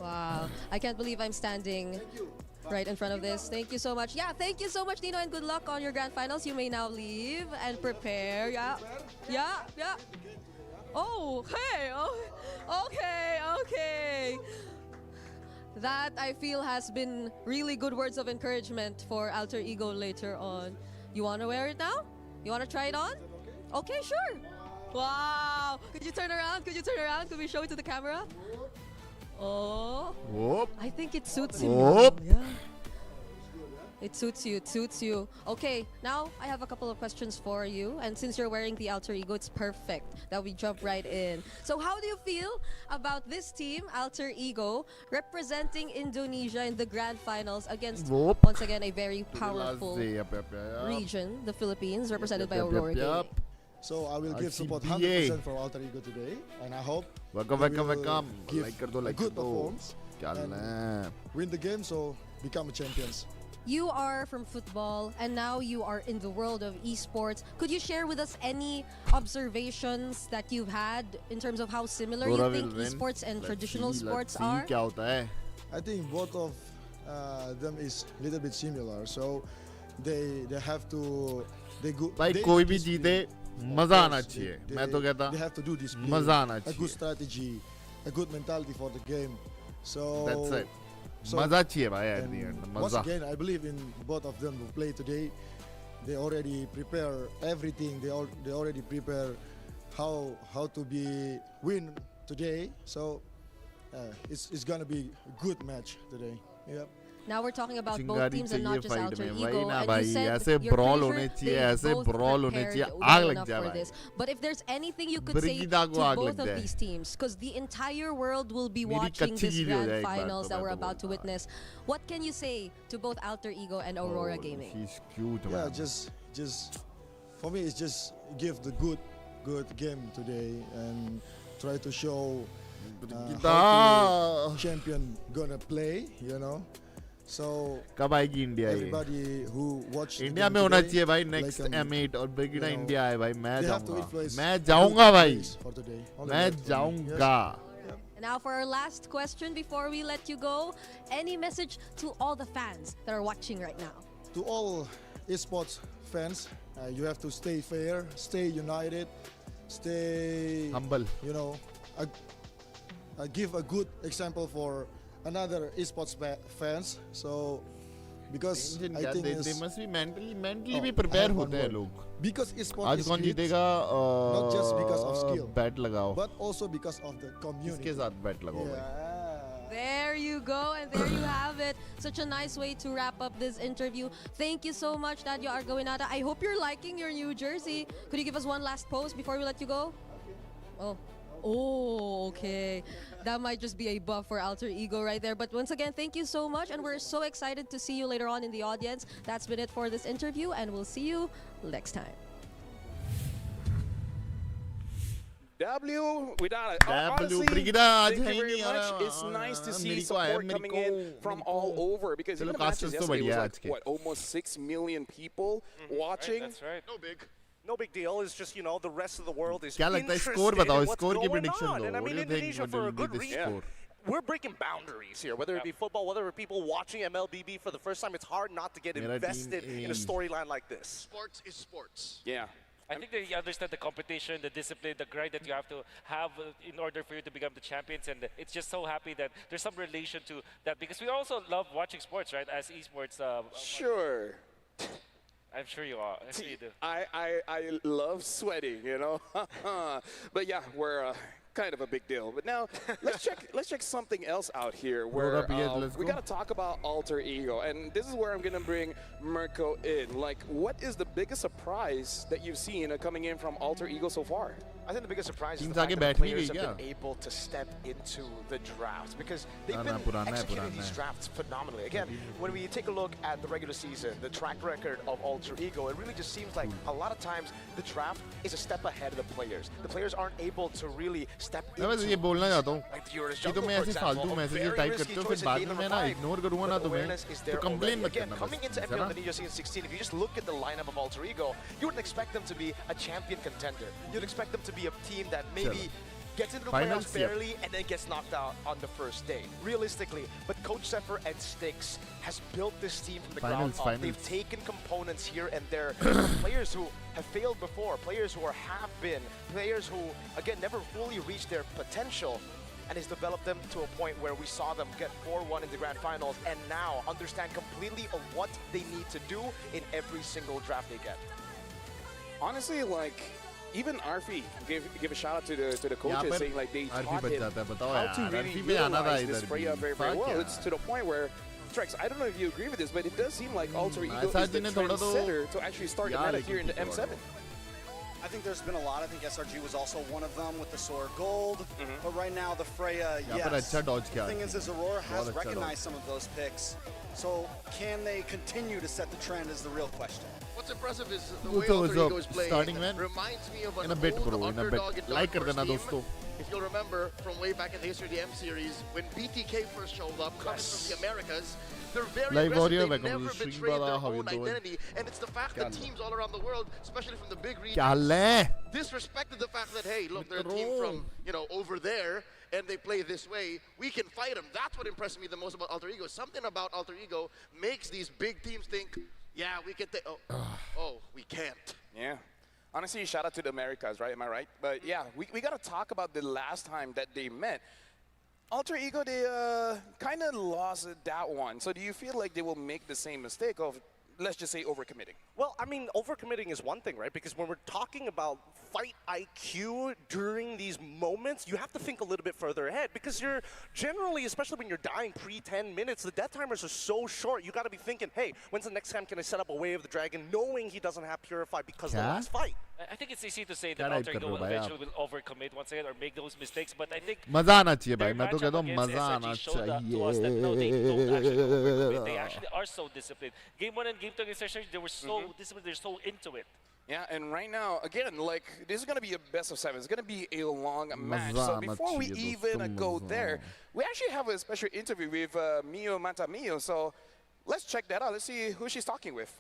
Wow. I can't believe I'm standing right in front of this. Thank you so much. Yeah, thank you so much, Nino, and good luck on your grand finals. You may now leave and prepare. Yeah. Yeah. Oh, hey. Oh, okay. That, I feel, has been really good words of encouragement for Alter Ego later on. You want to wear it now? You want to try it on? Okay, sure. Wow. Could you turn around? Could we show it to the camera? Oh. Whoop. I think it suits you. Whoop. Yeah. It suits you. Okay, now I have a couple of questions for you. And since you're wearing the Alter Ego, it's perfect that we jump right in. So how do you feel about this team, Alter Ego, representing Indonesia in the grand finals against, Whoop. once again, a very powerful region, the Philippines, represented by Aurora Gaming? So I will give support RCBA. 100% for Alter Ego today, and I hope Welcome. give Like कर दो, a like good कर दो. performance क्या and लेना है? win the game, so become champions. You are from football and now you are in the world of esports. Could you share with us any observations that you've had in terms of how similar you Aurora think will win. esports and Let's traditional see, sports let's see are? क्या होता है? I think both of them is little bit similar, so they have to भाई they कोई need भी this जीते win. मजा Of आना course, चाहिए. they- मैं तो कहता they have to do this play, मजा आना a good चाहिए. strategy, a good mentality for the game. So That's it. so- मजा चाहिए भाई at and the end. once मजा. again, I believe in both of them who play today. They already prepare everything. They already prepare how to be win today. So it's gonna be a good match today. Yep. Now we're talking about both चिंगारी teams and not चाहिए just fight Alter में. Ego. वही ना And भाई, you said ऐसे you're brawl pretty होने sure चाहिए, they ऐसे both brawl होने prepared चाहिए. well आग लग enough जाए for भाई. this. But if there's anything you could say ब्रिगिदा to को आग both लग of जाए. these teams, because the entire world will be मेरी watching कच्ची this गीली हो grand जाए एक बार finals तो that मैं we're तो about to बोलता. witness, what can you say to both Alter Ego and Aurora Oh, Gaming? She's cute, Yeah, man. just for me, it's just give the good game today and try to show how the champion gonna play. So कब आएगी India ये? everybody who watched the India game में होना today, चाहिए भाई like, next M8 और ब्रिगिडा you know, India है भाई. मैं they have to जाऊंगा. influence मैं good जाऊंगा भाई. plays for today. Only मैं that for me. जाऊंगा. And now for our last question before we let you go, any message to all the fans that are watching right now? To all esports fans, you have to stay fair, stay united, stay Humble. give a good example for another esports fans. So because Tension I क्या? think They it's, must be mentally Oh, भी I prepare have one होते हैं more. लोग. because esports आज is कौन huge, जीतेगा? not just because of skill, bat लगाओ. but also because of the community. किसके साथ बैट लगाओ भाई? Yeah. There you go, and there you have it. Such a nice way to wrap up this interview. Thank you so much, Dadyo Argawinata. I hope you're liking your new jersey. Could you give us one last pose before we let you go? Oh, okay. That might just be a buff for Alter Ego right there. But once again, thank you so much, and we're so excited to see you later on in the audience. That's been it for this interview, and we'll see you next time. Honestly, ब्रिगिडा आज thank है you he very नहीं much. It's nice to see मेरे को आया, support मेरे coming को- in from मेरे all को- over because चलो even the matches casters तो yesterday was बढ़िया like, आज के. what, almost 6 million people watching. That's right. No big deal. It's just, the rest of the world is क्या लगता है? interested Score in बताओ. what's Score की going prediction on. दो. And I What do mean, you think Indonesia, will for a be good the reason. score? We're breaking boundaries here, whether it be football, whether it be people watching MLBB for the first time. It's hard not to get मेरा invested team in a A. storyline like this. Sports is sports. Yeah. I think they understand the competition, the discipline, the grind that you have to have in order for you to become the champions. And it's just so happy that there's some relation to that because we also love watching sports, right? As esports, Sure. I'm sure you are. I'm sure you do. I love sweating, But yeah, we're kind of a big deal. But now let's check something else out here where up, yes, let's we go. gotta talk about Alter Ego, and this is where I'm gonna bring Mirko in. Like, what is the biggest surprise that you've seen coming in from Alter Ego so far? I think the biggest surprise is Teams the fact आगे that the बैठ नहीं players गई have been क्या? able to step into the draft because they've पुराना been है, executing पुराना these है. drafts phenomenally. Again, when we take a look at the regular season, the track record of Alter Ego, it really just seems like a lot of times the draft is a step ahead of the players. The players aren't able to really step मैं बस ये into बोलना चाहता हूँ like the Eurus कि jungle, तुम for ऐसे example, फालतू a messages very type risky करते हो choice फिर at बाद game में number मैं ना 5, इग्नोर करूँगा but ना the तुम्हें awareness is तो there कंप्लेन already. मत Again, करना coming बस, into है MLB ना? of the season 16, if you just look at the lineup of Alter Ego, you wouldn't expect them to be a champion contender. You'd expect them to be a team that maybe gets into the Finals, playoffs yeah. barely, and then gets knocked out on the first day. Realistically, but Coach Zephyr and Styx has built this team from the ground up. Finals. They've taken components here and there, players who have failed before, players who have been, players who, again, never fully reached their potential, and has developed them to a point where we saw them get 4-1 in the grand finals and now understand completely of what they need to do in every single draft they get. Honestly, like, even Arfi give a shout out to the coaches, पर saying like they RP taught बच him जाता है, बताओ how यार, to really RP पे आना था utilize this इधर Freya भी, very, very fuck well. यार. It's to the point where, Trex, I don't know if you agree with this, but it does seem like Alter Ego is Asad the ji ne thoda to trendsetter to actually start the यार meta here in the लेकिन M7. I think there's been a lot. I think SRG was also one of them with the Soar Gold. But right now, the Freya, यहाँ पर yes. अच्छा dodge The किया thing is Aurora has बहुत अच्छा recognized some of those picks. So can they continue to set the trend is the real question. What's impressive is the वो way तो Alter जो Ego is playing starting में reminds me of an in a bit old bro, in a underdog bit. in Like Dark कर देना Horse team. दोस्तों. If you'll remember from way back in the history of the M series, when BTK first showed up, coming from the Americas, they're very Live aggressive. warrior, They've welcome to never the stream, betrayed brother. their How you own doing? identity, and it's the fact that teams all around the world, especially from the big क्या हाल regions, है? disrespected the fact that, hey, look, they're a team from, over there, and they play this way. We can fight them. That's what impressed me the most about Alter Ego. Something about Alter Ego makes these big teams think, yeah, we can take. Oh, we can't. Yeah. Honestly, shout out to the Americas, right? Am I right? But yeah, we got to talk about the last time that they met. Alter Ego, they kind of lost that one. So do you feel like they will make the same mistake of, let's just say, overcommitting? Well, I mean, overcommitting is one thing, right? Because when we're talking about fight IQ during these moments, you have to think a little bit further ahead because you're generally, especially when you're dying pre-10 minutes, the death timers are so short. You got to be thinking, hey, when's the next time can I set up a Way of the Dragon, knowing he doesn't have Purify because of the last fight? I think it's easy to say क्या that type Alter कर Ego रहे हो will भाई आप? eventually will overcommit once again or make those mistakes, but I think मजा आना चाहिए भाई, their मैं तो कहता हूँ matchup against मजा SRG आना showed to us that no, they don't actually overcommit. They actually are so disciplined. Game 1 and Game 2 against SRG, they were so disciplined, they're so into it. Yeah, and right now, again, like, this is going to be a best of 7. It's going to be a long match. मजा So आना before we चाहिए even दोस्तों, go मजा. there, we actually have a special interview with Mio Matamio. So let's check that out. Let's see who she's talking with.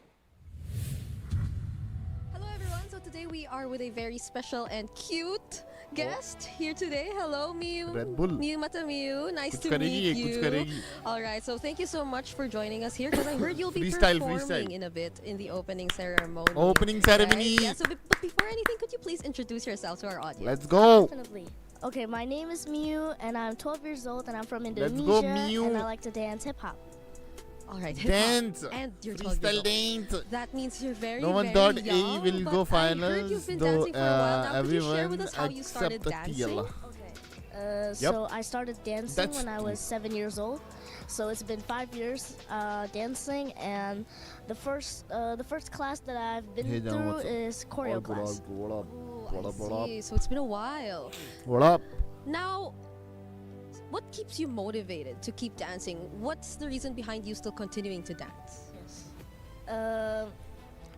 Hello everyone, so today we are with a very special and cute guest here today. Hello Miu. Red Bull. Miu Matamiu, nice कुछ to करेगी meet ये, you. कुछ करेगी. Alright, so thank you so much for joining us here because I heard you'll be Freestyle, performing freestyle. in a bit in the opening ceremony. Opening ceremony. Right? Yeah, so but before anything, could you please introduce yourself to our audience? Let's go. Definitely. Okay, my name is Miu, and I'm 12 years old, and I'm from Let's Indonesia, go, Miu. and I like to dance hip hop. Alright, Dance. and you're 12 years Freestyle old. dance. That means you're very, No one very thought young, A will but go I heard finals, you've been though dancing for a while now. Could you share with everyone us how you started except dancing? Atiyala. Okay. So I started dancing That's when I was 7 years old. So it's been 5 years dancing, and the first class that I've been Hey, John, through what's up? is choreo class. What up? Oh, What I up? see. So it's been a while. What up? Now, what keeps you motivated to keep dancing? What's the reason behind you still continuing to dance? Yes.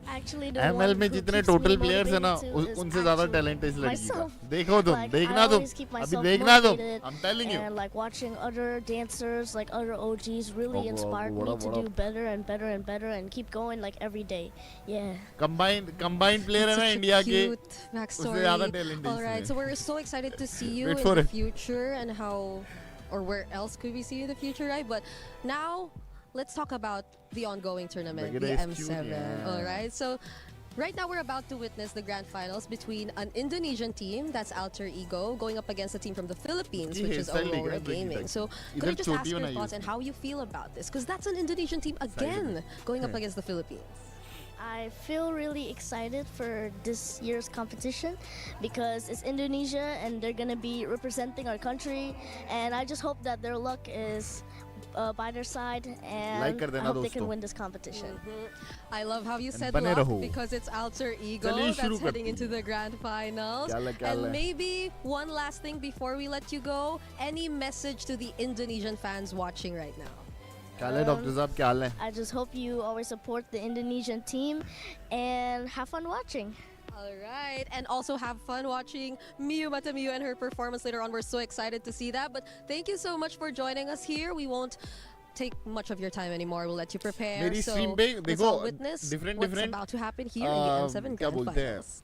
Actually, the ML one में who जितने keeps me total players हैं ना, motivated to is उनसे ज़्यादा actually talent है इस लड़की का. myself. देखो तुम, Like, देखना I तुम. always keep अभी myself देखना तुम. motivated, I'm telling you. and like watching other dancers, like other OGs, really inspired what me up, to what do up? better and better and better and keep going like every day. Yeah. Combined player है Such ना a India के. cute उससे backstory. ज़्यादा talent है Alright, इसमें. so we're so excited to see you Wait in for the it. future and how, or where else could we see you in the future, right? But now, let's talk about the ongoing tournament, Bagheera the is cute, M7. yeah. Alright, so right now we're about to witness the grand finals between an Indonesian team, that's Alter Ego, going up against a team from the Philippines, He which is hairstyle Aurora देखना Gaming. like, So could I इधर just छोटी ask your बनाई thoughts है and how you feel about this? Because that's an Indonesian team again going up against the Philippines. I feel really excited for this year's competition because it's Indonesia and they're gonna be representing our country, and I just hope that their luck is by their side, and Like कर I देना hope they दोस्तों. can win this competition. I love how you said बने luck रहो. because it's Alter Ego चलिए शुरू that's heading करते into हैं. the grand finals. क्या ले, क्या And ले. maybe one last thing before we let you go, any message to the Indonesian fans watching right now? क्या हाल है डॉक्टर साहब, क्या हाल है? I just hope you always support the Indonesian team and have fun watching. All right, and also have fun watching Miu Matamiu and her performance later on. We're so excited to see that. But thank you so much for joining us here. We won't take much of your time anymore. We'll let you prepare. मेरी So stream पे let's देखो all witness different what's different about to happen here in the M7 क्या Grand बोलते हैं Finals.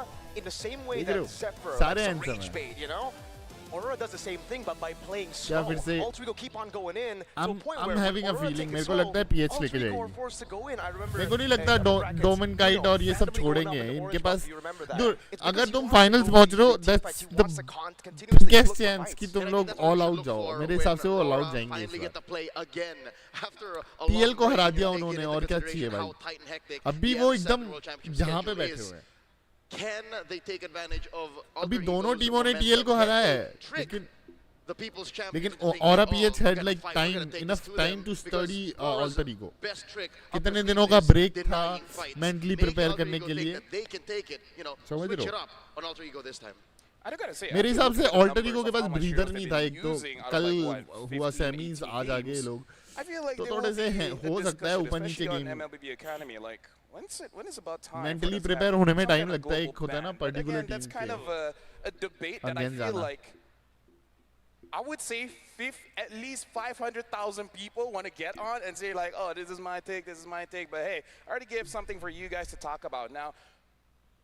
in the same way देख that रहे हो? Zephyr सारे likes to handsome rage हैं। bait, you know? Aurora does the same thing, but by playing क्या slow. फिर से Alter Ego keep on going in to a point I'm where having a Aurora feeling take it मेरे को slow, लगता है PH Alter लेके Ego are जाएगी forced to go in. I remember मेरे को नहीं लगता in the brackets, Doman kite और ये सब randomly going छोड़ेंगे up in the इनके orange pass buff, you remember that. दुर It's अगर because तुम he wants फाइनल्स to पहुंच रहे हो beat team that's fights. He the wants to continuously biggest look for chance fights. कि तुम And I think लोग that's what all we out look जाओ for मेरे when हिसाब से वो ऑल Aurora आउट जाएंगे इस finally get bar to play again after a TL long को break, हरा you दिया know, taking उन्होंने into और क्या consideration चाहिए how भाई tight and hectic अभी the वो M7 एकदम World Championship जहाँ पे schedule बैठे is. हुए हैं Can they take advantage of अभी Alter दोनों Ego's टीमों ने momentum? टीएल को Can हराया they है trick लेकिन the people's champions लेकिन into thinking, Aura oh, PH we had gotta like fight, we're time gonna take enough this to time them, to because study Aura's alter ego best trick up कितने their दिनों sleeve का is break था denying fights. Mentally Make prepare Alter करने Ego के think लिए that they can take it, you know, समझ switch रहे it हो up on Alter Ego this time. I gotta say, मेरे हिसाब से after looking at the alter numbers ego के of पास how much ब्रीदर heroes नहीं they've था been एक तो using out of कल like, what, हुआ 15, सेमीज 18 आज आ गए games, लोग I feel like तो there थोड़े will से be हैं a हो सकता है discussion, ऊपर नीचे especially on game MLB Academy. Like, when is about time? Mentally for us to prepare have होने में some टाइम kind of लगता है global एक होता है ना ban? But particular again, that's team kind के of a debate that I against feel जाना like I would say at least 500,000 people want to get on and say like, oh, this is my take, this is my take. But hey, I already gave something for you guys to talk about. Now,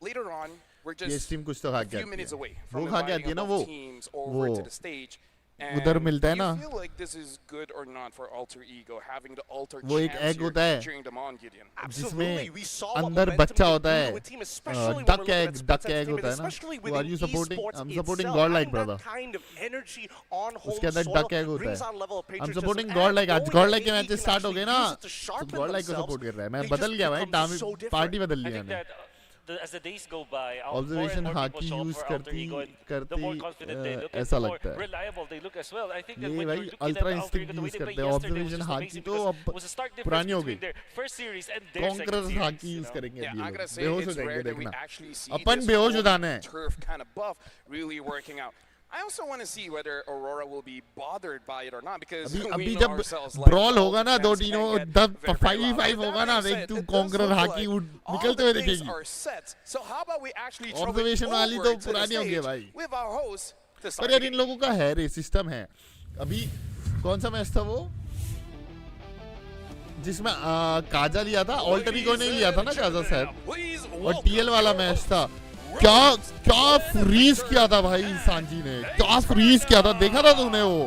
later on, we're ये just team कुछ तो खा a के few आती minutes है away वो from खा के inviting आती है ना both वो teams over to the stage. And उधर मिलता है do ना you feel like this is good or not for Alter Ego having the Alter वो एक champs egg here होता है cheering them on, Gideon? Absolutely. We saw what अंदर momentum बच्चा can होता do है to a team, especially when duck we're looking at egg sports duck egg entertainment, होता है ना especially वो are within you supporting esports I am supporting itself. God like Having brother that kind of energy on home उसके अंदर soil duck egg होता brings है on level of I am patriotism supporting and god like आज knowing god that like के AD matches can start हो actually गए ना use it to तो sharpen गॉड लाइक को themselves, सपोर्ट कर रहा है मैं they बदल just गया भाई become time so different. Party बदल I लिया think मैंने that as the days go by, Observation more and more haki people show up use for Alter करती- Ego, and the करती, more confident they look, and ऐसा the more लगता है। reliable they look as well. I think that ये when भाई you're looking ultra at Alter instinct Ego, the way use they करते played हैं yesterday was observation just hockey amazing तो because अब it was a stark difference पुरानी हो between गई their first series and their second conquerors series. Hockey you use know? करेंगे Yeah, अभी I ये gotta लोग say बेहोश हो it's जाएंगे rare that we देखना actually see अपन this बेहोश हो whole जाना है turf kind of buff really working out. I also want to see whether Aurora will be bothered by it or not because अभी we अभी know जब ourselves like brawl all होगा the ना दो champs can टीमों get तब very, very 5v5 loud. होगा That ना being देख said, तू it does conqueror look hockey like all निकलते the हुए things दिखेगी are set. So how about we actually throw it observation वाली over तो to the पुरानी हो गई stage भाई with our host to पर start यार the इन game. लोगों का है रे सिस्टम है अभी कौन सा मैच था वो जिसमें काजा लिया था ऑल्टर ईगो ने लिया था ना काजा साहब और टीएल वाला मैच था क्या क्या फ्रीज किया था भाई सांची ने क्या फ्रीज किया था देखा था तूने वो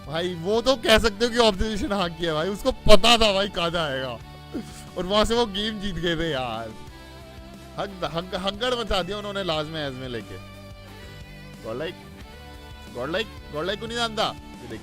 भाई वो तो कह सकते हो कि ऑब्जर्वेशन हाँ किया भाई उसको पता था भाई काजा आएगा और वहां से वो गेम जीत गए थे यार हंगड़ मचा दिया उन्होंने लास्ट में एज में लेके गॉड लाइक को नहीं जानता ये देख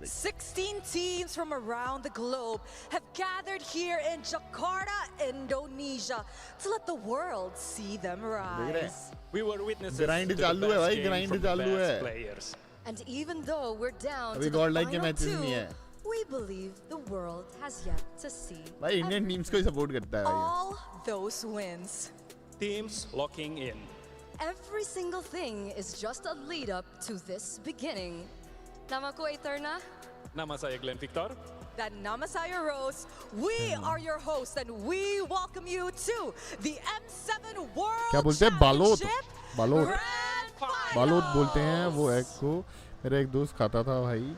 16 teams from around the globe have gathered here in Jakarta, Indonesia, to let the world see them rise. We were witnesses Grind to the चालू है best भाई, game grind from the चालू best है। players. And even though we're down अभी to the God like के final matches नहीं two, है। we believe the world has yet to see भाई इंडियन टीम्स को ही सपोर्ट करता है भाई all those wins. Teams locking in. Every single thing is just a lead up to this beginning. Nama ko Eterna, Nama saya Glenn Victor. that Namasaya Rose. We are your hosts and we welcome you to the M7 World क्या बोलते हैं बालोत Championship बालोत Grand Finals. बालोत बोलते हैं वो egg को मेरा एक दोस्त खाता था भाई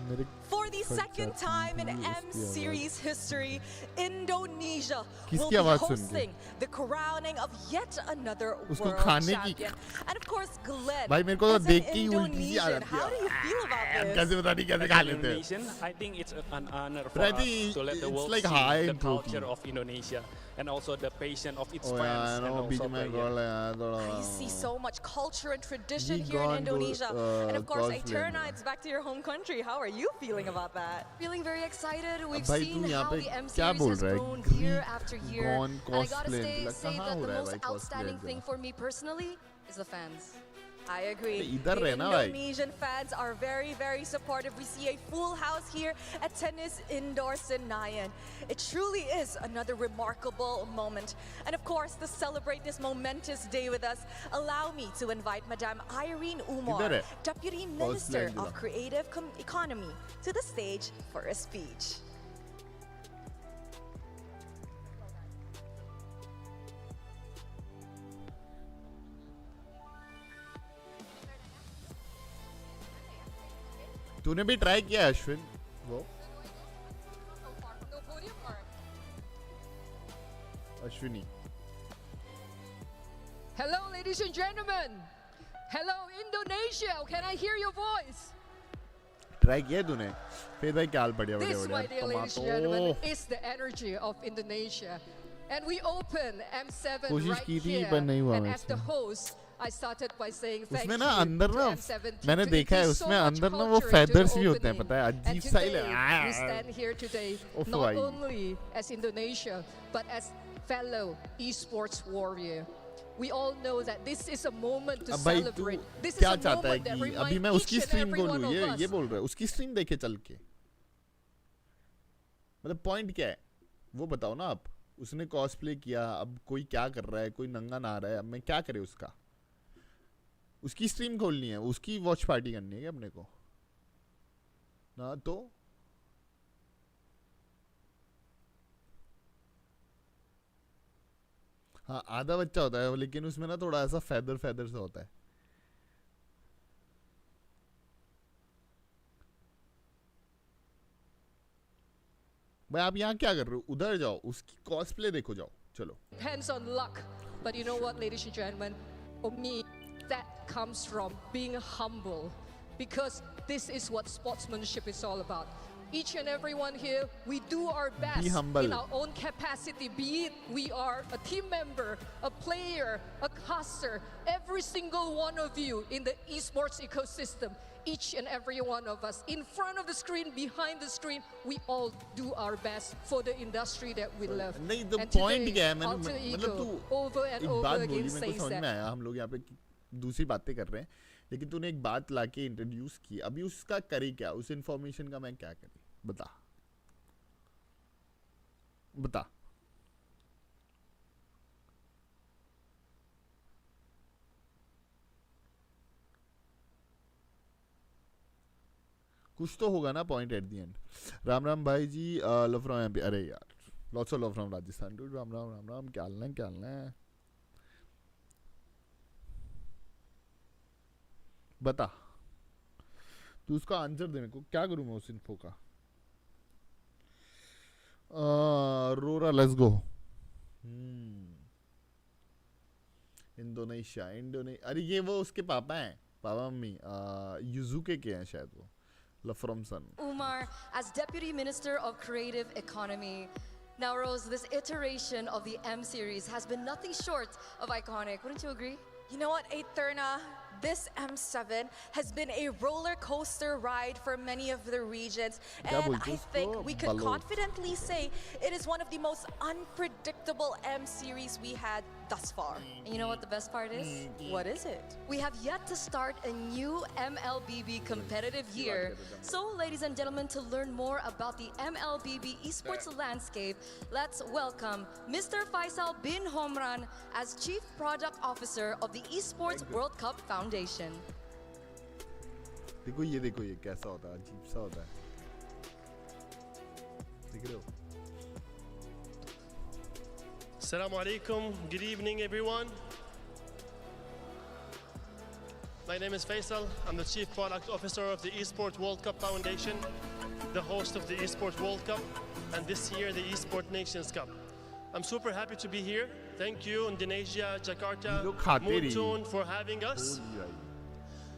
मेरे For the second time in M Series history, Indonesia will किसकी be आवाज सुन के? hosting the crowning of yet another उसको world खाने की- champion. And of course, Glenn, भाई मेरे को तो as an देख के ही उल्टी सी आ Indonesian, जाती how do you feel about है this? कैसे पता नहीं कैसे As खा an लेते हैं Indonesian, I think it's an honor But for I us think to let the it's world like see high the in protein. culture of Indonesia and also the passion of its O fans यार and वो बीच also में players. गोल है यार थोड़ा I see so much culture and tradition Be here in gone, Indonesia. And of course, cosplay. Eterna, it's back to your home country. How are you feeling about that? Feeling very excited. We've भाई seen तू यहाँ how पे the M क्या Series बोल has रहा है grown year after year. Gone And I gotta cosplay say कहाँ that हो the रहा है most भाई outstanding thing cosplay for me personally is the fans. I agree. इधर The रहना भाई Indonesian fans are very, very supportive. We see a full house here at Tennis Indoor Senayan. It truly is another remarkable moment. And of course, to celebrate this momentous day with us, allow me to invite Madame Irene Umar, किधर है? Deputy Minister Cosplay of Creative Economy, to the stage for a speech. तूने भी try किया है अश्विन वो Ashwini Hello, ladies and gentlemen. Hello, Indonesia. Can I hear your voice? Try किया तूने फिर भाई क्या हाल बढ़िया This, my dear बढ़िया ladies and gentlemen, is the energy of Indonesia. And we open M7 कोशिश right की थी, here. पर नहीं हुआ And as वैसे। the host, I started by saying thank उसमें you ना अंदर to ना M7 team मैंने to देखा है infuse so उसमें much अंदर ना वो culture into the feathers भी होते हैं opening. पता है And अजीब सा ही today, we stand here today Uff, not भाई। only as Indonesia, but as fellow esports warrior. We all know that this is a moment to अब भाई तू celebrate. This is क्या a चाहता है moment that कि अभी reminds मैं each उसकी and स्ट्रीम every को one लूं of us. ये बोल रहा है उसकी स्ट्रीम देखे चल के मतलब पॉइंट क्या है वो बताओ ना आप उसने कॉस्प्ले किया अब कोई क्या कर रहा है कोई नंगा नहा रहा है अब मैं क्या करे उसका उसकी स्ट्रीम खोलनी है उसकी वॉच पार्टी करनी है क्या अपने को ना तो हाँ आधा बच्चा होता है लेकिन उसमें ना थोड़ा ऐसा फेदर फेदर सा होता है भाई आप यहाँ क्या कर रहे हो उधर जाओ उसकी कॉस्प्ले देखो जाओ चलो Depends on luck. But you know what, ladies and gentlemen? For me, that comes from being humble. Because this is what sportsmanship is all about. Each and every one here, we do our best humble. in our own capacity. Be it we are a team member, a player, a caster, every single one of you in the esports ecosystem, each and every one of us, in front of the screen, behind the screen, we all do our best for the industry that we love. नहीं तो And point today, क्या है मैंने Alter मतलब Ego तू over and एक over बात again बोली मेरे को says समझ में that. आया हम लोग यहाँ पे दूसरी बातें कर रहे हैं लेकिन तूने एक बात लाके इंट्रोड्यूस की अभी उसका करी क्या उस इंफॉर्मेशन का मैं क्या करी बता बता कुछ तो होगा ना point at the end Ram Ram भाई जी लव फ्रॉम एमपी अरे यार lots of love from Rajasthan dude Ram Ram Ram Ram क्या हाल है क्या हाल है बता तू उसका आंसर दे मेरे को क्या करूं मैं उस इन्फो का रोरा लेट्स गो इंडोनेशिया अरे ये वो उसके पापा हैं पापा मम्मी युजुके के हैं शायद वो from Sun. Umar, as Deputy Minister of Creative Economy. Now, Rose, this iteration of the M series has been nothing short of iconic. Wouldn't you agree? You know what, Eterna? This M7 has been a roller coaster ride for many of the regions. And I think we could confidently say it is one of the most unpredictable M series we had thus far. And you know what the best part is? What is it? We have yet to start a new Mlbb competitive year. So, ladies and gentlemen, to learn more about the Mlbb esports landscape, let's welcome Mr. Faisal bin Homran as Chief Product Officer of the Esports World Cup Foundation. देखो ये कैसा होता है अजीब सा होता है देख रहे हो Assalamu alaikum. Good evening, everyone. My name is Faisal. I'm the Chief Product Officer of the Esports World Cup Foundation, the host of the Esports World Cup, and this year the Esports Nations Cup. I'm super happy to be here. Thank you, Indonesia, Jakarta, Moontoon, for having us.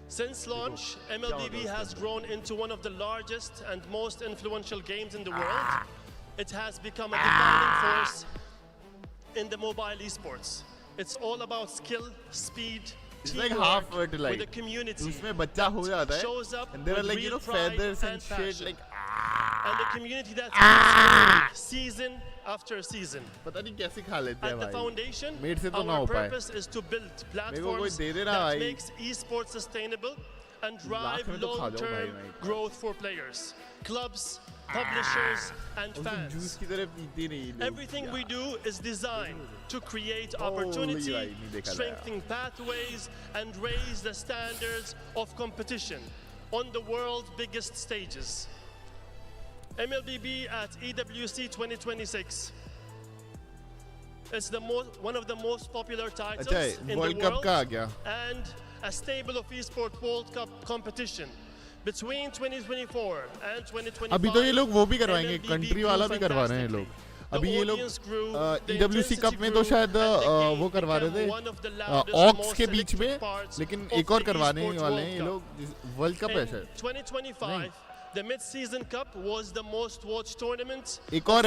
Since launch, Mlbb has grown into one of the largest and most influential games in the world. It has become a defining force in the mobile esports. It's all about skill, speed, like teamwork half fertilized. with a community उसमें बच्चा हो जाता है shows up and there are with like you real know pride feathers and and shit passion. like and a community that keeps season after season. पता नहीं कैसे खा लेते हैं At the भाई foundation, मेरे से तो ना our हो पाए purpose is to build कोई platforms दे दे ना that भाई makes esports sustainable and drive में तो खा जाओ भाई long-term भाई growth for players, clubs, publishers, and उसको fans. जूस की तरह पीते नहीं लोग Everything we do is designed to create भाई, opportunity, नहीं देखा था strengthen pathways, and raise the standards of competition on the world's biggest stages. Mlbb at EWC 2026 is one of the most popular titles अच्छा in world the cup world का आ गया and a stable of esports World Cup competition. Between 2024 and 2025, अभी तो ये लोग वो भी करवाएंगे MLBB कंट्री grew वाला भी करवा रहे हैं ये fantastically. लोग अभी ये लोग EWC कप में तो शायद वो करवा रहे थे ऑक्स के बीच में, लेकिन एक और करवाने वाले हैं ये लोग, वर्ल्ड कप है शायद। 2025 the mid-season cup was the most watched tournament. एक और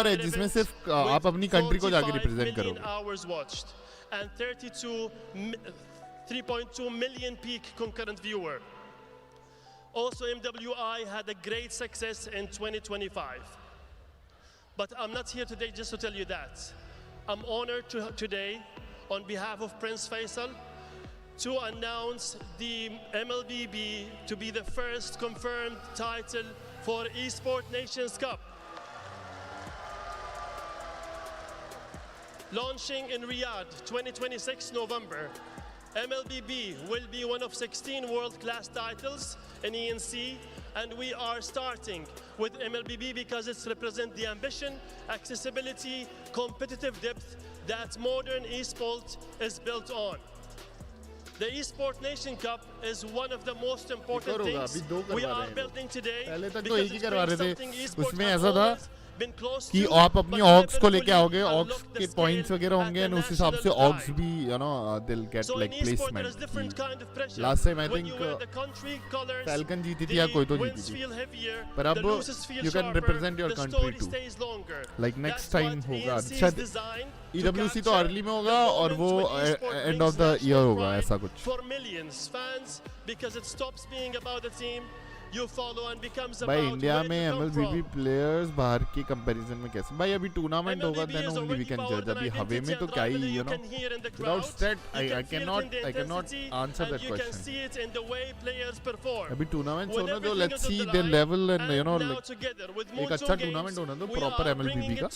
है जिसमें सिर्फ आप अपनी कंट्री को जाके रिप्रेजेंट करोगे। Hours watched and 3.2 million peak concurrent viewer. Also, MWI had a great success in 2025. But I'm not here today just to tell you that. I'm honored today, on behalf of Prince Faisal, to announce the Mlbb to be the first confirmed title for Esport Nations Cup. Launching in Riyadh 2026 November, Mlbb will be one of 16 world-class titles in ENC, and we are starting with Mlbb because it represents the ambition, accessibility, competitive depth that modern esport is built on. The Esport Nation Cup is one of the most important things we are building today because it's been something esports has always been close कि to, आप अपनी aux को लेके आओगे, aux के points वगैरह होंगे, and उस हिसाब से ऑक्स भी they'll get like placement. Last time I think Falcon जीती थी या कोई तो जीती थी, पर अब you can represent your country too, like next time होगा शायद EWC तो अर्ली में होगा और वो एंड ऑफ द ईयर होगा ऐसा कुछ। भाई इंडिया में MLBB प्लेयर्स बाहर की कंपैरिजन में कैसे? भाई अभी टूर्नामेंट होगा, देन ओनली वी कैन जज। अभी हवे में तो क्या ही without state I can not answer that question. अभी टूर्नामेंट होने दो, let's see their level and एक अच्छा टूर्नामेंट होने दो प्रॉपर MLBB का।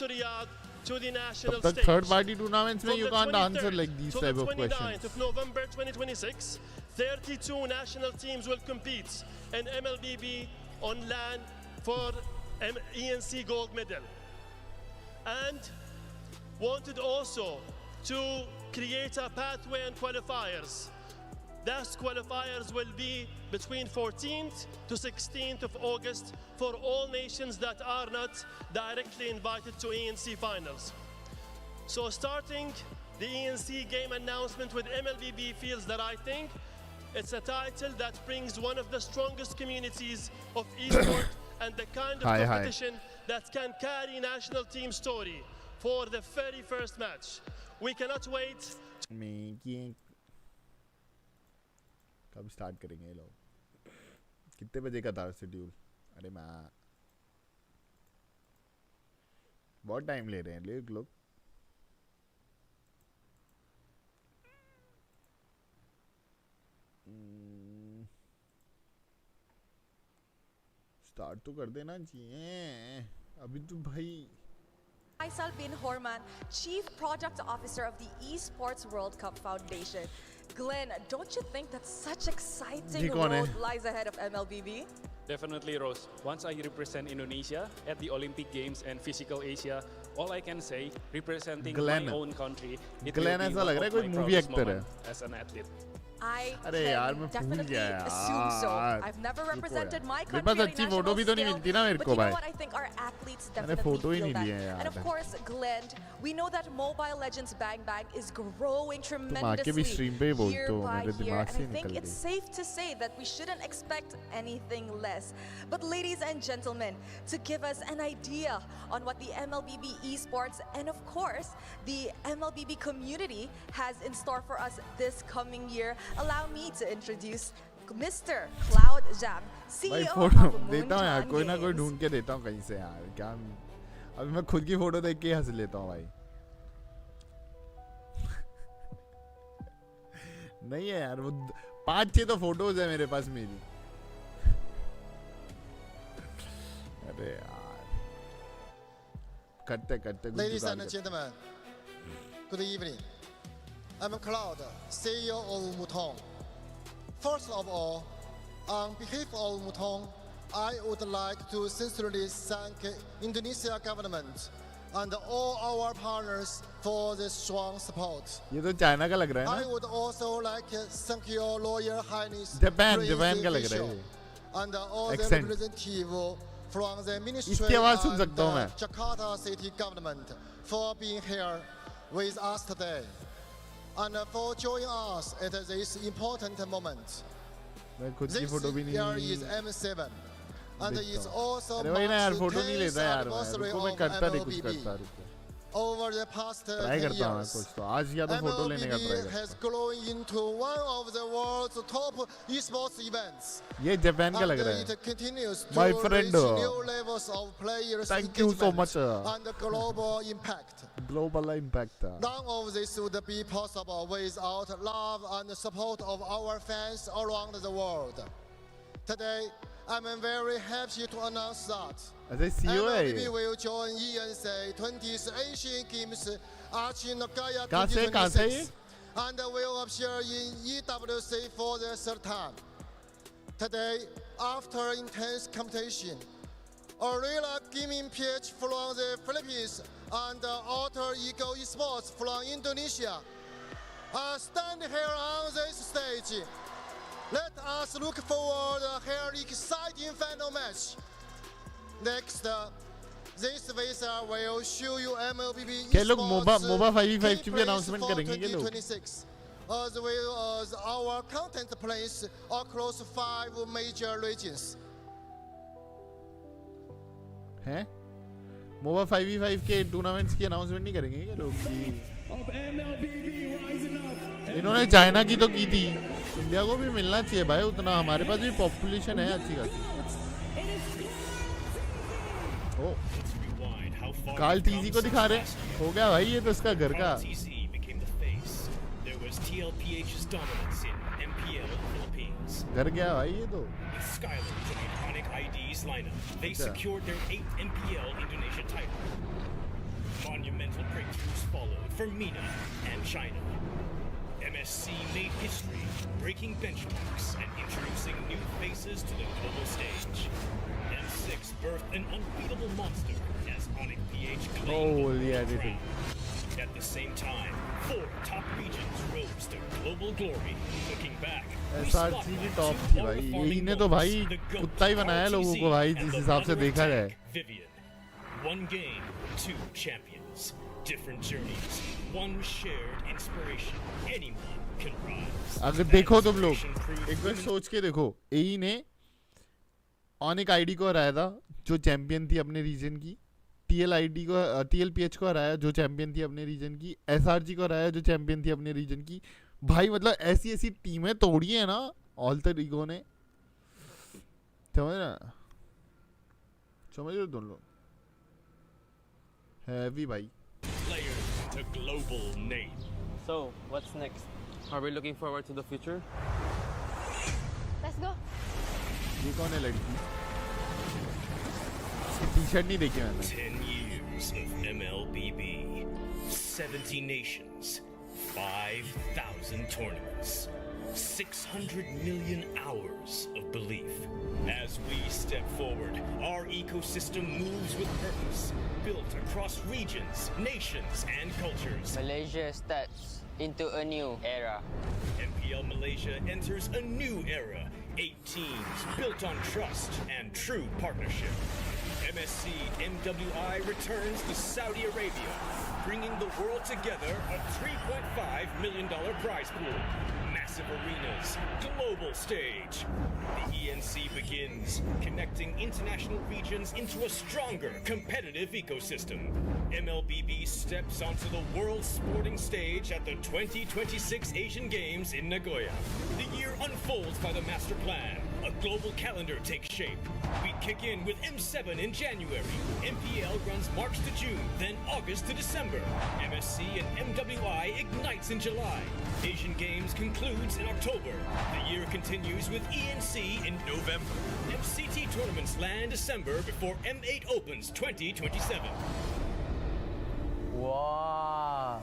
तब तक थर्ड पार्टी टूर्नामेंट्स में you can't answer like these type of questions. 32 national teams will compete in MLBB on LAN for ENC gold medal, and wanted also to create a pathway and qualifiers. Those qualifiers will be between 14th to 16th of August for all nations that are not directly invited to ENC finals. So starting the ENC game announcement with MLBB feels that I think it's a title that brings one of the strongest communities of esport and the kind of competition that can carry national team story for the very first match. We cannot wait. कब start करेंगे ये लोग? कितने बजे का था schedule? अरे माँ बहुत टाइम ले रहे हैं लोग। स्टार्ट तो कर देना चाहिए अभी तो भाई। Faisal bin Horman, Chief Product Officer of the Esports World Cup Foundation. Glenn, don't you think that such exciting road lies ahead of MLBB? Definitely, Rose. Once I represent Indonesia at the Olympic Games and Physical Asia, all I can say, representing my own country, it will be one of my proudest moments as an athlete. I can definitely assume so. I've never represented my country on a national scale, but you know what? I think our athletes definitely feel that. And of course, Glenn, we know that Mobile Legends Bang Bang is growing tremendously year by year, and I think it's safe to say that we shouldn't expect anything less. But ladies and gentlemen, to give us an idea on what the MLBB esports and of course the MLBB community has in store for us this coming year, allow me to introduce Mr. Cloud Jam, CEO of देता हूँ यार, कोई ना कोई ढूंढ के देता हूँ कहीं से यार। क्या अभी मैं खुद की फोटो देख के हंस लेता हूँ भाई। नहीं है यार, वो 5-6 तो फोटोज है मेरे पास मेरी। अरे यार करते करते। Ladies and gentlemen, good evening. I'm Cloud, CEO of Mutong. First of all, on behalf of Mutong, I would like to sincerely thank Indonesia government and all our partners for the strong support. ये तो China का लग रहा है ना? I would also like to thank your Royal Highness Japan का लग रहा है and all the representatives from the Ministry इसकी आवाज सुन and सकता हूँ मैं. Jakarta City Government for being here with us today and for joining us at this important moment. मैं खुद की This फोटो भी year नहीं is M7 and देखता it's हूँ. also अरे वही ना यार marks फोटो the नहीं 10th लेता यार मैं. anniversary रुको मैं of करता नहीं कुछ MLBB. करता रुको. Over the past ट्राई 10 करता हूँ मैं years, कुछ तो. आज या तो फोटो लेने का try MLBB has grown into one of the world's top esports events. ये जापान का लग रहा And है. it continues to My reach friend. new levels of players' Thank you so engagement much. and global impact. Global impact. None of this would be possible without love and support of our fans around the world. Today, I'm very happy to announce that ऐसे CEO है MLBB ये. will join ENC 20th Asian Games Archie Nagaya कहाँ से ये? 2026 and will appear in EWC for the third time. Today, after intense competition, Arena Gaming PH from the Philippines and Alter Ego Esports from Indonesia are standing here on this stage. Let us look forward to her exciting final match. Next, this visa will show you MLBB क्या लोग Esports MOBA 5v5 की भी gameplays announcement for करेंगे क्या लोग? 2026, as well as our content plans across 5 major regions. हैं? MOBA 5v5 के tournaments की अनाउंसमेंट नहीं करेंगे क्या लोग? इन्होंने चाइना की तो की थी. इंडिया को भी मिलना चाहिए भाई उतना. हमारे पास भी पॉपुलेशन है अच्छी खासी. ओ कार्ल टीजी को दिखा रहे. हो गया भाई ये तो उसका घर का. घर गया भाई ये तो. They secured their 8th NPL Indonesia title. Monumental breakthroughs followed for MENA and China. MSC made history, breaking benchmarks and introducing new faces to the global stage. M6 birthed an unbeatable monster as Onyx PH claimed the crown. At the same time, 4 top regions rose to global glory. Looking back, SRG की top थी भाई. यही ने तो भाई कुत्ता ही बनाया लोगों को भाई जिस हिसाब से देखा जाए. Vivian. One game, 2 champions. Different journeys, one shared inspiration. Anyone can rise. अगर देखो तुम लोग एक बार सोच के देखो. यही ने ऑनिक आईडी को हराया था जो चैंपियन थी अपने रीजन की. TLPH को हराया जो चैंपियन थी अपने रीजन की. SRG को हराया जो चैंपियन थी अपने रीजन की. भाई मतलब ऐसी ऐसी टीमें तोड़ी है ना ऑल्टर ईगो ने. समझ रहे हो तुम लोग. हैवी भाई. To global name. So, what's next? Are we looking forward to the future? Let's go. ये कौन है लड़की? इसकी टी-शर्ट नहीं देखी मैंने. 10 years of MLBB, 70 nations, 5,000 tournaments, 600 million hours of belief. As we step forward, our ecosystem moves with purpose, built across regions, nations, and cultures. Malaysia steps into a new era. MPL Malaysia enters a new era. 8 teams built on trust and true partnership. MSC MWI returns to Saudi Arabia, bringing the world together a $3.5 million prize pool. Massive arenas, global stage. The ENC begins, connecting international regions into a stronger, competitive ecosystem. MLBB steps onto the world sporting stage at the 2026 Asian Games in Nagoya. The year unfolds by the master plan. A global calendar takes shape. We kick in with M7 in January. MPL runs March to June, then August to December. MSC and MWI ignites in July. Asian Games concludes in October. The year continues with ENC in November. MCT tournaments land December before M8 opens 2027. Wow.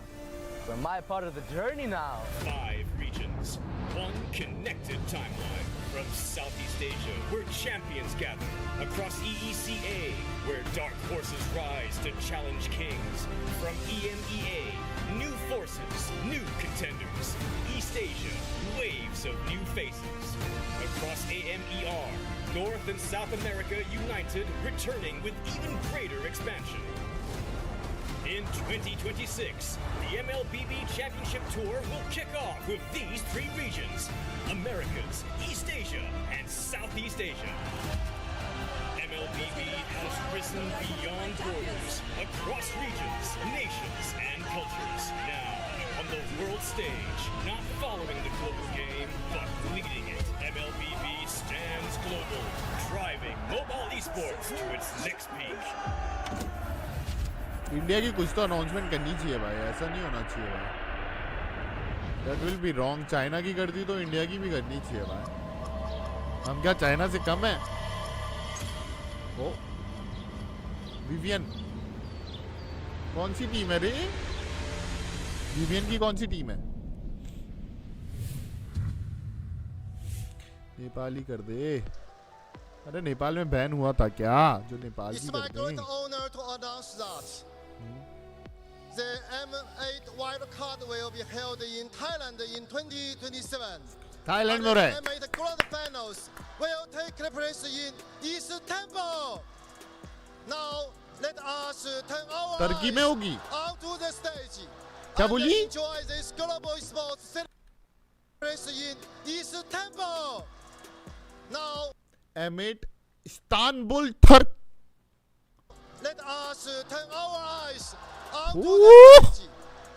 We're my part of the journey now. 5 regions, 1 connected timeline. From Southeast Asia, where champions gather. Across EECA, where dark horses rise to challenge kings. From EMEA, new forces, new contenders. East Asia, waves of new faces. Across AMER, North and South America united, returning with even greater expansion. In 2026, the MLBB Championship Tour will kick off with these three regions: Americas, East Asia, and Southeast Asia. MLBB has risen beyond borders, across regions, nations, and cultures. Now, on the world stage, not following the global game, but leading it, MLBB stands global, driving mobile esports to its next peak. India की कुछ तो announcement करनी चाहिए भाई, ऐसा नहीं होना चाहिए भाई. That will be wrong. China की कर दी तो इंडिया की भी करनी चाहिए भाई. हम क्या चाइना से कम है? ओ विवियन कौन सी टीम है रे? विवियन की कौन सी टीम है? नेपाली कर दे. अरे नेपाल में बैन हुआ था क्या? जो नेपाल की कर दे. The M8 Wild Card will be held in Thailand in 2027. Thailand में हो रहा है. M8 Grand Finals will take place in Istanbul. Now let us turn our Turkey में होगी. onto the stage. क्या बोली? Enjoy this global sports celebration in Istanbul. Now M8 Istanbul Turk. let us turn our eyes onto the stage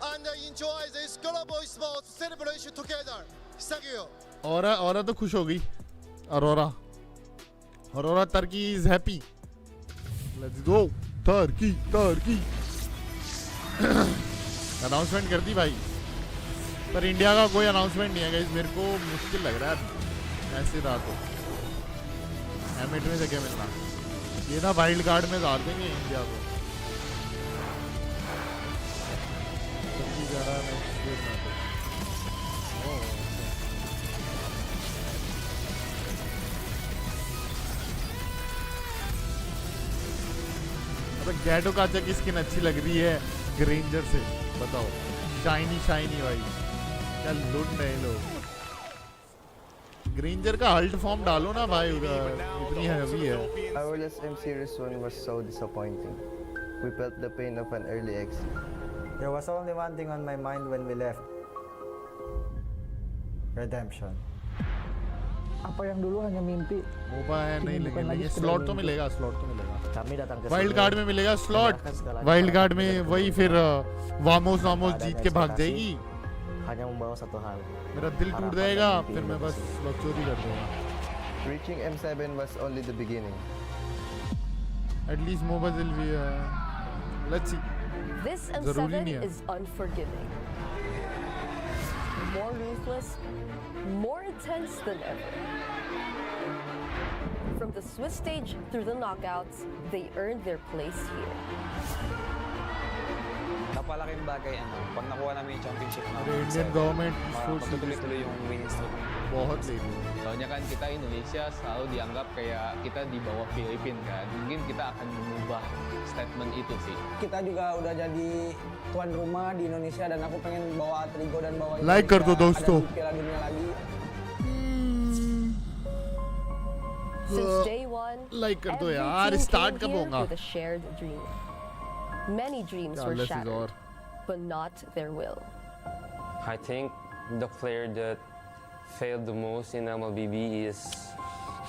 and enjoy this global sports celebration together. Thank you. औरा तो खुश हो गई. Aurora Turkey is happy. Let's go Turkey. Announcement कर दी भाई, पर India का कोई announcement नहीं है गाइस. मेरे को मुश्किल लग रहा है ऐसे रहा तो. M8 में जगह मिलना, ये ना वाइल्ड कार्ड में डाल देंगे इंडिया को. गैटो का की स्किन अच्छी लग रही है ग्रेंजर से, बताओ. शाइनी भाई, क्या लुट रहे लोग. ग्रेंजर का अल्ट फॉर्म डालो ना भाई उधर, इतनी हैवी है. Our last M Series 1 was so disappointing. We felt the pain of an early exit. There was only one thing on my mind when we left. Redemption. Apa yang dulu hanya mimpi. Mobile नहीं लेंगे. Slot तो मिलेगा. Kami datang ke wild card में मिलेगा slot. Wild card में वही फिर vamos जीत के भाग जाएगी. hanya membawa satu hal. मेरा दिल टूट जाएगा, फिर मैं बस बकचोदी कर दूंगा. Reaching M7 was only the beginning. At least mobile will be let's see. This M7 is unforgiving. More ruthless, more intense than ever. From the Swiss stage through the knockouts, they earned their place here. Napalaking bagay pag nakuha namin yung championship na Indian government sports tuloy-tuloy yung winning streak. बहुत late. Soalnya kan kita Indonesia selalu dianggap kayak kita di bawah Filipina kan. Mungkin kita akan mengubah statement itu sih. Kita juga udah jadi tuan rumah di Indonesia dan aku pengen bawa Trigo dan bawa Like कर दो दोस्तों. Piala Dunia lagi. Since day one, like कर दो every यार. team start came कब here होगा? with a shared dream. Many dreams were shattered, but not their will. I think the player that failed the most in MLBB is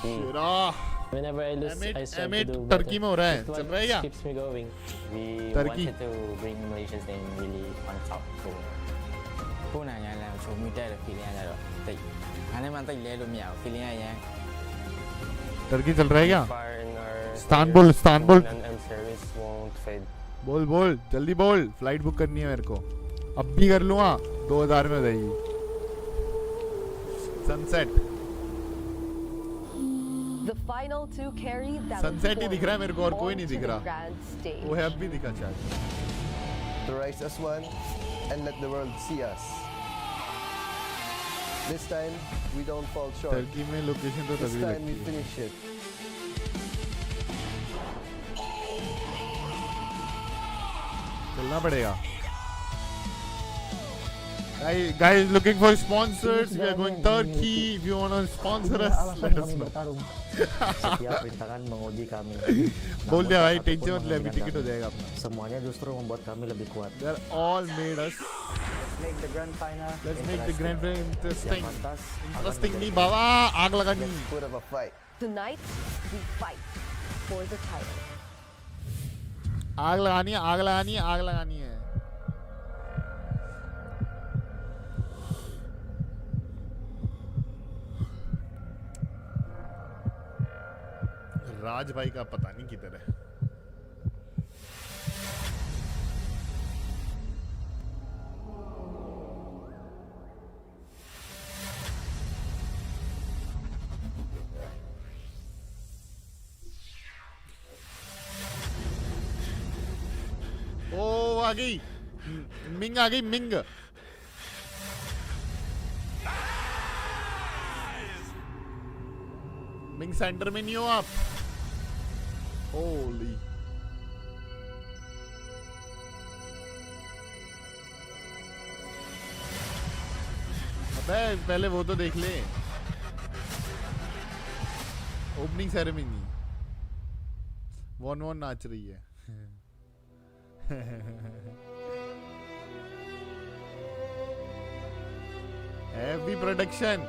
he. Whenever I lose, I strive to do Turkey में हो रहा है. चल रहा है क्या? Keeps me going. We Turkey. wanted to bring Malaysia's name really on top. So, Punanya lang, so mita la feeling na ro. Tay, ano man tay lelo miao feeling na Turkey चल रहा है क्या? fire in our Istanbul M series won't fade. बोल जल्दी बोल. Flight book करनी है मेरे को. अब भी कर लूँगा. 2000 में हो जाएगी. Sunset. The final two carried that sunset ही दिख रहा है मेरे को और कोई नहीं दिख रहा. grand stage. वो है अब भी दिखा शायद. To rise as one and let the world see us. This time we don't fall short. Turkey में लोकेशन तो This तभी time we लगती है. finish it. चलना पड़ेगा. Guys looking for sponsors. We are going Turkey. If you want to sponsor us, let us know. Setiap rintangan menguji kami. बोल दिया भाई, टेंशन मत ले, अभी टिकट हो जाएगा अपना. Semuanya justru membuat kami lebih kuat. They all made us. Make the grand final. Let's make the grand final interesting. Interesting नहीं बाबा, आग लगानी. Put up a fight. Tonight, we fight for the title. आग लगानी है, आग लगानी है, आग लगानी है. राज भाई का पता नहीं किधर है. ओ आ गई मिंग, आ गई मिंग. मिंग सेंटर में नहीं हो आप. Holy. अबे पहले वो तो देख ले. Opening ceremony. वन नाच रही है. Heavy production.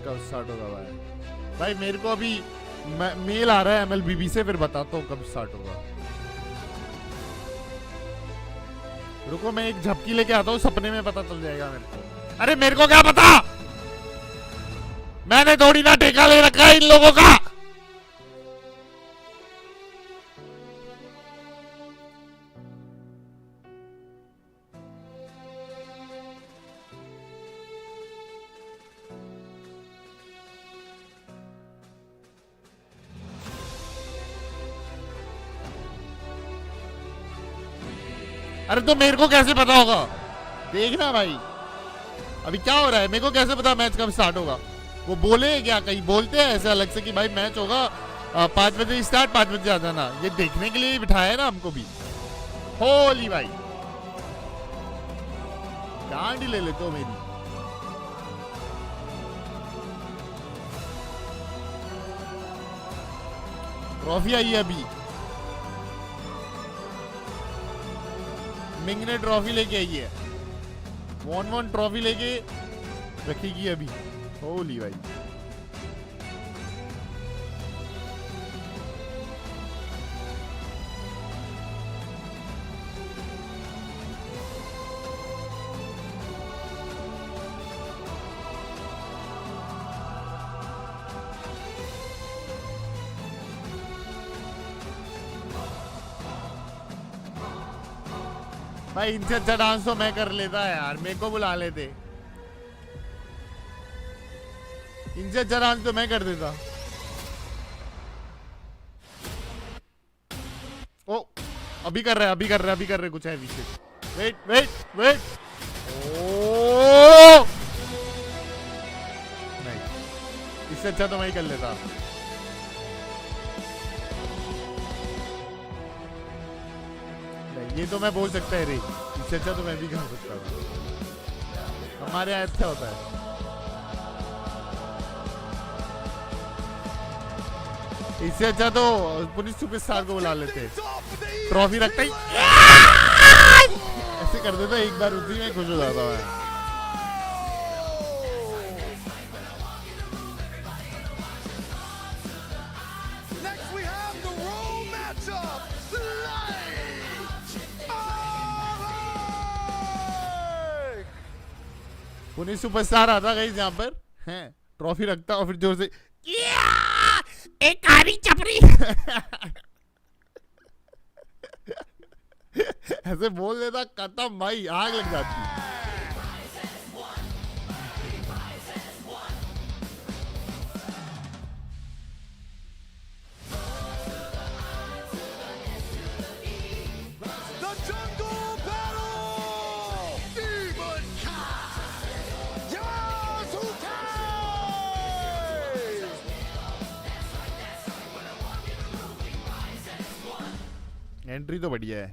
कब स्टार्ट होगा भाई मेरे को अभी मेल आ रहा है MLBB से, फिर बताता हूँ कब स्टार्ट होगा. रुको मैं एक झपकी लेके आता हूँ, सपने में पता चल जाएगा मेरे को. अरे मेरे को क्या पता, मैंने थोड़ी ना ठेका ले रखा है इन लोगों का. अरे तो मेरे को कैसे पता होगा, देखना भाई अभी क्या हो रहा है. मेरे को कैसे पता मैच कब स्टार्ट होगा. वो बोले क्या, कहीं बोलते हैं ऐसे अलग से कि भाई मैच होगा 5 बजे स्टार्ट, 5 बजे आ जाना. ये देखने के लिए बिठाया है ना हमको भी. होली भाई डांड ले लेते हो मेरी. ट्रॉफी आई है अभी. मिंग ने ट्रॉफी लेके आई है. 1-1 ट्रॉफी लेके रखेगी अभी. होली भाई भाई इनसे अच्छा डांस तो मैं कर लेता है यार, मेरे को बुला लेते. इनसे अच्छा डांस तो मैं कर देता. ओ अभी कर रहा है, अभी कर रहा है, अभी कर रहे हैं कुछ है पीछे. Wait wait wait. ओ नहीं, इससे अच्छा तो मैं ही कर लेता. ये तो मैं बोल सकता है रे, इससे अच्छा तो मैं भी कर सकता हूँ. हमारे यहाँ अच्छा होता है. इससे अच्छा तो पुलिस सुपरस्टार को बुला लेते, ट्रॉफी रखता ही ऐसे कर देता, एक बार उसी में खुश हो जाता है. पुलिस सुपरस्टार आता गई यहाँ पर हैं, ट्रॉफी रखता और फिर जोर से एक कारी चपरी ऐसे बोल देता, खत्म भाई, आग लग जाती. एंट्री तो बढ़िया है.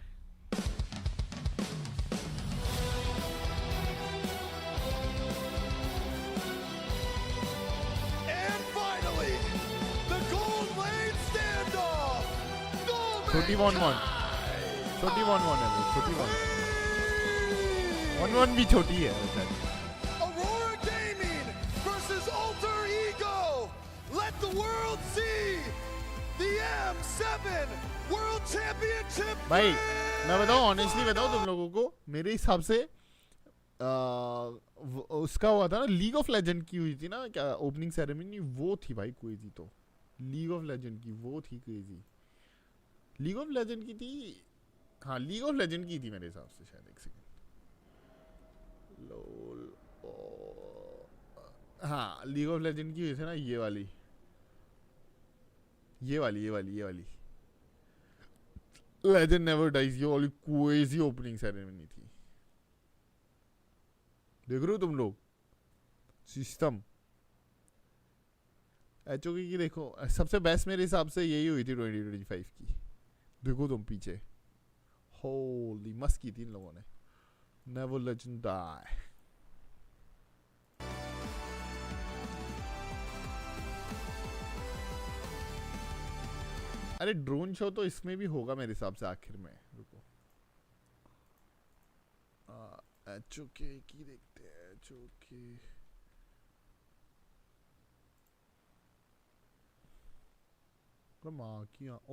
And finally, the gold lane standoff. छोटी 1-1. छोटी 1-1 है वो. छोटी 1-1 भी छोटी है. Aurora Gaming versus Alter Ego. Let the world see the M7 World Championship. भाई मैं बताऊँ ऑनेस्टली बताऊँ तुम लोगों को, मेरे हिसाब से उसका हुआ था ना लीग ऑफ लेजेंड की हुई थी ना क्या ओपनिंग सेरेमनी, वो थी भाई क्रेजी. तो लीग ऑफ लेजेंड की वो थी क्रेजी. लीग ऑफ लेजेंड की थी. हाँ लीग ऑफ लेजेंड की थी मेरे हिसाब से शायद. एक सेकंड. हाँ लीग ऑफ लेजेंड की हुई थी ना ये वाली. लेजेंड नेवर डाइज ये वाली क्रेजी ओपनिंग सेरेमनी थी. देख रहे हो तुम लोग सिस्टम एचओके की. देखो सबसे बेस्ट मेरे हिसाब से यही हुई थी 2025 की. देखो तुम पीछे होली मस्त की थी इन लोगों ने. Never legend die. अरे ड्रोन शो तो इसमें भी होगा मेरे हिसाब से आखिर में. रुको एचओके की देखते हैं. एचओके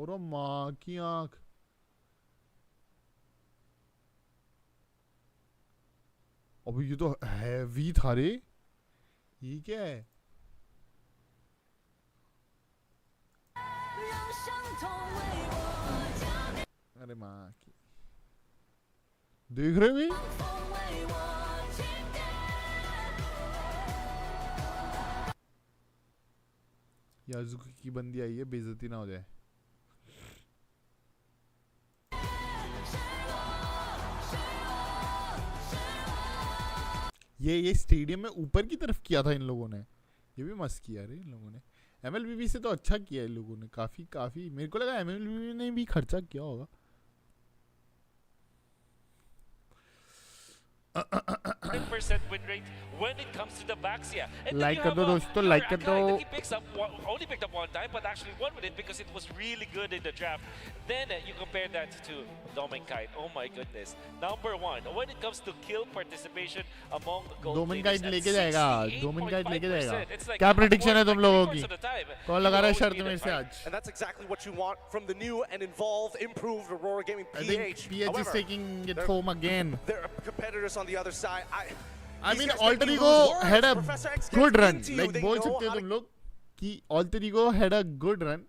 और माँ की आँख. अभी ये तो हैवी था रे. ये क्या है? अरे माँ की देख रहे भी. याजुकी की बंदी आई है, बेइज्जती ना हो जाए. ये स्टेडियम में ऊपर की तरफ किया था इन लोगों ने. ये भी मस्त किया रे इन लोगों ने. एमएलबीबी से तो अच्छा किया इन लोगों ने. काफी मेरे को लगा एमएलबीबी ने भी खर्चा किया होगा. 100% win rate when it comes to the backs here. Like कर दो दोस्तों, like कर दो. He picks up only picked up one time, but actually won with it because it was really good in the draft. Then you compare that to Dominkite. Oh my goodness, number one when it comes to kill participation among gold. Dominkite लेके जाएगा. Dominkite लेके जाएगा. क्या prediction है तुम लोगों की? कौन लगा रहा है शर्त मेरे से आज? And that's exactly what you want from the new and involved, improved Aurora Gaming PH. I think PH is taking it home again. Their competitors on the other side. I mean, Alter Ego had a good run. Like बोल सकते हो तुम लोग कि Alter Ego had a good run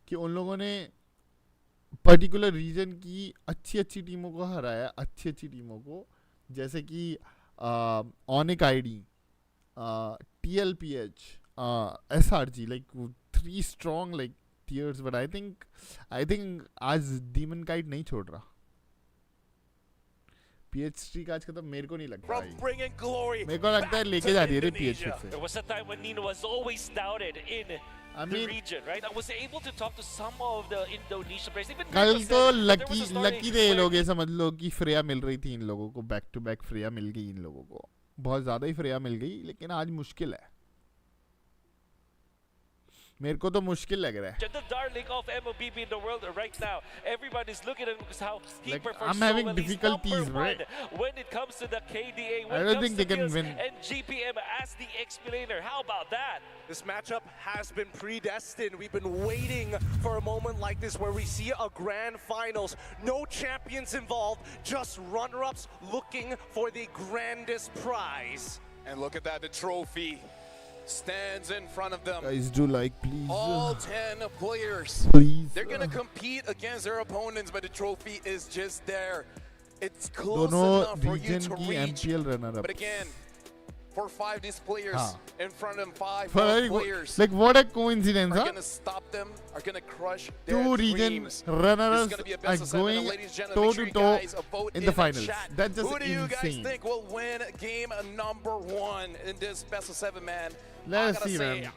कि उन लोगों ने पर्टिकुलर रीजन की अच्छी टीमों को हराया. अच्छी टीमों को जैसे कि ऑनिक ID, TLPH, SRG, like 3 strong like tiers. But I think आज डीमन काइट नहीं छोड़ रहा. PH streak आज खत्म मेरे को नहीं लगता है. मेरे को लगता है लेके जा रही है रे PH से. There was a time when Nino was always doubted in the region, right? I was able to talk to some of the Indonesian players. Even कल तो लकी थे ये लोग. ये समझ लो कि फ्रेया मिल रही थी इन लोगों को. बैक टू बैक फ्रेया मिल गई इन लोगों को. बहुत ज्यादा ही फ्रेया मिल गई. लेकिन आज मुश्किल है. मेरे को तो मुश्किल लग रहा है. The darling of Mlbb in the world right now. Everybody's looking at him because how he like, performs. I'm having difficulties, right? When it comes to the KDA, I don't think they can win. And GPM as the explainer. How about that? This matchup has been predestined. We've been waiting for a moment like this where we see a grand finals. No champions involved, just runner-ups looking for the grandest prize. And look at that, the trophy stands in front of them. Guys, do like, please. All 10 players. Please. They're going to compete against their opponents, but the trophy is just there. It's close enough for you to reach. But again, 4-5 these players in front of them, 5 players. Like what a coincidence, are going to stop them, are going to crush their 2 region dreams. runners are going toe to toe in the finals. That's just Who do you guys insane. think will win game number 1 in this best of 7, man? Let's see, man.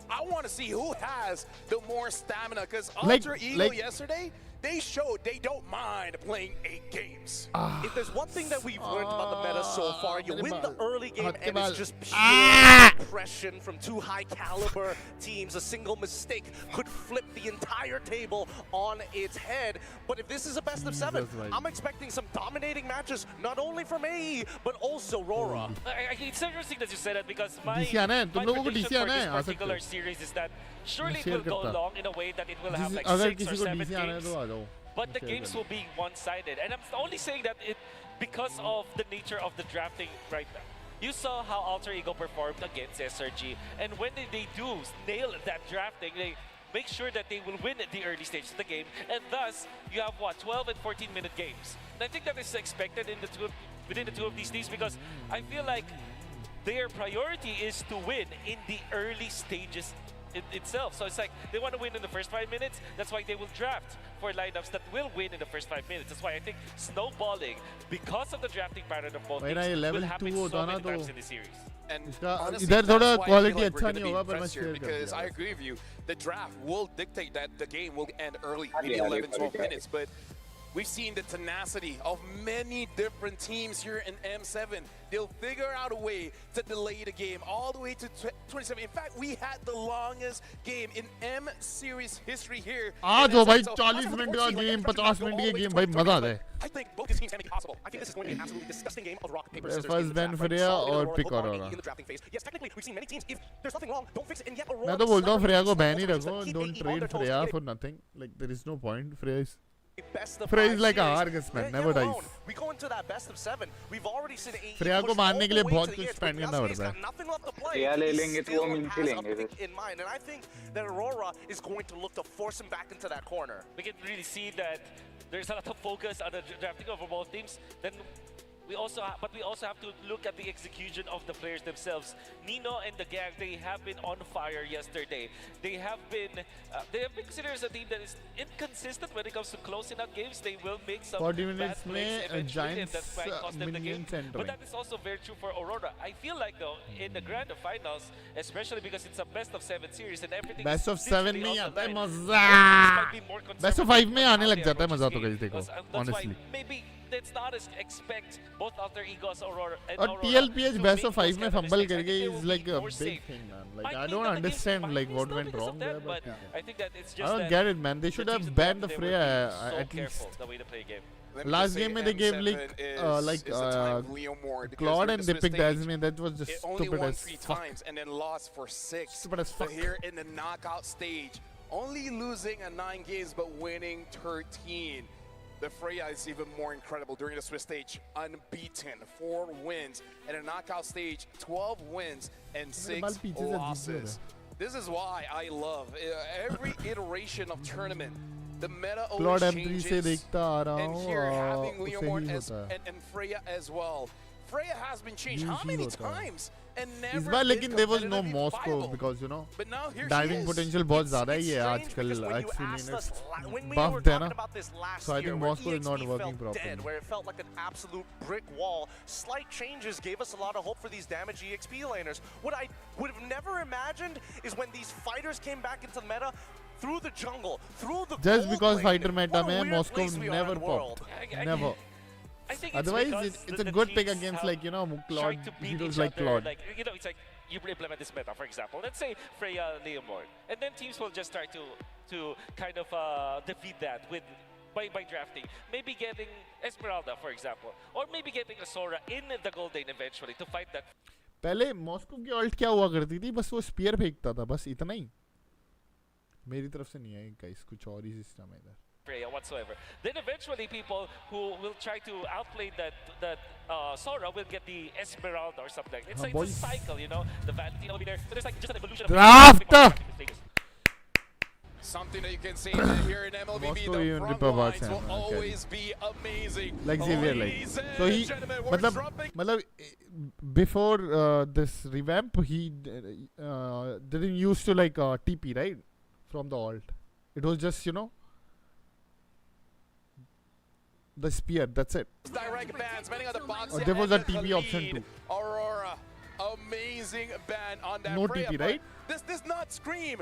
I want to see who has the more stamina, because Alter Ego yesterday, they showed they don't mind playing 8 games. If there's one thing that we've learned about the meta so far, you win the early game and it's just pure aggression from 2 high caliber teams. A single mistake could flip the entire table on its head. But if this is a best of 7, I'm expecting some dominating matches, not only from AE, but also Aurora. It's interesting that you said that because my prediction for this particular series is that surely it will go long in a way that it will have like 6 or 7 games. But the games will be one-sided. And I'm only saying that because of the nature of the drafting right now. You saw how Alter Ego performed against SRG. And when they do nail that drafting, they make sure that they will win at the early stage of the game. And thus, you have, 12 and 14-minute games. And I think that is expected within the two of these teams because I feel like their priority is to win in the early stages itself. So it's like they want to win in the first 5 minutes. That's why they will draft for lineups that will win in the first 5 minutes. That's why I think snowballing, because of the drafting pattern of both teams, will happen so many times in the series. And honestly, that's why I feel like we're gonna be impressed here because I agree with you. The draft will dictate that the game will end early, maybe 11, 12 minutes. But we've seen the tenacity of many different teams here in M7. They'll figure out a way to delay the game all the way to 27. In fact, we had the longest game in M series history here. आज हो भाई 40 minute का game 50 minute की game भाई मजा आता है. I think both these teams can make it possible. I think this is going to be an absolutely disgusting game of rock, paper, scissors. First Ben Freya और pick Aurora. In the drafting phase. Yes, technically we've seen many teams. If there's nothing wrong, don't fix it. And yet Aurora. मैं तो बोलता हूँ Freya को ban ही रखो. Don't trade Freya for nothing. Like there is no point. Freya is like a Argus man, never dies. We go into that best of 7. We've already seen AE Freya को मारने के लिए बहुत कुछ spend करना पड़ता है. Freya ले लेंगे तो वो मिलती लेंगे. In mind, and I think that Aurora is going to look to force him back into that corner. We can really see that there's a lot of focus on the drafting over both teams. Then we also have to look at the execution of the players themselves. Nino and the gang, they have been on fire yesterday. They have been considered as a team that is inconsistent when it comes to closing out games. They will make some 40 bad minutes plays eventually, and that might cost them the game. Giants But that is also very true for Aurora. I feel like though in the grand finals, especially because it's a best of 7 series and everything. Best of 7 में आता है मजा. Best of 5 में आने लग जाता है मजा तो कहीं देखो. Honestly. Maybe let's not expect both Alter Egos Aurora and और TLPH best of 5 में fumble करके is like a big thing, man. Like I don't understand like what went wrong there, but I think that it's just I don't get it, man. They should have banned the Freya at least. Last game they gave like Claude and they picked Asmin. That was just stupid as fuck. And then lost for 6. Stupid as fuck. So here in the knockout stage, only losing 9 games but winning 13. The Freya is even more incredible during the Swiss stage. Unbeaten, 4 wins. And a knockout stage, 12 wins and 6 losses. This is why I love every iteration of tournament. The meta always changes. And here having Leomord and Freya as well. Freya has been changed how many times? And never लेकिन there was no Moscow because you know diving potential बहुत ज़्यादा ही है आजकल Axelian buffed है ना, so I think Moscow is not working properly. Where it felt like an absolute brick wall. Slight changes gave us a lot of hope for these damage EXP laners. What I would have never imagined is when these fighters came back into the meta through the jungle, through the just because fighter meta में Moscow never popped, never. I think otherwise it's a good pick against like you know Claude, heroes like Claude. Like you know, it's like you implement this meta, for example. Let's say Freya Leomord, and then teams will just start to kind of defeat that with by drafting, maybe getting Esmeralda, for example, or maybe getting a Sora in the gold lane eventually to fight that. पहले Moscow की alt क्या हुआ करती थी, बस वो spear फेंकता था, बस इतना ही. मेरी तरफ से नहीं है गाइस, कुछ और ही सिस्टम है इधर. Whatsoever. Then eventually people who will try to outplay that Sora will get the Esmeralda or something. It's like a cycle, you know. The Valentino will be there. So there's like just an evolution of draft. Something that you can see here in MLBB, the front lines will always be amazing. Like Xavier, like so he, मतलब before this revamp, he didn't used to like TP right from the alt. It was just you know. The spear, that's it. Direct bans, banning on the box. There was a TP option too. Aurora, amazing ban on that. No Freya, TP, right? This does not scream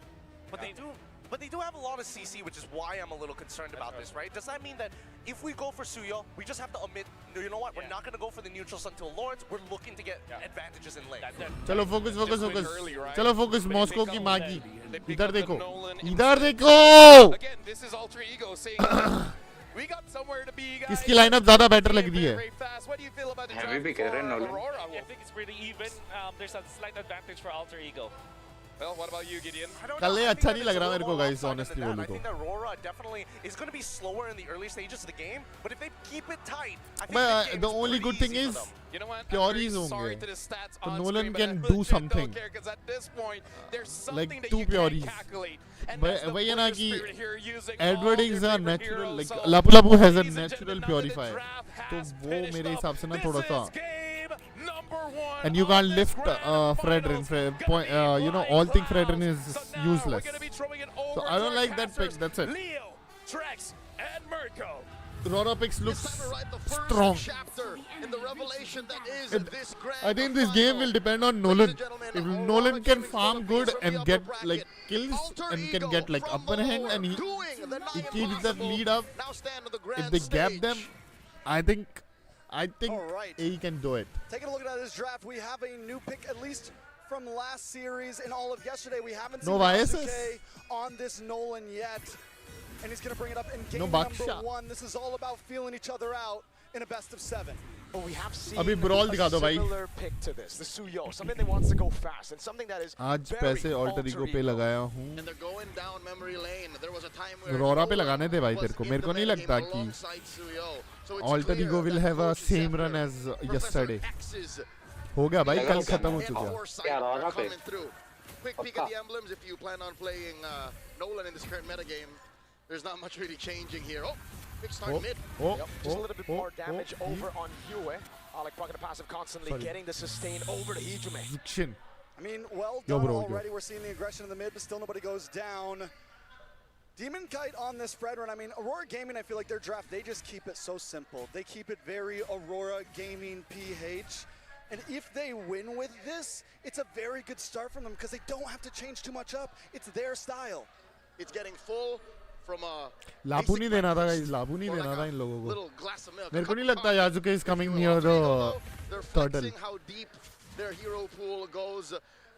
But they do. But they do have a lot of CC, which is why I'm a little concerned about this, right? Does that mean that if we go for Suyo, we just have to omit, you know what, we're not going to go for the neutrals until Lawrence, we're looking to get advantages in lane. चलो focus. चलो focus Moscow की माँ की. इधर देखो. Again, this is Alter Ego saying we got somewhere to be, guys. किसकी lineup ज़्यादा better लगती है? What do you feel about the Heavy draft pick, for Nolan. Aurora? I think it's pretty even. There's a slight advantage for Alter Ego. Well, what about you, Gideon? कल ये अच्छा नहीं लग रहा मेरे को guys, honestly बोलूँ I तो. think that Aurora definitely is going to be slower in the early stages of the game, but if they keep it tight, I think But the only good thing is You know what? Purities I'm very sorry होंगे. to the stats So on Nolan screen, can but I do legit something. Don't care, 'cause at this point, there's something Like that two you can't Purities. calculate. And that's the वही है ना Purge कि spirit here, using Edward all is your a favorite natural, heroes. like So, Lapu Lapu has a ladies and natural gentlemen, now that the purifier. draft तो has वो finished मेरे up, हिसाब से ना this थोड़ा सा. is game number 1 And you of can't this lift grand Fredrin. finals. You know, all thing Fredrin is So now useless. we're gonna be throwing it So over I to don't our like that pick. casters, That's it. Leo, Trex, and Mirko. Aurora picks looks Time to write the first strong. chapter in the revelation that is It- this grand I think this game will depend on Nolan. If Nolan can farm good and get like kills and can get like upper hand and he keeps that lead up, if they gap them, I think he can do it. Taking a look at this draft, we have a new pick, at least from last series and all of yesterday. We haven't seen Yasuke on this Nolan yet. And he's going to bring it up in game number 1. This is all about feeling each other out in a best of 7. But we have seen अभी brawl दिखा दो भाई. similar pick to this, the Suyo, something that wants to go fast and something that is आज very पैसे Alter Ego पे लगाया हूँ. And they're going down memory lane. There was a time where Aurora पे लगाने दे भाई तेरे को. मेरे को नहीं लगता कि Alter Ego will have a same run as yesterday. हो गया भाई, कल खत्म हो चुका. क्या Aurora पे? Quick peek at the emblems if you plan on playing Nolan in this current metagame. There's not much really changing here. Oh, big start mid. just a little bit more damage over on Yue. Alec bucket a passive constantly, getting the sustain over to Hijume. I mean, well done already. We're seeing the aggression in the mid, but still nobody goes down. Demon Kite on this Fred run. I mean, Aurora Gaming, I feel like their draft, they just keep it so simple. They keep it very Aurora Gaming PH. And if they win with this, it's a very good start from them because they don't have to change too much up. It's their style. It's getting full. लापू नहीं देना था guys, लापू नहीं देना था इन लोगों को. मेरे को नहीं लगता Yasuke is coming near the turtle. How deep their hero pool goes.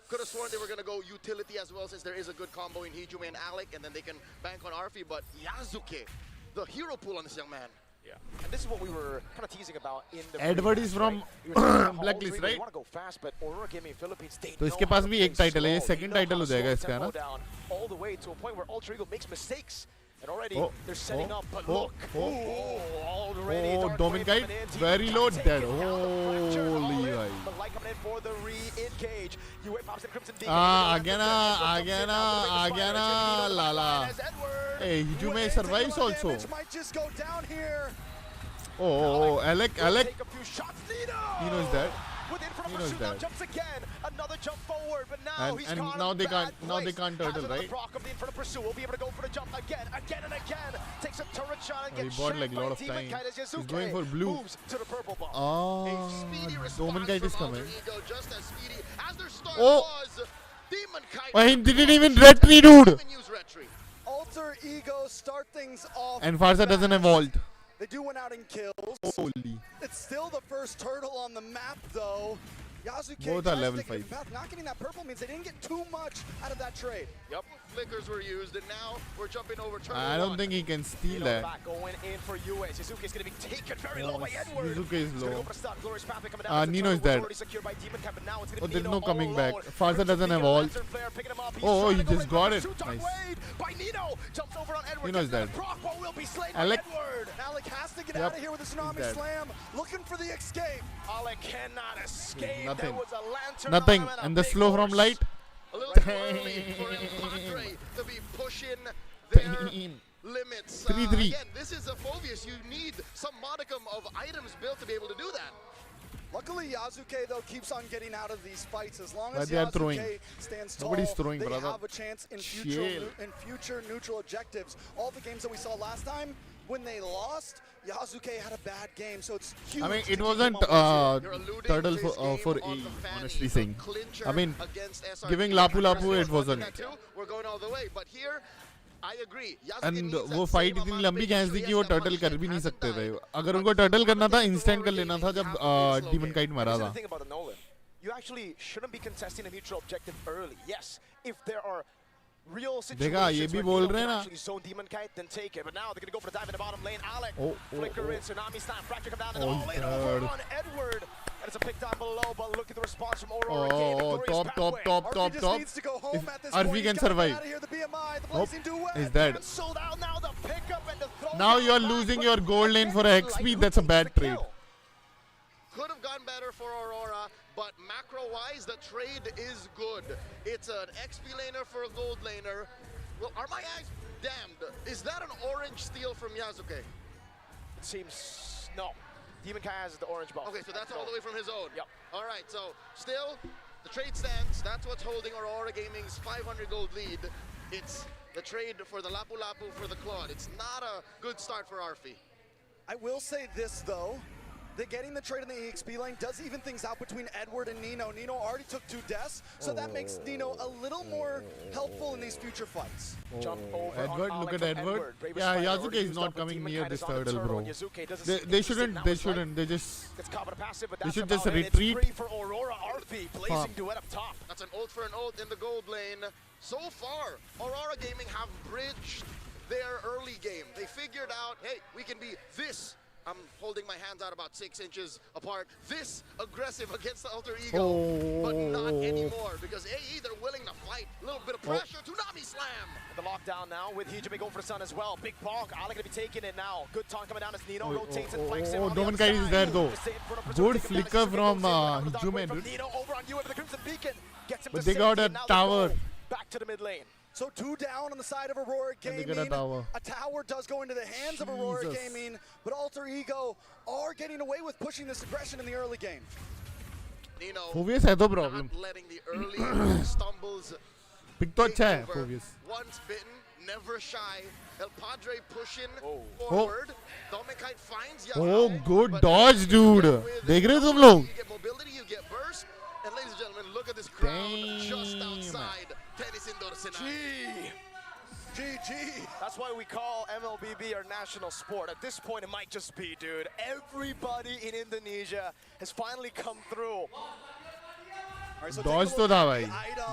Could have sworn they were going to go utility as well since there is a good combo in Hijume and Alec, and then they can bank on Arfi. But Yasuke, the hero pool on this young man. Yeah, and this is what we were kind of teasing about in the Edward is from Blacklist, right? तो इसके पास भी एक title है, ये second title हो जाएगा इसका ना. All the way to a point where Alter Ego makes mistakes. And already they're setting up, but look, already Domin Kite, very low, dead. Holy guy. But like coming in for the re-engage. You wait, pops in Crimson Deacon. Again, Lala. Hey, Hijume survives also. Might just go down here. Oh, Alec. He knows that. He knows that. Jumps again. Another jump forward, but now he's and gone now they can't turtle, right? The in front of Pursue will be able to go for the jump again and again. Takes a turret shot and gets He bought like a lot of time. He's going for blue. Moves to the purple ball. Domin Kite is coming. Just as speedy as their start was. Demon Kite. Oh, he didn't even retry, dude. Alter Ego start things off. And Farsa doesn't have ult. They do win out in kills. Holy. It's still the first turtle on the map, though. Yasuke both are level 5. Not getting that purple means they didn't get too much out of that trade. Yep, flickers were used, and now we're jumping over turtle. I don't think he can steal that. Going in for Yue. Suzuki is going to be taken very low by Edward. Suzuki is low. Nino Nino is dead. Oh, there's no coming back. Farsa doesn't have ult. Oh, he just got it. Nice. Nino is dead. Alec. Alec has to get out of here with a tsunami slam. Looking for the escape. Alec cannot escape. Nothing. There was a lantern. Nothing. And the slow from light. A little too early for Padre to be pushing their limits. 3-3. Again, this is a Phobius. You need some modicum of items built to be able to do that. Luckily, Yasuke, though, keeps on getting out of these fights. As long as they are Yasuke throwing. stands tall, Nobody's throwing, they brother. have a chance in future neutral objectives. All the games that we saw last time, when they lost, Yasuke had a bad game, so it's huge. I mean, it wasn't turtle for E, honestly saying. I mean, giving Lapu Lapu, it wasn't. We're going all the way, but here, I agree. And वो fight इतनी लंबी खींच दी कि वो turtle कर भी नहीं सकते थे. अगर उनको turtle करना था, instant कर लेना था जब demon kite मरा था. You actually shouldn't be contesting a neutral objective early. Yes, if there are real देखा ये भी बोल रहे हैं ना. actually zone demon kite, then take it. But now they're gonna go for the dive in the bottom lane. Alec flicker in, tsunami style, fracture come down, and all in over on Edward. And it's a pick down below, but look at the response from Aurora. Top. If RV can survive. Is that? Now you're losing your gold lane for a XP. That's a bad trade. Could have gone better for Aurora, but macro-wise, the trade is good. It's an XP laner for a gold laner. Well, are my eyes damned? Is that an orange steal from Yasuke? It seems no. Demon Kai has the orange buff. Okay, so that's all the way from his own. Yep. All right, so still, the trade stands. That's what's holding Aurora Gaming's 500 gold lead. It's the trade for the Lapu Lapu for the Claude. It's not a good start for Arfi. I will say this, though. That getting the trade in the EXP lane does even things out between Edward and Nino. Nino already took 2 deaths, so that makes Nino a little more helpful in these future fights. Jump over Edward, on look at Alec Edward. Edward. Yeah, Yasuke is not coming near this turtle, bro. They shouldn't. They shouldn't. They just. They should just retreat. For Aurora, Arfi blazing duet up top. That's an ult for an ult in the gold lane. So far, Aurora Gaming have bridged their early game. They figured out, hey, we can be this. I'm holding my hands out about 6 inches apart. This aggressive against the Alter Ego, but not anymore because AE, they're willing to fight. A little bit of pressure. Tsunami slam. The lockdown now with Hijime going for the sun as well. Big bonk. Alec gonna be taking it now. Good taunt coming down as Nino rotates and flanks him. Doman Kite is there though. Good flicker from Hijime, dude. Nino over on you with the Crimson Beacon. Gets him But to they got a tower. Back to the mid lane. So 2 down on the side of Aurora Gaming. A tower. A tower does go into the hands of Aurora Gaming, but Alter Ego are getting away with pushing this aggression in the early game. Nino Phobius है तो problem. not letting the early stumbles Pick तो अच्छा है over. Phobius. Once bitten, never shy. El Padre pushing forward. Domekite finds Oh, Yasuke, good but dodge, dude. देख रहे हो तुम लोग? You get mobility, you get burst. And ladies and gentlemen, look at this crowd just outside Tennis Indoor Sinai. GG. That's why we call Mlbb our national sport. At this point, it might just be, dude. Everybody in Indonesia has finally come through. Dodge तो था भाई.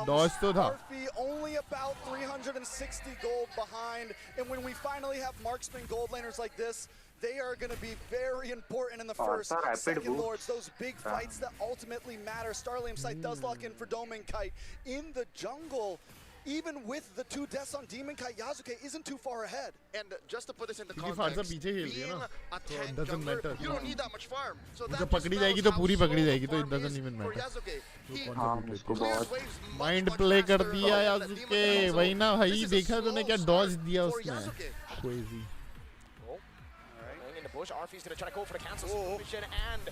Dodge तो था. Arfi only about 360 gold behind, and when we finally have marksman gold laners like this, they are going to be very important in the first, second lords, those big fights that ultimately matter. Starlium Sight does lock in for Doman Kite in the jungle. Even with the 2 deaths on Demon Kite, Yasuke isn't too far ahead. And just to put this into क्योंकि context, फारसा पीछे खेल रही है ना, a so tank it doesn't jungler, matter. you don't need that much farm. So जब that पकड़ी जाएगी तो पूरी पकड़ी जाएगी तो it doesn't even matter. Mind play कर दिया यासुके, वही ना भाई देखा तूने क्या dodge दिया उसने. Crazy. In the bush, Arfi's gonna try to go for the cancel submission and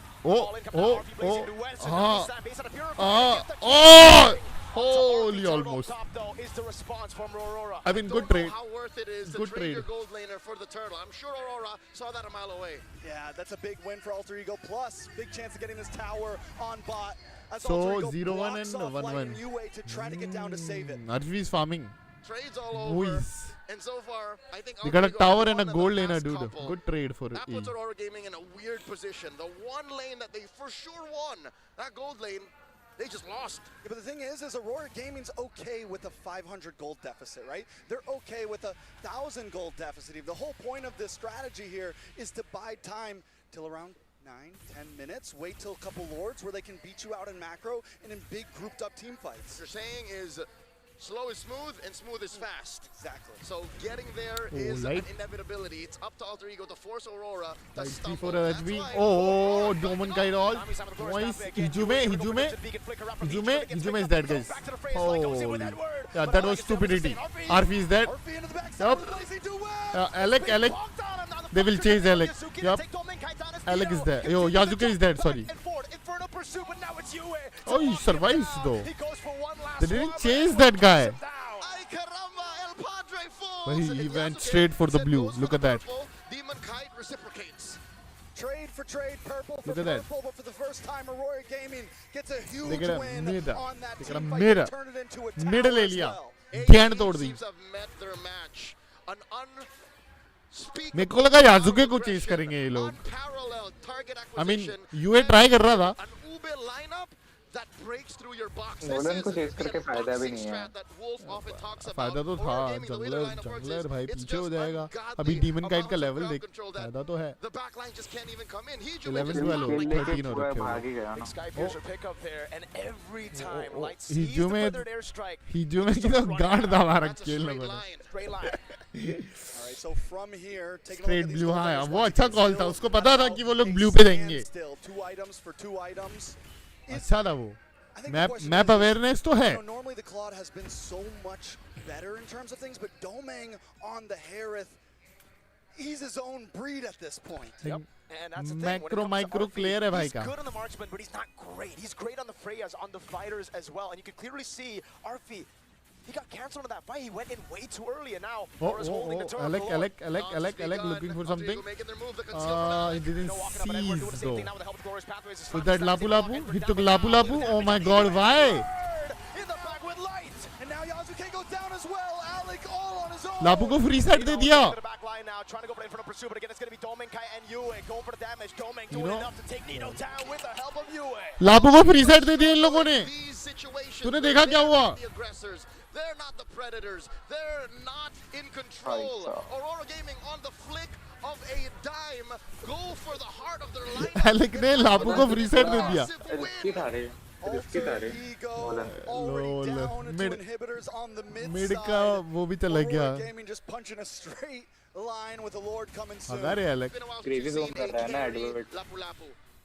holy almost. Top though is the response from Aurora. I mean, good trade. How worth it is to Good trade trade. your gold laner for the turtle. I'm sure Aurora saw that a mile away. Yeah, that's a big win for Alter Ego. Plus, big chance of getting this tower on bot. As So, Alter Ego 0-1 blocks and off 1-1. Light and Yue to try to get down to save it. RV is farming. Trades all over. Boys. And so far, I think We got a Alter Ego tower has and a won gold the laner, past dude. couple. Good trade for That E. puts Aurora Gaming in a weird position. The one lane that they for sure won, that gold lane, they just lost. Yeah, but the thing is Aurora Gaming's okay with a 500 gold deficit, right? They're okay with a 1,000 gold deficit. The whole point of this strategy here is to buy time till around 9-10 minutes. Wait till a couple lords where they can beat you out in macro and in big grouped up team fights. What you're saying is slow is smooth and smooth is fast. Exactly. So getting there is an inevitability. It's up to Alter Ego to force Aurora to stumble. That's why Oh, Doman Kite all. Nice. Hijime is dead, guys. Oh, yeah, that was stupidity. RV is dead. Yup. Alec. They will chase Alec. Yup. Alec is there. Yo, Yasuke is dead, sorry. Oh, he survives though. They didn't chase that guy. But he went straight for the blue. Look at that. Demon Kite reciprocates. Trade for trade, purple for Look at that. purple, but for the first time, Aurora Gaming gets a huge They get a win mid. on that They get a team fight mid. to turn it into a tower Middle as area. well. Gand तोड़ दी. Teams have met their match. an unspeakable, मेरे को लगा याजुके को chess करेंगे ये लोग. unparalleled target I mean, acquisition. UA try कर रहा था. An ube lineup that breaks through your box. Nolan को चेस करके फायदा भी नहीं है. फायदा तो था. जंगलर भाई पीछे हो जाएगा. अभी डीमन काइट का लेवल देख. फायदा तो है. 11 12 हो 13 हो रखे हो. हिजुमे की तो गांड दबा रखी है लोगों ने. Straight blue. हाँ वो अच्छा कॉल था. उसको पता था कि वो लोग ब्लू पे देंगे. अच्छा था वो. मैप अवेयरनेस तो है. Normally the Claude has been so much better in terms of things, but Domeng on the Harith, he's his own breed at this point. Yep. And that's the thing. Macro micro clear है भाई का. He's good on the marksman, but he's not great. He's great on the Freyas, on the fighters as well. And you can clearly see Arfi, he got cancelled on that fight. He went in way too early, and now Aura's holding the turret. Alec looking for something. He didn't seize though. So that Lapu Lapu, he took Lapu Lapu. Oh my God, why? In the back with light, and now Yasuke goes down as well. Alec all on his own. Lapu को free set दे दिया. Now trying to go for in front of pursuit, but again it's going to be Domeng, Kai, and Yue going for the damage. Domeng doing enough to take Nino down with the help of Yue. लापू को free set दे दिया इन लोगों ने. तूने देखा क्या हुआ? They're not the predators. They're not in control. Aurora Gaming on the flick of a dime go for the heart of their lineup. Alec ने Lapu को फ्री सेट दे दिया. मिड का वो भी चला गया. अगर एलेक क्रेजी जोन कर रहा है ना Edward.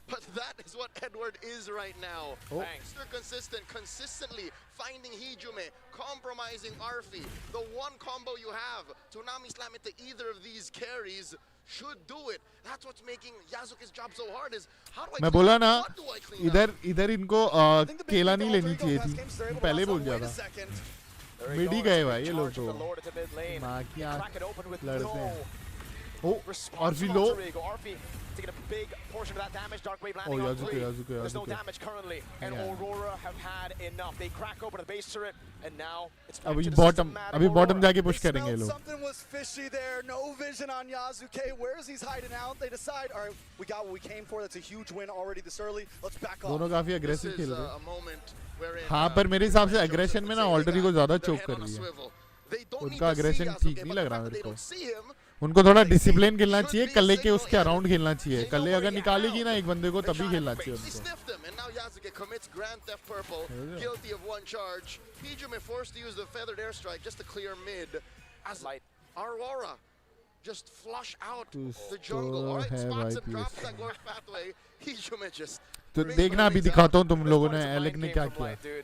But that is what Edward is right now. Mr. Consistently finding Hijume, compromising Arfi. The one combo you have, Tsunami Slam into either of these carries should do it. That's what's making Yasuke's job so hard is how do I मैं बोला ना इधर इनको केला नहीं लेनी चाहिए थी. पहले बोल दिया था. मिड ही गए भाई ये लोग तो. माँ की आँख लड़ते हैं. Arfi low. Taking a big portion of that damage. Dark Wave landing on 3. There's no damage currently, and Aurora have had enough. They crack open the base turret, and now it's अभी bottom जाके push करेंगे ये लोग. Something was fishy there. No vision on Yasuke. Where's he's hiding out? They decide, all right, we got what we came for. That's a huge win already this early. Let's back off. दोनों काफी aggressive खेल रहे हैं. हाँ पर मेरे हिसाब से aggression में ना Alter Ego ज़्यादा choke कर रही है. उनका aggression ठीक नहीं लग रहा मेरे को. उनको थोड़ा डिसिप्लिन खेलना चाहिए. कल्ले के उसके अराउंड खेलना चाहिए. कल्ले अगर निकालेगी ना एक बंदे को तभी खेलना चाहिए उनको. And now Yasuke commits Grand Theft Purple, guilty of one charge. Hijume forced to use the feathered airstrike just to clear mid. As Aurora just flush out the jungle. All right, spots him, drops that glorious pathway. Hijume just. तो देखना अभी दिखाता हूँ तुम लोगों ने Alec ने क्या किया.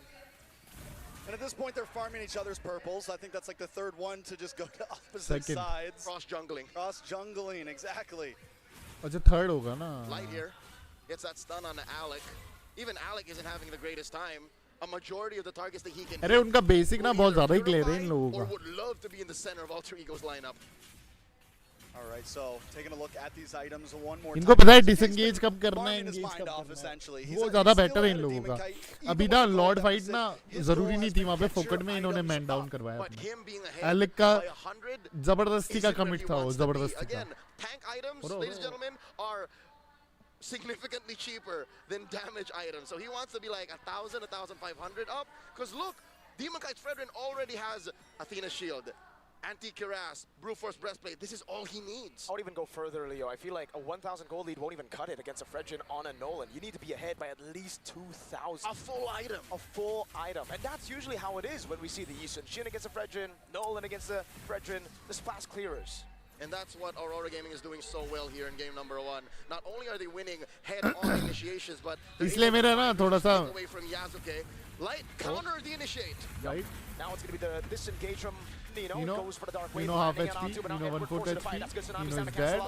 And at this point, they're farming each other's purples. I think that's like the third one to just go to opposite sides. Cross jungling. Cross jungling, exactly. अच्छा third होगा ना. Light here gets that stun on Alec. Even Alec isn't having the greatest time. A majority of the targets that he can. अरे उनका basic ना बहुत ज़्यादा ही clear है इन लोगों का. Or would love to be in the center of Alter Ego's lineup. All right, so taking a look at these items one more time. इनको पता है disengage कब करना है, engage कब करना है. वो ज़्यादा better है इन लोगों का. अभी ना Lord fight ना ज़रूरी नहीं थी वहाँ पे फोकट में इन्होंने man down करवाया अपना. एलेक का ज़बरदस्ती का commit था वो ज़बरदस्ती का. Tank items, ladies and gentlemen, are significantly cheaper than damage items. So he wants to be like 1,000, 1,500 up. Because look, Demon Kite's Fredrin already has Athena's shield. Anti-Cuirass, Brute Force Breastplate, this is all he needs. I would even go further, Leo. I feel like a 1,000 gold lead won't even cut it against a Fredrin on a Nolan. You need to be ahead by at least 2,000. A full item. A full item. And that's usually how it is when we see the Yisun Shin against a Fredrin, Nolan against the Fredrin, the splash clearers. And that's what Aurora Gaming is doing so well here in game number 1. Not only are they winning head-on initiations, but इसलिए मेरा ना थोड़ा सा away from Yasuke. Light counter the initiate. Right. Now it's going to be the disengage from Nino. Goes for the dark wave. Nino half HP. Nino 1/4 HP. Nino is dead.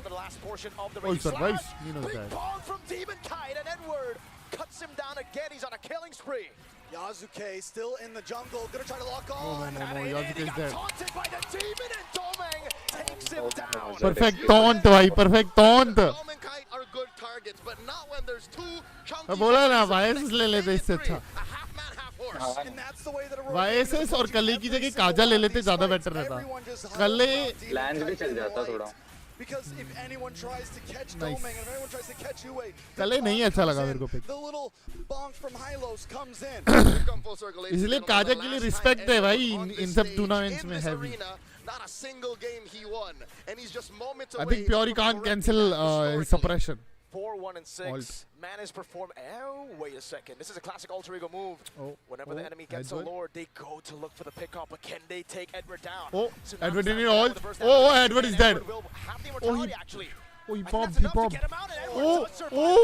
Oh, survives. Nino is dead. Big bomb from Demon Kite, and Edward cuts him down again. He's on a killing spree. Yasuke still in the jungle, gonna try to lock on. No, Yasuke is dead. Taunted by the demon, and Domeng takes him down. Perfect taunt, भाई, perfect taunt. Domeng Kite are good targets, but not when there's two chunky. बोला ना, voice ले लेते इससे अच्छा. A half man, half horse. and that's the way that Aurora YSS और कले की जगह काजा ले लेते ज्यादा बेटर रहता कले लैंड भी चल जाता थोड़ा because if anyone tries to catch Doming and if anyone tries to catch Yue, कले नहीं अच्छा लगा मेरे को pick the little bonk from Hylos comes in. इसलिए काजा के लिए रिस्पेक्ट है भाई इन सब टूर्नामेंट्स में है भी Not a single game he won, and he's just moments I away. think Puri can't cancel his suppression. 4, 1, and 6. Man has performed. Oh, wait a second. This is a classic alter ego move. Whenever the enemy gets a lord, they go to look for the pickup. But can they take Edward down? Oh, Edward didn't ult. Oh, Edward is dead. Have the immortality actually. Oh, he popped. He popped. Oh,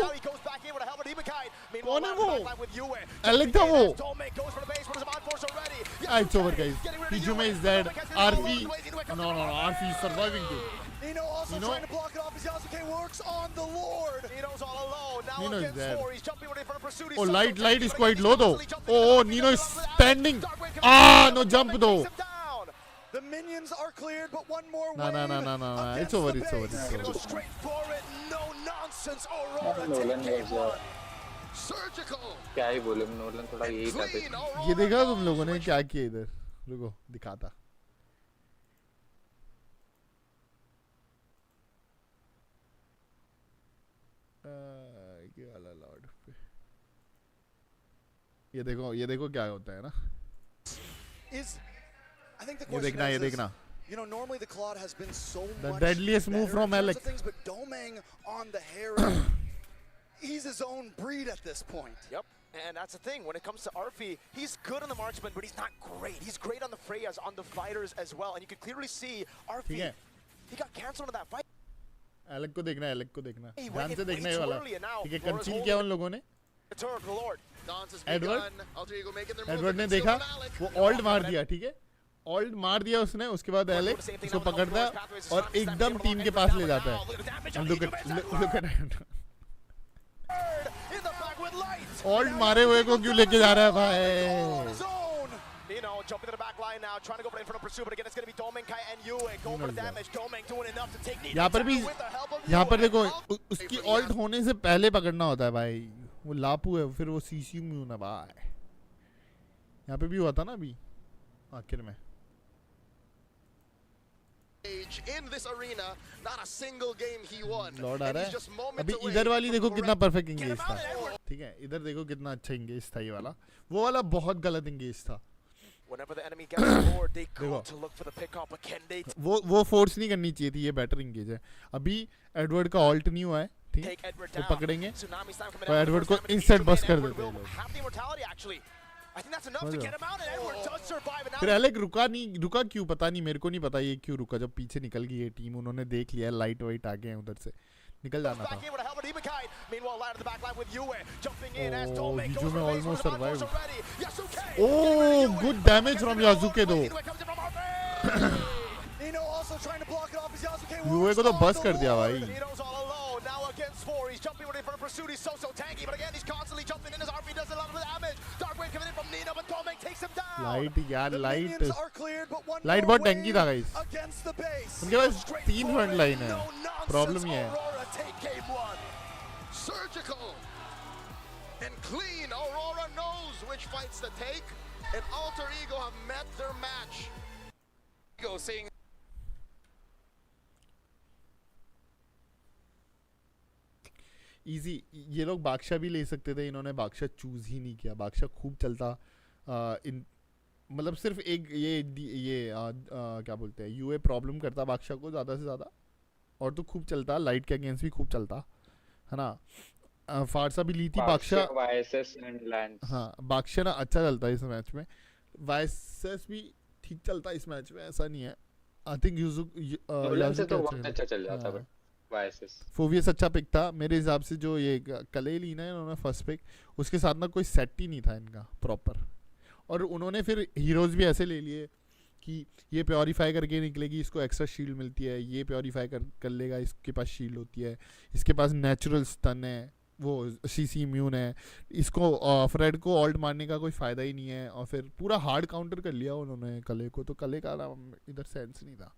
Now he goes back in with a helmet. Ibakite. कौन है वो? with Yue. Alec था वो. Doming goes for the base. What is on force already? It's over, guys. Pijume is dead. RP. No. RP is surviving too. Nino also trying to block it off as Yasuke works on the Lord. Nino's all alone. Now Nino is against dead. 4. He's jumping ready for the pursuit. Oh, light is quite low though. Oh, Nino is standing. Ah, no jump though. The minions are cleared, but one more No. It's over. Straight for it. No nonsense. Aurora take one. Surgical. क्या ही बोले Nolan थोड़ा यही था pick ये देखा तुम लोगों ने क्या किया इधर रुको दिखाता ये वाला लॉर्ड पे ये देखो क्या होता है ना I think the ये question देखना is, you know, normally the Claude has been so The much deadliest move better from in terms Alex. of things, but Doming on the Harry, he's his own breed at this point. Yep. And that's the thing, when it comes to Arfi, he's good on the marksman, but he's not great. He's great on the Freyas, on the fighters as well. And you can clearly see Arfi, he got cancelled on that fight. Alec को देखना He ध्यान went से in देखना way ये too वाला early, and now ठीक है Laura's conceal किया उन लोगों ने Return to the Lord. Edward Edward ने देखा वो ऑल्ट मार दिया ठीक है ऑल्ट मार दिया उसने उसके बाद एलेक उसको पकड़ता है और एकदम टीम के पास ले जाता है लुक एट ऑल्ट मारे हुए को क्यों लेके जा रहा है भाई Nino jumping to the back line now, trying to go for the pursuit, but again it's going to be Doming, Kai, and Yue. Go for the damage. Doming doing enough to take Nino यहाँ पर भी down with the help of यहाँ पर Yue. देखो उसकी alt होने से पहले पकड़ना होता है भाई वो लापू है फिर वो सीसी में ना भाई यहाँ पे भी हुआ था ना अभी आखिर में In this arena, not a single game he won. Lord आ And रहा he's है just moments अभी away इधर वाली from देखो कितना correct- परफेक्ट इंगेज था ठीक है इधर देखो कितना अच्छा इंगेज था ये वाला वो वाला बहुत गलत इंगेज था Whenever the enemy gets the Lord, they go to look for the pickup, but can they वो फोर्स नहीं करनी चाहिए थी ये बेटर इंगेज है अभी एडवर्ड का ऑल्ट नहीं हुआ है ठीक take Edward वो down? पकड़ेंगे Tsunamis time coming और out. एडवर्ड First को damage इंस्टेंट to बस Edward कर देते हैं will लोग have the immortality actually. I think that's enough to समझ get him out, and Edward does survive. And now फिर एलेक रुका क्यों पता नहीं मेरे को नहीं पता ये क्यों रुका जब पीछे निकल गई ये टीम उन्होंने देख लिया लाइट वाइट आ गए उधर से निकल जाना back था in with a helmet, Ibakite. Meanwhile, line to the back line with Yue jumping in as Oh, Doming goes Yuju for the में base, almost but the survived. already. Yasuke. Oh, good damage from Yasuke though. Nino also trying to block it off as Yasuke Yue works को तो on बस the कर दिया Lord. भाई Nino's all alone now against 4. He's jumping ready for the pursuit. He's so tanky, but again he's constantly jumping in. His RP does a lot of damage. Dark Wave coming in from Nino, but Doming takes him down. Light यार The light minions are cleared, but one light more बहुत टैंकी था wave guys against the base. उनके पास 3 front line है problem ये है Aurora take game 1. Surgical and clean. Aurora knows which fights to take, and Alter Ego have met their match. Ego saying easy ये लोग बादशाह भी ले सकते थे इन्होंने बादशाह चूज ही नहीं किया बादशाह खूब चलता इन मतलब सिर्फ एक ये क्या बोलते हैं यूए प्रॉब्लम करता बादशाह को ज़्यादा से ज़्यादा और तो खूब चलता लाइट के अगेंस्ट भी खूब चलता है ना फारसा भी ली थी बादशाह वाईएसएस एंड लैंड हाँ बादशाह ना अच्छा चलता है इस मैच में वाईएसएस भी ठीक चलता है इस मैच में ऐसा नहीं है आई थिंक नोलन से तो बहुत अच्छा चल जाता है वाईएसएस फोवियस अच्छा पिक था मेरे हिसाब से जो ये कले ली ना इन्होंने फर्स्ट पिक उसके साथ ना कोई सेट ही नहीं था इनका प्रॉपर और उन्होंने फिर हीरोज भी ऐसे ले लिए कि ये प्योरीफाई करके निकलेगी इसको एक्स्ट्रा शील्ड मिलती है ये प्योरीफाई कर लेगा इसके पास शील्ड होती है इसके पास नेचुरल स्टन है वो सीसी इम्यून है इसको फ्रेड को ऑल्ट मारने का कोई फ़ायदा ही नहीं है और फिर पूरा हार्ड काउंटर कर लिया उन्होंने कले को तो कले का इधर सेंस नहीं था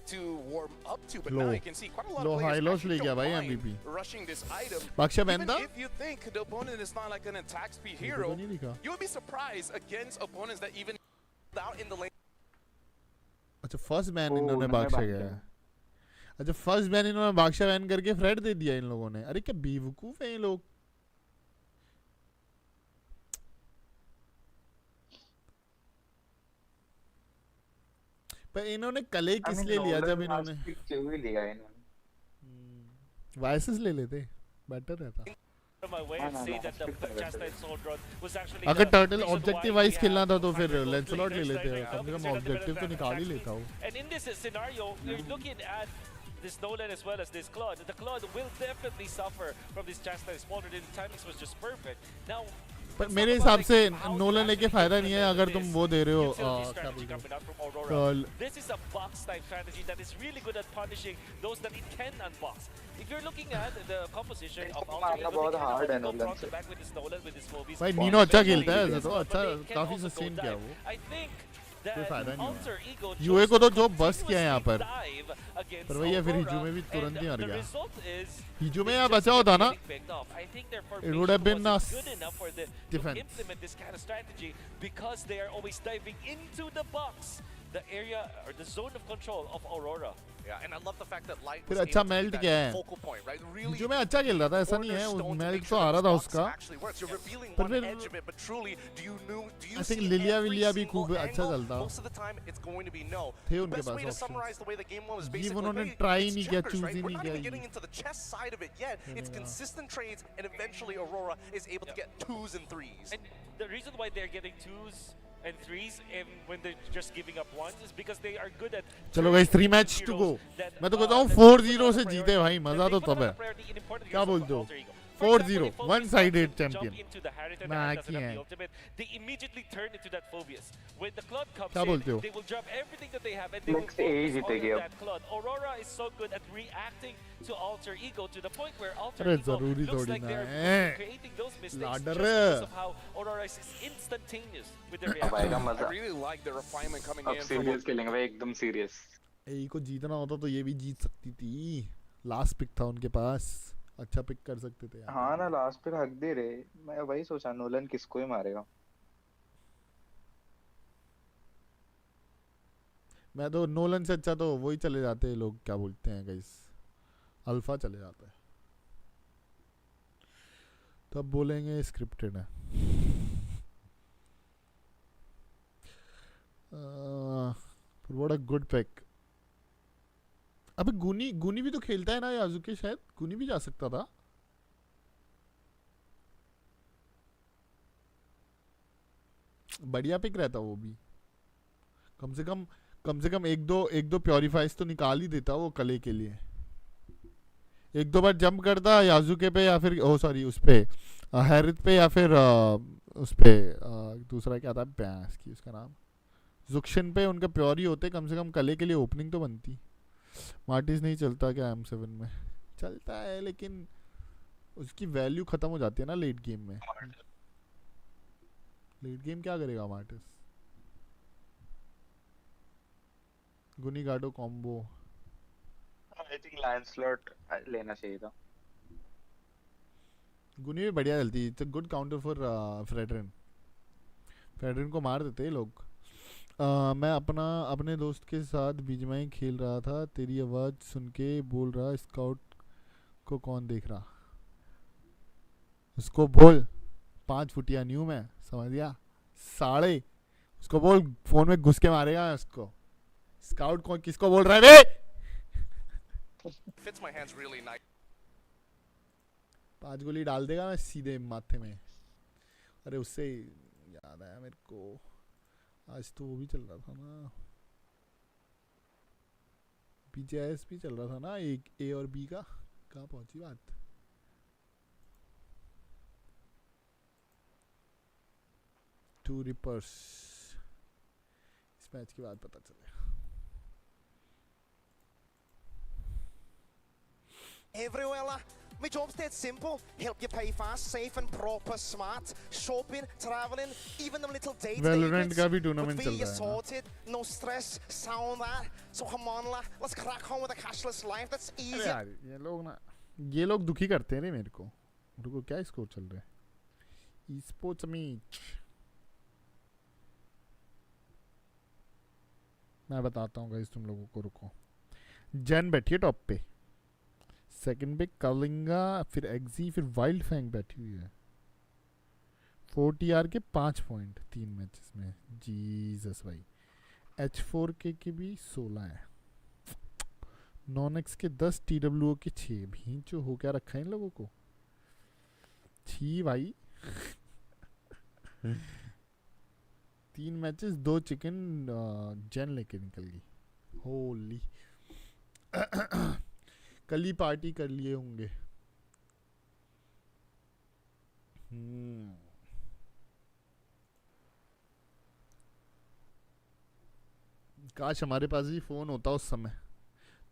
to warm up to, but now you can see quite a lot of high players loss actually ले गया don't भाई mind MVP. rushing this item. Baksha Even Benda? if you think the opponent is not like an attack speed hero, तो नहीं दिखा. you would be surprised against opponents that even out in the lane. अच्छा first ban इन्होंने बादशाह किया है. अच्छा first ban इन्होंने बादशाह बैन करके फ्रेड दे दिया इन लोगों ने. अरे क्या बेवकूफ है ये लोग. पर इन्होंने कले किस लिए लिया जब इन्होंने क्यों ही लिया इन्होंने. वाइसेस ले लेते बेटर रहता. अगर टर्टल ऑब्जेक्टिव वाइज खेलना था तो फिर लेंसलॉट ले लेते. कम से कम ऑब्जेक्टिव तो निकाल ही लेता हूँ. And in this scenario, you're looking at this Nolan as well as this Claude. The Claude will definitely suffer from this chastise smolder. The timings was just perfect. Now, पर मेरे हिसाब से नोलन लेके फायदा नहीं है अगर तुम वो दे रहे हो. क्या बोलते हो. This is a box type strategy that is really good at punishing those that it can unbox. If you're looking at the composition of मारना बहुत हार्ड है नोलन से. भाई नीनो अच्छा खेलता है तो अच्छा काफी सस्टेन किया वो. I think कोई फायदा नहीं हुआ. यूए को तो जो बस किया है यहाँ पर. पर वही है फिर हिजू में भी तुरंत ही मर गया. हिजू में यहाँ बचा होता ना. It would have been a defense. Implement this kind of strategy because they are always diving into the box, the area or the zone of control of Aurora. Yeah, and I love the fact that Light फिर was अच्छा able to melt be किया that है. focal point, right? Really हिजू में अच्छा खेल रहा था ऐसा नहीं है. उस मेल्ट तो आ रहा था उसका. You're revealing पर one फिर edge of it, but truly, do you I think see Lilia every विलिया भी single खूब अच्छा angle? चलता. Most of the time, it's going to be no. थे The उनके best pass way to options. summarize the way the game was ये basically, उन्होंने hey, try he it's नहीं किया, checkers, choose right? ही We're नहीं not even किया. getting into the chess side of it yet. It's consistent trades, and eventually Aurora is able to get 2s and 3s. And the reason why they're getting 2s and 3s and when they're just giving up 1s is because they are good at. चलो guys 3 match to go. मैं तो कहता हूँ 4-0 से जीते भाई. मजा तो तब है. क्या बोलते हो. 4-0 one sided champion. मैं की है. They immediately turn into that phobias. When the Claude comes क्या बोलते in, हो. they will drop everything that they have and they will focus on that Claude. Aurora is so good at reacting to alter ego to the point where alter अरे ego जरूरी looks थोड़ी like ना they're है. creating those mistakes just लाडर. because of how Aurora is instantaneous with their reaction. I really like the refinement coming अब in. Serious खेलेंगे भाई एकदम serious. ए को जीतना होता तो ये भी जीत सकती थी. लास्ट पिक था उनके पास. अच्छा पिक कर सकते थे. हाँ ना लास्ट पे हक दे रहे. मैं वही सोचा नोलन किसको ही मारेगा. मैं तो नोलन से अच्छा तो वही चले जाते हैं लोग. क्या बोलते हैं गाइस. अल्फा चले जाता है. तब बोलेंगे स्क्रिप्टेड है. What a good pick. अबे गुनी भी तो खेलता है ना याजुके. शायद गुनी भी जा सकता था. बढ़िया पिक रहता वो भी. कम से कम एक दो प्योरीफाइज तो निकाल ही देता वो कले के लिए. एक दो बार जंप करता याजुके पे या फिर सॉरी उस पे हैरिथ पे या फिर उस पे दूसरा क्या था बैंस की उसका नाम जुक्शन पे. उनका प्योरी होते कम से कम कले के लिए ओपनिंग तो बनती. मार्टिस नहीं चलता क्या M7 में. चलता है लेकिन उसकी वैल्यू खत्म हो जाती है ना लेट गेम में. लेट गेम क्या करेगा मार्टिस. गुनी गाडो कॉम्बो. आई थिंक लैंसलॉट लेना चाहिए था. गुनी भी बढ़िया चलती है. It's a good counter for Fredrinn. Fredrinn को मार देते हैं लोग. मैं अपने दोस्त के साथ बीजमाई खेल रहा था. तेरी आवाज़ सुन के बोल रहा स्काउट को कौन देख रहा. उसको बोल 5 फुटिया न्यू में समझ गया. साढ़े उसको बोल फोन में घुस के मारेगा उसको. स्काउट कौन किसको बोल रहा है बे. Fits my hands really nice. 5 गोली डाल देगा मैं सीधे माथे में. अरे उससे याद आया मेरे को. आज तो वो भी चल रहा था ना. BJS भी चल रहा था ना. एक A और B का. कहाँ पहुंची बात. To reapers. इस मैच के बाद पता चलेगा. everywhere lah. My job's dead simple. Help you pay fast, safe and proper, smart. Shopping, traveling, even them little day-to-day Valorant bits. का भी tournament With चल you रहा है ना? sorted, no stress, sound that. So come on lah, let's crack on with a cashless life. That's अरे easy. यार ये लोग दुखी करते हैं रे मेरे को। रुको क्या स्कोर चल रहा है? Sports meet. मैं बताता हूँ गाइस तुम लोगों को, रुको। जैन बैठी है टॉप पे, सेकंड पे कलिंगा, फिर एक्जी, फिर वाइल्ड फैंग बैठी हुई है। 40R के 5 पॉइंट 3 मैचेस में। जीसस भाई। H4K के भी 16 है। नॉन एक्स के 10, TWO के 6। भींचो हो क्या रखा है इन लोगों को? छी भाई। 3 मैचेस 2 चिकन जैन लेके निकल गई। होली। कल ही पार्टी कर लिए होंगे। काश हमारे पास भी फोन होता उस समय,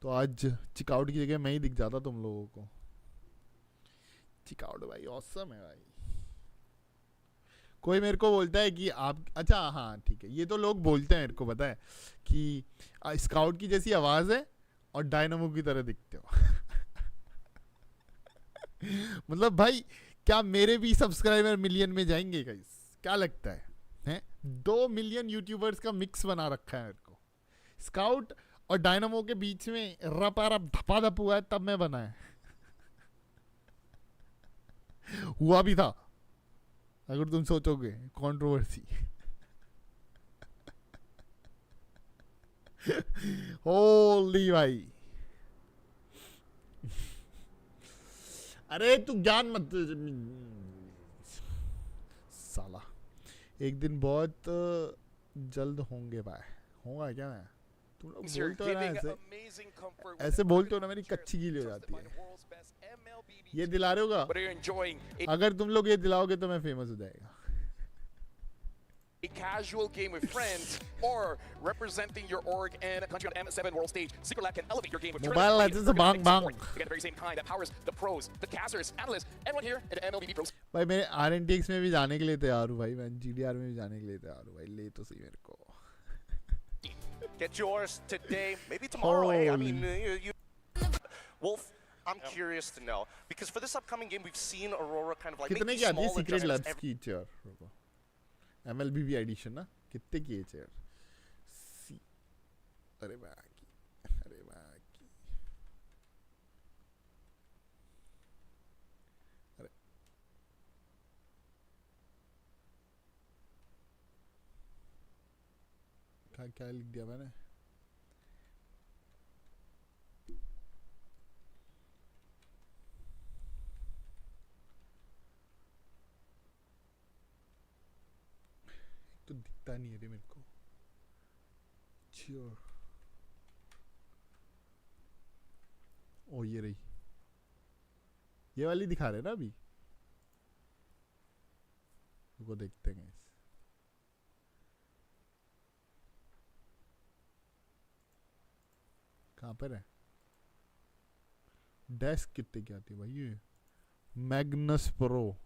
तो आज चिकआउट की जगह मैं ही दिख जाता तुम लोगों को। चिकआउट भाई ऑसम है भाई। कोई मेरे को बोलता है कि आप, अच्छा हाँ ठीक है, ये तो लोग बोलते हैं मेरे को पता है कि स्काउट की जैसी आवाज है और डायनामो की तरह दिखते हो। मतलब भाई क्या मेरे भी सब्सक्राइबर मिलियन में जाएंगे गाइस? क्या लगता है? 2 मिलियन यूट्यूबर्स का मिक्स बना रखा है मेरे को। स्काउट और डायनामो के बीच में रपा रप धपा धप हुआ है, तब मैं बना है। हुआ भी था अगर तुम सोचोगे, कंट्रोवर्सी। होली भाई। अरे तू ज्ञान मत साला। एक दिन बहुत जल्द होंगे भाई। होगा क्या? मैं तुम लोग बोलते हो ना ऐसे बोलते हो ना, मेरी कच्ची गीली हो जाती है। ये दिला रहे होगा? अगर तुम लोग ये दिलाओगे तो मैं फेमस हो जाएगा। A casual game with friends or representing your org and a country on M7 world stage, Secret Lab can elevate your game with Mobile Legends bang bang. Again, the very same kind that powers the pros, the casters, analysts, everyone here at the MLB pros. भाई मैं RNTX में भी जाने के लिए तैयार हूँ भाई, मैं GDR में भी जाने के लिए तैयार हूँ भाई। ले तो सही मेरे को। Get yours today, maybe tomorrow. Hey, I mean, Wolf, I'm curious to know because for this upcoming game, we've seen Aurora kind of like कितने make की these आती है small सीक्रेट adjustments लैब्स की चेयर? MLBB एडिशन ना, कितने की है chair? अरे बाकी, अरे बाकी, अरे क्या क्या लिख दिया मैंने? तो दिखता नहीं है रे मेरे को। ओ ये रही, ये वाली दिखा रहे ना अभी। वो देखते हैं। कहाँ पर है? डेस्क कितने की आती है भाई? ये मैग्नस प्रो।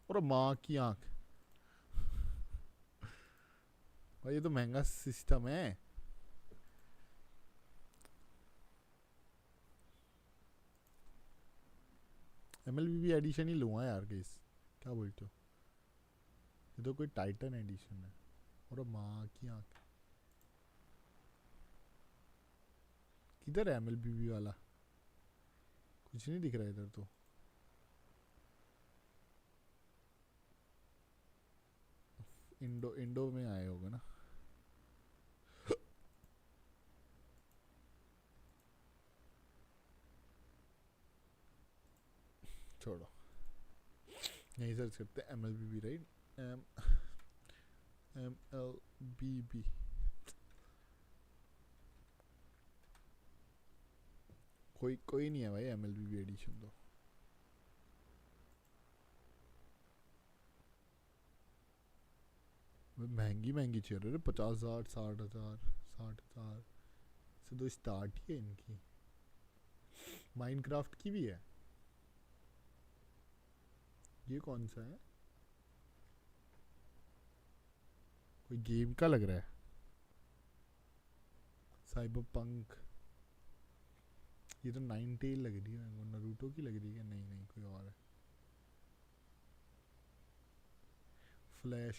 और माँ की आंख भाई, ये तो महंगा सिस्टम है। MLBB एडिशन ही लूँगा यार गाइस, क्या बोलते हो? ये तो कोई टाइटन एडिशन है। और माँ की आंख किधर है MLBB वाला? कुछ नहीं दिख रहा इधर तो। इंडो में आए होगे ना। छोड़ो, यही सर्च करते हैं MLBB, राइट? MLBB कोई नहीं है भाई MLBB एडिशन तो। महंगी चेयर है, 50,000, 60,000, 60,000, से तो स्टार्ट ही है इनकी। माइनक्राफ्ट की भी है। ये कौन सा है? कोई गेम का लग रहा है। साइबरपंक। ये तो नाइनटेल लग रही है, नारुतो की लग रही है। नहीं नहीं, कोई और है। Flash.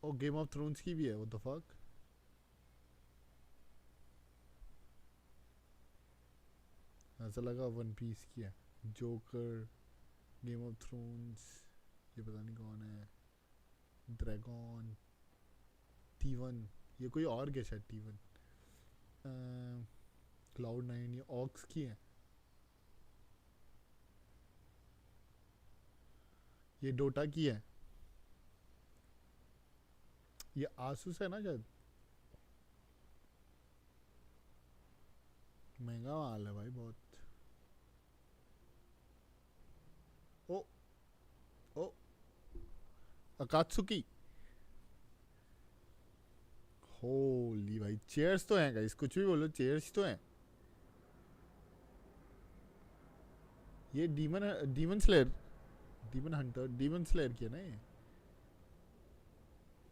Oh, Game of Thrones की भी है। What the fuck. ऐसा लगा वन पीस की है। जोकर, गेम ऑफ थ्रोन्स, ये पता नहीं कौन है। ड्रैगन, टी1, ये कोई और क्या शायद टी1। क्लाउड9, ये ऑक्स की है। ये डोटा की है। ये आसूस है ना शायद। महंगा माल है भाई बहुत। ओ ओ अकात्सुकी। होली भाई, चेयर्स तो हैं गाइस, कुछ भी बोलो, चेयर्स तो हैं। ये demon slayer, demon Hunter, demon slayer की है ना ये।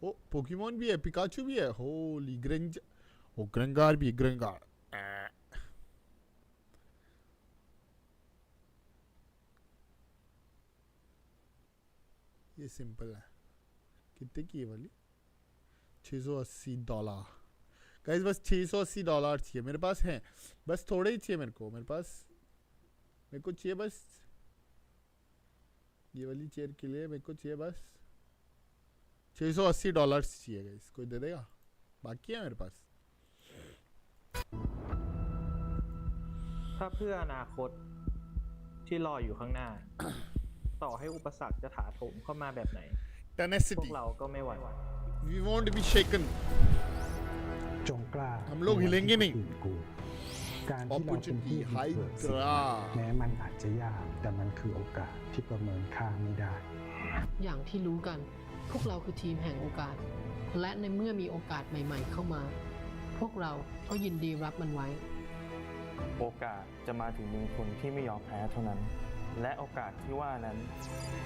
ओ, पोकेमॉन भी है, पिकाचू भी है। होली ग्रेंज, ओ ग्रेंगार भी है, ग्रेंगार। ये सिंपल है। कितने की है वाली? $680। गाइस बस $680 चाहिए मेरे पास है। बस थोड़े ही चाहिए मेरे को। मेरे को चाहिए बस ये वाली चेयर के लिए। मेरे को चाहिए बस $680 चाहिए गाइस। कोई दे देगा? बाकी है मेरे पास। ถ้าเพื่ออนาคตที่รออยู่ข้างหน้า ต่อให้อุปสรรคจะถาโถมเข้ามาแบบไหน พวกเราก็ไม่หวั่น We won't be shaken. จงกล้า हम लोग हिलेंगे नहीं. การที่เราเป็นผู้เกิดสิ่งแม้มันอาจจะยากแต่มันคือโอกาสที่ประเมินค่าไม่ได้ อย่างที่รู้กันพวกเราคือทีมแห่งโอกาสและในเมื่อมีโอกาสใหม่ๆเข้ามาพวกเราก็ยินดีรับมันไว้โอกาสจะมาถึงมือคนที่ไม่ยอมแพ้เท่านั้นและโอกาสที่ว่านั้น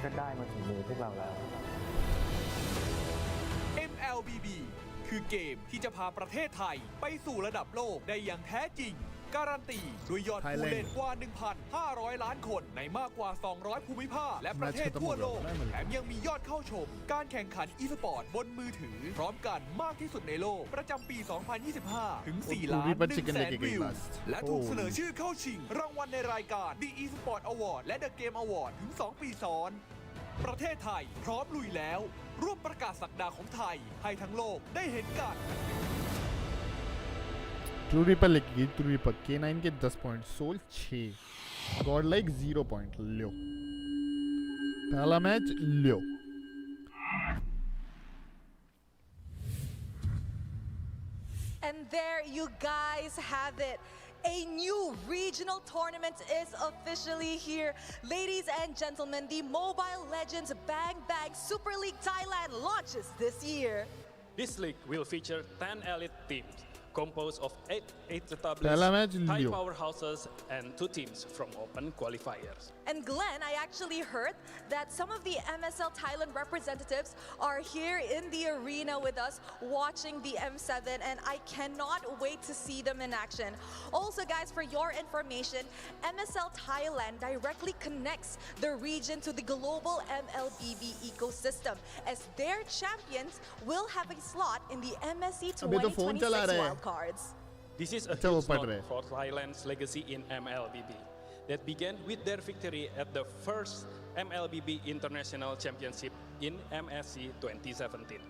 ก็ได้มาถึงมือพวกเราแล้ว MLBB คือเกมที่จะพาประเทศไทยไปสู่ระดับโลกได้อย่างแท้จริงการันตีด้วยยอดผู้เล่นกว่า 1,500 ล้านคนในมากกว่า 200 ภูมิภาคและประเทศทั่วโลกแถมยังมียอดเข้าชมการแข่งขันอีสปอร์ตบนมือถือพร้อมกันมากที่สุดในโลกประจำปี 2025 ถึง 4,100,000 วิวและถูกเสนอชื่อเข้าชิงรางวัลในรายการ The eSport Award และ The Game Award ถึง 2 ปีซ้อนประเทศไทยพร้อมลุยแล้วร่วมประกาศศักดาของไทยให้ทั้งโลกได้เห็นกัน True Reaper लिखी True Reaper K9 के 10 point soul 6 god like 0 point लो पहला मैच लो And there you guys have it. A new regional tournament is officially here. Ladies and gentlemen, the Mobile Legends Bang Bang Super League Thailand launches this year. This league will feature 10 elite teams composed of 8 established Thai powerhouses and 2 teams from open qualifiers. And Glenn, I actually heard that some of the MSL Thailand representatives are here in the arena with us watching the M7, and I cannot wait to see them in action. Also guys, for your information, MSL Thailand directly connects the region to the global MLBB ecosystem, as their champions will have a slot in the MSC 2026 wildcards. This is a huge note for Thailand's legacy in MLBB that began with their victory at the first MLBB International Championship in MSC 2017.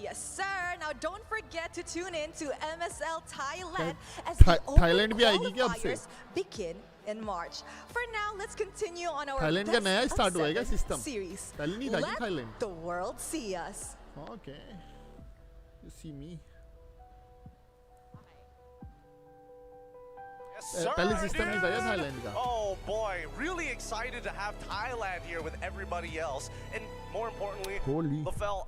Yes, sir. Now don't forget to tune in to MSL Thailand as the Thailand भी आएगी क्या अब से? begin in March. For now, let's continue on our Thailand का नया start होएगा system series. पहले नहीं था कि Thailand the world see us. Okay, you see me. पहले सिस्टम नहीं था थाईलैंड का. Oh boy, really excited to have Thailand here with everybody else, and more importantly, Holy. Lafell,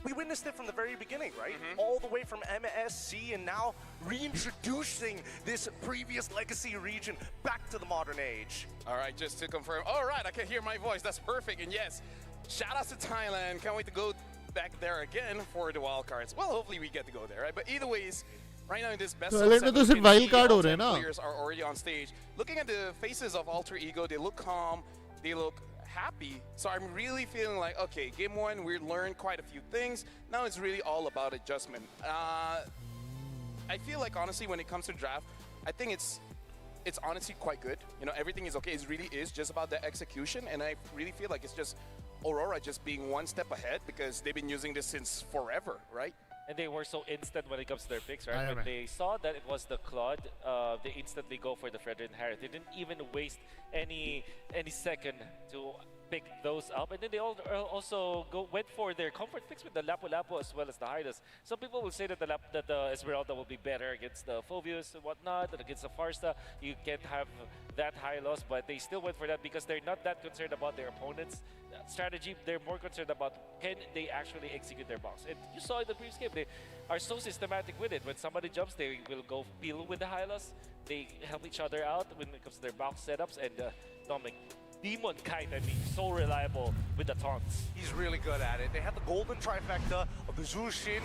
we witnessed it from the very beginning, right? All the way from MSC and now reintroducing this previous legacy region back to the modern age. All right, just to confirm. All right, I can hear my voice. That's perfect. And yes, shout out to Thailand. Can't wait to go back there again for the wild cards. Well, hopefully we get to go there, right? But either ways, right now in this best of Thailand seven, में तो सिर्फ wild card हो रहे हैं ना? players are already on stage. Looking at the faces of Alter Ego, they look calm, they look happy. So I'm really feeling like, okay, game one, we learned quite a few things. Now it's really all about adjustment. I feel like honestly, when it comes to draft, I think it's honestly quite good. You know, everything is okay. It really is just about the execution, and I really feel like it's just Aurora just being one step ahead because they've been using this since forever, right? And they were so instant when it comes to their picks, right? When they saw that it was the Claude, they instantly go for the Fredrin Harris. They didn't even waste any second to pick those up. And then they also went for their comfort picks with the Lapu Lapu as well as the Hydas. Some people will say that the Esmeralda will be better against the Phobius and whatnot, and against the Farsta. You can't have that high loss, but they still went for that because they're not that concerned about their opponent's strategy. They're more concerned about can they actually execute their box. And you saw in the previous game, they are so systematic with it. When somebody jumps, they will go peel with the high loss. They help each other out when it comes to their box setups. And Dominic, Demon Kite, I mean, so reliable with the taunts. He's really good at it. They had the golden trifecta of the Zushin,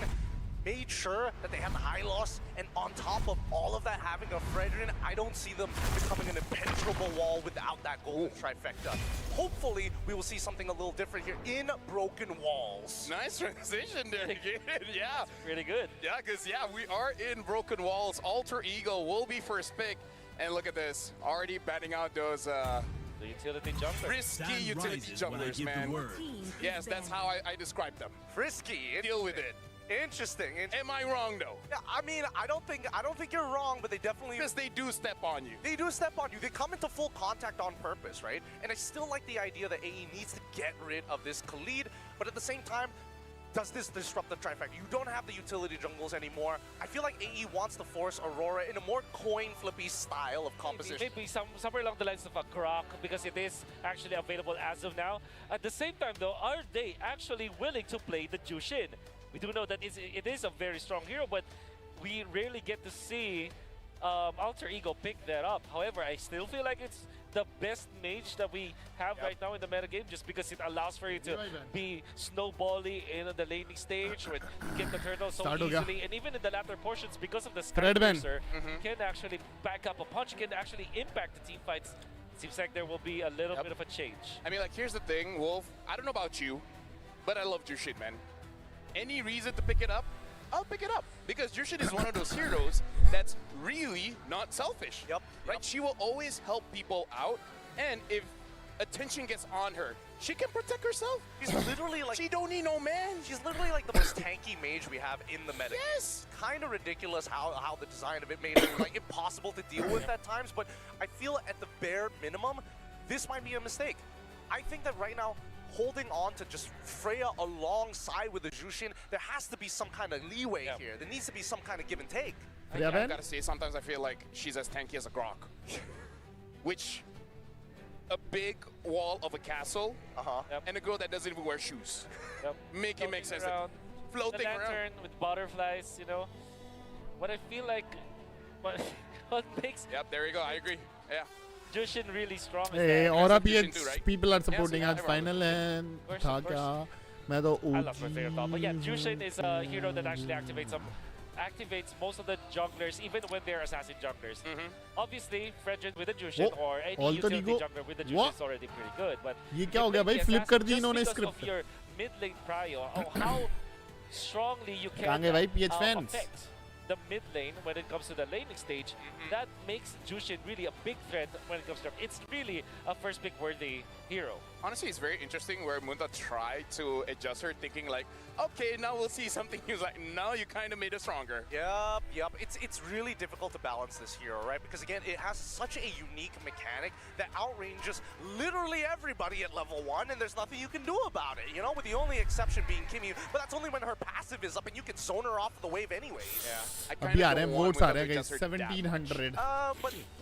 made sure that they had the high loss, and on top of all of that, having a Fredrin, I don't see them becoming an impenetrable wall without that golden trifecta. Hopefully, we will see something a little different here in Broken Walls. Nice transition there, kid. Yeah. Really good. Yeah, because, yeah, we are in Broken Walls. Alter Ego will be first pick. And look at this. Already batting out those... the utility jumpers. Risky utility jumpers, man. Yes, that's how I describe them. Frisky. Deal with it. Interesting. Am I wrong though? Yeah, I mean, I don't think you're wrong, but they definitely... Because they do step on you. They do step on you. They come into full contact on purpose, right? And I still like the idea that AE needs to get rid of this Khalid, but at the same time, does this disrupt the trifecta? You don't have the utility jungles anymore. I feel like AE wants to force Aurora in a more coin flippy style of composition. Maybe somewhere along the lines of a Croc, because it is actually available as of now. At the same time though, are they actually willing to play the Jushin? We do know that it is a very strong hero, but we rarely get to see Alter Ego pick that up. However, I still feel like it's the best mage that we have right now in the metagame, just because it allows for you to be snowbally in the laning stage, with get the turtle so easily, and even in the latter portions, because of the Sky Piercer, can actually back up a punch, can actually impact the team fights. It seems like there will be a little bit of a change. I mean, like, here's the thing, Wolf. I don't know about you, but I love Jushin, man. Any reason to pick it up, I'll pick it up. Because Jushin is one of those heroes that's really not selfish. Right? She will always help people out. And if attention gets on her, she can protect herself. She's literally like... She don't need no man. She's literally like the most tanky mage we have in the meta. Yes! Kind of ridiculous how the design of it made it like impossible to deal with at times, but I feel at the bare minimum, this might be a mistake. I think that right now, holding on to just Freya alongside with the Jushin, there has to be some kind of leeway here. There needs to be some kind of give and take. I gotta say, sometimes I feel like she's as tanky as a Grok. Which, a big wall of a castle, and a girl that doesn't even wear shoes. Make it make sense. Floating around. With butterflies, you know. What I feel like, what makes... Yep, there you go, I agree. Yeah. Jushin really strong. Hey, Aura PH people are supporting us final and Thaga. I love my favorite top. But yeah, Jushin is a hero that actually activates most of the junglers, even when they're assassin junglers. Obviously, Fredrin with the Jushin or any utility jungler with the Jushin is already pretty good. But ये क्या हो गया भाई? Flip कर दी इन्होंने script. Of your mid lane prio, how strongly you can affect the mid lane when it comes to the laning stage, that makes Jushin really a big threat when it comes to... It's really a first pick worthy hero. Honestly, it's very interesting where Munta tried to adjust her, thinking like, okay, now we'll see something. He was like, no, you kind of made it stronger. Yep. It's really difficult to balance this hero, right? Because again, it has such a unique mechanic that outranges literally everybody at level 1, and there's nothing you can do about it, you know? With the only exception being Kimmy, but that's only when her passive is up and you can zone her off the wave anyways. Yeah. अभी आ रहे हैं votes आ रहे हैं guys 1700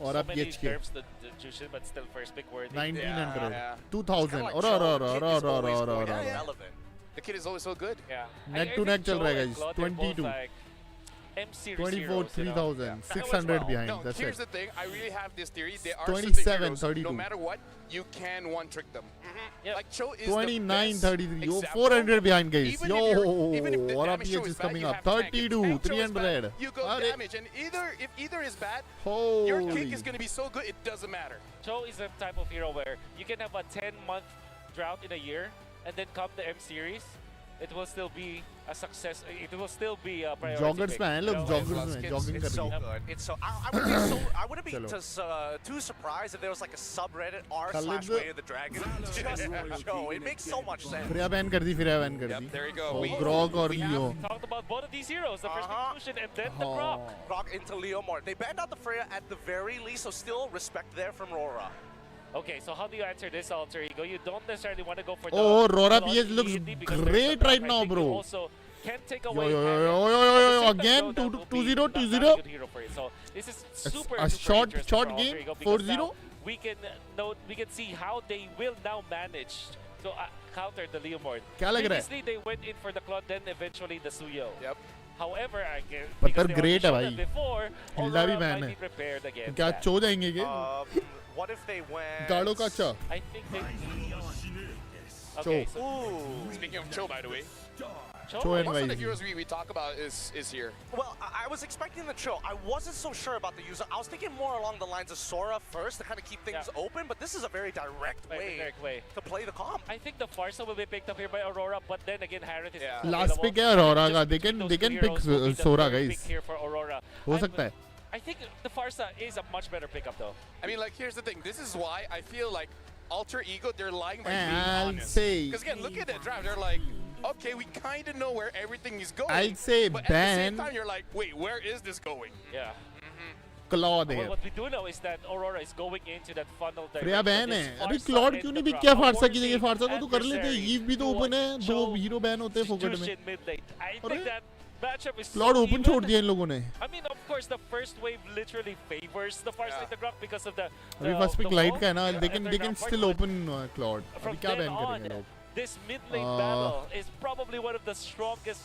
और अब ये the Jushin, but still first pick worthy. 1900 2000 relevant. The kid is always so good. Yeah. Neck to neck chal raha hai guys. 22. 24, 3,000, 600 behind. No, that's here's it. the thing. I really have this theory. They are 27, superheroes. 32. No matter what, you can one trick them. Like Cho is 29, the 33. Yo, example. 400 behind, guys. Even Yo, if the what damage show PH is bad, coming you up. have to tank it. 32, If tank show is bad, 300. you go Are damage, and if either is bad, Holy. your kick is gonna be so good it doesn't matter. Cho is a type of hero where you can have a 10-month drought in a year, and then come the M series, it will still be a success. It will still be a priority. Joggers pick, mein hai, you look, know? joggers mein, jogging It's so kar good. It's so. I wouldn't be too surprised if there was like a subreddit r/way of the dragon just for Cho. It makes so much sense. Freya ban kar di, Freya ban kar di. There you go. Oh, Grog or We Leo. have talked about both of these heroes, the first Fusion and then the Grok. Grok into Leo more. They banned out the Freya at the very least, so still respect there from Rora. Okay, so how do you answer this, Alter Ego? You don't necessarily want to go for the Oh, Rora full-on PH looks E&D because great there's the right Grok. I now, think you bro. also can take Yo, away yo, yo, Panic. yo, yo, At yo, the yo, same time, again, though, that will 2-0, be not 2-0. a good hero for it. So this is super, A super interesting short for Alter game, Ego because 4-0. now we can see how they will now manage to counter the Leomord. क्या लग रहा है? Previously, they went in for the Claude, then eventually the Suyo. Yep. However, I guess पत्थर great है भाई. before, हिल्ला भी Aurora ban might है. be prepared against क्या that. चो जाएंगे क्या? What if they went? गाड़ो का अच्छा. I think they. Cho. Okay, so Speaking of Cho, by the way. Cho and Most of the YZ. heroes we talk about is here. Well, I was expecting the Cho. I wasn't so sure about the user. I was thinking more along the lines of Sora first to kind of keep things open, but this is a very direct way to play the comp. I think the Farsa will be picked up here by Aurora, but then again, Harith is Last pick है Aurora का. They can pick Sora, guys. Here for Aurora. हो सकता है. I think the Farsa is a much better pickup, though. I mean, like, here's the thing. This is why I feel like Alter Ego, they're lying by being I'll honest. say- Because again, look at that draft. They're like, okay, we kind of know where everything is going. I'll say but at the same ban- time, you're like, wait, where is this going? Yeah. Claude Well, है. what we do know is that Aurora is going into that funnel direction. Freya ban This है. अभी Farsa Claude and क्यों the नहीं Grok. Pick किया Farsa की Unfortunately, जगह? Farsa को तो कर लेते. adversary Eve भी तो to open है. दो Cho hero ban होते हैं फोकट में. Jushin mid lane. I think that matchup is Claude so open even. छोड़ दिया इन लोगों ने. I mean, of course, the first wave literally favors the Farsa and the Grok because of the. अभी first pick light का है ना. They and can the Grok still part, open Claude. From अभी क्या then ban on, करेंगे लोग? this mid lane battle is probably one of the strongest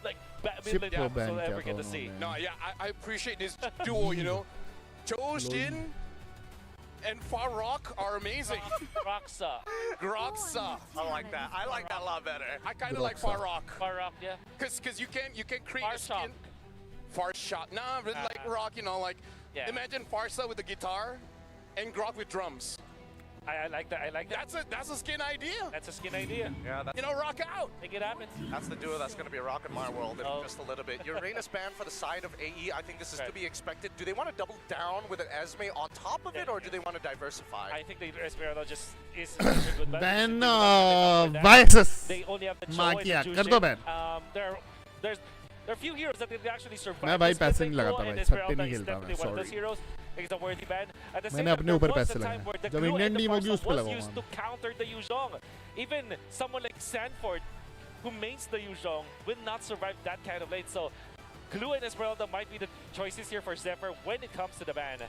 like mid lane को battles ban we'll किया ever get था to see. उन्होंने. No, yeah, I appreciate this duo, you know. Joshin and Farok are amazing. Roxa. Groxa. I like that. I like that a lot better. I kind of like Farok. Farok, yeah. Because you can create a skin. Farshot. Nah, but like Rock, you know, like imagine Farsa with the guitar and Grok with drums. I like that. I like that. That's a skin idea. That's a skin idea. Yeah, that's, you know, rock out. Make it happen. That's the duo that's going to be rocking my world in just a little bit. Uranus ban for the side of AE. I think this is to be expected. Do they want to double down with an Esme on top of it, or do they want to diversify? I think the Esmeralda just is a good Ban Vices. They only have the Cho माँ and किया. the कर दो Jushin. ban. There are few heroes that can actually survive. मैं भाई this पैसे mid नहीं lane लगाता duo, भाई, and सट्टे Esmeralda नहीं is खेलता definitely मैं, one of those sorry. heroes. It's a worthy ban. At the same मैंने time, अपने there ऊपर was पैसे a time लगाए. where the जब Glue Indian and the team होगी, Farsa उस पे was लगाऊंगा used to counter the Yuzhong. Even someone like Sanford, who mains the Yuzhong, will not survive that kind of lane. So Glue and Esmeralda might be the choices here for Zephyr when it comes to the ban.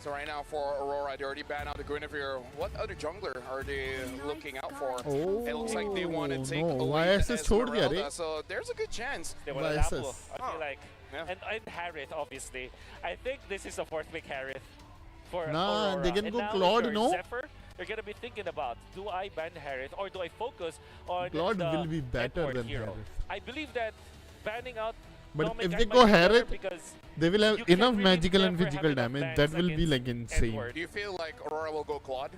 So right now for Aurora, they already banned out the Guinevere. What other jungler are they looking out for? It looks like they want to take away the Esmeralda, so there's a good chance. They want to Lapo, I feel like. And Harith, obviously. I think this is the fourth pick Harith for Aurora. they can and go now Claude, if you're no? Zephyr, you're going to be thinking about, do I ban Harith or do I focus on Claude the will be better Edward than hero? Harith. I believe that banning out But Dominic if might they be go better Harith, because they will have you can't enough really magical and never have physical enough damage. bans That will be against like insane. Edward. Do you feel like Aurora will go Claude?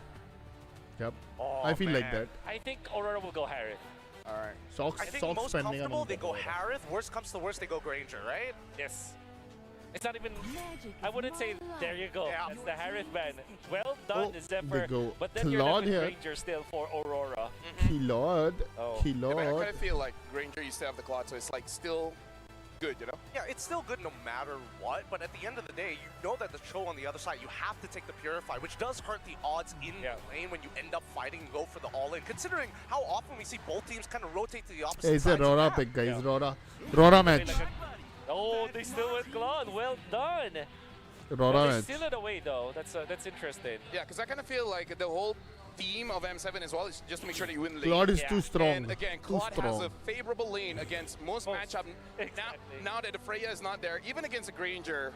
Yep. Oh, I feel like man. that. I think Aurora will go Harith. Alright. Socks, I think socks most pending comfortable, on they go Harith. Worst comes to worst, they go Granger, right? Yes. It's not even. I wouldn't say. There you go. That's the Harith ban. Well done, Zephyr. go But then you're Claude left with here. Granger still for Aurora. Claude. Yeah, but I kind Claude. of feel like Granger used to have the Claude, so it's like still good, you know? Yeah, it's still good no matter what, but at the end of the day, you know that the Cho on the other side, you have to take the Purify, which does hurt the odds in the lane when you end up fighting and go for the all-in, considering how often we see both teams kind of rotate to the opposite It's a sides of the Rora map. pick, guys. Rora match. Oh, they still went Claude. Well done. Rora But they match. steal it away though. That's interesting. Yeah, because I kind of feel like the whole theme of M7 as well is just to make sure that you win lane. Claude is too strong. And again, Claude has a favorable lane against most matchup. Now that the Freya is not there, even against a Granger,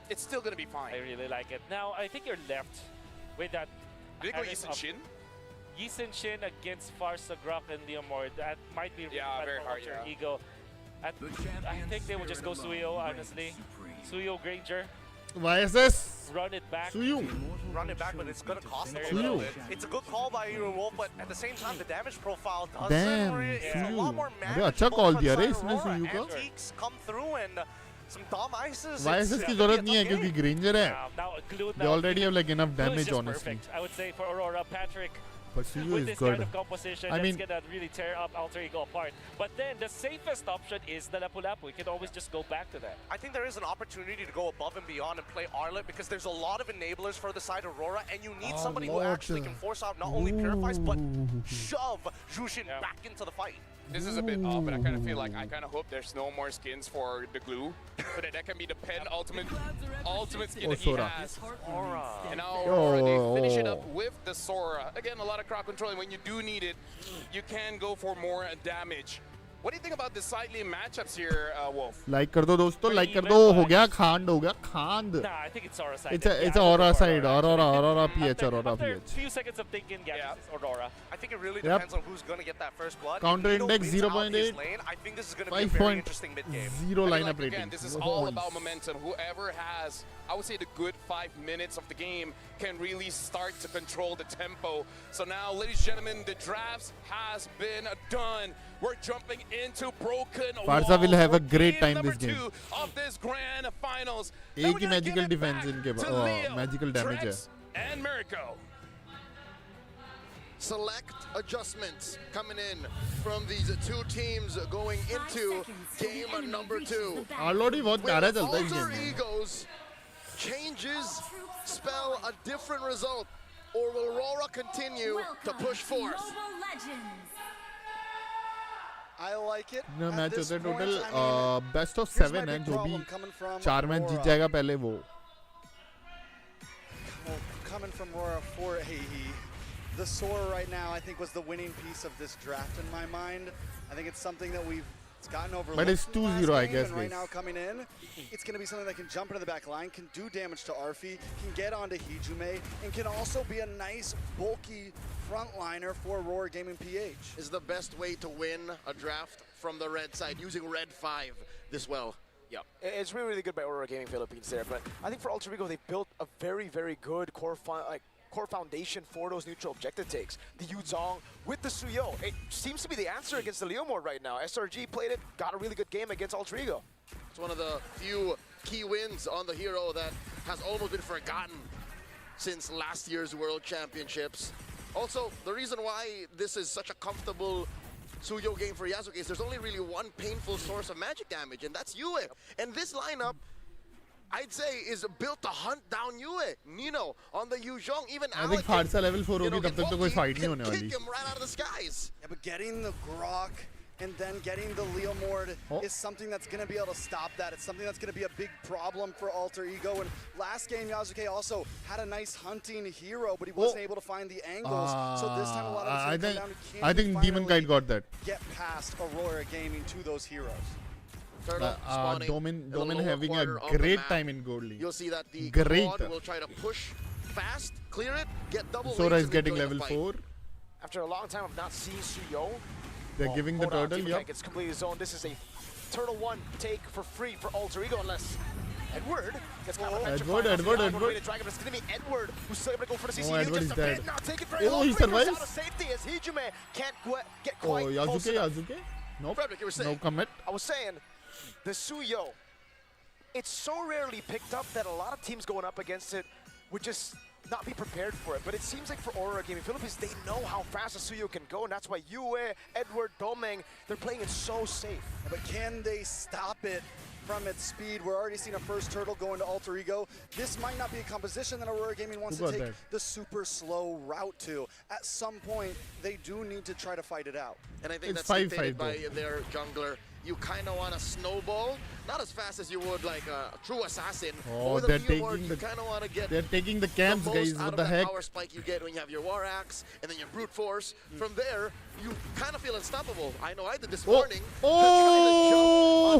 it's still going to be fine. I really like it. Now, I think you're left with that. Did they go Yisun Shin? Yisun Shin against Farsa, Grok, and Leomord. That might be very hard, Ego. I think they will just go Suyo, honestly. Suyo, Granger. YSS. Run it back. Suyo. Run it back, but it's going to cost them a little bit. It's a good call by Hero Wolf, but at the same time, the damage profile doesn't really... It's a lot more manageable for the side Aurora. Antiques come through and some dumb ices. YSS की जरूरत नहीं है क्योंकि Granger है. They already have like enough damage, honestly. I would say for Aurora, Patrick. But Suyo with is this good. kind of composition, I mean, that's gonna really tear up Alter Ego apart. But then the safest option is the Lapu-Lapu. We can always just go back to that. I think there is an opportunity to go above and beyond and play Arlet because there's a lot of enablers for the side Aurora, and you need somebody who actually can force out not only Purifies, but shove Jushin back into the fight. This is a bit off, but I kind of feel like I kind of hope there's no more skins for the glue, so that can be the pen ultimate skin that he has. And now Aurora, they finish it up with the Sora. Again, a lot of crowd control, and when you do need it, you can go for more damage. What do you think about the side lane matchups here, Wolf? Like कर दो दोस्तों, like कर दो. हो गया खांड, हो गया खांड. Nah, I think it's Aurora side. It's Aurora side. Aurora PH, Aurora PH. After a few seconds of thinking, it's Aurora. I think it really depends on who's going to get that first blood. Counter index 0.8. I think this is going to be a very interesting mid game. 0 lineup rating. Again, this is all about momentum. Whoever has, I would say, the good 5 minutes of the game can really start to control the tempo. So now, ladies and gentlemen, the drafts has been done. We're jumping into Broken Farsa will have a great time this game. Of this grand finals. एक ही magical defense इनके magical damage है. And Mirko. Select adjustments coming in from these two teams going into game number 2. Already बहुत प्यारा चलता है इस Alter game में. Egos changes spell a different result, or will Aurora continue to push forth? I like it. No match होता है total best of 7 है जो भी 4 मैच जीत जाएगा पहले वो. Coming from Aurora for the Sora right now, I think was the winning piece of this draft in my mind. I think it's something that it's gotten overlooked. But it's 2-0, I guess. And right now coming in, it's going to be something that can jump into the back line, can do damage to Arfi, can get onto Hijume, and can also be a nice bulky frontliner for Aurora Gaming PH. Is the best way to win a draft from the red side, using red 5 this well. Yeah, it's really, really good by Aurora Gaming Philippines there, but I think for Alter Ego, they've built a very, very good core foundation for those neutral objective takes. The Yuzong with the Suyo, it seems to be the answer against the Leomord right now. SRG played it, got a really good game against Alter Ego. It's one of the few key wins on the hero that has almost been forgotten since last year's World Championships. Also, the reason why this is such a comfortable Suyo game for Yasuke is there's only really one painful source of magic damage, and that's Yue. And this lineup, I'd say, is built to hunt down Yue. Nino on the Yuzhong, even I think Farsa level 4 होगी तब तक तो कोई fight नहीं होने वाली. Kick him right out of the skies. Yeah, but getting the Grok and then getting the Leomord is something that's going to be able to stop that. It's something that's going to be a big problem for Alter Ego. And last game, Yasuke also had a nice hunting hero, but he wasn't able to find the angles. So this time, a lot of it's going to come down to I think Demon Kite got that. Get past Aurora Gaming to those heroes. Domin having a great time in gold league. You'll see that the great. Quad will try to push fast, clear it, get double Sora lanes, is and then getting join the level fight. 4. After a long time of not seeing Suyo, They're giving the turtle, yep. It's completely zoned. This is a Turtle 1 take for free for Alter Ego, unless Edward gets caught. Edward. It's going to be Edward who's still going to go for the CC. Edward is dead. Now take it very Oh, he survives. out of safety as Hijume can't get Oh, quite close enough. Yasuke? Nope. Frederick, you were saying. No commit. I was saying, the Suyo, it's so rarely picked up that a lot of teams going up against it would just not be prepared for it. But it seems like for Aurora Gaming Philippines, they know how fast a Suyo can go, and that's why Yue, Edward, Domeng, they're playing it so safe. But can they stop it from its speed? We're already seeing a first turtle go into Alter Ego. This might not be a composition that Aurora Gaming wants to take the super slow route to. At some point, they do need to try to fight it out. And I think it's that's dictated by their jungler, you kind of want to snowball. Not as fast as you would like a true assassin. Oh, but with they're a Meteor, taking you the kind of want to get they're taking the camps, most guys. out What of the that heck? power spike you get when you have your War Axe and then your Brute Force. From there, you kind of feel unstoppable. I know I did this morning. Oh,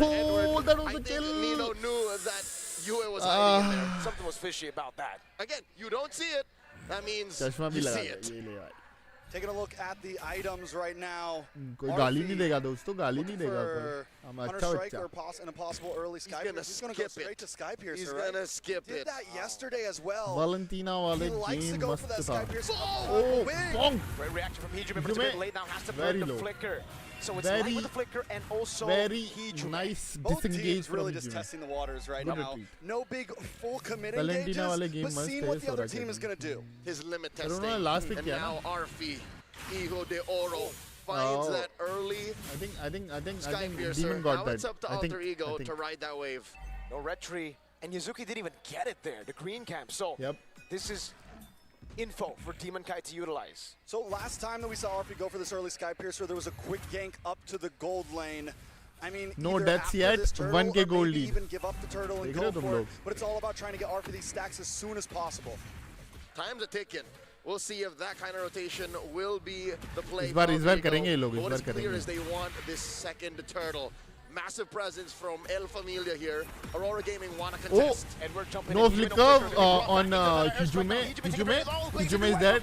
that was a kill. Nino knew that Yue was hiding in there. Something was fishy about that. Again, you don't see it. That means चश्मा भी you लगा see लिया, it. ये ले भाई. Taking a look at the items right now. कोई गाली नहीं देगा दोस्तों, गाली नहीं देगा for कोई. हम Hunter अच्छा Striker बच्चा. and a possible early Sky Piercer. He's going to go straight to Sky Piercer, He's right? gonna skip Did it. that yesterday as well. Valentina वाले He likes to game go for that मस्त Sky था. Piercer. Oh, bonk. Great reaction from Hijime, but it's a bit late now. Has to Very burn the low. flicker. So it's Very- light with the flicker and also Very Hijime. nice Both disengage teams from really just Hijime. testing the waters right Good now. retreat. No big full commit Valentina वाले engages, game but मस्त seeing है, what the other Sora team के is going to do. His limit पर testing. उन्होंने last pick And किया ना. now Arfi, Hijo de Oro, finds Oh. that early I think Sky Piercer. Demon got Now that. it's up to I think, Alter Ego I think. to ride that wave. No red tree. And Yuzuki didn't even get it there, the green camp. So this is info for Demon Kai to utilize. So last time that we saw RP go for this early Sky Piercer, there was a quick gank up to the gold lane. I mean, No either deaths after yet, this turtle 1K or gold maybe lead. even give up the turtle and देख रहे go हो तुम for it. लोग? But it's all about trying to get RP these stacks as soon as possible. Time's a ticking. We'll see if that kind of rotation will be the play. इस बार for Alter Ego. करेंगे ये लोग, But इस what bar is clear करेंगे. is they want this second turtle. Massive presence from El Familia here. Aurora Gaming want to Oh, contest. And we're jumping no in. flicker on Hijime. Hijime is dead.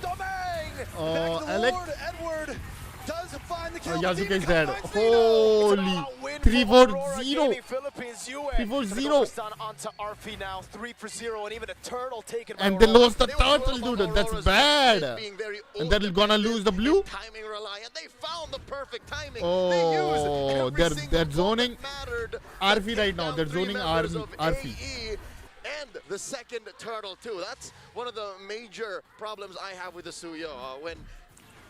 Alec. Edward does find the kill. Yasuke is dead. Holy 3-4-0. Philippines, 3-4-0. onto RP now, 3-0, and even a turtle taken by And they Aurora. lost the turtle, dude. That's bad. And they're gonna lose the blue. Timing reliant. They found the perfect timing. Oh, they used they're zoning mattered. RP right now. They're zoning RP. AE and the second turtle too. That's one of the major problems I have with the Suyo. When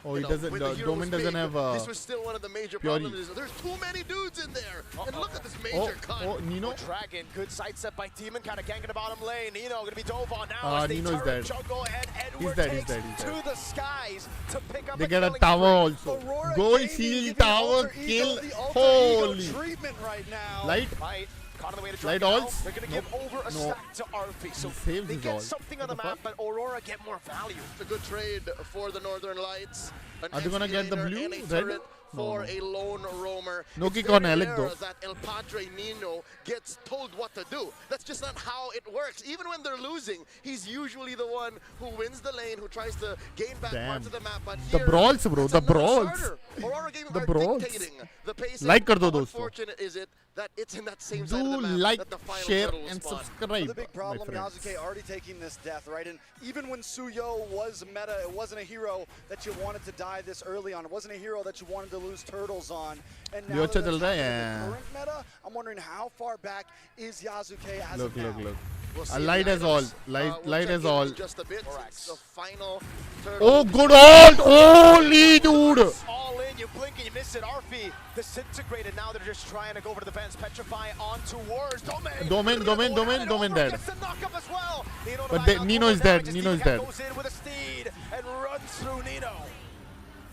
Oh, he know, doesn't. when the hero Domin was doesn't big, have. this was still one of the major Purity. problems. Is there's too many dudes in there. And look at this major cut. Oh, Nino. Dragon, good side set by Demon, kind of ganking the bottom lane. Nino gonna be dove on now as they Nino is turn dead. jungle, and Edward He's dead, takes he's dead. to the skies to pick up They a get a killing tower spree. also. Aurora Gold Gaming shield giving tower Alter Ego kill. the Alter Ego Holy. treatment right now. Light. Right, caught on the way to Light Dragon now. ults? They're gonna give over a No. stack to RP. So He saves they his get ult. something on the What map, the but Aurora get more value. It's a good trade for the Northern Lights. An Are they gonna get the escalator blue? and a Red? turret No, for no. a lone roamer. No It's kick on very Alec rare though. that El Padre Nino gets told what to do. That's just not how it works. Even when they're losing, he's usually the one who wins the lane, who tries to gain back parts of the map. But The here, brawls, bro. it's The another brawls. starter. Aurora Gaming The are brawls. dictating the pacing. Like कर दो How दोस्तों. unfortunate is it that it's in that same side of the Do map like, that the final share, turtle will and spawn. subscribe. The big problem, my friends. Yasuke already taking this death, right? And even when Suyo was meta, it wasn't a hero that you wanted to die this early on. It wasn't a hero that you wanted to lose turtles on. And now Yo, that that's चल रहा है, happening in the yeah. current meta, I'm wondering how far back is Yasuke as Look, of now. look. We'll see A if light the as all. items, Light will check as in all. in just a bit. It's the final turtle. Oh, good ult! Holy dude! All in, you blink and you miss it. RP disintegrated. Now they're just trying to go over to the fence, petrify onto Wars. Domin dead. Gets the knockup as well. Nino But dividing Nino up is more dead. damage. Nino is Demon dead. goes in with a steed and runs through Nino.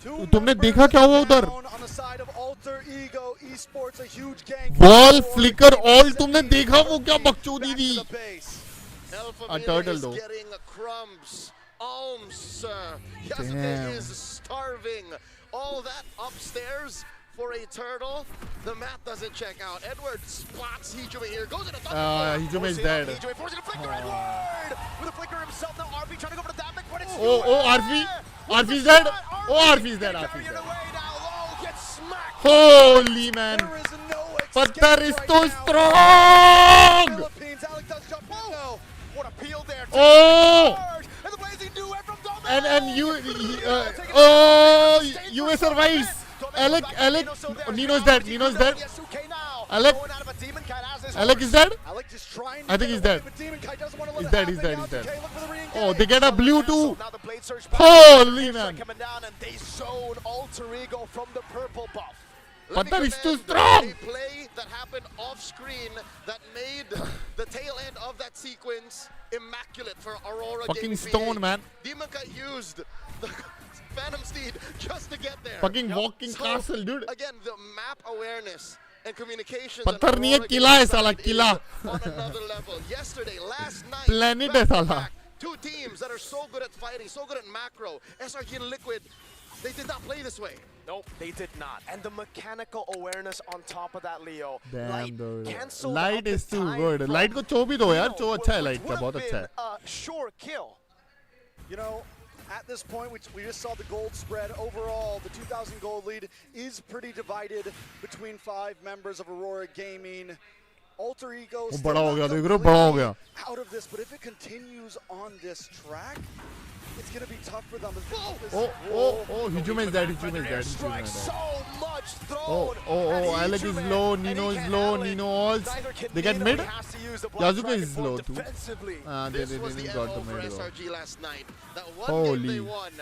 तुमने देखा क्या हुआ उधर? On the side of Alter Ego Esports, a huge gang. Ball flicker all तुमने देखा वो क्या बकचोदी थी? El A Familia turtle is though. getting crumbs, alms. Damn. Yasuke is starving. All that upstairs for a turtle. The map doesn't check out. Edward spots Hijime here. Goes in a double. Hijime is dead. Hijime forcing a flicker. Edward with a flicker himself. Now RP trying to go for the damage, but it's Oh, RP is dead. Oh, RP is dead. RP is dead. gets smacked. Holy man. Pattar is too strong. Philippines, Alec does jump in though. What a peel there. Oh. And the blazing duet from Domin. And you survives. Alec, Nino is dead. Alec is dead. I think he's dead. He's dead. Oh, they get a blue too. Holy man. Coming down and they zone Alter Ego from the purple buff. Pattar is too strong. A play that happened off screen that made the tail end of that sequence immaculate for Aurora. Fucking Gaming stone, PA. man. Demon used the Phantom Steed just to get there. Fucking walking So, castle, dude. Again, the map awareness and communications पत्थर नहीं है किला है साला किला on another level. Yesterday, last night, planet है साला two teams that are so good at fighting, so good at macro, SRG and Liquid, they did not play this way. Nope, they did not. And the mechanical awareness on top of that, Leo. Damn, dude. Light is too good. Light को चो भी दो यार, चो अच्छा है light का, बहुत अच्छा है. Sure kill. You know, at this point, we just saw the gold spread. Overall, the 2,000 gold lead is pretty divided between 5 members of Aurora Gaming. Alter Ego still not completely out of this, but if it continues on this track, it's going to be tough for them. Hijuma is dead, Hijuma is dead. So much thrown. Alex is low, Nino is low, Nino ults. They get mid. Yazuka is low too. This was the got MO to for mid. SRG last night. That one game they won.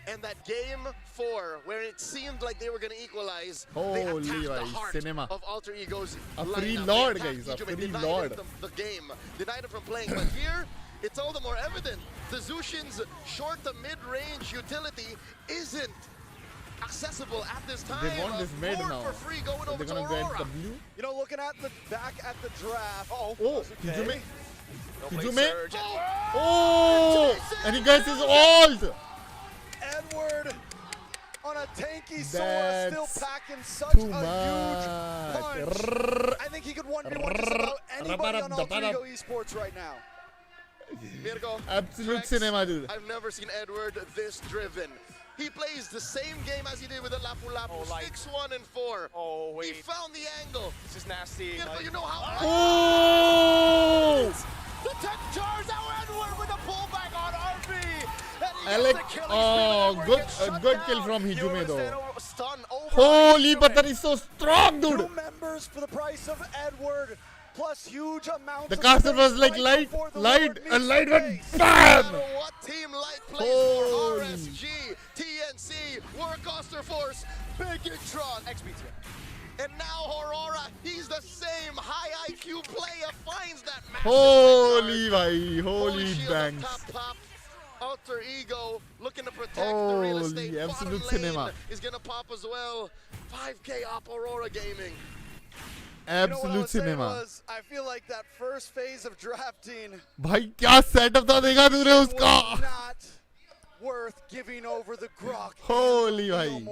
And that game 4, where it seemed like they were going to equalize, they attacked the heart of Alter Ego's a free lineup. lord, They guys, a attacked free denied lord. The game, denied him from playing. But here, it's all the more evident. The Zushin's short to mid-range utility isn't accessible at this time. They want this mid now. For free going over They're to gonna Aurora. get W. You know, looking at the back at the draft. Hijuma. Hijuma. And he gets his ult. Edward on a tanky Sora, still packing such a huge punch. I think he could 1v1 just about anybody on Alter Ego Esports right now. Mirko, absolute cinema, dude. I've never seen Edward this driven. He plays the same game as he did with the Lapu Lapu, 6-1 and 4. Oh, wait. He found the angle. This is nasty. Mirko, you know how... The tech jars out Edward with a pullback on RV. Alex, good kill from Hijuma though. Holy, Patar is so strong, dude. 2 members for the price of Edward, plus huge amounts. The caster was like light, and light went BAM! What team light plays for RSG, TNC, Warcaster Force, Bigitron, XBT. And now Aurora, he's the same high IQ player, finds that massive holy bhai, holy bangs. Pop. Alter Ego looking to protect the real estate. Absolute Bottom lane cinema. is gonna pop as well. 5K up Aurora Gaming. Absolute cinema. I feel like that first phase of drafting. भाई क्या setup था देखा तूने उसका? Not worth giving over the grok. Holy भाई.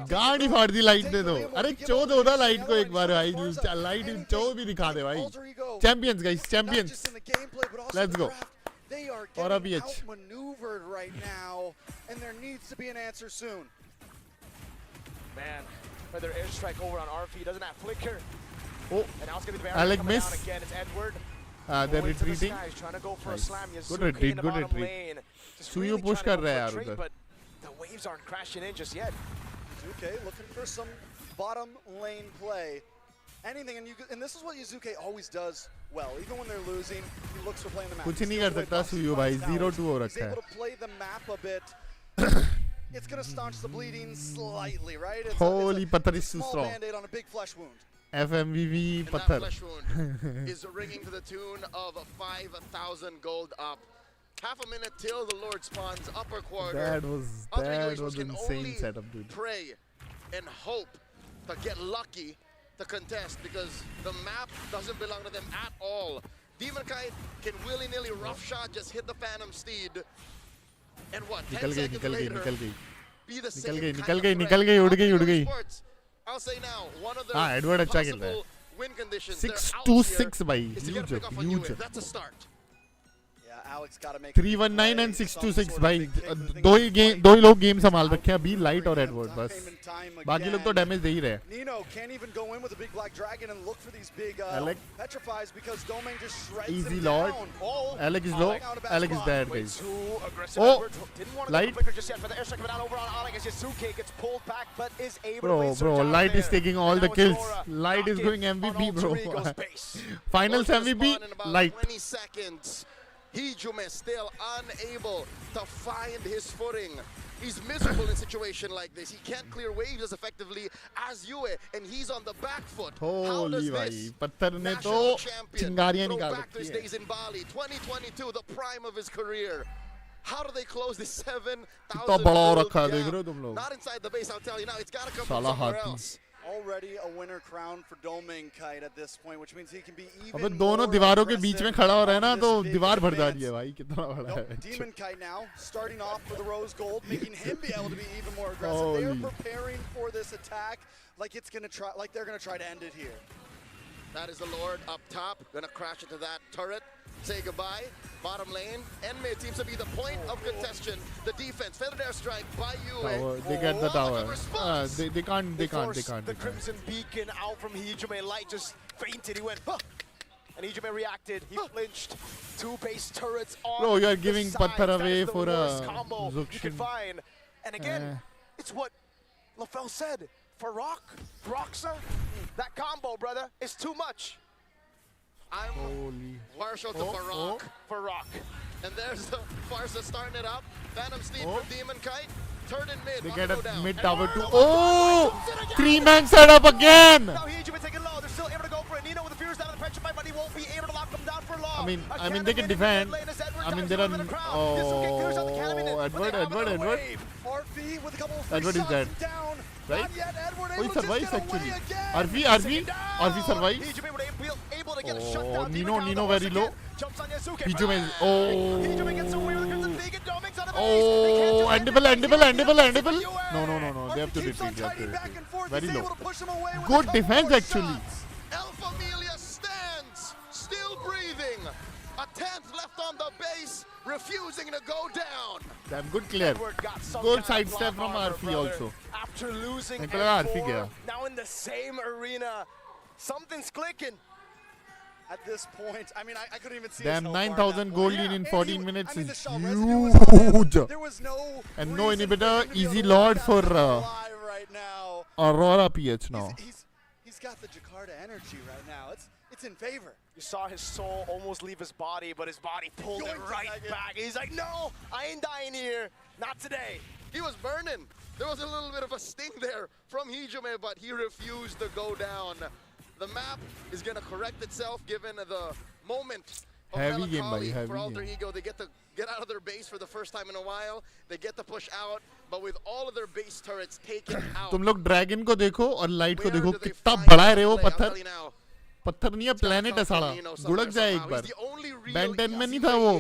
गांड ही फाड़ दी light ने तो. अरे चो दो ना लाइट को एक बार भाई. लाइट चो भी दिखा दे भाई. Champions guys, champions. Let's go. They are getting outmaneuvered right now, and there needs to be an answer soon. Man, another airstrike over on RV, doesn't have flicker. Oh, and now it's gonna be the Alec coming miss. down again. It's Edward. They're retreating. He's trying to go for nice. a slam. Good retreat, good retreat. Suyu push कर रहा है यार उधर. But the waves aren't crashing in just yet. Yuzuke looking for some bottom lane play. Anything, and this is what Yuzuke always does well. Even when they're losing, he looks for playing the map. कुछ नहीं कर सकता सुयु भाई. 0-2 हो रखा He's है. able to play the map a bit. It's gonna staunch the bleeding slightly, right? It's Holy, Patar is a too small strong. band-aid on a big flesh wound. FMVV And Patar. that flesh wound is ringing to the tune of 5,000 gold up. Half a minute till the Lord spawns upper quarter. That was insane setup, dude. Pray and hope to get lucky to contest because the map doesn't belong to them at all. Demon Kite can willy-nilly rough shot, just hit the Phantom Steed. And what, 10 seconds later, be the same निकल गई उड़ गई. I'll say now, one of the Edward अच्छा खेल रहा है. win conditions 6-2-6 भाई. Huge. That's a start. Alex got to make 319 and 626 भाई. दो ही लोग गेम संभाल रखे हैं अभी, लाइट और एडवर्ड बस. बाकी लोग तो डैमेज दे ही रहे. Nino can't even go in with a big black dragon and look for these big petrifies because Domain just shreds Easy him lord. down. Alex is low. Alex is dead guys. Oh, light. Bro, light is taking all the kills. Light is going MVP, bro. Finals MVP, light. 20 seconds. Hijuma still unable to find his footing. He's miserable in a situation like this. He can't clear waves as effectively as Yue, and he's on the back foot. How does this national champion throw back to his days in Bali? 2022, the prime of his career. How do they close this 7,000 बड़ा रखा है देख रहे हो तुम लोग. Not inside the base, I'll tell you now. It's got to come from somewhere else. Already a winner crowned for Domain Kite at this point, which means he can be even अबे दोनों दीवारों के बीच में खड़ा हो रहा है ना तो दीवार भर जा रही है भाई कितना बड़ा है Demon Kite now starting off for the Rose Gold, making him be able to be even more aggressive. They are preparing for this attack like they're gonna try to end it here. That is the Lord up top, gonna crash into that turret. Say goodbye. Bottom lane, mid seems to be the point of contention. The defense, feathered airstrike by Yue. They get the tower. They can't. The Crimson Beacon out from Hijime. Light just fainted. He went, huh. And Hijime reacted. He flinched. 2 base turrets on. Bro, you are giving Patthar away for a combo you can find. And again, it's what LaFell said. Farok, Broxa, that combo, brother, is too much. I'm partial to Farok. And there's the Farsa starting it up. Phantom Steed from Demon Kite. Third and mid. They get a mid tower too. Oh! 3-man setup again! Now Hijime taking low. They're still able to go for it. Nino with the fears down in the pressure fight, but he won't be able to lock them down for long. I mean, they can defend. I mean, there are. Oh, Edward. Edward is dead. Right? Oh, he survives actually. RV survives. Oh, Nino very low. Hijime is. Oh, endable. No. They have to retreat. Very low. Good defense actually. Alpha Amelia stands, still breathing. A 10th left on the base, refusing to go down. Damn good clear. Good sidestep from RP also. After losing RP now in the same arena, something's clicking. At this point, I mean, I couldn't even see. Damn, 9,000 gold in 14 minutes is huge. And no inhibitor, easy lord for Aurora PH now. He's got the Jakarta energy right now. It's in favor. You saw his soul almost leave his body, but his body pulled it right back. He's like, no, I ain't dying here. Not today. He was burning. There was a little bit of a sting there from Hijime, but he refused to go down. The map is going to correct itself given the moment of heavy game, buddy, for Alter Ego. They get to get out of their base for the first time in a while. They get to push out, but with all of their base turrets taken out. तुम लोग dragon को देखो और light को देखो कितना बड़ा है रे वो पत्थर नहीं है प्लेनेट है साला गुड़क जाए एक बार Ben 10 में नहीं था वो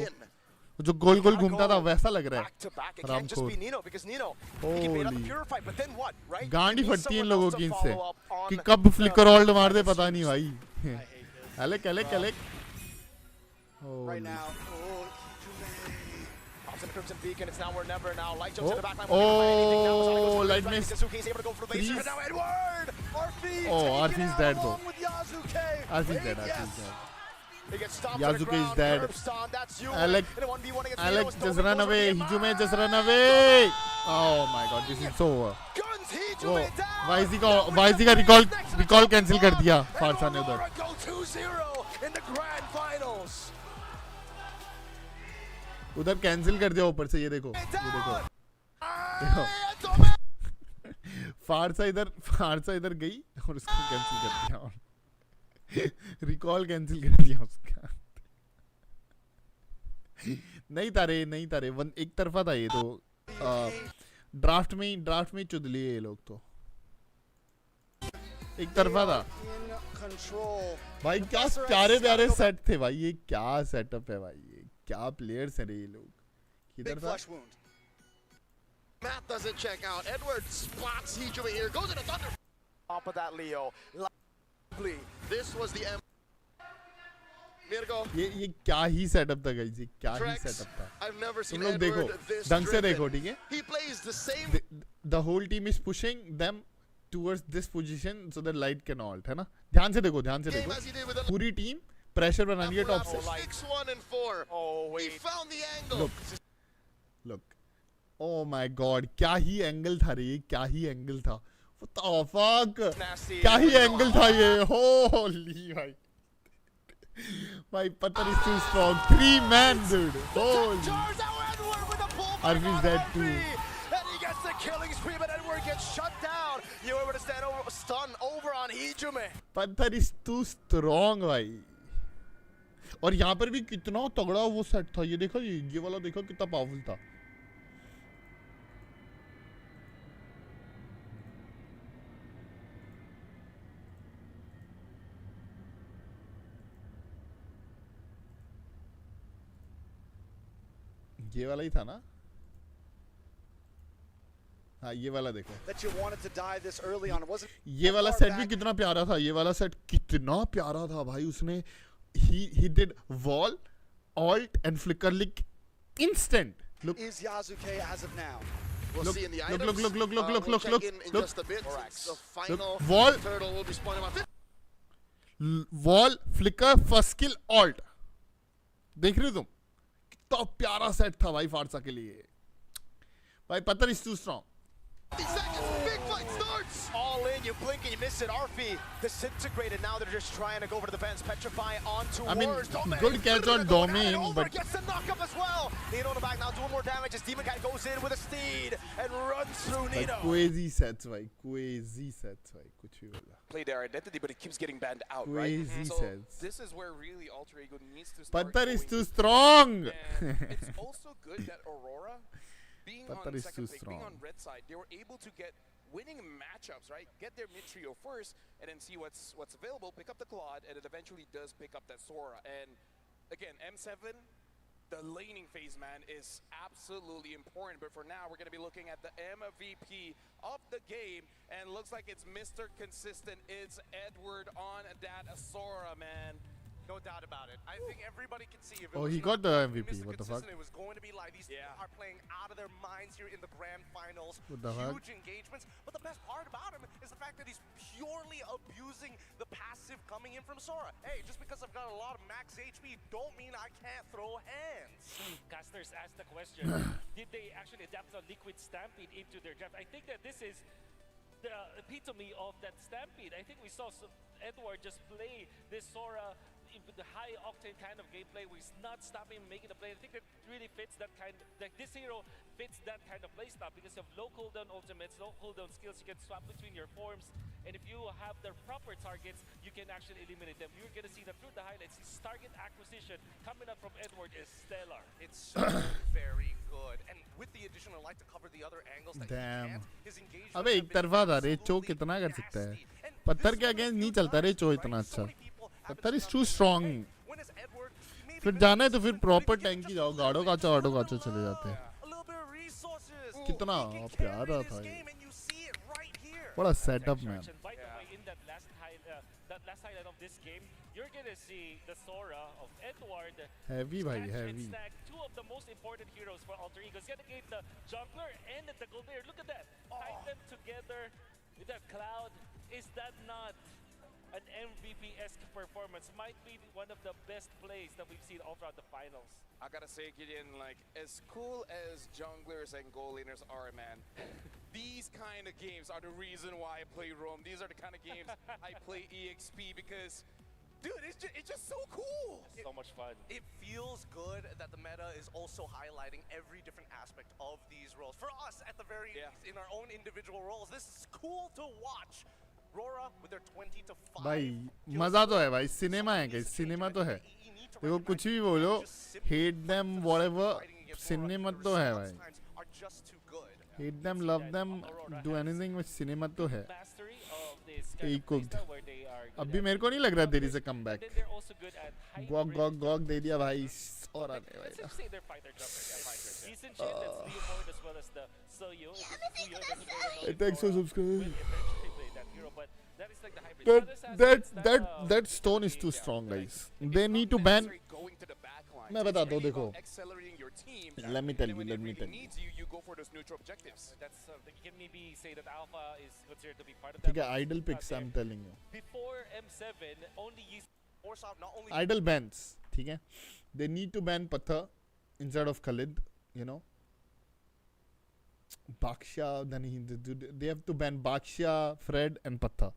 जो गोल गोल घूमता था वैसा लग रहा है रामखोर गांडी फटती है इन लोगों की इनसे कि कब फ्लिकर होल्ड मार दे पता नहीं भाई Alec right now Crimson Beacon, it's now or never now. Light jumps in the back line. Oh, Light missed. Yasuke's able to go for the base. Now Edward! RP is dead though. RP is dead. Yasuke is dead. Alex, just run away. Hijime, just run away. Oh my god, this is so over. Oh, why is he का recall cancel कर दिया फारसा ने उधर. Go 2-0 in the grand finals. उधर cancel कर दिया ऊपर से ये देखो फारसा इधर गई और उसको कैंसिल कर दिया और रिकॉल कैंसिल कर दिया उसका नहीं था रे एक तरफा था ये तो ड्राफ्ट में चुद लिए ये लोग तो एक तरफा था भाई क्या प्यारे सेट थे भाई ये क्या सेटअप है भाई क्या प्लेयर्स हैं ये लोग किधर था Matt doesn't check out. Edward spots Hijime here. Goes into thunder. Top of that Leo. This was the Mirgo. ये क्या ही सेटअप था गाइस ये क्या ही सेटअप था I've never seen तुम लोग देखो ढंग से देखो ठीक है He plays the same. The whole team is pushing them towards this position so that light can ult है ना ध्यान से देखो पूरी टीम प्रेशर बना लिया टॉप से 6-1 and 4. He found the angle. Look. Oh my god, क्या ही एंगल था रे क्या ही एंगल था What the fuck? क्या ही एंगल था ये Holy भाई Patthar is too strong 3-man dude Holy RP is dead too And he gets the killing spree but Edward gets shut down. You were able to stun over on Hijime. Patthar is too strong भाई और यहाँ पर भी कितना तगड़ा वो set था ये देखो ये वाला देखो कितना पावरफुल था ये वाला ही था ना? हाँ ये वाला देखो. That you wanted to die this early on. It wasn't. ये वाला सेट भी कितना प्यारा था. ये वाला सेट कितना प्यारा था भाई. उसने he did wall, alt and flicker lick instant. Look. Is Yasuke as of now? We'll look, see in the look, items. look, look, look, look, We'll look, check look, in look. just a bit. The final Wall. turtle will be spawning about Wall, flicker, first skill, alt. देख रहे हो तुम? कितना प्यारा set था भाई फारसा के लिए. भाई पत्थर is too strong. 50 seconds. Big fight starts. All in, you blink and you miss it. RP disintegrated. Now they're just trying to go for the defense. Petrify onto I mean, Wars. Domain. good catch on Domain, but gets the knockup as well. Nino on the back now doing more damage as Demon Cat goes in with a steed and runs through Nino. crazy sets भाई, crazy sets भाई, कुछ भी बोला. Play their identity, but it keeps getting banned out, Crazy right? sets. So this is where really Alter Ego needs to start. Panther is going too deep. strong. And it's also good that Aurora, being Panther on is second too pick, being strong. on red side, they were able to get winning matchups, right? Get their mid trio first, and then see what's available. Pick up the Claude, and it eventually does pick up that Sora. And again, M7, the laning phase, man, is absolutely important. But for now, we're going to be looking at the MVP of the game, and looks like it's Mr. Consistent. It's Edward on that Sora, man. No doubt about it. I think everybody can see if it Oh, was he not got the going to be MVP. Mr. What the fuck? Consistent, It was going to be like these people are playing out of their minds here in the grand finals. What the fuck? Huge engagements. But the best part about him is the fact that he's purely abusing the passive coming in from Sora. Hey, just because I've got a lot of max HP, don't mean I can't throw hands. Casters asked the question, did they actually adapt the Liquid Stampede into their draft? I think that this is the epitome of that Stampede. I think we saw Edward just play this Sora with the high octane kind of gameplay where he's not stopping making the play. I think that really fits that kind of, like this hero fits that kind of play style because you have low cooldown ultimates, low cooldown skills, you can swap between your forms, and if you have the proper targets, you can actually eliminate them. You're gonna see that through the highlights. His target acquisition coming up from Edward is stellar. It's so very good. And with the addition, I like to cover the other angles that Damn. he can't. His engagement अबे एक तरफा था रे चो कितना कर सकता है. पत्थर के अगेंस्ट नहीं चलता रे चो इतना अच्छा. पत्थर is too strong. फिर जाना है तो फिर प्रॉपर टैंक की जाओ. गाड़ो काचा चले जाते हैं. कितना प्यारा था ये. What a setup, man. By the way, in that last highlight of this game, you're gonna see the Sora of Edward. Heavy भाई, snatch and heavy. snag two of the most important heroes for Alter Ego. He's gonna get the jungler and the gold player. Look at that. Tie them together with that cloud. Is that not an MVP-esque performance? Might be one of the best plays that we've seen all throughout the finals. I gotta say, Gideon, like, as cool as junglers and goal laners are, man, these kind of games are the reason why I play Rome. These are the kind of games I play EXP because, dude, it's just so cool. So much fun. It feels good that the meta is also highlighting every different aspect of these roles. For us, at the very least, in our own individual roles, this is cool to watch. Rora with their 20 to 5. भाई मजा तो है भाई. Cinema है guys. Cinema तो है. देखो कुछ भी बोलो, hate them whatever, सिनेमा तो है भाई. Hate them, love them, do anything with cinema तो है. Cooked. अभी मेरे को नहीं लग रहा there is a comeback. गॉग दे दिया भाई. और आने भाई. Thanks for subscribing. That stone is too strong, guys. They need to ban. मैं बताता हूँ देखो. Let me tell you. ठीक है, idle picks I'm telling you. Before M7, only Idle bans, ठीक है. They need to ban Patha instead of Khalid, you know. Baksha, then they have to ban Baksha, Fred, and Patha.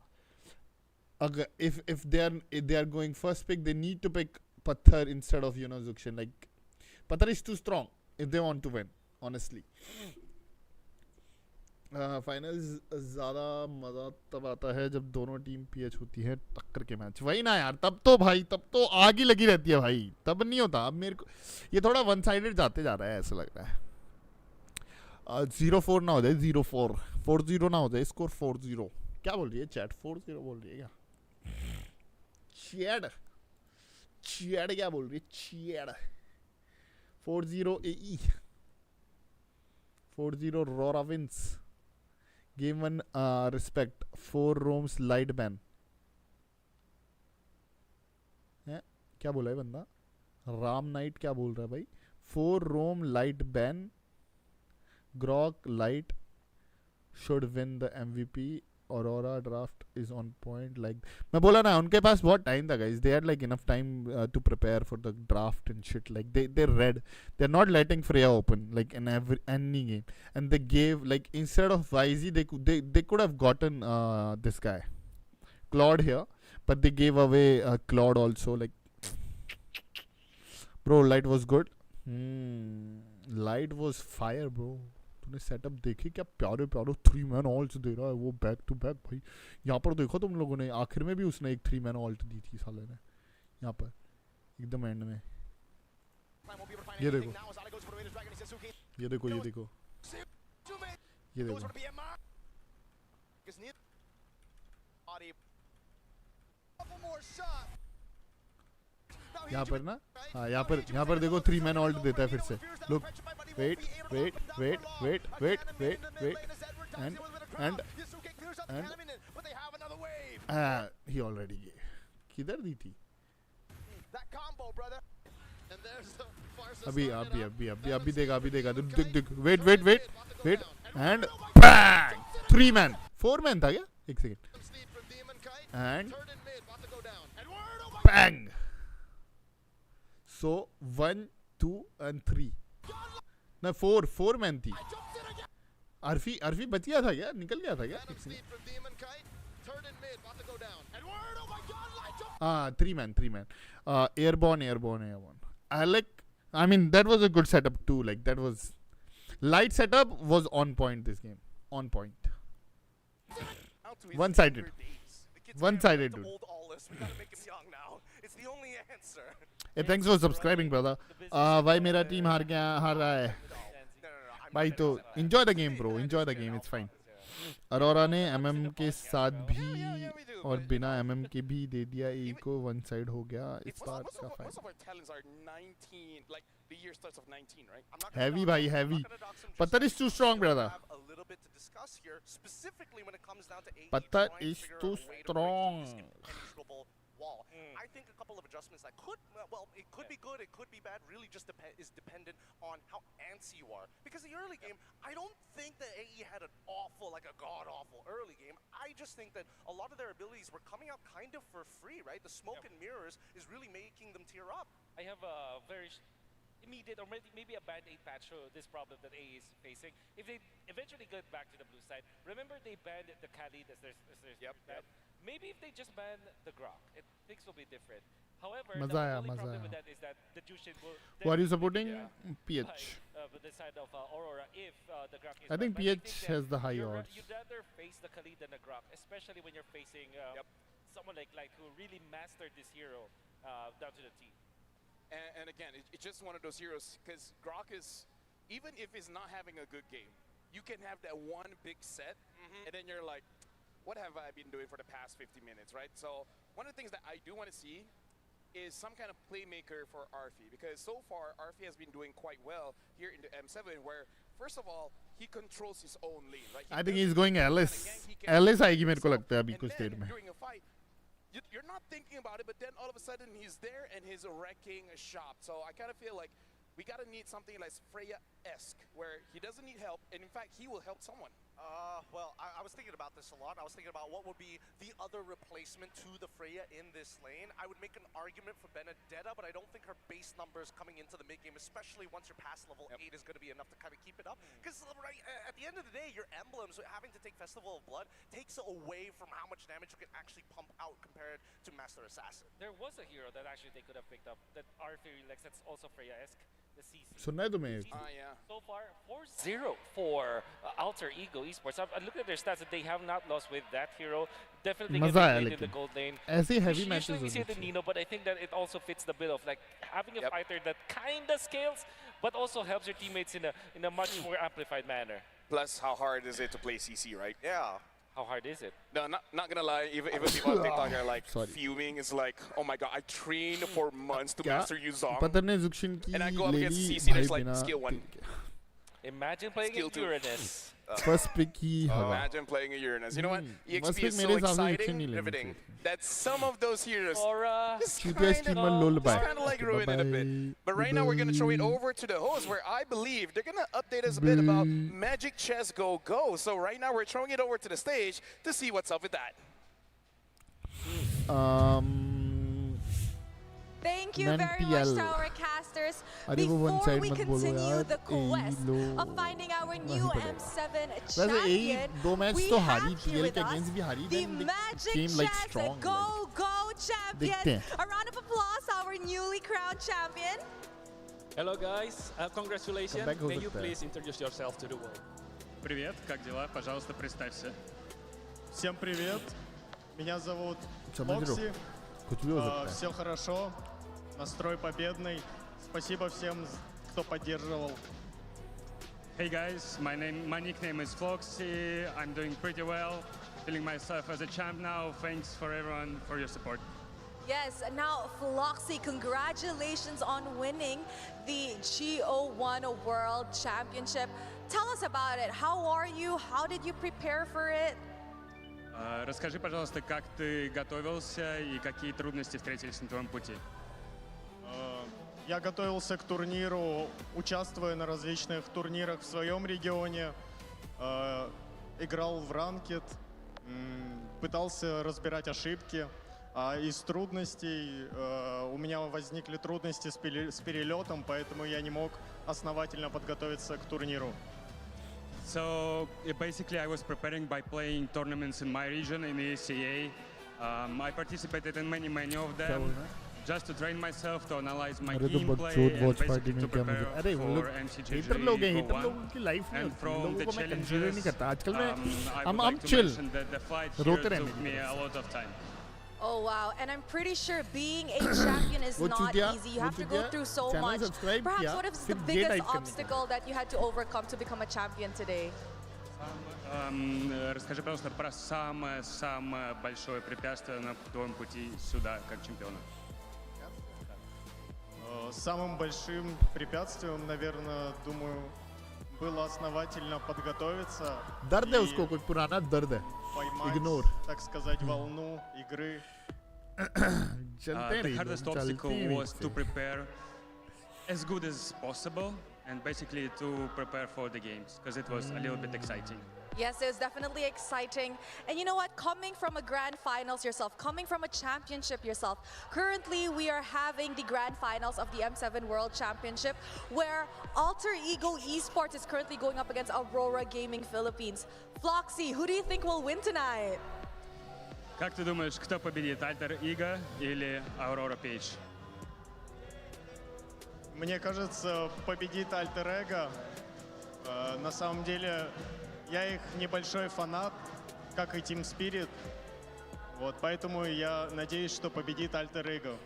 If they are going first pick, they need to pick Patthar instead of Zukshin. Like Patthar is too strong if they want to win. Honestly, finals ज़्यादा मज़ा तब आता है जब दोनों team pH होती है टक्कर के मैच. वही ना यार, तब तो आग ही लगी रहती है भाई. तब नहीं होता. अब मेरे को ये थोड़ा वन साइडेड जाते जा रहा है ऐसा लग रहा है. 0-4 ना हो जाए. 0-4 4-0 ना हो जाए. स्कोर 4-0. क्या बोल रही है चैट? 4-0 बोल रही है क्या? चैट क्या बोल रही है? Chat 4-0 AE. 4-0 Aurora wins. Game 1 respect. 4 roams light ban. क्या बोला है बंदा? राम नाइट क्या बोल रहा है भाई? 4 roam light ban. Grok light should win the MVP. Aurora draft is on point. Like मैं बोला ना उनके पास बहुत time था guys. They had like enough time to prepare for the draft and shit. Like they read. They're not letting Freya open like in any game. And they gave like instead of YZ they could have gotten this guy Claude here, but they gave away Claude also. Like bro, light was good. Light was fire bro. तूने setup देखे क्या प्यारे प्यारे 3-man alt दे रहा है वो back to back भाई. यहाँ पर देखो तुम लोगों ने आखिर में भी उसने एक 3-man ऑल्ट दी थी साले ने यहाँ पर एकदम एंड में. ये देखो ये देखो ये देखो ये देखो यहाँ पर ना. हाँ यहाँ पर देखो 3-man ऑल्ट देता है फिर से. Look wait and he already gave. किधर दी थी? अभी देगा देख wait and bang 3-man 4-man था क्या? एक second and bang. So 1 2 and 3 ना 4-man थी. अर्फी बच गया था क्या? निकल गया था क्या? हाँ 3-man airborne. I mean that was a good setup too. Like that was light setup was on point this game. On point. One-sided dude. Hey, thanks for subscribing brother. भाई मेरा टीम हार रहा है भाई. तो enjoy the game bro, enjoy the game, it's fine. Arora ने MM के साथ भी और बिना MM के भी दे दिया. ए को वन साइड हो गया इस बार का फाइनल. Heavy भाई heavy. Pattar is too strong brother. Pattar is too strong. I think a couple of adjustments that could, well, it could be good, it could be bad, really just is dependent on how antsy you are. Because the early game, I don't think that AE had an awful, like a god-awful early game. I just think that a lot of their abilities were coming out kind of for free, right? The smoke and mirrors is really making them tear up. I have a very immediate or maybe a band aid patch for this problem that AE is facing. If they eventually get back to the blue side, remember they banned the Khalid as their ban. Maybe if they just ban the Grok, things will be different. However, the only problem with that is that the Jushin will... Who are you supporting? PH. With the side of Aurora, if the Grok is... I think PH has the high odds. You'd rather face the Khalid than the Grok, especially when you're facing someone like Light who really mastered this hero down to the T. And again, it's just one of those heroes, because Grok is, even if he's not having a good game, you can have that one big set, and then you're like, what have I been doing for the past 50 minutes, right? So one of the things that I do want to see is some kind of playmaker for Arfi, because so far Arfi has been doing quite well here in the M7, where first of all he controls his own lane, right? I think he's going Alice. Alice आएगी मेरे को लगता है अभी कुछ देर में. During a fight, you're not thinking about it, but then all of a sudden he's there and he's wrecking a shop. So I kind of feel like we gotta need something like Freya-esque, where he doesn't need help, and in fact he will help someone. Well, I was thinking about this a lot. I was thinking about what would be the other replacement to the Freya in this lane. I would make an argument for Benedetta, but I don't think her base numbers coming into the mid-game, especially once you're past level 8, is going to be enough to kind of keep it up. Because right, at the end of the day, your emblems, having to take Festival of Blood, takes away from how much damage you can actually pump out compared to Master Assassin. There was a hero that actually they could have picked up that Arfi likes, that's also Freya-esque. सुनना है तुम्हें? So far 4-0 for Alter Ego Esports. I'm looking at their stats and they have not lost with that hero. Definitely getting in the gold lane. ऐसे heavy matches usually we see the Nino, but I think that it also fits the bill of like having a fighter that kinda scales, but also helps your teammates in a much more amplified manner. Plus, how hard is it to play CC, right? Yeah. How hard is it? No, not gonna lie. Even people on TikTok are like fuming. It's like, oh my god, I trained for months to master Yuzong, पता नहीं Zuxin की and I go up against लेली CC. There's भाई like बिना skill 1. Imagine playing Skill in 2. Uranus. First pick ही हवा Imagine playing a Uranus. You know what? First EXP pick is मेरे so हिसाब से Zuxin exciting, नहीं लेनी riveting, that some of those heroes just QTS kind team में lull of bye. like ruin it a bit. But right now we're gonna throw it over to the host, where I believe they're gonna update us a bit about Magic Chess Go Go. So right now we're throwing it over to the stage to see what's up with that. Thank you very much to our casters. Before we continue the quest of finding our new M7 champion, we have here with us the Magic Chess Go Go champion. A round of applause, our newly crowned champion. Hello guys, congratulations. May you please introduce yourself to the world. Привет, как дела? Пожалуйста, представься. Всем привет. Меня зовут Локси. Все хорошо. Настрой победный. Спасибо всем, кто поддерживал. Hey guys, my nickname is Foxy. I'm doing pretty well. Feeling myself as a champ now. Thanks for everyone for your support. Yes, now Floxy, congratulations on winning the GO1 World Championship. Tell us about it. How are you? How did you prepare for it? Расскажи, пожалуйста, как ты готовился и какие трудности встретились на твоем пути? Я готовился к турниру, участвуя на различных турнирах в своем регионе, играл в ранкет, пытался разбирать ошибки. Из трудностей у меня возникли трудности с перелетом, поэтому я не мог основательно подготовиться к турниру. So basically, I was preparing by playing tournaments in my region in the ACA. I participated in many of them, just to train myself, to analyze my gameplay, and basically to prepare for MCGG Go1. And from the challenges, I would like to mention that the fight here took me a lot of time. Oh wow, and I'm pretty sure being a champion is not easy. You have to go through so much. Perhaps what is the biggest obstacle that you had to overcome to become a champion today? Расскажи, пожалуйста, про самое большое препятствие на твоем пути сюда, как чемпиона. Самым большим препятствием, наверное, думаю, было основательно подготовиться. दर्द है उसको, कोई पुराना दर्द है. Ignore. Так сказать, волну игры. The hardest obstacle was to prepare as good as possible and basically to prepare for the games because it was a little bit exciting. Yes, it was definitely exciting. And you know what? Coming from a grand finals yourself, coming from a championship yourself, currently we are having the grand finals of the M7 World Championship, where Alter Ego Esports is currently going up against Aurora Gaming Philippines. Floxy, who do you think will win tonight? Как ты думаешь, кто победит, Alter Ego или Aurora Page? Мне кажется, победит Alter Ego. На самом деле, я их небольшой фанат, как и Team Spirit. Вот, поэтому я надеюсь, что победит Alter Ego.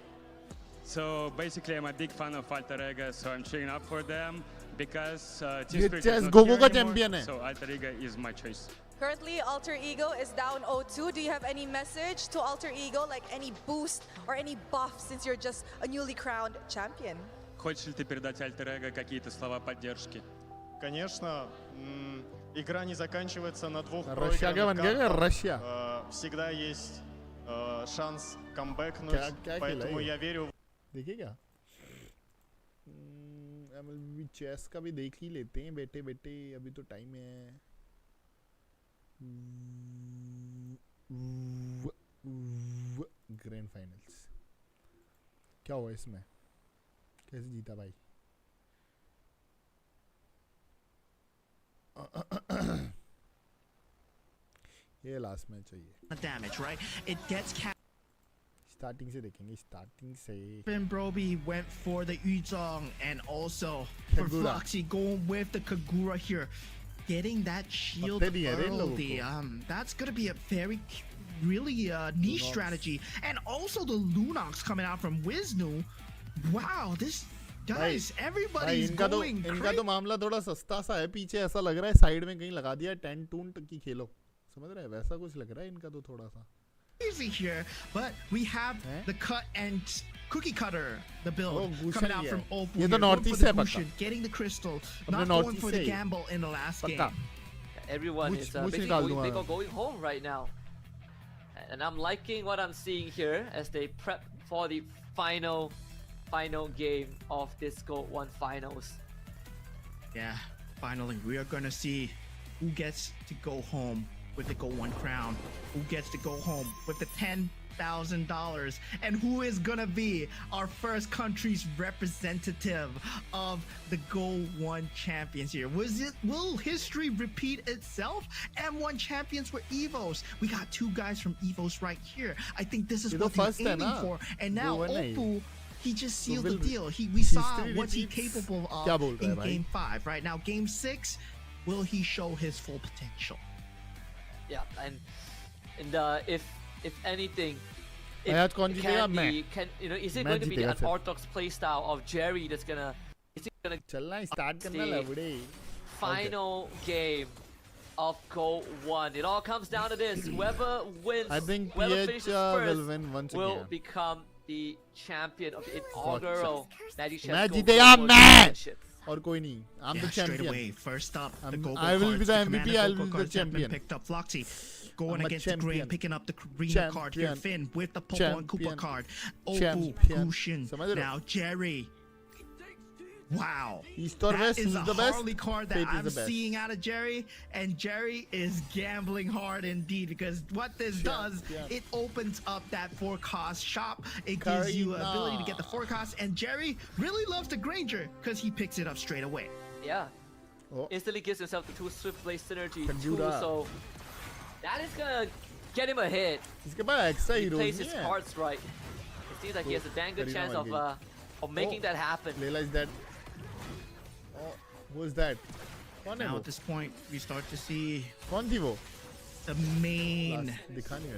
So basically, I'm a big fan of Alter Ego, so I'm cheering up for them because Team Spirit is not here anymore, so Alter Ego is my choice. Currently, Alter Ego is down 0-2. Do you have any message to Alter Ego, like any boost or any buff since you're just a newly crowned champion? Хочешь ли ты передать Alter Ego какие-то слова поддержки? Конечно. Игра не заканчивается на двух проигранных картах. Всегда есть шанс камбэкнуть, поэтому я верю. देखिएगा MLB chess का भी देख ही लेते हैं बेटे अभी तो time है ग्रैंड फाइनल्स क्या हुआ इसमें कैसे जीता भाई ये लास्ट मैच चाहिए damage, right? It gets starting से देखेंगे starting से Mlbb went for the Yuzong and also for Floxy going with the Kagura here, getting that shield early. That's gonna be a very really niche strategy, and also the Lunox coming out from Wisnu. Wow, this guys, everybody's going crazy. इनका तो मामला थोड़ा सस्ता सा है पीछे ऐसा लग रहा है साइड में कहीं लगा दिया 10 टून की खेलो समझ रहे हैं वैसा कुछ लग रहा है इनका तो थोड़ा सा easy here, but we have the cut and cookie cutter, the build coming out from Opal. ये तो northeast है पक्का. Getting the crystal, not going for the gamble in the last game. Everyone is basically going home right now, and I'm liking what I'm seeing here as they prep for the final game of this Gold 1 finals. Yeah, finally we are gonna see who gets to go home with the Gold 1 crown, who gets to go home with the $10,000, and who is gonna be our first country's representative of the Gold 1 champions here. Will history repeat itself? M1 champions were Evos. We got two guys from Evos right here. I think this is what he's aiming for. And now Opal, he just sealed the deal. We saw what he's capable of in Game 5. Right now, Game 6, will he show his full potential? Yeah, and if anything, is it going to be the unorthodox playstyle of Jerry that's gonna final game of Gold 1? It all comes down to this: whoever wins, I think whoever finishes first will win once will again. become the champion of the inaugural Magic Championship. Or कोई नहीं. I'm the champion. Straight away, first up, the gold I will be the MVP. I will be the cards champion. Picked up Floxy, going against the Green, picking up the Karina card here. Finn with the Popo and Koopa card. Opal, Gushin. Now Jerry. Wow, that is a Harley card that I'm seeing out of Jerry, and Jerry is gambling hard indeed, because what this does, it opens up that forecast shop. It gives you ability to get the forecast, and Jerry really loves the Granger because he picks it up straight away. Yeah, instantly gives himself the 2 Swift Blade synergy too, so that is gonna get him ahead. He plays his cards right. It seems like he has a dang good chance of making that happen. Realize that. Who is that? Now at this point, we start to see the main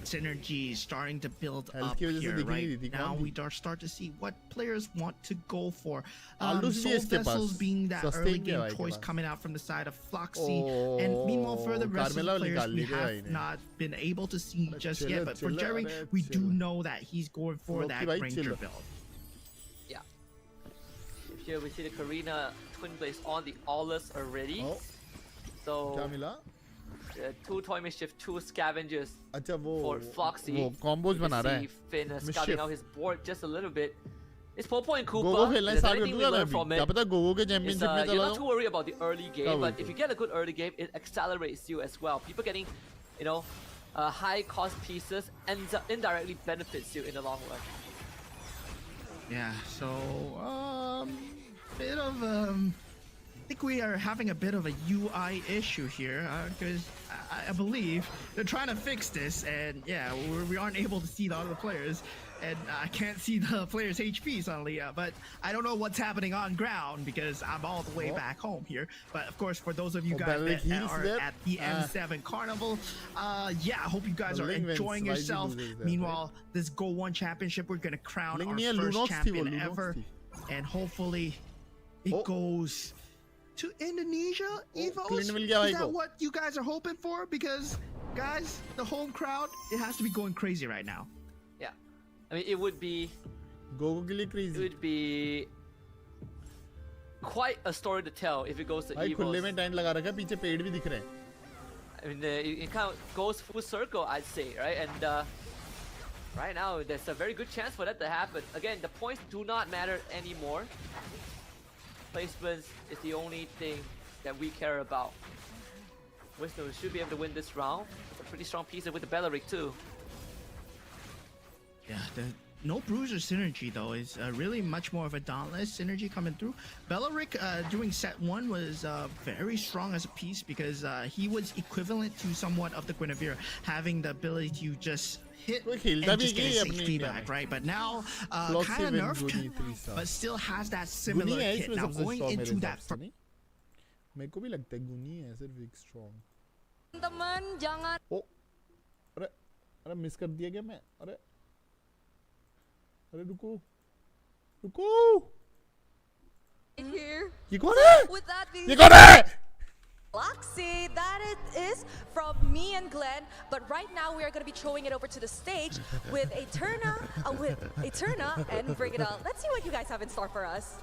synergy starting to build up here, right? Now we start to see what players want to go for. Soul Vessels being that early game choice coming out from the side of Floxy. And meanwhile, for the rest of the players, we have not been able to see just yet. But for Jerry, we do know that he's going for that Granger build. Yeah. Here we see the Karina Twin Blades on the Aulus already. So 2 Toy Mischief, 2 Scavengers for Floxy. Combos बना रहा है. Finn scouting out his board just a little bit. It's Popo and Koopa. There's anything we learn from it. You're not too worried about the early game, but if you get a good early game, it accelerates you as well. People getting, high cost pieces indirectly benefits you in the long run. Yeah, so bit of I think we are having a bit of a UI issue here, because I believe they're trying to fix this, and yeah, we aren't able to see the other players, and I can't see the players' HP suddenly, but I don't know what's happening on ground because I'm all the way back home here. But of course, for those of you guys that are at the M7 Carnival, yeah, I hope you guys are enjoying yourself. Meanwhile, this Gold 1 championship, we're gonna crown our first champion ever, and hopefully it goes to Indonesia, Evos. Is that what you guys are hoping for? Because, guys, the home crowd, it has to be going crazy right now. Yeah, I mean, it would be crazy. It would be quite a story to tell if it goes to Evos. I mean, it kind of goes full circle, I'd say, right? And right now, there's a very good chance for that to happen. Again, the points do not matter anymore. Placements is the only thing that we care about. Wisdom should be able to win this round. It's a pretty strong piece with the Belleric too. Yeah, the no bruiser synergy though is really much more of a dauntless synergy coming through. Belleric during set 1 was very strong as a piece because he was equivalent to somewhat of the Guinevere, having the ability to just hit and just get his HP back, right? But now, kind of nerfed, but still has that similar hit. Now going into that. मेरे को भी लगता है गुनी है सिर्फ एक strong. Teman jangan. Oh, अरे मिस कर दिया क्या मैं? अरे रुको. Here. ये कौन है? With that being ये कौन है? Floxy, that it is from me and Glenn. But right now we are going to be throwing it over to the stage with Eterna, and Bring It On. Let's see what you guys have in store for us.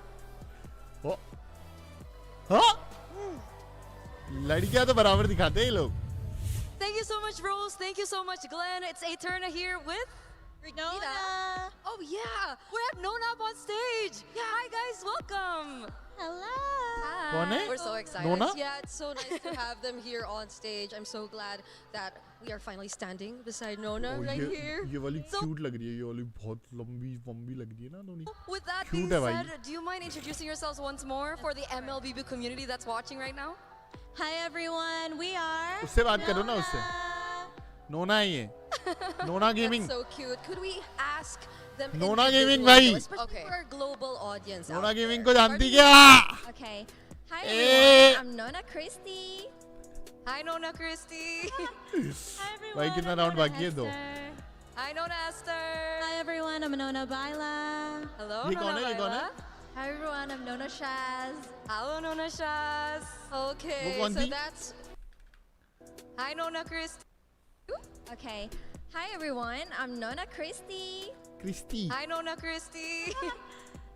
Oh. Huh? लड़कियां तो बराबर दिखाते हैं ये लोग. Thank you so much, Rose. Thank you so much, Glenn. It's Eterna here with Nona. Oh yeah, we have Nona up on stage. Yeah, hi guys, welcome. Hello. Hi. We're so excited. Nona? Yeah, it's so nice to have them here on stage. I'm so glad that we are finally standing beside Nona right here. ये वाली cute लग रही है. ये वाली बहुत लंबी लग रही है ना दोनों. With that being said, do you mind introducing yourselves once more for the MLBB community that's watching right now? Hi everyone, we are. उससे बात करो ना उससे. Nona ही है. Nona Gaming. That's so cute. Could we ask them? Nona Gaming भाई. Okay. For our global audience. Nona Gaming को जानती क्या? Okay. Hi everyone, I'm Nona Christie. Hi Nona Christie. Hi everyone. भाई कितना राउंड बाकी है दो? Hi Nona Esther. Hi everyone, I'm Nona Baila. Hello ये Nona कौन है? ये कौन है? Hi everyone, I'm Nona Shaz. Hello Nona Shaz. Okay, वो कौन so थी? that's. Hi Nona Christie. Okay. Hi everyone, I'm Nona Christie. Christy. Hi Nona Christie.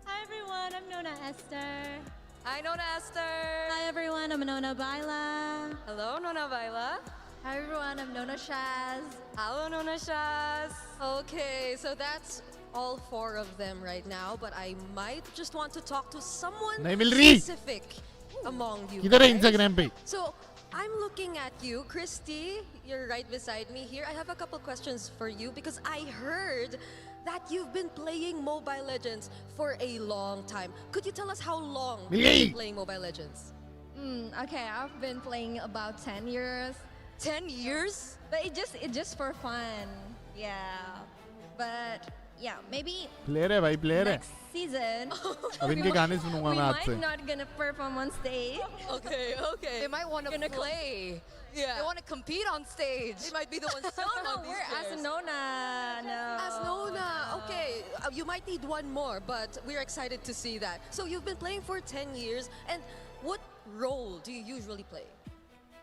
Hi everyone, I'm Nona Esther. Hi Nona Esther. Hi everyone, I'm Nona Baila. Hello Nona Baila. Hi everyone, I'm Nona Shaz. Hello Nona Shaz. Okay, so that's all 4 of them right now, but I might just want to talk to someone नहीं मिल रही. specific among you. किधर है guys. Instagram पे? So I'm looking at you, Christy. You're right beside me here. I have a couple questions for you because I heard that you've been playing Mobile Legends for a long time. Could you tell us how long you've been playing Mobile Legends? Okay, I've been playing about 10 years. 10 years? But it just for fun. Yeah. But yeah, maybe Player है भाई, player है. next season अब इनके गाने सुनूंगा we मैं आज might से. not gonna perform on stage. Okay, okay. They might want to play. Yeah. They want to compete on stage. They might be the ones No, sitting no, on these we're chairs. as Nona. No. As Nona. Okay, you might need one more, but we're excited to see that. So you've been playing for 10 years, and what role do you usually play?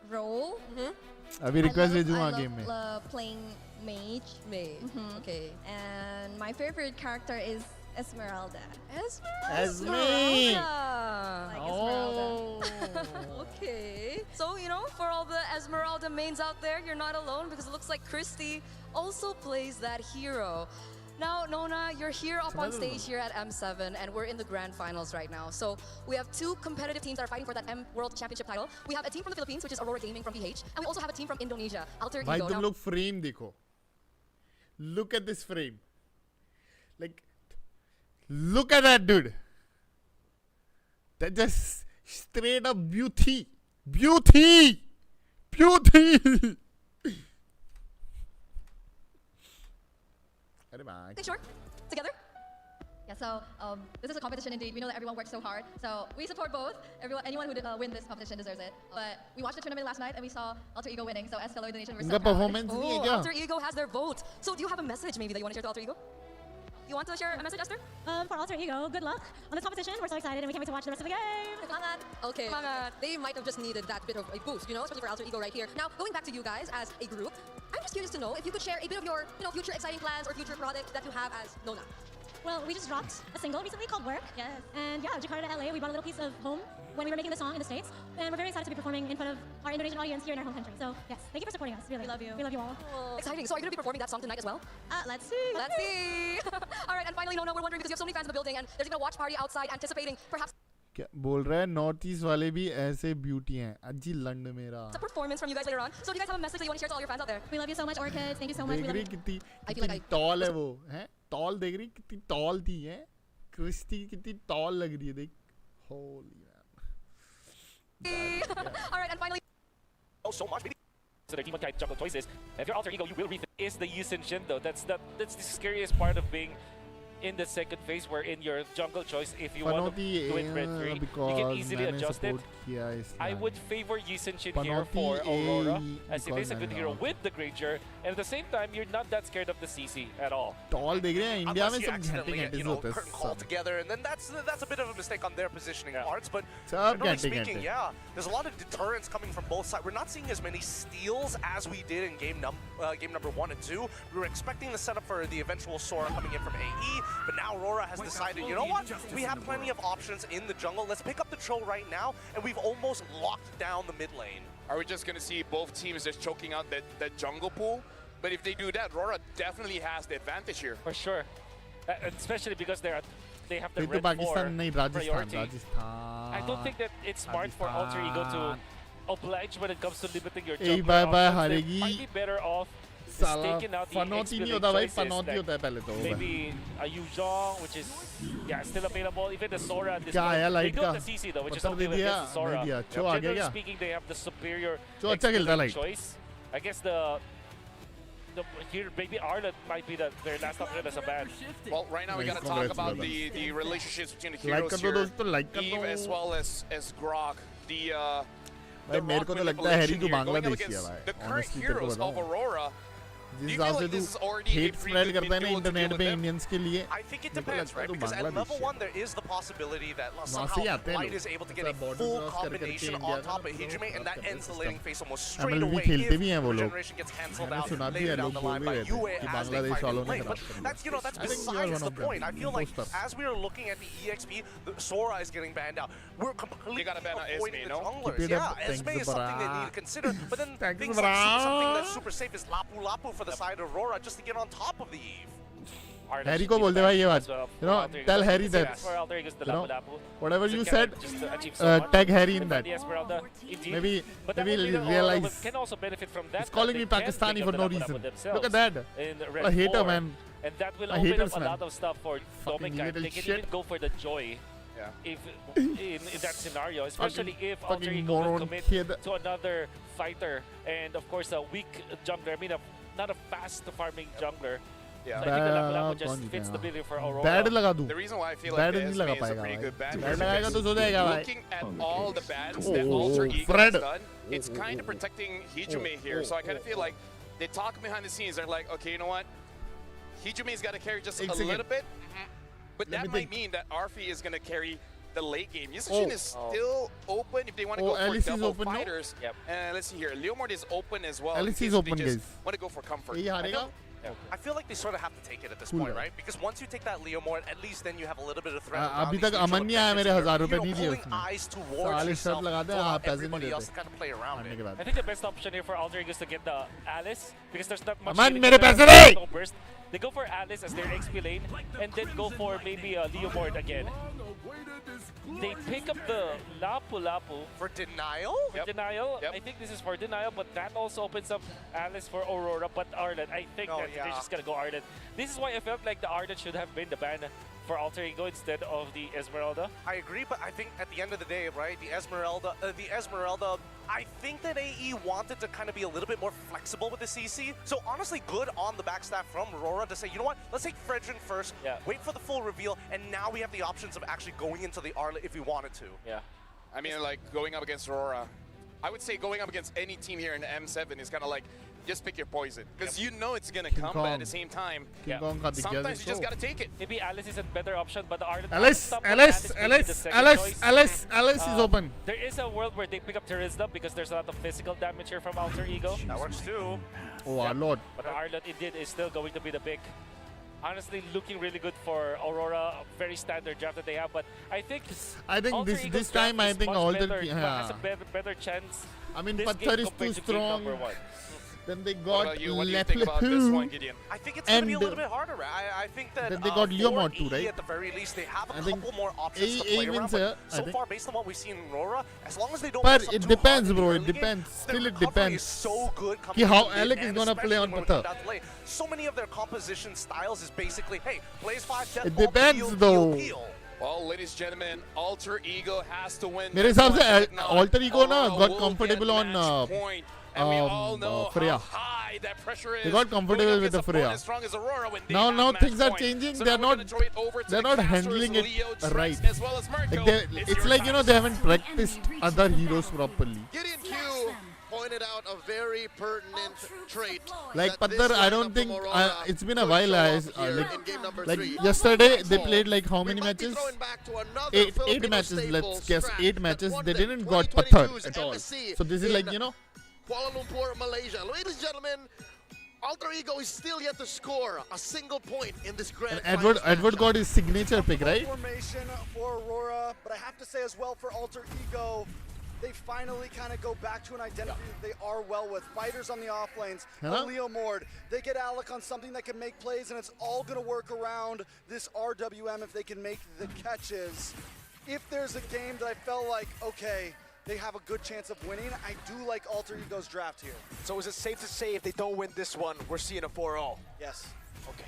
Role? अभी request भेजूंगा I game में. love playing mage. Okay. And my favorite character is Esmeralda. Esme. Like Esmeralda. Okay. So, you know, for all the Esmeralda mains out there, you're not alone because it looks like Christy also plays that hero. Now, Nona, you're here up on stage here at M7, and we're in the grand finals right now. So we have 2 competitive teams that are fighting for that M World Championship title. We have a team from the Philippines, which is Aurora Gaming from PH, and we also have a team from Indonesia, Alter Ego. भाई तुम Now, लोग frame देखो. Look at this frame. Like, look at that dude. That just straight up beauty. Beauty. Beauty. Okay, sure. Together? Yeah, so this is a competition indeed. We know that everyone works so hard. So we support both. Anyone who did win this competition deserves it. But we watched the tournament last night and we saw Alter Ego winning. So as fellow Indonesian, we're so इनका proud. performance नहीं है क्या? Alter Ego has their vote. So do you have a message maybe that you want to share to Alter Ego? You want to share a message, Esther? For Alter Ego, good luck on this competition. We're so excited and we can't wait to watch the rest of the game. Okay, they might have just needed that bit of a boost, you know, especially for Alter Ego right here. Now, going back to you guys as a group, I'm just curious to know if you could share a bit of your, future exciting plans or future products that you have as Nona. Well, we just dropped a single recently called Work. Yes. And yeah, Jakarta to LA, we brought a little piece of home when we were making the song in the States. And we're very excited to be performing in front of our Indonesian audience here in our home country. So yes, thank you for supporting us, really. We love you. We love you all. Exciting. So are you going to be performing that song tonight as well? Let's see. Let's see. All right, and finally, Nona, we're wondering because you have so many fans in the building and there's even a watch party outside anticipating perhaps क्या बोल रहा है north east वाले भी ऐसे beauty हैं अजी लंड मेरा a performance from you guys later on. So do you guys have a message that you want to share to all your fans out there? We love you so much, Orchids. Thank you so much. देख We love रही you. कितनी I feel like कितनी toll है वो हैं toll देख रही कितनी टॉल थी हैं क्रिस्टी कितनी टॉल लग रही है देख Holi All right, and finally. Oh, so much. So the Demon Kite jungle choices. If you're Alter Ego, you will rethink. Is the Yusin Shin though? That's the scariest part of being in the second phase, where in your jungle choice, if you want to do it red 3, you can easily adjust it. I would favor Yi Sun-shin here for Aurora, as it is a good hero with the Granger, and at the same time, you're not that scared of the CC at all. Tall देख रहे हैं India में Unless you सब accidentally, घंटे curtain call together, and then that's a bit of a mistake on their positioning parts. But generally speaking, yeah, there's a lot of deterrence coming from both sides. We're not seeing as many steals as we did in game number 1 and 2. We were expecting the setup for the eventual Sora coming in from AE, but now Aurora has decided, you know what? We have plenty of options in the jungle. Let's pick up the Tro right now, and we've almost locked down the mid lane. Are we just going to see both teams just choking out that jungle pool? But if they do that, Aurora definitely has the advantage here. For sure. Especially because they have the तो red 4 Pakistan नहीं priority. Rajasthan I don't think that it's smart for Alter Ego to oblige when it comes to limiting your एक jungler bar options. They हारेगी might be better off साला taking out the फनौती नहीं XP होता भाई choices, फनौती होता है पहले तो maybe a Yuzhong, which is still available. Even the Sora at this क्या point. है They लाइट do का have the CC though, which is पत्थर okay दे दिया against the Sora. नहीं दिया चो आ गया Generally क्या speaking, they have the superior चो अच्छा खेलता है light choice. I guess the here maybe Arlet might be their last option as a ban. Well, right now we got to talk about the relationships between the Like heroes कर दो here. दोस्तों like कर Eve दो as well as Grog. The भाई मेरे को तो लगता है हैरी तो going up बांग्लादेशी है against भाई the current honestly तेरे को heroes of बताऊं Aurora. जिस Do you हिसाब feel से like तू this is already a hate pretty spread good करता है ना mid duel to internet deal पे with them? इंडियंस के लिए I think it depends, right? Because at level 1, there is the possibility that वहाँ से somehow आते हैं Light लोग is able to get ऐसा a border full cross कर करके combination इंडिया on का top of ना Hijime, and that ends the laning phase almost straight MLB away खेलते भी हैं if वो लोग regeneration gets cancelled मैंने out सुना भी later है down लोग the बोल line भी by रहे थे UA कि as they Bangladesh fight in वालों the ने lane. But खराब कर that's, दिया that's I think you are besides one the of them point. I feel like most of as we are looking at the EXP, Sora is getting banned out. We're completely gotta ban out avoiding Esme, the no? junglers. Keep it up. Yeah, Esme Thanks, is something they brah. need to consider. But then Thanks, things like something brah. that's super safe is Lapu Lapu for the side of Aurora just to get on top of the Eve. Harry को बोल दे भाई ये बात you know tell Harry that you know whatever you said tag Harry in that maybe he'll realize can also benefit from that. he's calling me Pakistani for no reason look at that what a hater man And that will a open haters up a man lot of stuff for fucking Dominkai. little They can shit even go for the joy. Yeah. If in that scenario, especially if Alter fucking Ego will moron commit kid. to another fighter, and of course a weak jungler. I mean, not a fast farming jungler. Yeah. So I think the Lapu-Lapu just fits the bill for Aurora. Bad लगा दूं The reason why I feel bad like नहीं the लगा Esme is a पाएगा pretty भाई good ban bad here लगाएगा because तो सो जाएगा भाई looking at all the bans that Oh, Alter Ego Fred. has done, it's kind of protecting Hijime here. So I kind of feel like they talk behind the scenes. They're like, okay, you know what? Hijume's got to carry just a little bit, but that might mean that Arfi is going to carry the late game. Yushin is still open if they want to go for Alice is double open, no? fighters. Yep. Let's see here. Leomord is open as well. Alice in is case if they open, just guys. want to go for comfort. ये हारेगा I feel like they sort of have to take it at this Cool point, है. right? Because once you take that Leomord, at least then you have a little bit of threat. अभी तक अमन नहीं आया मेरे 1000 रुपए नहीं दिए pulling उसने eyes towards साले yourself शर्त लगा दे to allow आप पैसे नहीं everybody else देते to kind of play around मारने it. के बाद I think the best option here for Alter Ego is to get the Alice, because there's not much. Aman, healing मेरे there, पैसे दे! no burst. They go for Alice as their XP lane, and then go for maybe a Leomord again. They pick up the Lapu Lapu For denial? for denial. I think this is for denial, but that also opens up Alice for Aurora. But Arlet, I think that they're just gonna go Arlet. This is why I felt like the Arlet should have been the ban for Alter Ego instead of the Esmeralda. I agree, but I think at the end of the day, right, the Esmeralda, I think that AE wanted to kind of be a little bit more flexible with the CC. So honestly, good on the backstab from Aurora to say, you know what, let's take Fredrin first, wait for the full reveal, and now we have the options of actually going into the Arlet if we wanted to. Yeah. I mean, like, going up against Aurora, I would say going up against any team here in the M7 is kind of like, just pick your poison. Because you know it's going to come, but at the same time, sometimes you just got to take it. Maybe Alice is a better option, but the Arlet... Alice is open. There is a world where they pick up Terizla because there's a lot of physical damage here from Alter Ego. That works too. Oh, our lord. But Arlet indeed is still going to be the pick. Honestly, looking really good for Aurora. Very standard draft that they have, but I think Alter this Ego's time draft I is think much Alter better, yeah. has a better chance. I mean, this Patthar game is compared too to game strong. number 1. Then they What got about you? What do you think about this one, Gideon? I think it's going to be a little bit harder. I think that Then they got Leomord too, for right? At the very least, they have a I think couple more options to play around. But so far, based on what we've seen in Aurora, as long as they don't But mess up it too depends, hard bro. in It the early depends. game, Still, their it recovery depends. is so good Ki how coming Alec in, is and gonna play on especially when Patthar. it comes down to late. So many of their composition styles is basically, hey, plays 5 death It ball, depends, peel, though. peel, peel. Well, ladies and gentlemen, Alter Ego has to win. मेरे हिसाब से Alter Ego ना got comfortable on and we all know Freya. how high hide that pressure is. They got comfortable with the Freya. As strong as Aurora when they Now have things are point. changing. So They're now we're not. gonna throw it over to They're the not casters, handling it Leo, Trex, right. as well as Mirko. It's your like, you know, pass. they haven't practiced other heroes properly. Gideon Q pointed out a very pertinent trait. Like that this Paddar, I lineup don't think from Aurora it's been a could while. show up As here in game number like 3. yesterday, they played like how many We might be matches? throwing back to another Eight Filipino matches. staple, Let's guess Strat, 8 that matches. won They the didn't got 2022's Pathar at all. MSC So this is like, in you know. Kuala Lumpur, Malaysia. Ladies and gentlemen, Alter Ego is still yet to score a single point in this grand And Edward got his signature pick, right? Formation for Aurora, but I have to say as well for Alter Ego, they finally kind of go back to an identity that they are well with. Fighters on the off lanes, Leo Mord. They get Alec on something that can make plays, and it's all going to work around this RWM if they can make the catches. If there's a game that I felt like, okay, they have a good chance of winning, I do like Alter Ego's draft here. So is it safe to say if they don't win this one, we're seeing a 4-0? Yes. Okay.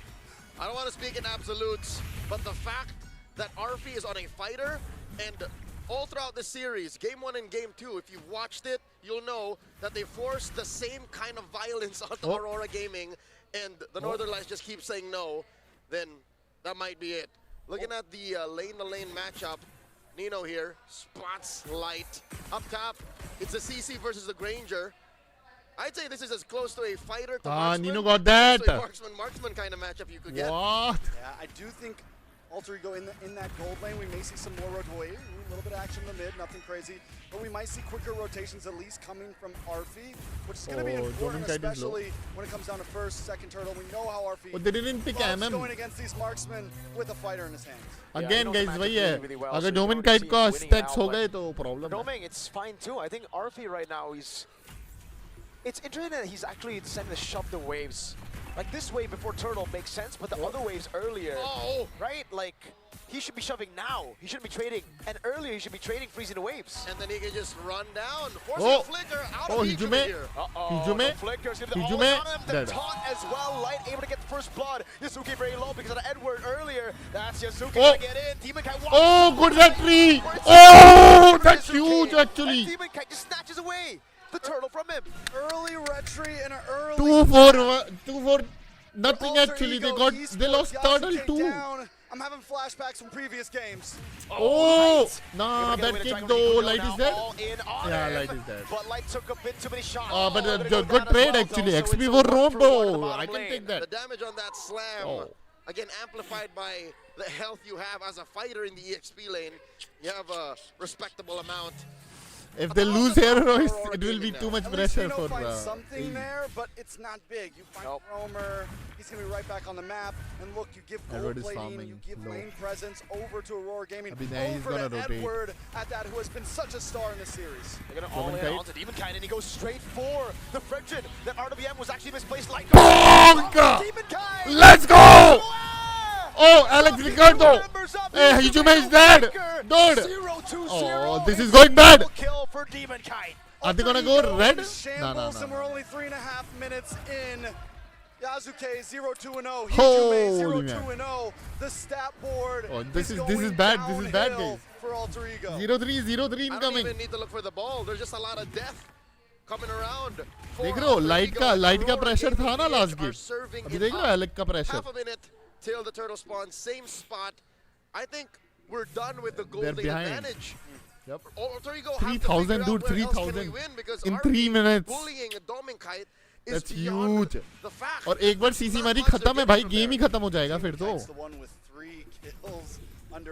I don't want to speak in absolutes, but the fact that Arfi is on a fighter, and all throughout the series, Game 1 and Game 2, if you've watched it, you'll know that they forced the same kind of violence onto Aurora Gaming, and the Northern Lights just keep saying no, then that might be it. Looking at the lane-to-lane matchup, Nino here, spots light. Up top, it's the CC versus the Granger. I'd say this is as close to a fighter to marksman. Nino got that. To a marksman kind of matchup you could get. What? Yeah, I do think Alter Ego in that gold lane, we may see some more rotation, a little bit of action in the mid, nothing crazy. But we might see quicker rotations at least coming from Arfi, which is going to be important, especially when it comes down to first, second turtle. We know how Arfi But they didn't pick MM. going against these marksmen with a fighter in his hands. Again, guys, वही है. अगर Domin Kite का stacks हो गए तो problem. Doming, it's fine too. I think Arfi right now it's interesting that he's actually deciding to shove the waves. Like this wave before turtle makes sense, but the other waves earlier, right? Like he should be shoving now. He shouldn't be trading. And earlier he should be trading, freezing the waves. And then he can just run down, forcing a flicker out of Hijume here. Hijume. Flicker's gonna be all on him. The taunt as well. Light able to get the first blood. Yasuke very low because of Edward earlier. That's Yasuke to get in. Demon Kite good that tree. Oh, that's huge actually. And Demon Kite just snatches away the turtle from him. Early retry and an early 2-4, nothing actually. They lost turtle too. I'm having flashbacks from previous games. Nah, that kick though. Light is dead. Yeah, Light is dead. But Light took a bit too many shots. But good trade actually. XP for Rome though. I can take that. The damage on that slam, again amplified by the health you have as a fighter in the EXP lane. You have a respectable amount. If they lose here, it will be too much pressure for something there, but it's not big. You find Roamer, he's going to be right back on the map. And look, you give gold plating, you give lane presence over to Aurora Gaming, over to Edward at that, who has been such a star in this series. They're going to all in onto Demon Kite, and he goes straight for the Frenchman. That RWM was actually misplaced like Demon Kite! Let's go! Oh, Alex Ricardo! Hey, Hijume is dead! Dude! Oh, this is going bad! Are they gonna go red? No. And we're only 3.5 minutes in. Yasuke 0-2-0. Holy Hijume 0-2-0. The stat board. Oh, this is bad. This is bad, guys. For Alter Ego. 0-3 incoming. I don't even need to look for the ball. There's just a lot of death coming around. देख रहे हो light का pressure था ना last game. अभी देख रहे हो एलेक का pressure. Half a minute till the turtle spawn, same spot. I think we're done with the golden advantage. Yep. 3,000 dude, 3,000 in 3 minutes. Bullying a Doming Kite is That's beyond huge. the fact. और एक बार CC मारी खत्म है भाई, game ही खत्म हो जाएगा फिर तो.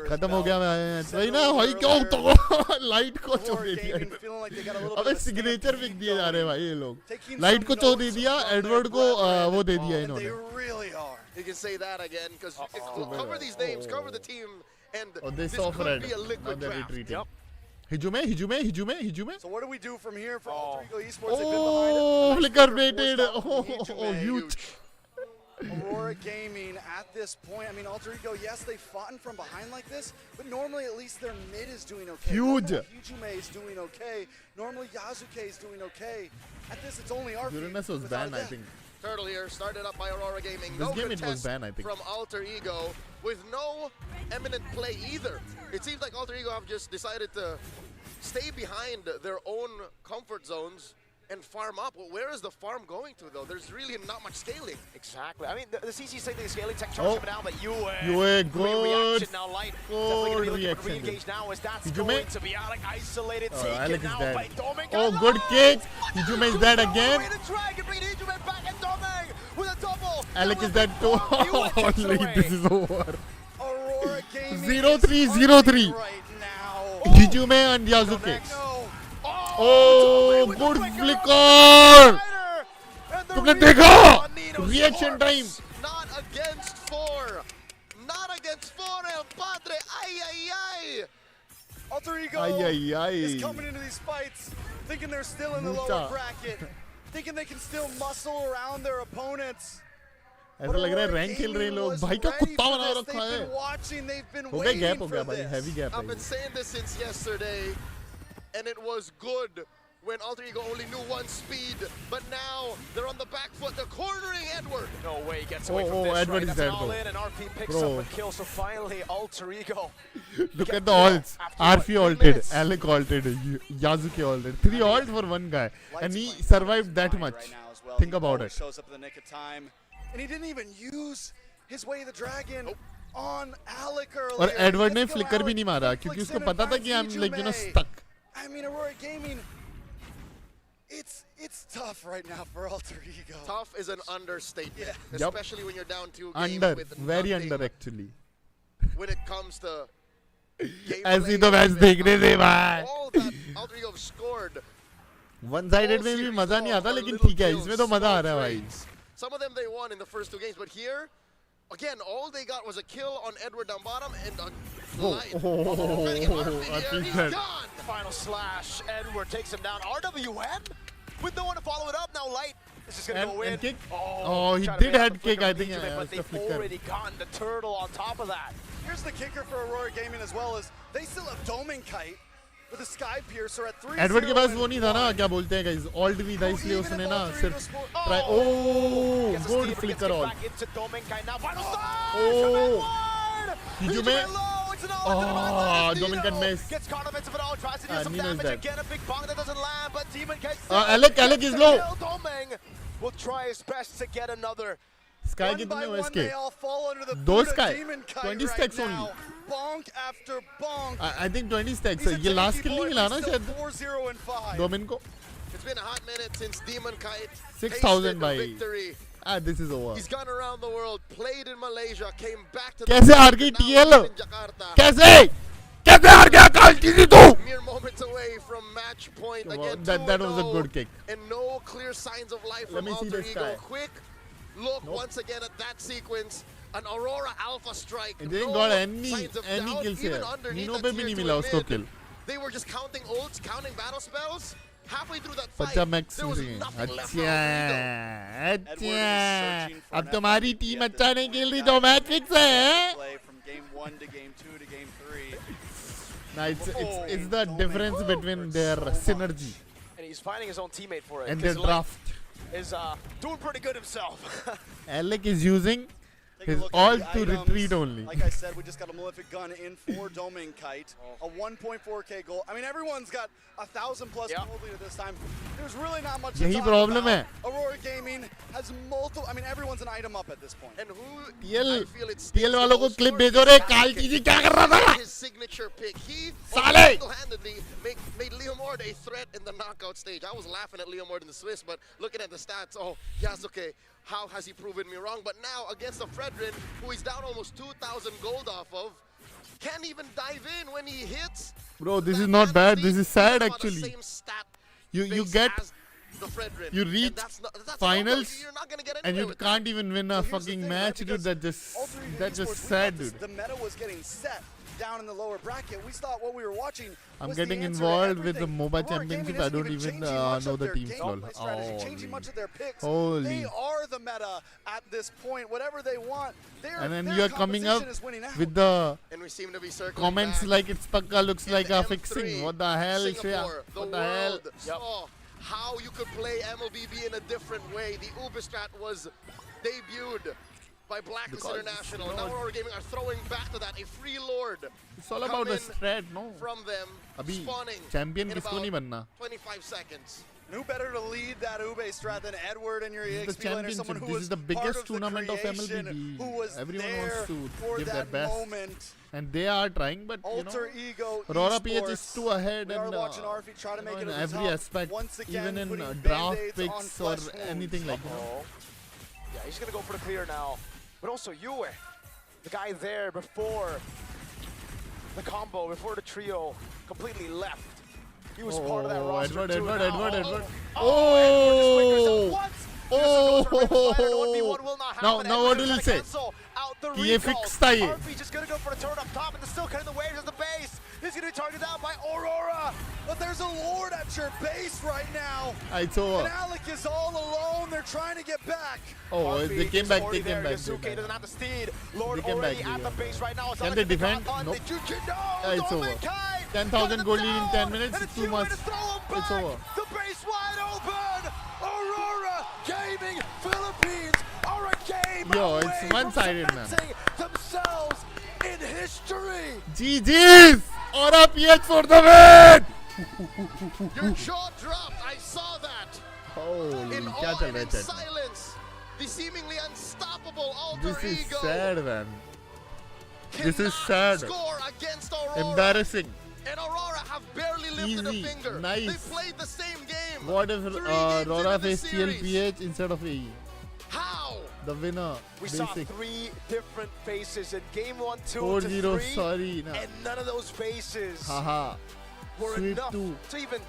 खत्म हो गया मैच. वही ना भाई क्या होता है लाइट को चो दे दिया. अबे सिग्नेचर पिक दिए जा रहे हैं भाई ये लोग. लाइट को चो दे दिया, एडवर्ड को वो दे दिया इन्होंने. You can say that again because cover these names, cover the team, and this could be a liquid draft. Yep. Hijume. So what do we do from here for Alter Ego Esports? They've been behind it. Flicker rated. Oh, huge. Aurora Gaming at this point. I mean, Alter Ego, yes, they've fought from behind like this, but normally at least their mid is doing okay. Huge. Hijume is doing okay. Normally Yasuke is doing okay. At this, it's only Arfi. Uranus was banned, I think. Turtle here, started up by Aurora Gaming. This no game it was contest banned, I think. from Alter Ego with no eminent play either. It seems like Alter Ego have just decided to stay behind their own comfort zones and farm up. Well, where is the farm going to, though? There's really not much scaling. Exactly. I mean, the CC saying the scaling tech charge coming down, but Yue, good reaction now. Light definitely going to be looking for reaction. re-engage now as that's going to be Alec isolated. Alec is now dead. by Doming. Oh, good kick. Hijume is dead again. Alec is dead too. Holy, this is over. 0-3, 0-3. Hijume and Yasuke. Oh, good flicker. तुमने देखा? Reaction time. Not against four. Not against four, El Padre. Ay, ay, ay. Alter Ego is coming into these fights thinking they're still in the lower bracket, thinking they can still muscle around their opponents. ऐसा लग रहा है rank खेल रहे लोग भाई का कुत्ता बना रखा है हो गया गैप हो गया भाई heavy gap I've been saying this since yesterday and it was good when Alter Ego only knew one speed, but now they're on the back foot. They're cornering Edward. No way he gets away from this. Edward right? is That's dead, an all bro. in, and RP picks up a kill. So finally, Alter Ego. Look at the ults. RP ulted, Alec ulted, Yasuke ulted. 3 ults for one guy, and he survived that much. Think about it. Shows up in the nick of time, and he didn't even use his way of the dragon on Alec earlier. और Edward ने flicker भी नहीं मारा क्योंकि उसको पता था कि I'm like stuck. I mean, Aurora Gaming. It's tough right now for Alter Ego. Tough is an understatement, Yep. especially when you're down 2 games Under, with very nothing under actually. when it comes to ऐसी तो match देखने दे भाई. all that Alter Ego have scored. One sided में भी मजा नहीं आता लेकिन ठीक है इसमें तो मजा आ रहा है भाई. Some of them they won in the first 2 games, but here, again, all they got was a kill on Edward down bottom and a light. He's gone. Final slash. Edward takes him down. RWM with no one to follow it up. Now Light is just going to go in. Kick? Oh, he trying to did make up head the kick, flicker I think. from but they've already gotten the turtle on top of that. Here's the kicker for Aurora Gaming as well is they still have Doming Kite with a Sky Piercer at 3-0. Edward के पास वो नहीं था ना क्या बोलते हैं guys alt भी था इसलिए उसने ना सिर्फ try oh good flicker all oh हिजुमे oh Doming can miss Nino is dead Alec is low will try his best to get another. Sky कितने हुए इसके? दो Sky 20 stacks only. Bonk after bonk. I think 20 stacks. ये last kill नहीं मिला ना शायद Doming को. It's been a hot minute since Demon Kite 6,000 by victory. This is over. He's gone around the world, played in Malaysia, came back to कैसे हार गई TL? कैसे? कैसे हार गया कल जीती तू? Mere moments away from match point again. That was a good kick. And no clear signs of life Let from me see Alter this Ego. guy. Quick look once again at that sequence. An Aurora Alpha strike. It didn't got any kills here. Nino पे भी नहीं मिला उसको kill. They were just counting ults, counting battle spells. Halfway through that fight, बच्चा max there was nothing left for Alter Ego. अच्छा अब तुम्हारी team अच्छा नहीं खेल रही तो मैच फिक्स है From game 1 to game 2 to game 3. Nah, it's the difference between their synergy And he's finding his own teammate for it. and their draft. Is doing pretty good himself. Alec is using his all to retreat only. Like I said, we just got a Malefic gun in for Doming Kite. A 1.4k goal. I mean, everyone's got 1,000 plus gold lead at this time. There's really not much to यही talk problem about. है. Aurora Gaming has multiple. I mean, everyone's an item up at this point. And who TL वालों को clip भेजो रे कालकी जी क्या कर रहा था? His signature pick. He साले! single-handedly made Leomord a threat in the knockout stage. I was laughing at Leomord in the Swiss, but looking at the stats, oh, Yasuke, how has he proven me wrong? But now against the Fredrin, who he's down almost 2,000 gold off of, can't even dive in when he hits. Bro, this is not bad. This is sad actually. You get you reach finals and you can't even win a fucking match, dude. That's just sad, dude. The meta was getting set down in the lower bracket. We thought what we were watching. I'm getting involved with the MOBA championship. I don't even know the teams. Changing much of their picks. Holy. They are the meta at this point. Whatever they want. And then you are coming up with the comments like it's Pakka looks like a fixing. What the hell, Shreya? What the hell? Saw how you could play Mlbb in a different way. The Uber strat was debuted by Blacklist International. Now Aurora Gaming are throwing back to that. A free lord. It's all about the strat, no? From them, spawning champion in किसको नहीं बनना? 25 seconds. And who better to lead that Ube strat than Edward and your This is EXP laner, someone who this was is the biggest tournament of creation, MLB. who was Everyone there wants to for give that their best. moment. And they are trying, but Alter Ego Aurora PH Esports. is too ahead We are and watching RFE try to make it in to the every top. aspect, Once again, even in putting draft Band-Aids picks on or flesh anything like Yeah, he's gonna go for the clear now. But also Yue, the guy there before the combo, before the trio completely left. He was part of that roster. Edward. Now what will he say? ये fix था ये. RP just gonna go for the turn up top and they're still cutting the waves as the base. He's gonna be targeted down by Aurora. But there's a Lord at your base right now. It's over. And Alec is all alone. They're trying to get back. Oh, RP they came back. already They came there. back. Yasuke doesn't have the speed. Lord They came already back, at the base right now. Can they defend? Nope. It's over. 10,000 gold lead in 10 minutes. It's too much. It's over. The base wide open. Aurora Gaming Philippines are a game Yo, it's one-sided, man. themselves in history. GG's! Aurora PH for the win! Your jaw dropped. I saw that. Holy, In क्या awe चल and रहा in है chat? silence, the seemingly unstoppable Alter This is Ego sad, man. This is sad. score against Aurora. Embarrassing. And Aurora have barely lifted Easy. a finger. Nice. They played the same game. What if 3 games Aurora into the faced series. TLPH instead of AE? How? The winner. We saw Basic. 3 different faces in game 1, 2 to 4-0, 3. sorry. Nah. And none of those faces Haha. were Sweep enough 2. to even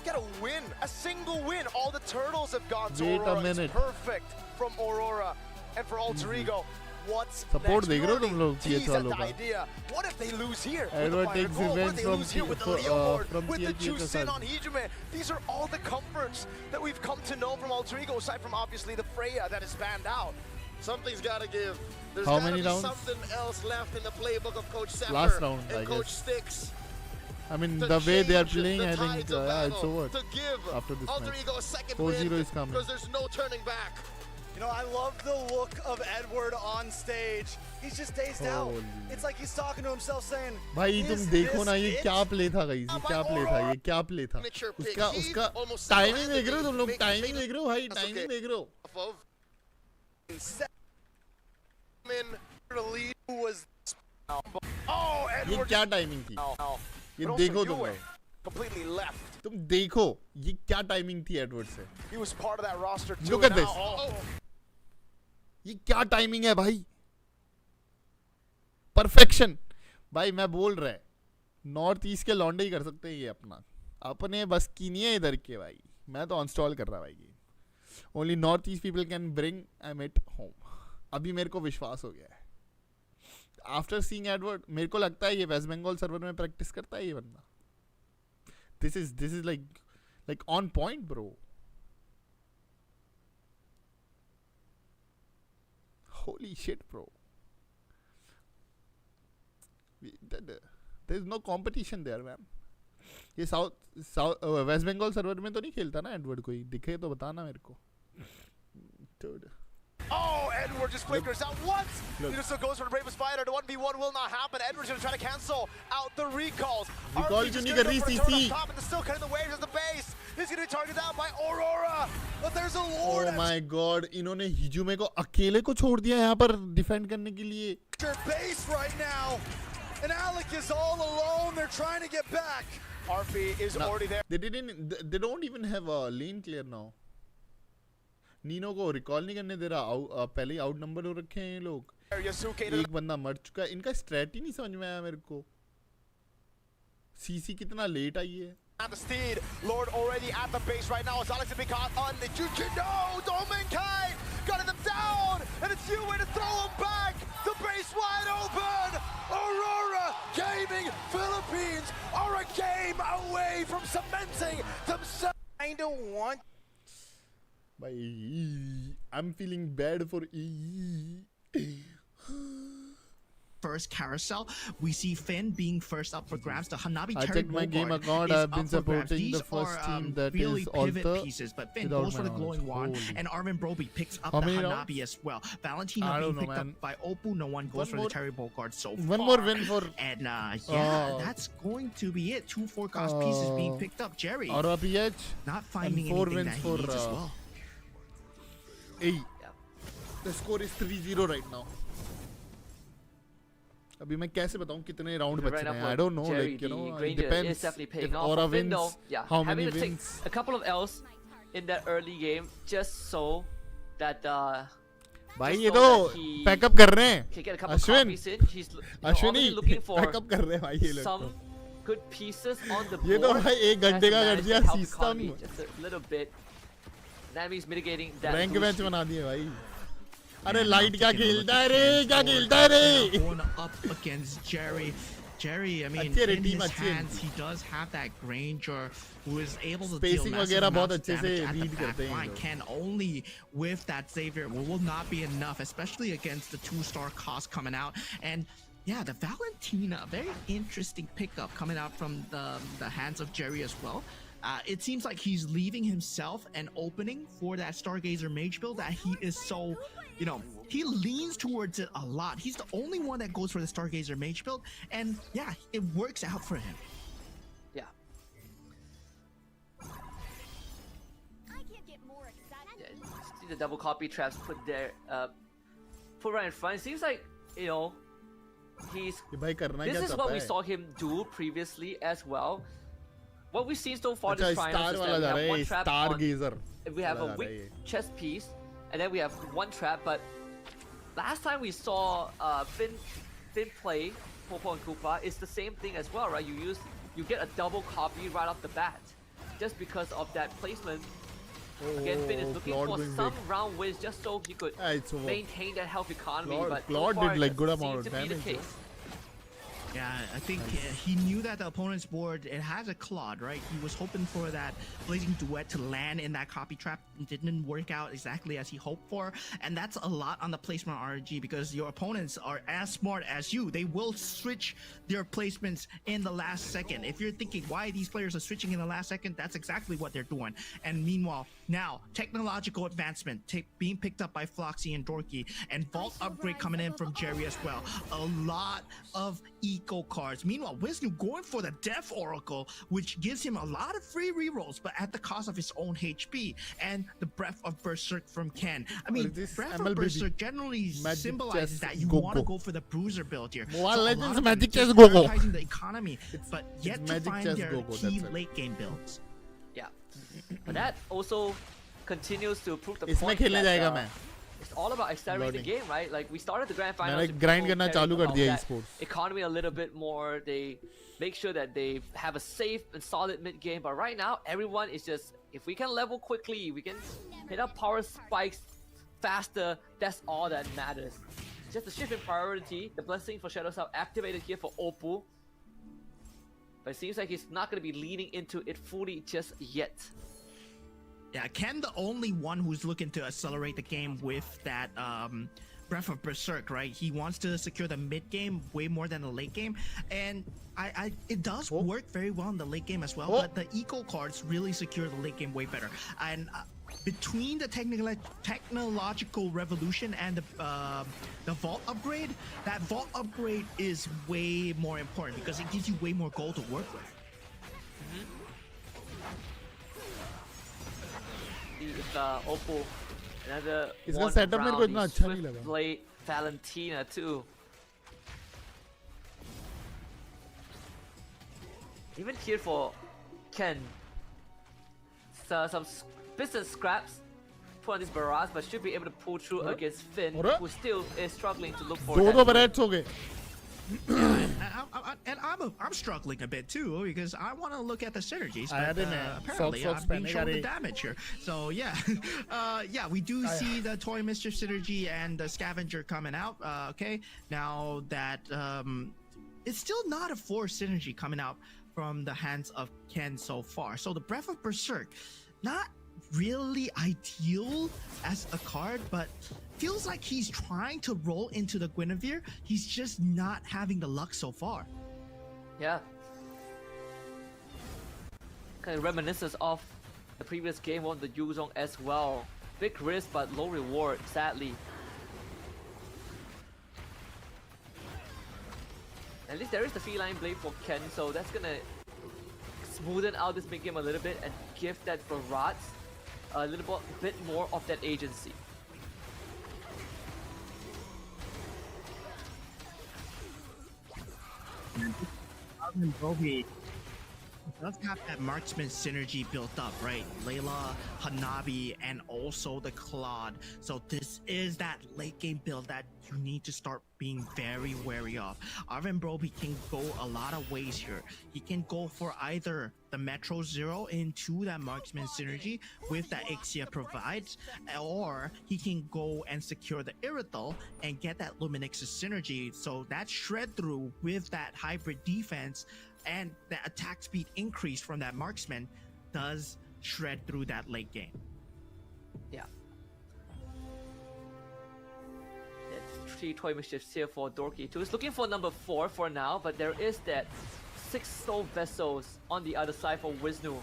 get a win, a single win. All the turtles have gone to Wait a Aurora. minute. It's perfect from Aurora. And for Alter Ego, what's Support next? देख रहे हो We तुम लोग already teased TH at वालों the का? idea. What if they lose here? Edward with the takes Fire Gold? What if revenge they from lose here with the T- Leo Board? from With the TLPH Juicin aside. on Hijime? These are all the comforts that we've come to know from Alter Ego, aside from obviously the Freya that is banned out. Something's got to give. There's How gotta many be rounds? something else left in the playbook of Coach Sepper Last round, and I Coach guess. Styx. I mean, to the way they are change playing, the I tides think of yeah, it's battle, over to give after this Alter match. Ego a second 4-0 win is coming. because there's no turning back. You know, I love the look of Edward on stage. He's just dazed out. Holy. It's like he's talking to himself saying, भाई तुम "Is देखो ना this ये it?" क्या play था guys ये क्या play था ये क्या प्ले था उसका टाइमिंग देख रहे हो तुम लोग टाइमिंग देख रहे हो भाई टाइमिंग देख रहे हो ये क्या टाइमिंग थी ये देखो तुम लोग Completely left. तुम देखो ये क्या टाइमिंग थी एडवर्ड से He was part of that roster too. Look at and this. now- ये क्या टाइमिंग है भाई परफेक्शन भाई मैं बोल रहा है नॉर्थ ईस्ट के लॉन्डे ही कर सकते हैं ये अपने बस की नहीं है इधर के भाई मैं तो अनस्टॉल कर रहा भाई game only north east people can bring em it home अभी मेरे को विश्वास हो गया है आफ्टर सीइंग एडवर्ड मेरे को लगता है ये वेस्ट बंगाल सर्वर में प्रैक्टिस करता है ये बंदा this is like on point bro Holy shit, bro. There is no competition there, man. ये वेस्ट बंगाल सर्वर में तो नहीं खेलता ना एडवर्ड कोई दिखे तो बताना मेरे को Dude. Oh, Edward just flickers out once. Look. He just goes for the Bravest Spider. The 1v1 will not happen. Edward's going to try to cancel out the recalls. Recall RP just क्यों नहीं gonna कर रही go for a turn CC? up top and they're still cutting the waves as the base. He's going to be targeted down by Aurora. But there's a Lord Oh my god इन्होंने हिजुमे को अकेले को छोड़ दिया यहाँ पर defend करने के लिए at your base right now. And Alec is all alone. They're trying to get back. RP is already there. they don't even have a lane clear now Nino को रिकॉल नहीं करने दे रहा पहले ही आउट नंबर हो रखे हैं ये लोग एक बंदा मर चुका है इनका स्ट्रेट ही नहीं समझ में आया मेरे को सीसी कितना लेट आई है At the steed, Lord already at the base right now. As Alex has been caught on the Juju. No, Dominkai got them down, and it's you way to throw him back. The base wide open. Aurora Gaming Philippines are a game away from cementing themselves. Kind of want. भाई I'm feeling bad for first carousel. We see Finn being first up for grabs. The Hanabi I Terry checked my game Bogard account. is I've been up for grabs. supporting These the first are team that really is pivot Alter pieces, but Finn without goes for the my glowing wand, knowledge. and Arvin Broby picks up How the many Hanabi rounds? as well. Valentina I being don't know, picked up man. by Oppo. No one goes for the Terry Bogard so far. One more win for. And that's going to be it. 2 4-cost pieces being picked up. Jerry Aura PH. not finding and 4 anything wins that for he needs as well. The score is 3-0 right now. अभी मैं कैसे बताऊं कितने round बचे हैं? I don't know, Jerry, like, you know, the it depends. is definitely If paying off. Aura For Finn, wins, though, yeah, how having many to take wins? a couple of L's in that early game just so that भाई just ये so तो that he pack up कर रहे can get a हैं. couple of Ashwin, copies in. He's Ashwini obviously looking for pack up कर रहे हैं भाई ये लोग. some good pieces on the ये तो board. भाई एक घंटे का कर दिया system. Just a little bit. That means mitigating that. Rank boost. Match बना दिए भाई. अरे लाइट क्या खेलता है रे? क्या खेलता है रे? Going up against Jerry. Jerry, I mean, अच्छी in team, his अच्छी hands, he does have that Granger who is able to Spacing deal massive वगैरह बहुत amounts of अच्छे से damage at the read back करते हैं ये line. लोग. Can only with that Xavier will not be enough, especially against the 2-star cost coming out. And yeah, the Valentina, very interesting pickup coming out from the hands of Jerry as well. It seems like he's leaving himself an opening for that Stargazer mage build that he is so, you know, he leans towards it a lot. He's the only one that goes for the Stargazer mage build, and yeah, it works out for him. Yeah. See the double copy traps put there, put right in front. It seems like, you know, he's. भाई करना क्या This is चाहता what we है? saw him do previously as well. What we've seen so far अच्छा this finals star is वाला that जा we रहा have one है. trap star on, गेजर. we have a वाला जा रहा है weak chest piece, and then we have one trap. But last time we saw Finn play Popo and Koopa, it's the same thing as well, right? You get a double copy right off the bat, just because of that placement. Again, Finn is looking Claude for going some big. round wins just so he could It's over. maintain that health economy. Claude- but Claude so far, did, like, it good doesn't amount seem of to be the damage, case. Yeah, I think he knew that the opponent's board, it has a Claude, right? He was hoping for that Blazing Duet to land in that copy trap. It didn't work out exactly as he hoped for. And that's a lot on the placement RNG because your opponents are as smart as you. They will switch their placements in the last second. If you're thinking why these players are switching in the last second, that's exactly what they're doing. And meanwhile, now, technological advancement being picked up by Floxy and Dorky, and Vault upgrade coming in from Jerry as well. A lot of eco cards. Meanwhile, Wisnu going for the Death Oracle, which gives him a lot of free rerolls, but at the cost of his own HP. And the Breath of Berserk from Ken. I mean, Breath of Mlbb? Berserk generally Magic symbolizes Chess that you Go want to Go. go for the Bruiser build here. Mobile So a Legends lot of Magic them Chess just Go Go. prioritizing the economy, but yet to Magic find Chess their Go Go, key that's it. late game builds. Yeah, but that also continues to prove the इसमें point खेलने that जाएगा मैं. it's all about accelerating the Learning. game, right? Like we started the grand finals. मैंने and grind people करना cared चालू कर about दिया that esports. economy a little bit more. They make sure that they have a safe and solid mid game. But right now, everyone is just, if we can level quickly, we can hit up power spikes faster. That's all that matters. Just a shift in priority. The blessing for Shadow South activated here for Oppo. But it seems like he's not going to be leaning into it fully just yet. Yeah, Ken the only one who's looking to accelerate the game with that Breath of Berserk, right? He wants to secure the mid game way more than the late game, and it does work very well in the late game as well. But the eco cards really secure the late game way better. And between the technological revolution and the vault upgrade, that vault upgrade is way more important because it gives you way more gold to work with. If Oppo, another इसका one setup मेरे को round, इतना the अच्छा नहीं Swift लगा. Blade Valentina too. Even here for Ken, some bits and scraps put on this barrage, but should be able to pull through against Finn, who still is struggling to look for दो that दो win. barrage हो गए. And I'm struggling a bit too because I want to look at the synergies. I But, had it, apparently, socks I'm being पहनेगा shown the रे. damage here. So yeah, yeah, we do see the Toy Mischief synergy and the Scavenger coming out. Okay, now that it's still not a force synergy coming out from the hands of Ken so far. So the Breath of Berserk, not really ideal as a card, but feels like he's trying to roll into the Guinevere. He's just not having the luck so far. Yeah. Kind of reminiscence of the previous game on the Yuzong as well. Big risk but low reward, sadly. At least there is the Feline Blade for Ken, so that's gonna smoothen out this mid game a little bit and give that Barats a little bit more of that agency. Mlbb does have that marksman synergy built up, right? Layla, Hanabi, and also the Claude. So this is that late game build that you need to start being very wary of. Mlbb can go a lot of ways here. He can go for either the Metro Zero into that marksman synergy with that Ixia provides, or he can go and secure the Irithel and get that Luminix's synergy. So that shred through with that hybrid defense and the attack speed increase from that marksman does shred through that late game. Yeah. 3 toy mischiefs here for Dorky too. He's looking for number 4 for now, but there is that 6 soul vessels on the other side for Wisnu.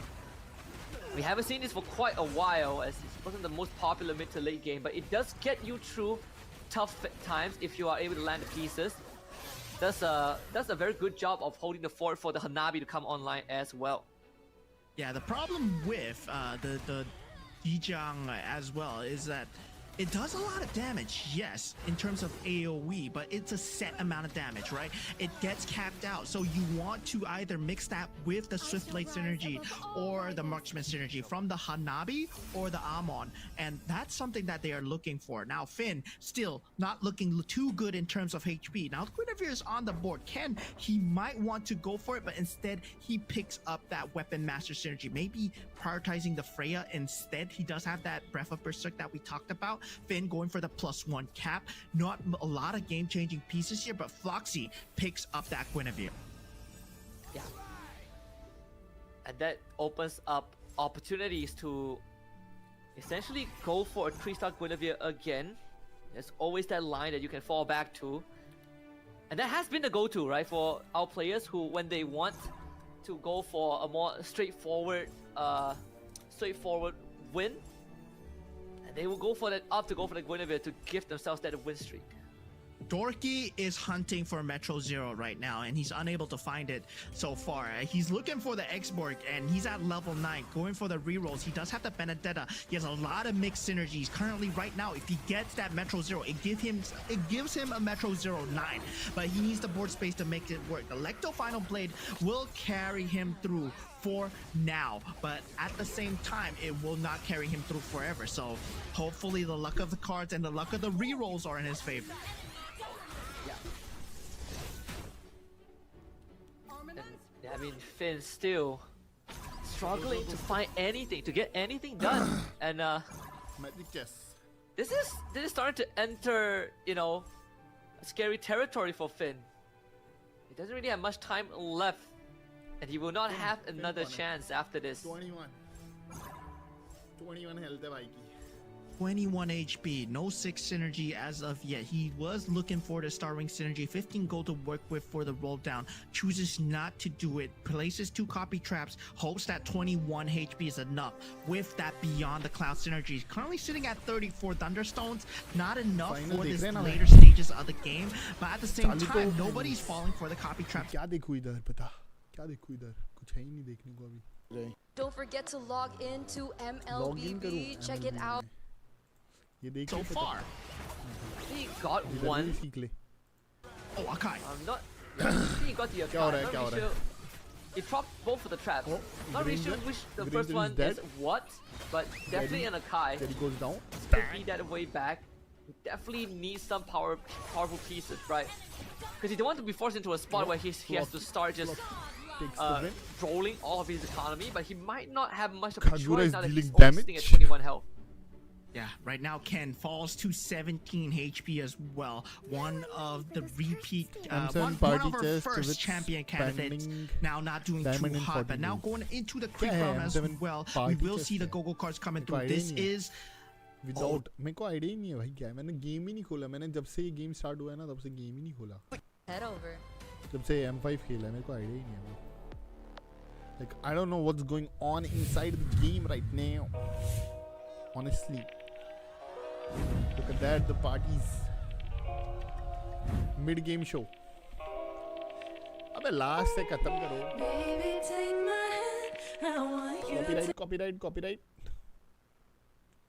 We haven't seen this for quite a while, as it wasn't the most popular mid to late game, but it does get you through tough times if you are able to land the pieces. That's a very good job of holding the fort for the Hanabi to come online as well. Yeah, the problem with the Dijang as well is that it does a lot of damage, yes, in terms of AoE, but it's a set amount of damage, right? It gets capped out, so you want to either mix that with the Swift Blade synergy or the Marksman synergy from the Hanabi or the Amon, and that's something that they are looking for. Now, Finn still not looking too good in terms of HP. Now, Guinevere is on the board. Ken, he might want to go for it, but instead he picks up that Weapon Master synergy, maybe prioritizing the Freya instead. He does have that Breath of Berserk that we talked about. Finn going for the +1 cap. Not a lot of game-changing pieces here, but Floxy picks up that Guinevere. Yeah. And that opens up opportunities to essentially go for a 3-star Guinevere again. There's always that line that you can fall back to. And that has been the go-to, right, for our players who, when they want to go for a more straightforward win, and they will go for that to go for the Guinevere to give themselves that win streak. Dorky is hunting for Metro Zero right now, and he's unable to find it so far. He's looking for the Xborg, and he's at level 9, going for the rerolls. He does have the Benedetta. He has a lot of mixed synergies. Currently, right now, if he gets that Metro Zero, it gives him a Metro Zero 9, but he needs the board space to make it work. The Lecto Final Blade will carry him through for now, but at the same time, it will not carry him through forever. So hopefully the luck of the cards and the luck of the rerolls are in his favor. I mean, Finn still struggling to find anything, to get anything done, and this is starting to enter, you know, scary territory for Finn. He doesn't really have much time left, and he will not have another chance after this. 21 health hai bhai ki. 21 HP, no 6 synergy as of yet. He was looking for the Starwing synergy, 15 gold to work with for the roll down, chooses not to do it, places 2 copy traps, hopes that 21 HP is enough with that Beyond the Cloud synergy. Currently sitting at 34 Thunderstones, not enough for this later stages of the game, but at the same time, nobody's falling for the copy traps. क्या देखूं इधर पता क्या देखूं इधर कुछ है ही नहीं देखने को अभी. Don't forget to log into Mlbb, check it out. So far, he got one. Oh, Akai. I'm not. He got the Akai. Not really sure. He propped both of the traps. Not really sure which the first one is what, but definitely an Akai. He goes down. Could be that way back. He definitely needs some powerful pieces, right? Because he don't want to be forced into a spot where he has to start just rolling all of his economy, but he might not have much of a choice now that he's only sitting at 21 health. Yeah, right now Ken falls to 17 HP as well. One of the repeat, one of our first champion candidates. Now not doing too hot, but now going into the creep round as well. We will see the go-go cards coming through. This is without मेरे को idea ही नहीं है भाई क्या है मैंने game ही नहीं खोला मैंने जब से ये गेम स्टार्ट हुआ है ना तब से गेम ही नहीं खोला head over जब से M5 खेला है मेरे को आइडिया ही नहीं है like I don't know what's going on inside the game right now honestly look at that the parties mid game show अबे लास्ट से खत्म करो copyright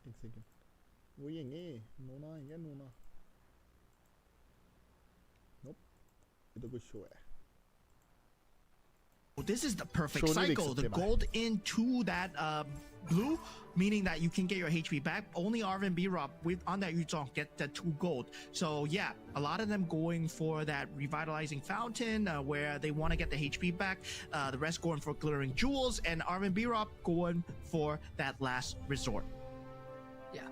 एक सेकंड वो ये नोना है क्या नोना नोप ये तो कुछ शो है This is the perfect cycle. The gold into that blue, meaning that you can get your HP back. Only Arvin B-Rob with on that Yuzong get the 2 gold. So yeah, a lot of them going for that revitalizing fountain where they want to get the HP back. The rest going for glittering jewels, and Arvin B-Rob going for that last resort. Yeah.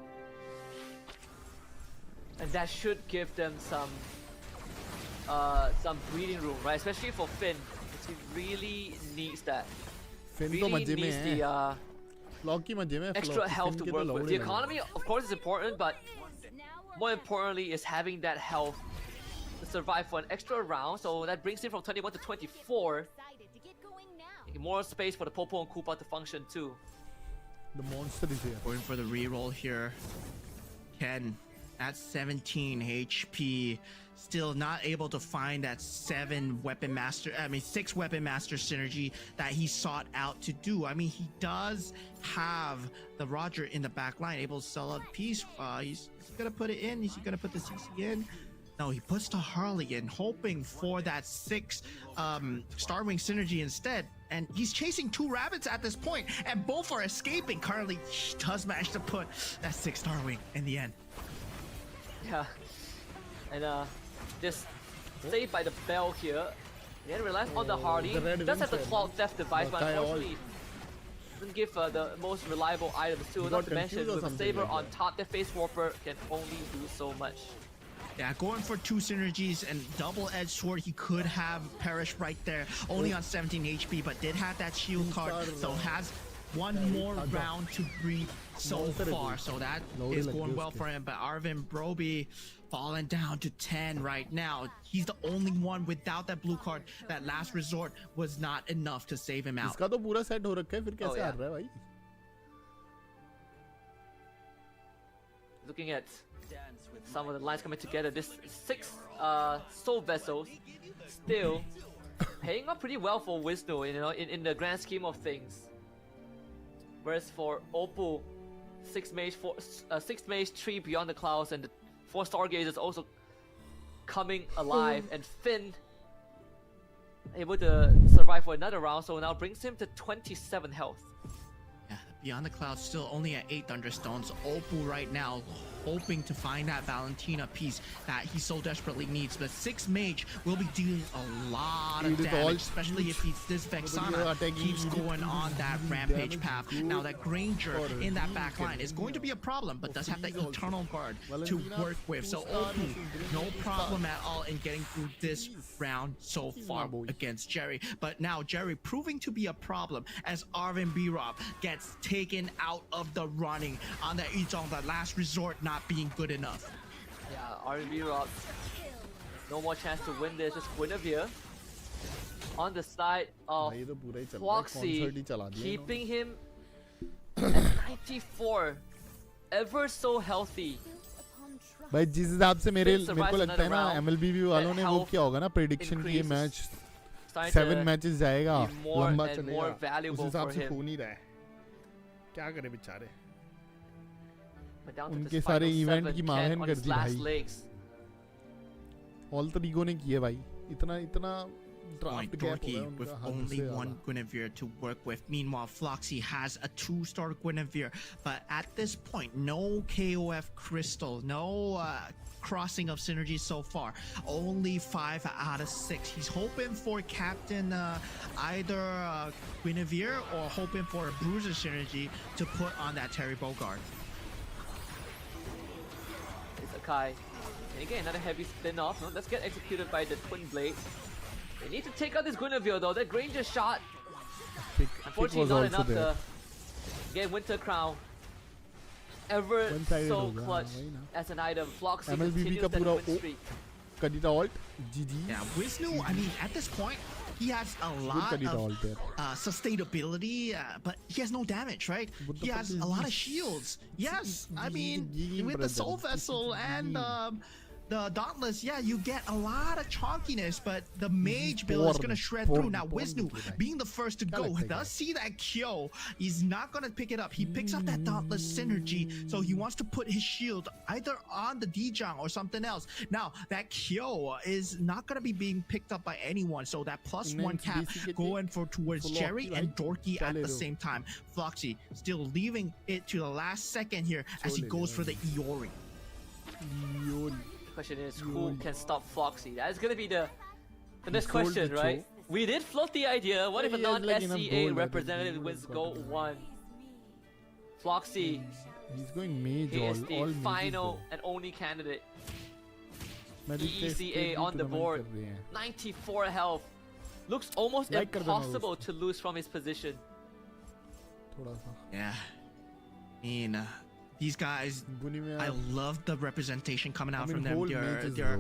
And that should give them some breathing room, right? Especially for Finn. He really needs that. Finn really needs the extra health to work with. The economy, of course, is important, but more importantly is having that health to survive for an extra round. So that brings him from 21 to 24. More space for the Popo and Koopa to function too. The monster is here. Going for the reroll here. Ken at 17 HP. Still not able to find that 6 weapon master synergy that he sought out to do. I mean, he does have the Roger in the back line, able to sell out a piece. He's gonna put it in. Is he gonna put the CC in? No, he puts the Harley in, hoping for that 6 Starwing synergy instead. And he's chasing 2 rabbits at this point, and both are escaping. Currently, he does manage to put that 6 Starwing in the end. Yeah, and just saved by the bell here. Again, relies on the Harley. Does have the Cloud Theft device, but unfortunately doesn't give the most reliable items too. Not to mention, with a Saber on top, the Face Warper can only do so much. Yeah, going for 2 synergies and double-edged sword, he could have perished right there. Only on 17 HP, but did have that shield card, so has one more round to breathe so far. So that is going well for him. But Arvin Mlbb falling down to 10 right now. He's the only one without that blue card. That last resort was not enough to save him out. इसका तो पूरा set हो रखा है फिर कैसे हार रहा है भाई? Looking at some of the lines coming together, this 6 soul vessels still paying up pretty well for Wisnu, you know, in the grand scheme of things. Whereas for Oppo, 6 mage, 3 beyond the clouds, and the 4 stargazers also coming alive, and Finn able to survive for another round, so now brings him to 27 health. Yeah, beyond the clouds still only at 8 thunderstones. Oppo right now hoping to find that Valentina piece that he so desperately needs, but 6 mage will be doing a lot of damage, especially if this Vexana keeps going on that rampage path. Now that Granger in that back line is going to be a problem, but does have the Eternal Guard to work with, so Oppo no problem at all in getting through this round so far against Jerry. But now Jerry proving to be a problem as Arvin B-Rob gets taken out of the running on that Yuzong, the last resort not being good enough. Yeah, Arvin B-Rob, no more chance to win this. Just Guinevere on the side of Foxy, keeping him at 94, ever so healthy. भाई जिस हिसाब से मेरे को लगता है ना MLBB वालों ने वो किया होगा ना प्रेडिक्शन की ये मैच 7 मैचेस जाएगा लंबा चलेगा उस हिसाब से हो नहीं रहा है क्या करे बेचारे उनके सारे इवेंट की माहन कर दी भाई ऑल ईगो ने किए भाई इतना Dorky with only 1 Guinevere to work with. Meanwhile, Floxy has a 2-star Guinevere, but at this point, no KOF Crystal, no crossing of synergy so far. Only 5 out of 6. He's hoping for Captain either Guinevere or hoping for a Bruiser synergy to put on that Terry Bogard. It's Akai. And again, another heavy spin-off. No, let's get executed by the Twin Blades. They need to take out this Guinevere though. That Granger shot, unfortunately, not enough to get Winter Crown. Ever so clutch as an item. Floxy continues that win streak. Alt, GG. Yeah, Wisnu, I mean, at this point, he has a lot of sustainability, but he has no damage, right? He has a lot of shields. Yes, I mean, with the Soul Vessel and the Dauntless, yeah, you get a lot of chonkiness, but the Mage build is going to shred through. Now, Wisnu, being the first to go, does see that Kyo. He's not going to pick it up. He picks up that Dauntless synergy, so he wants to put his shield either on the Dijang or something else. Now, that Kyo is not going to be being picked up by anyone, so that +1 cap going towards Jerry and Dorky at the same time. Floxy still leaving it to the last second here as he goes for the Iori. Question is, who can stop Floxy? That's gonna be the next question, right? We did float the idea. What if a non-SCA representative wins Gold 1? Floxy. He's going mage. He is the final and only candidate. ECA on the board. 94 health. Looks almost impossible to lose from his position. Yeah. I mean, these guys, I love the representation coming out from them. Their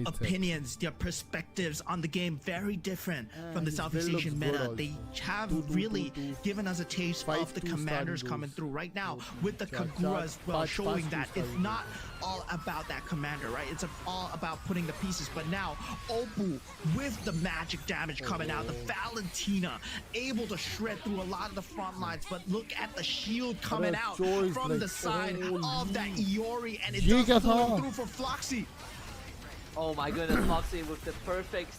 opinions, their perspectives on the game, very different from the Southeast Asian meta. They have really given us a taste of the commanders coming through right now with the Kagura as well, showing that it's not all about that commander, right? It's all about putting the pieces. But now, Oppo with the magic damage coming out, the Valentina able to shred through a lot of the front lines. But look at the shield coming out from the side of that Iori, and it does pull through for Floxy. Oh my goodness, Floxy with the perfect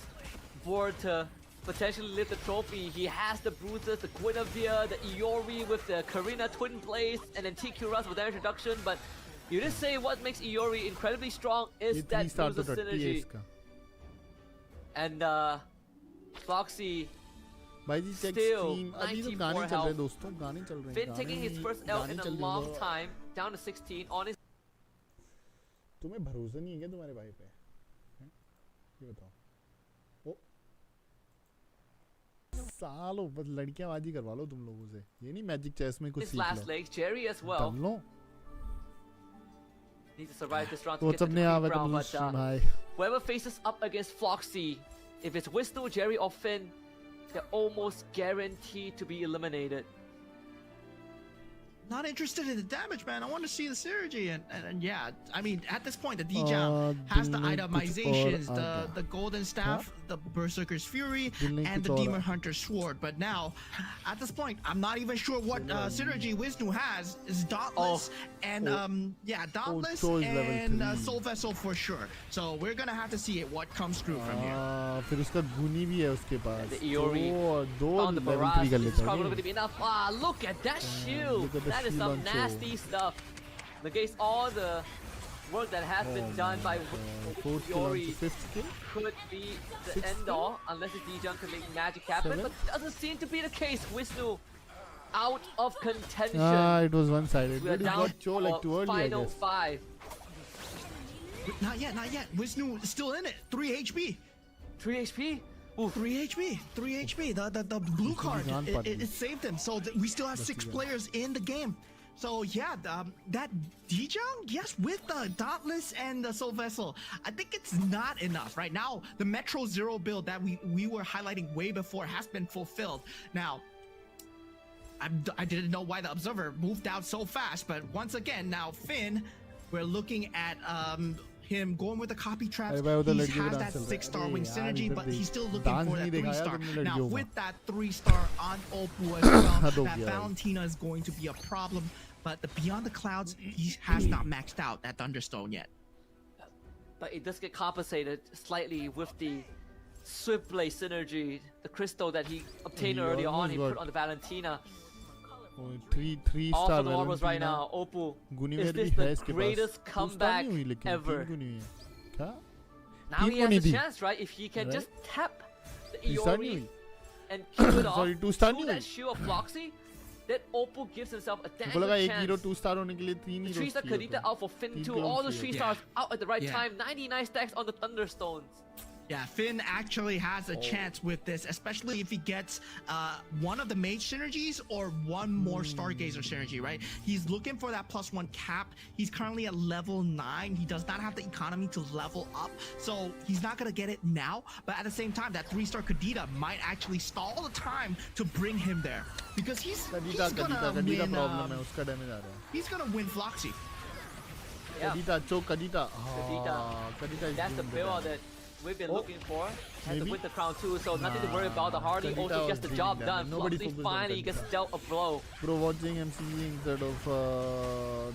board to potentially lift the trophy. He has the bruises, the Guinevere, the Iori with the Karina Twin Blades, and then TQ Rush with damage reduction. But you did say what makes Iori incredibly strong is that bruiser synergy. And Floxy still 94 health. Finn taking his first L in a long time, down to 16 on his. तुम्हें भरोसा नहीं है क्या तुम्हारे भाई पे? ये बताओ. ओ सालों बस लड़कियांबाजी करवा लो तुम लोगों से. ये नहीं मैजिक चेस में कुछ सीख लो. Last leg, Jerry as well. दम लो. Needs to survive this round to get to the round, but whoever faces up against Floxy, if it's Wisnu, Jerry or Finn, they're almost guaranteed to be eliminated. Not interested in the damage, man. I want to see the synergy, and yeah, I mean, at this point, the Dijang has the itemizations, the Golden Staff, the Berserker's Fury, and the Demon Hunter's Sword. But now, at this point, I'm not even sure what synergy Wisnu has. Is Dauntless and yeah, Dauntless and Soul Vessel for sure. So we're gonna have to see it what comes through from here. फिर उसका गुनी भी है उसके पास. The Iori on the barrage. This is probably going to be enough. Ah, look at that shield. That is some nasty stuff. Negates all the work that has been done by Iori. Could be the end all unless the Dijang can make magic happen, but doesn't seem to be the case. Wisnu out of contention. It was one-sided. We are down like too early, final 5. Not yet, not yet. Wisnu is still in it. 3 HP. 3 HP? Ooh. 3 HP, 3 HP. The blue card, it saved him. So we still have 6 players in the game. So yeah, that Dijang, yes, with the Dauntless and the Soul Vessel, I think it's not enough right now. The Metro Zero build that we were highlighting way before has been fulfilled. Now, I didn't know why the Observer moved out so fast, but once again, now Finn, we're looking at him going with the copy traps. He has that 6-star wing synergy, but he's still looking for that 3-star. Now with that 3-star on Oppo as well, that Valentina is going to be a problem. But the Beyond the Clouds, he has not maxed out that Thunderstone yet. But it does get compensated slightly with the Swift Blade synergy, the crystal that he obtained early on. He put on the Valentina. Three-star the marbles right now. Oppo, is this the greatest comeback ever? Now he has a chance, right? If he can just tap the Iori and kill it off, kill that shield of Floxy, then Oppo gives himself a damn बोला good 1 hero chance. 2 star होने के लिए 3 The heroes 3-star चाहिए Kadita होते out for Finn हैं। too. 3 All the clones 3 चाहिए। stars out at the right Yeah. time. 99 stacks on the Thunderstones. Yeah, Finn actually has a chance with this, especially if he gets one of the mage synergies or one more Stargazer synergy, right? He's looking for that +1 cap. He's currently at level 9. He does not have the economy to level up, so he's not going to get it now. But at the same time, that 3-star Kadita might actually stall the time to bring him there. Because he's going to win... problem है उसका damage आ रहा है। He's going to win Floxy. Yeah. Kadita, choke Kadita. Kadita is that's the doing build that. that we've been looking for. And to Maybe? win the crown too, so nothing to worry about. The Hardy Kadita also was gets the dreaming job that. done. Nobody Floxy focused on finally gets Kadita. dealt a blow. Bro, watching MCV instead of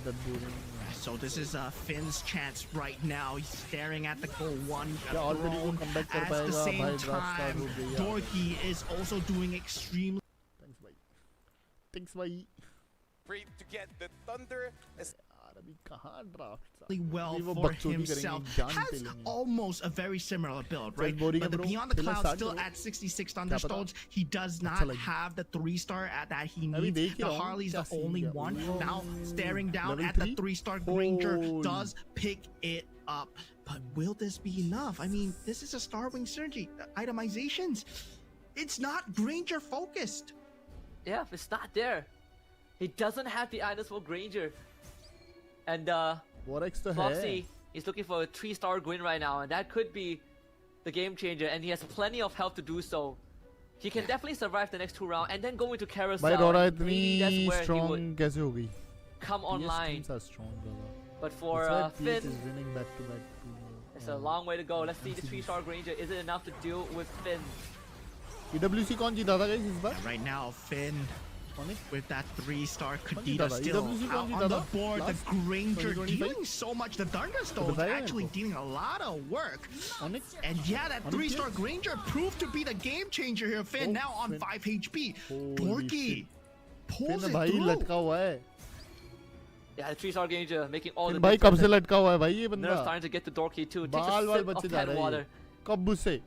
that boring. So this is Finn's chance right now. He's staring at the goal 1 already throne. come back कर At the पाएगा, same भाई, draft start time, हो गई यार। Dorky is also doing extremely Thanks bhai. Free to get the Thunder. यार अभी कहाँ draft? well अभी वो for बकचोदी himself. करेंगे, जान Has पे लेंगे। almost a very similar build, right? boring But the है bro, Beyond the खेलना Clouds start still करो। at 66 क्या पता? Thunderstones. He does अच्छा not लगे। have the 3-star that he अभी needs. देख ही The रहा हूँ, Harley's क्या the scene only क्या? one. Now staring down Level at the 3? 3-star Granger Holy. does pick it up. But will this be enough? I mean, this is a Starwing synergy. Itemizations. It's not Granger focused. Yeah, it's not there. He doesn't have the items for Granger. And Warx तो है। Floxy is looking for a 3-star Gwyn right now, and that could be the game changer. And he has plenty of health to do so. He can definitely survive the next 2 rounds and then go into Carousel. भाई रोरा and maybe that's इतनी where he strong would कैसे हो गई? come PS online. teams are strong brother. But for That's why PS Finn, is winning back to back. it's a long way to go. Let's see the 3-star Granger. Is it enough to deal with Finn? EWC कौन जीता था guys इस बार? Right now, Finn with that 3-star जीता Kadita था? still EWC out कौन on जीता the था? board. The Last Granger 2025? dealing so much. The Thunderstones बताया actually मेरे को। dealing a lot of work. Onyx? And yeah, that Onyx 3-star yes? Granger proved to be the game changer here. Finn now on Finn. 5 HP. Holy Dorky shit. pulls Finn it भाई through. लटका हुआ है। Yeah, the 3-star Granger making all the Finn भाई कब difference. से लटका हुआ है भाई ये Nerf's बंदा? starting to get the Dorky too. Takes बाल a वाल sip बच्चे of जा tan रहे water. हैं। कब से?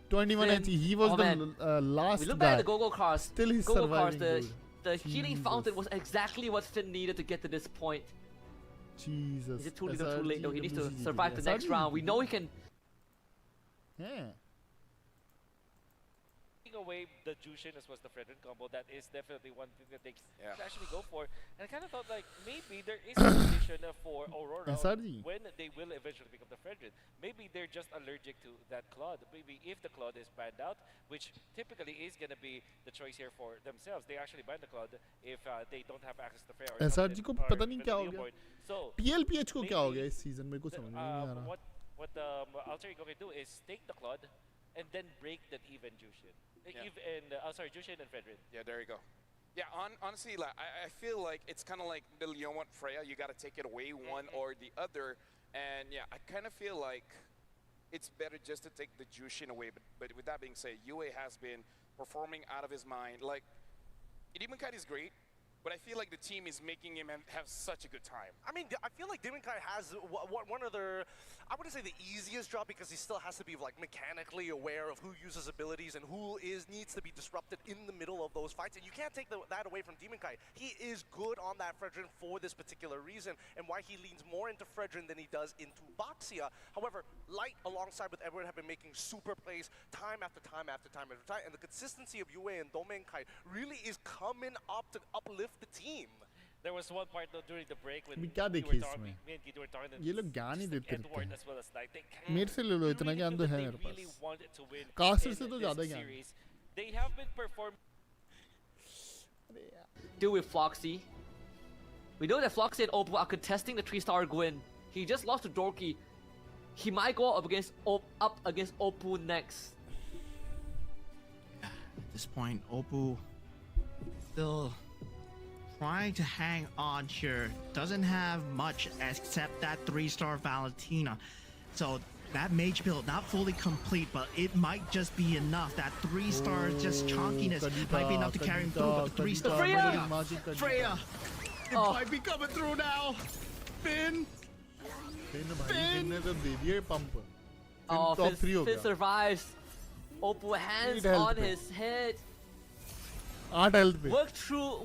2180. He was Oh, the man. last We look guy. back at the Go-Go cars. Still he's Go-Go surviving. cars, dude. the healing Jesus. fountain was exactly what Finn needed to get to this point. Jesus. Is it too little, too late though? He needs to SRG, survive the next SRG. round. We know he can. Yeah. Taking away the Jushin as well as the Fredrin combo, that is definitely one thing that they can actually go for. And I kind of thought like maybe there is a condition for Aurora SRG. when they will eventually pick up the Fredrin. Maybe they're just allergic to that Claude. Maybe if the Claude is banned out, which typically is going to be the choice here for themselves, they actually ban the Claude if they don't have access to Freya. or SRG को something, or पता नहीं even क्या the हो गया। Neoborn. So TLPH को क्या हो maybe गया इस season मेरे को समझ में नहीं आ रहा। what Alter Ego can do is take the Claude and then break that even Jushin. Jushin and Fredrin. Yeah, there you go. Yeah, honestly, like I feel like it's kind of like the Leon Freya. You got to take it away one or the other. And yeah, I kind of feel like it's better just to take the Jushin away. But with that being said, UA has been performing out of his mind. Like, Demonkai is great, but I feel like the team is making him have such a good time. I mean, I feel like Demonkai has one of their, I wouldn't say the easiest job because he still has to be like mechanically aware of who uses abilities and who needs to be disrupted in the middle of those fights. And you can't take that away from Demonkai. He is good on that Fredrin for this particular reason and why he leans more into Fredrin than he does into Boxia. However, Light alongside with Edward have been making super plays time after time after time after time. And the consistency of UA and Domenkai really is coming up to uplift the team. There was one part though during the break when अभी क्या we देखे were इसमें? talking, me and Gidwar talking, ये लोग ज्ञान ही देते रहते Edward हैं। as well as Light. मेरे से ले लो इतना really ज्ञान feel तो that है they मेरे really पास। wanted to win caster in से तो this ज़्यादा ज्ञान। series. They have been performing. Do with Floxy. We know that Floxy and Oppo are contesting the 3-star Gwyn. He just lost to Dorky. He might go up against Oppo next. At this point, Oppo still trying to hang on here. Doesn't have much except that 3-star Valentina. So that mage build not fully complete, but it might just be enough. That 3-star just chunkiness might be enough to carry him through. But the 3-star Freya! It might be coming through now. Finn! Finn ने तो दे दिया pump. Oh, top 3 हो Finn गया। survives. Oppo hands Need help on पे। his head. 8 health पे.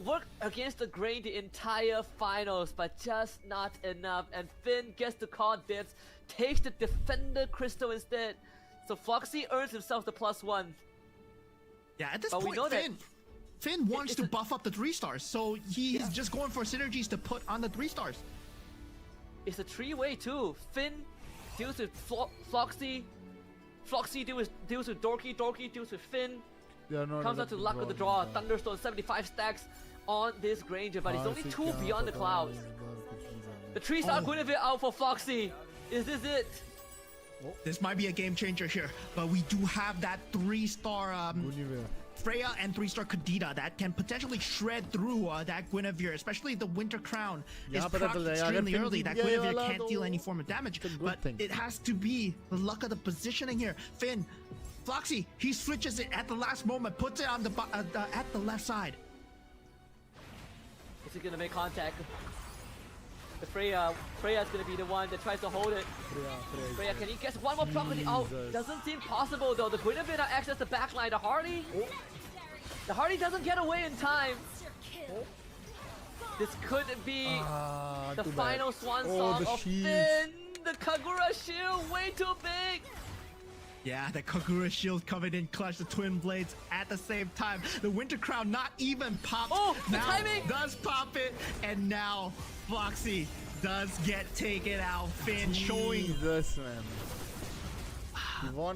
Work against the grain the entire finals, but just not enough. And Finn gets to call dibs, takes the defender crystal instead. So Foxy earns himself the +1. Yeah, at this but point, we know Finn wants to buff up the 3 stars, so he's just going for synergies to put on the 3 stars. It's a 3-way too. Finn deals with Foxy. Foxy deals with Dorky. Dorky deals with Finn. Comes out to luck of the draw. Thunderstone 75 stacks on this Granger, but he's only 2 beyond the clouds. The 3-star Guinevere out for Foxy. Is this it? This might be a game changer here, but we do have that 3-star Freya and 3-star Kadita that can potentially shred through that Guinevere, especially the Winter Crown is proc extremely early. That Guinevere can't deal any form of damage, but it has to be the luck of the positioning here. Finn, Foxy, he switches it at the last moment, puts it on the at the left side. Is he gonna make contact? The Freya's gonna be the one that tries to hold it. Freya, can he get one more property out? Doesn't seem possible though. The Guinevere now access the backline. The Hardy doesn't get away in time. This could be the final swan song of Finn. The Kagura shield way too big. Yeah, the Kagura shield coming in clutch, the twin blades at the same time. The Winter Crown not even popped. Oh, the now timing! Does pop it, and now Foxy does get taken out. Finn showing this, man.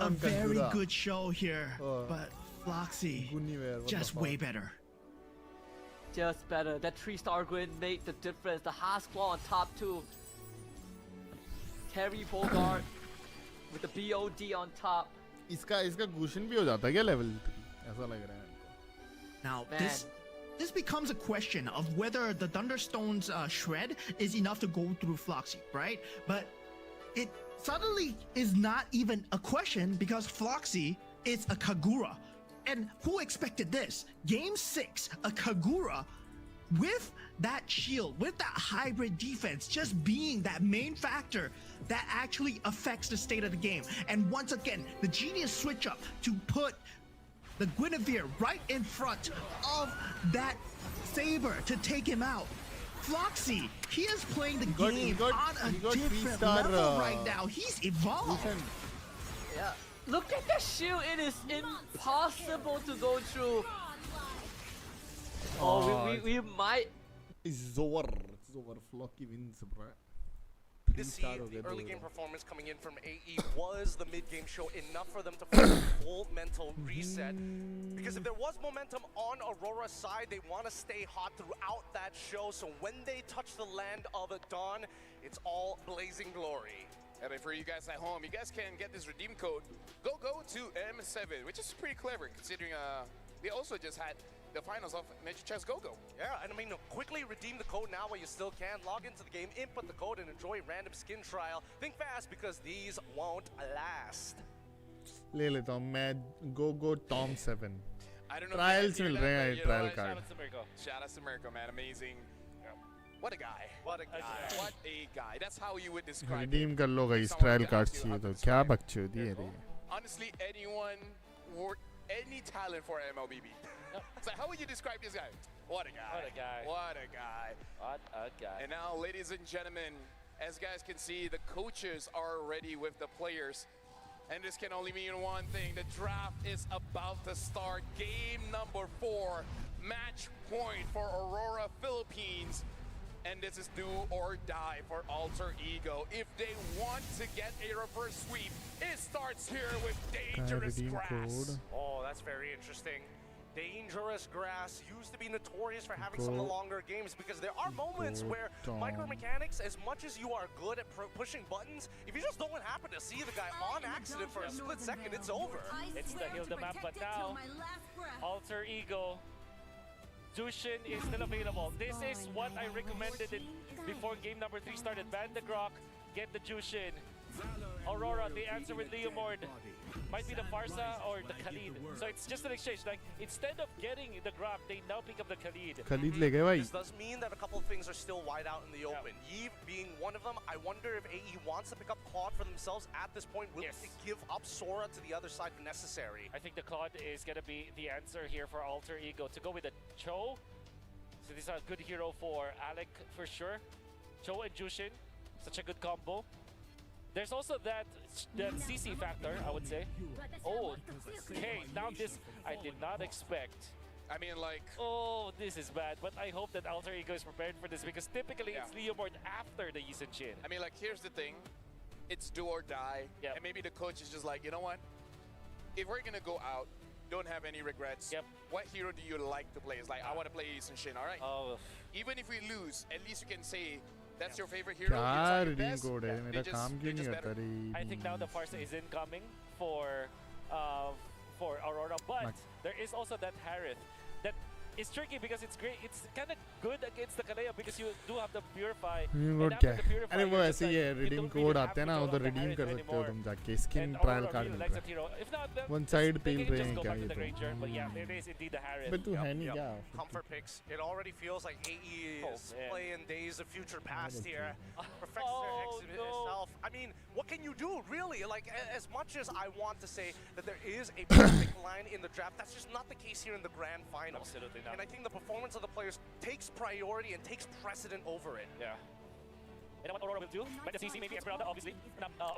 A very good show here, but Foxy just way better. Just better. That 3-star Gwyn made the difference. The Haas Claw on top too. Terry Bogart with the BOD on top. इसका Gushin भी हो जाता है क्या level 3? ऐसा लग रहा है. Now this becomes a question of whether the Thunderstone's shred is enough to go through Floxy, right? But it suddenly is not even a question because Floxy is a Kagura. And who expected this? Game 6, a Kagura with that shield, with that hybrid defense, just being that main factor that actually affects the state of the game. And once again, the genius switch up to put the Guinevere right in front of that Saber to take him out. Floxy, he is playing the game on a different level right now. He's evolved. Yeah. Look at the shield. It is impossible to go through. We might. It's over. Flocky wins, bro. To see the early game performance coming in from AE was the mid-game show enough for them to force a full mental reset. Because if there was momentum on Aurora's side, they want to stay hot throughout that show. So when they touch the land of Dawn, it's all blazing glory. And for you guys at home, you guys can get this redeem code. Go to M7, which is pretty clever considering they also just had the finals of Nature Chess Go-Go. Yeah, and I mean, quickly redeem the code now while you still can. Log into the game, input the code, and enjoy random skin trial. Think fast because these won't last. ले लेता हूँ मैं Go-Go Tom 7. I don't know. Trials मिल रहे हैं trial card. Shout out to Mirko, man, amazing. What a guy. What a guy. What a guy. That's how you would describe it. Redeem कर लो guys trial card चाहिए तो क्या बकचोदी है ये. Honestly, anyone or any talent for Mlbb. So how would you describe this guy? What a guy. What a guy. What a guy. What a guy. And now, ladies and gentlemen, as guys can see, the coaches are ready with the players. And this can only mean one thing. The draft is about to start. Game number 4. Match point for Aurora Philippines. And this is do or die for Alter Ego. If they want to get a reverse sweep, it starts here with Dangerous Grass. Oh, that's very interesting. Dangerous Grass used to be notorious for having some of the longer games because there are moments where micromechanics, as much as you are good at pushing buttons, if you just don't happen to see the guy on accident for a split second, it's over. It's the heal the map, but now Alter Ego. Jushin is still available. This is what I recommended before game number 3 started. Ban the Grok, get the Jushin. Aurora, they answer with Leomord. might be the Farsa or the Khalid. So it's just an exchange. Like, instead of getting the Grok, they now pick up the Khalid. Khalid ले गए भाई. This does mean that a couple of things are still wide out in the open. Yves being one of them. I wonder if AE wants to pick up Claude for themselves at this point. Will they give up Sora to the other side if necessary? I think the Claude is going to be the answer here for Alter Ego. To go with the Cho. So this is a good hero for Alec for sure. Cho and Jushin. Such a good combo. There's also that CC factor, I would say. Oh, okay, now this I did not expect. I mean, like... Oh, this is bad, but I hope that Alter Ego is prepared for this because typically it's Leomord after the Yi Sun-shin. I mean, like, here's the thing. It's do or die. And maybe the coach is just like, you know what? If we're going to go out, don't have any regrets. What hero do you like to play? It's like, I want to play Yi Sun-shin, all right? Oh. Even if we lose, at least you can say, that's your favorite hero. क्या redeem code है मेरा काम क्यों नहीं होता रे? I think now the Farsa is incoming for Aurora, but there is also that Harith that is tricky because it's great. It's kind of good against the Kalea because you do have the Purify. Redeem code क्या है? अरे वो ऐसे ही है redeem code आते हैं ना उधर redeem कर सकते हो तुम जाके skin trial card मिलता है. One side peel रहे हैं क्या ये तो? But yeah, it is indeed the Harith. but तू है नहीं क्या? Comfort picks. It already feels like AE is playing Days of Future Past here. Perfects their exhibit itself. I mean, what can you do, really? Like, as much as I want to say that there is a perfect line in the draft, that's just not the case here in the grand final. Absolutely not. And I think the performance of the players takes priority and takes precedent over it. Yeah. You know what Aurora will do? By the CC, maybe Esmeralda, obviously.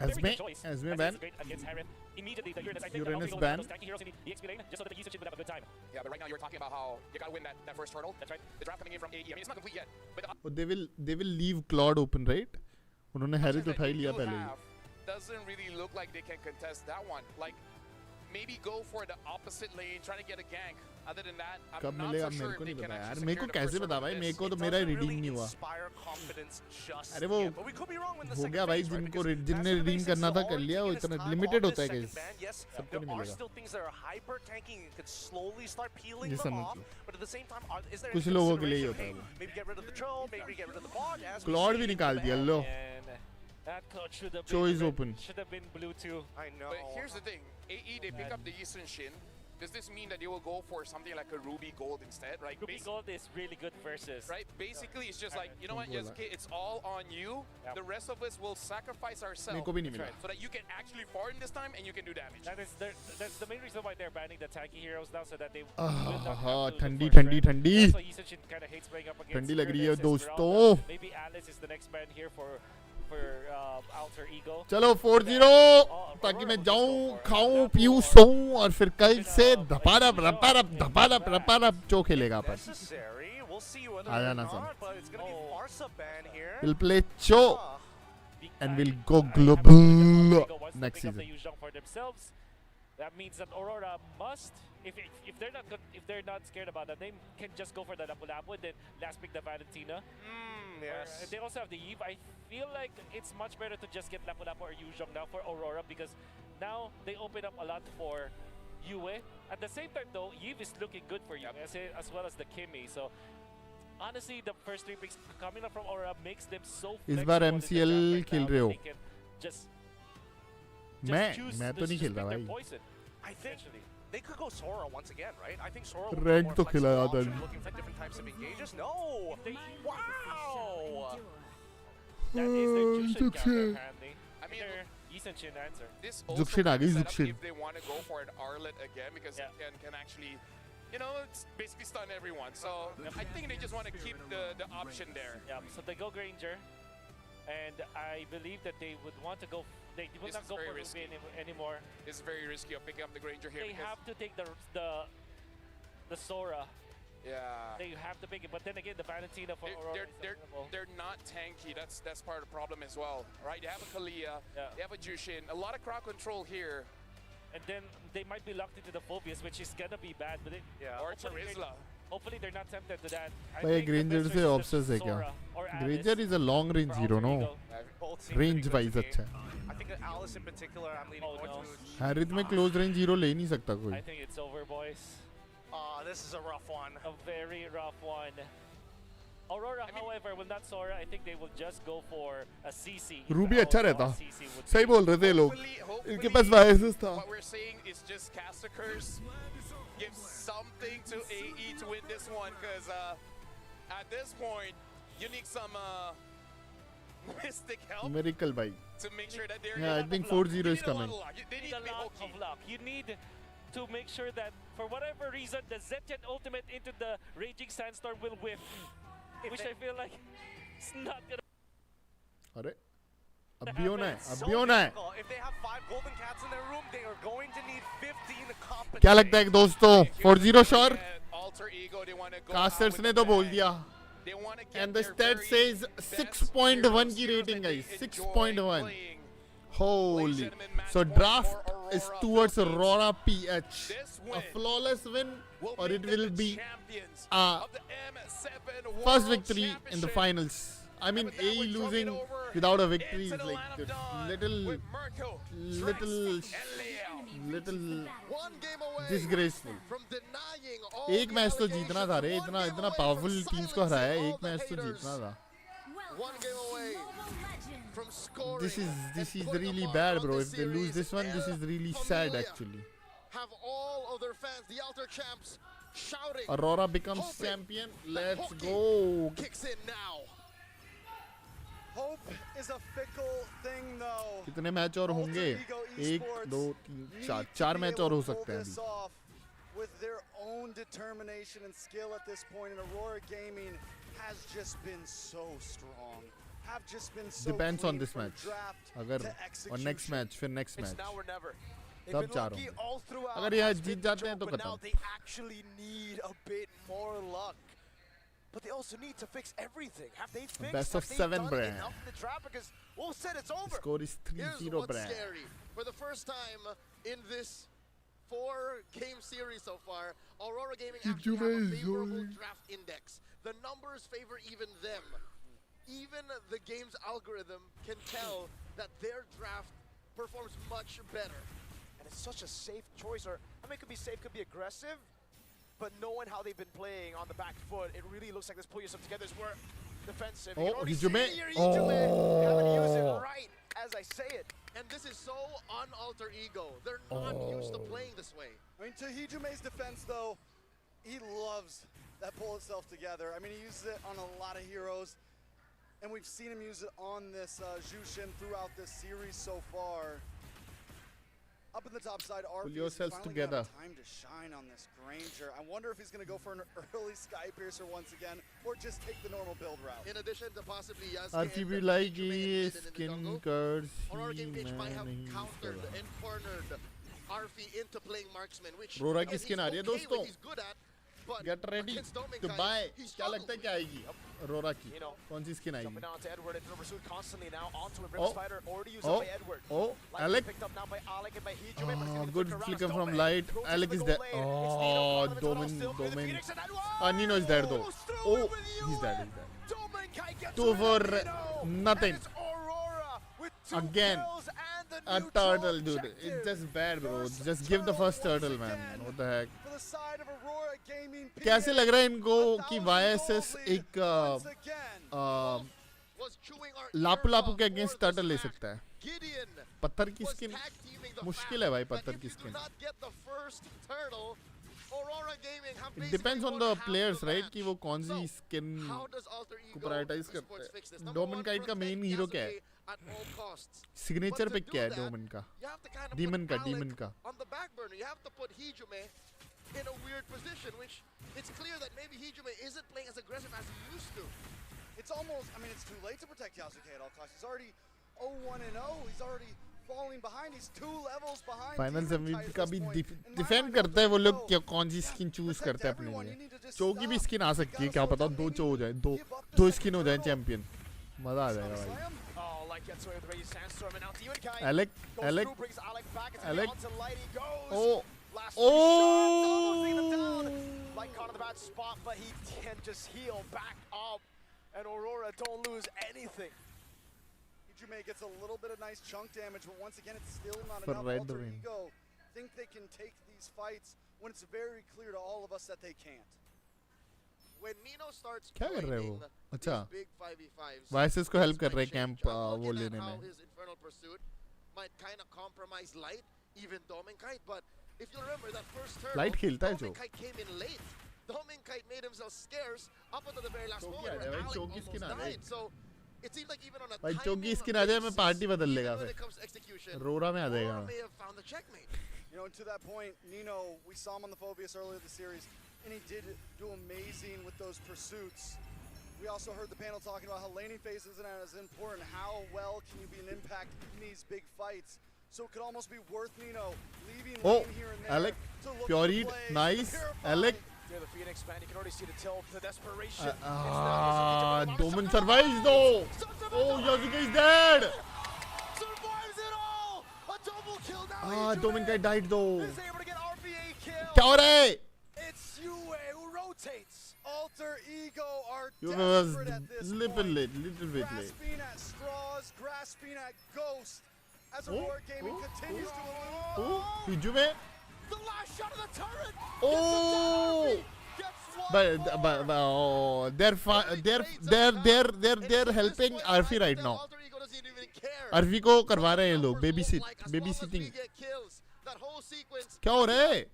As me ban. Against Harith. Immediately, the Uranus, I think Uranus those ban. tanky heroes in the EXP lane, just so that the Yi Sun-shin would have a good time. Yeah, but right now you're talking about how you gotta win that first hurdle. That's right. The draft coming in from AE. I mean, it's not complete yet. But Oh, they will leave Claude open, right? उन्होंने Harith उठा ही लिया पहले ही. Doesn't really look like they can contest that one. Like, maybe go for the opposite lane, trying to get a gank. Other than that, I'm not so sure if they can actually मेरे को कैसे बता भाई मेरे को तो मेरा redeem नहीं हुआ. अरे वो हो गया भाई जिनने redeem करना था कर लिया वो इतना limited होता है guys. सबको नहीं मिलेगा. ये समझ लो. कुछ लोगों के लिए ही होता है वो. Claude भी निकाल दिया लो. That code should have Choice open. Should have been blue too. I know. But here's the thing. AE, they pick up the Yi Sun-shin. Does this mean that they will go for something like a Ruby Gold instead? Right? Ruby Gold is really good versus. Right? Basically, it's just like, you know what, Yasuke, it's all on you. The rest of us will sacrifice ourselves so that you can actually farm this time and you can do damage. That's the main reason why they're banning the tanky heroes now, so that they ठंडी ठंडी ठंडी ठंडी लग रही है दोस्तों. Maybe Alice is the next ban here for Alter Ego. चलो 4-0 ताकि मैं जाऊं खाऊं पीऊं सोऊं और फिर कल से धपारप चो खेलेगा अपन. आ जाना सब. We'll play Cho and we'll go global next season. That means that Aurora must, if they're not scared about that, they can just go for the Lapu-Lapu and then last pick the Valentina. Yes. They also have the Eve. I feel like it's much better to just get Lapu-Lapu or Yuzhong now for Aurora because now they open up a lot for Yue. At the same time though, Eve is looking good for Yue as well as the Kimi. So honestly, the first 3 picks coming up from Aurora makes them so इस बार MCL खेल रहे हो. Just मैं तो नहीं खेल रहा भाई. I think they could go Sora once again, right? I think Sora Rank तो खिला जाता है. looking for different types of engages. No! Wow! That is their Jushin counter apparently. I mean, Yi Sun-shin answer. This also if they want to go for an Arlet again because it can actually, you know, it's basically stun everyone. So I think they just want to keep the option there. Yeah, so they go Granger. And I believe that they would want to go. They will not go for Ruby anymore. It's very risky of picking up the Granger here. They have to take the Sora. Yeah. They have to pick it, but then again, the Valentina for Aurora. They're not tanky. That's part of the problem as well, right? They have a Kalia. They have a Jushin. A lot of crowd control here. And then they might be locked into the Phobias, which is gonna be bad. But or Charizla. Hopefully they're not tempted to that. भाई Granger से obsessed है क्या? Granger is a long range hero, no? Range wise अच्छा है. I think that Alice in particular, I'm leaning more towards. Harith में close range hero ले नहीं सकता कोई. I think it's over, boys. This is a rough one. A very rough one. Aurora, however, will not Sora. I think they will just go for a CC. Ruby अच्छा रहता सही बोल रहे थे लोग इनके पास वायसेस था What we're seeing is just cast a curse, give something to AE to win this one, because at this point you need some mystic help. Miracle bhai. To make sure that they're. Yeah, I think 4-0 is coming. They need a lot of luck. You need to make sure that for whatever reason the Zetjet ultimate into the Raging Sandstorm will whiff, which I feel like it's not gonna. अरे अभी होना है अभी होना है If they have 5 golden cats in their room, they are going to need 15 competition. क्या लगता है दोस्तों 4-0 sure Alter Ego, they want to go. Casters ने तो बोल दिया and the stat says 6.1 की rating guys 6.1 holy so draft is towards Aurora PH a flawless win or it will be first victory in the finals I mean AE losing without a victory is like little disgraceful एक match तो जीतना था रे इतना powerful teams को हराया एक match तो जीतना था this is really bad bro if they lose this one this is really sad actually Aurora becomes champion let's go Hope is a fickle thing though. कितने मैच और होंगे 1 2 3 4 मैच और हो सकते हैं अभी with their own determination and skill at this point and Aurora Gaming has just been so strong have just been so depends on this match अगर और next match फिर next match तब 4 होंगे अगर यहाँ जीत जाते हैं तो खत्म They actually need a bit more luck. But they also need to fix everything. Have they fixed? Best of 7, Brad. Enough in the trap because all said it's over. Score is 3-0, Brad. Scary. For the first time in this 4-game series so far, Aurora Gaming actually have a favorable draft index. The numbers favor even them. Even the game's algorithm can tell that their draft performs much better. And it's such a safe choice. Or I mean, it could be safe, could be aggressive. But knowing how they've been playing on the back foot, it really looks like this pull yourself together is more defensive. Oh, Hijume! Haven't used it right as I say it. And this is so un-alter ego. They're not used to playing this way. I mean, to Hijume's defense though, he loves that pull itself together. I mean, he uses it on a lot of heroes. And we've seen him use it on this Jushin throughout this series so far. Up in the top side, pull yourselves together. Time to shine on this Granger. I wonder if he's going to go for an early Sky Piercer once again, or just take the normal build route. In addition to possibly RTB like skin cards, Aurora Gaming might have countered and cornered Arfi into playing marksman, which Aurora की skin आ रही है दोस्तों. he's good at. Get ready to buy. क्या लगता है क्या आएगी? Aurora की. कौन सी skin आएगी? Oh, Alec. Good flicker from light. Alec is there. Oh, Domin. Nino is there though. Oh, he's dead. 2 for nothing. Again. A turtle, dude. It's just bad, bro. Just give the first turtle, man. What the heck? कैसे लग रहा है इनको कि YSS एक लापू लापू के against turtle ले सकता है पत्थर की स्किन मुश्किल है भाई पत्थर की skin It depends on the players, right? कि वो कौन सी स्किन को प्रायोरिटाइज करते हैं डोमन काइट का मेन हीरो क्या है सिग्नेचर पिक क्या है डोमन का डीमन का in a weird position, which it's clear that maybe Hijume isn't playing as aggressive as he used to. It's almost, I mean, it's too late to protect Yasuke at all costs. He's already 0-1-0. He's already falling behind. He's 2 levels behind. Finals MVP का भी defend करते हैं वो लोग क्या कौन सी skin choose करते हैं अपने लिए चो की भी स्किन आ सकती है क्या पता 2 चो हो जाए दो स्किन हो जाए चैंपियन मजा आ जाएगा भाई Alec Light caught in the bad spot, but he can just heal back up. And Aurora don't lose anything. Hijume gets a little bit of nice chunk damage, but once again, it's still not enough. Alter Ego think they can take these fights when it's very clear to all of us that they can't. when Nino starts क्या कर रहे हैं वो? अच्छा big 5v5s, vices को help कर रहे हैं कैंप वो लेने में. his infernal pursuit might kind of compromise Light, even Dominkite, but if you remember that first turn, Light खेलता है जो. Dominkite came in late. Dominkite made himself scarce up until the very last moment where भाई Alec चौकी almost skin आ died. गई. So it seems like even on a भाई timing चौकी skin आ जाए मैं पार्टी बदल लेगा when फिर. it comes to execution, रोरा में आ जाएगा. Aurora may have found the checkmate. You know, and to that point, Nino, we saw him on the Phobius earlier this series, and he did do amazing with those pursuits. We also heard the panel talking about how laning phase isn't as important. How well can you be an impact in these big fights? So it could almost be worth Nino leaving lane here and there. Alec, to look pure for eat, plays, nice. purify. Alec. Yeah, the Phoenix man, you can already see the tilt, the desperation. Domin survives though. Oh, Yasuke is dead. Survives it all. A double kill now. Dominkite died though. Is able to get RPA kill. क्या हो रहा है? It's Yue who rotates. Alter Ego are You was desperate at this little point. late, little bit late. Grasping at straws, grasping at Ghost. As Aurora Gaming continues to elude. Oh, Hijume. The last shot of the turret. Oh. But oh, they're helping Arfi right now. Arfi को करवा रहे हैं लोग babysitting. क्या हो रहा है?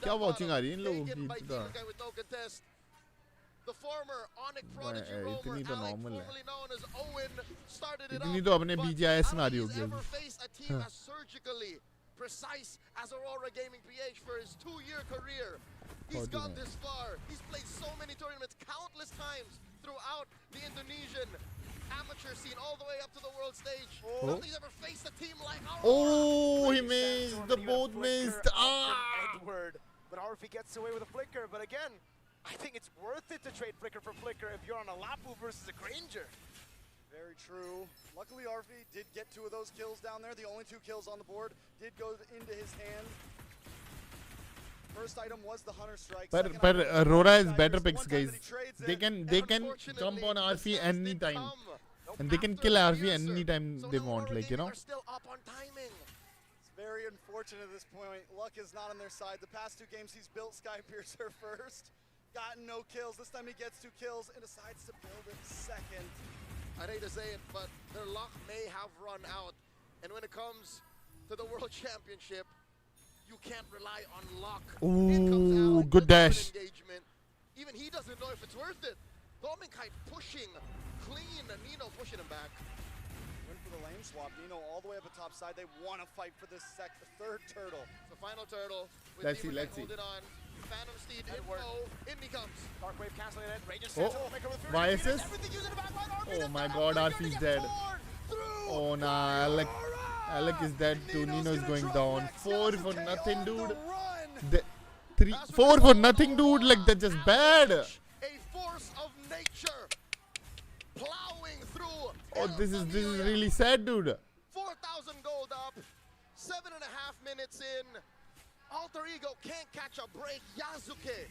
क्या watching आ रही है इन लोगों की? The former Onyx prodigy roamer, इतनी तो Alec, normal है. formerly known as Owen, started it इतनी up, तो अपने but BGIS में आ रही Ali's होगी ever अभी. faced a team as surgically precise as Aurora Gaming PH for his 2-year career. He's gone this far. He's played so many tournaments countless times throughout the Indonesian amateur scene, all the way up to the world stage. Nobody's ever faced a team like Aurora. Oh, he missed. The both missed. Edward, but Arfi gets away with a flicker. But again, I think it's worth it to trade flicker for flicker if you're on a Lapu versus a Granger. Very true. Luckily, Arfi did get 2 of those kills down there. The only 2 kills on the board did go into his hand. First item was the Hunter Strike. But Aurora is better picks, guys. They can jump on Arfi anytime, and they can kill Arfi anytime they want. Like, you know. It's very unfortunate at this point. Luck is not on their side. The past 2 games, he's built Skypiercer first, gotten no kills. This time he gets 2 kills and decides to build it second. I'd hate to say it, but their luck may have run out. And when it comes to the World Championship, you can't rely on luck. Ooh, good dash. Engagement. Even he doesn't know if it's worth it. Dominkite pushing clean, and Nino pushing him back. Went for the lane swap. Nino all the way up at top side. They want to fight for this third turtle. The final turtle. With Let's see. Holding on. Phantom Steed in he comes. Dark Wave canceling it. Raging Oh, why is this? Oh my god, Arfi is dead. Oh nah, Alec is dead too. Nino is going down. 4 for nothing, dude. 4 for nothing, dude. Like, that's just bad. A force of nature plowing through. Oh, this is really sad, dude. 4,000 gold up. 7.5 minutes in. Alter Ego can't catch a break. Yasuke,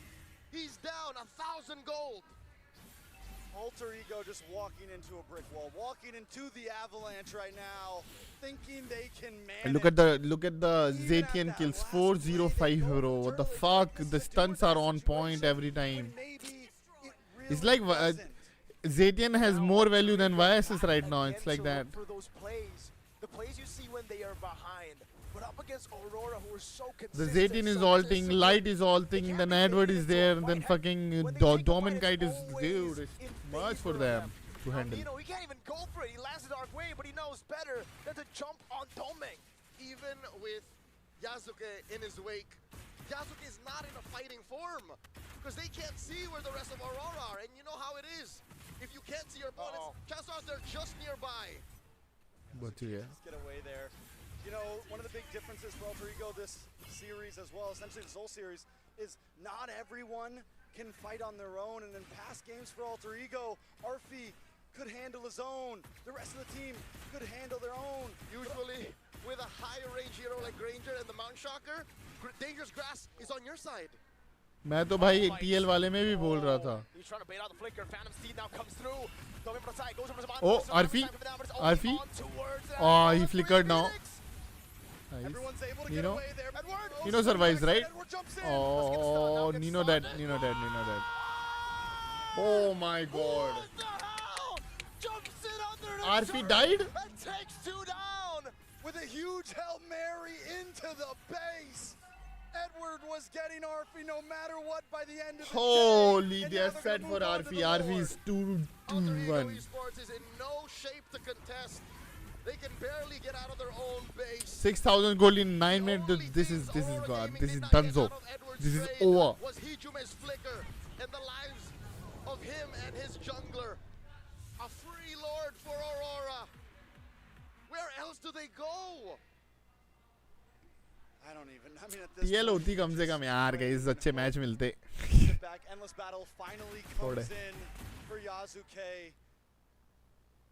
he's down 1,000 gold. Alter Ego just walking into a brick wall, walking into the avalanche right now, thinking they can manage. Look at the Zetian kills. 405, bro. What the fuck? The stunts are on point every time. It's like Zetian has more value than YSS right now. It's like that. For those plays, the plays you see when they are behind. But up against Aurora, who are so The consistent. Zetian is ulting, Light is ulting, then Edward is there, then fucking Dominkite is, dude, it's much for them to handle. You know, he can't even go for it. He lands the Dark Wave, but he knows better than to jump on Doming. Even with Yasuke in his wake, Yasuke is not in a fighting form because they can't see where the rest of Aurora are, and you know how it is. If you can't see your opponents, chances are they're just nearby. But yeah. Let's get away there. You know, one of the big differences for Alter Ego this series as well, essentially this whole series, is not everyone can fight on their own. And in past games for Alter Ego, Arfi could handle his own. The rest of the team could handle their own. Usually, with a higher range hero like Granger and the Mount Shocker, Dangerous Grass is on your side. मैं तो भाई TL वाले में भी बोल रहा था. He's trying to bait out the flicker. Phantom Steed now comes through. Oh, Arfi. Oh, he flickered now. Everyone's able to get Nino? away there. Edward! Nino survives, right? Edward jumps in. Oh, Nino dead. Nino dead. Oh my god. What the hell? Jumps in under the RP turret died? and takes 2 down with a huge Hail Mary into the base. Edward was getting RP no matter what by the end of the Holy, day. they are set for RP. RP is 2-1. Esports is in no shape to contest. They can barely get out of their own base. 6,000 gold in 9 minutes. This is God. This is Dunzo. This is over. Was Hijume's flicker and the lives of him and his jungler. A free lord for Aurora. Where else do they go? I don't even. I mean, at this TL होती कम से कम यार guys अच्छे match मिलते. back, endless battle finally comes in for Yasuke.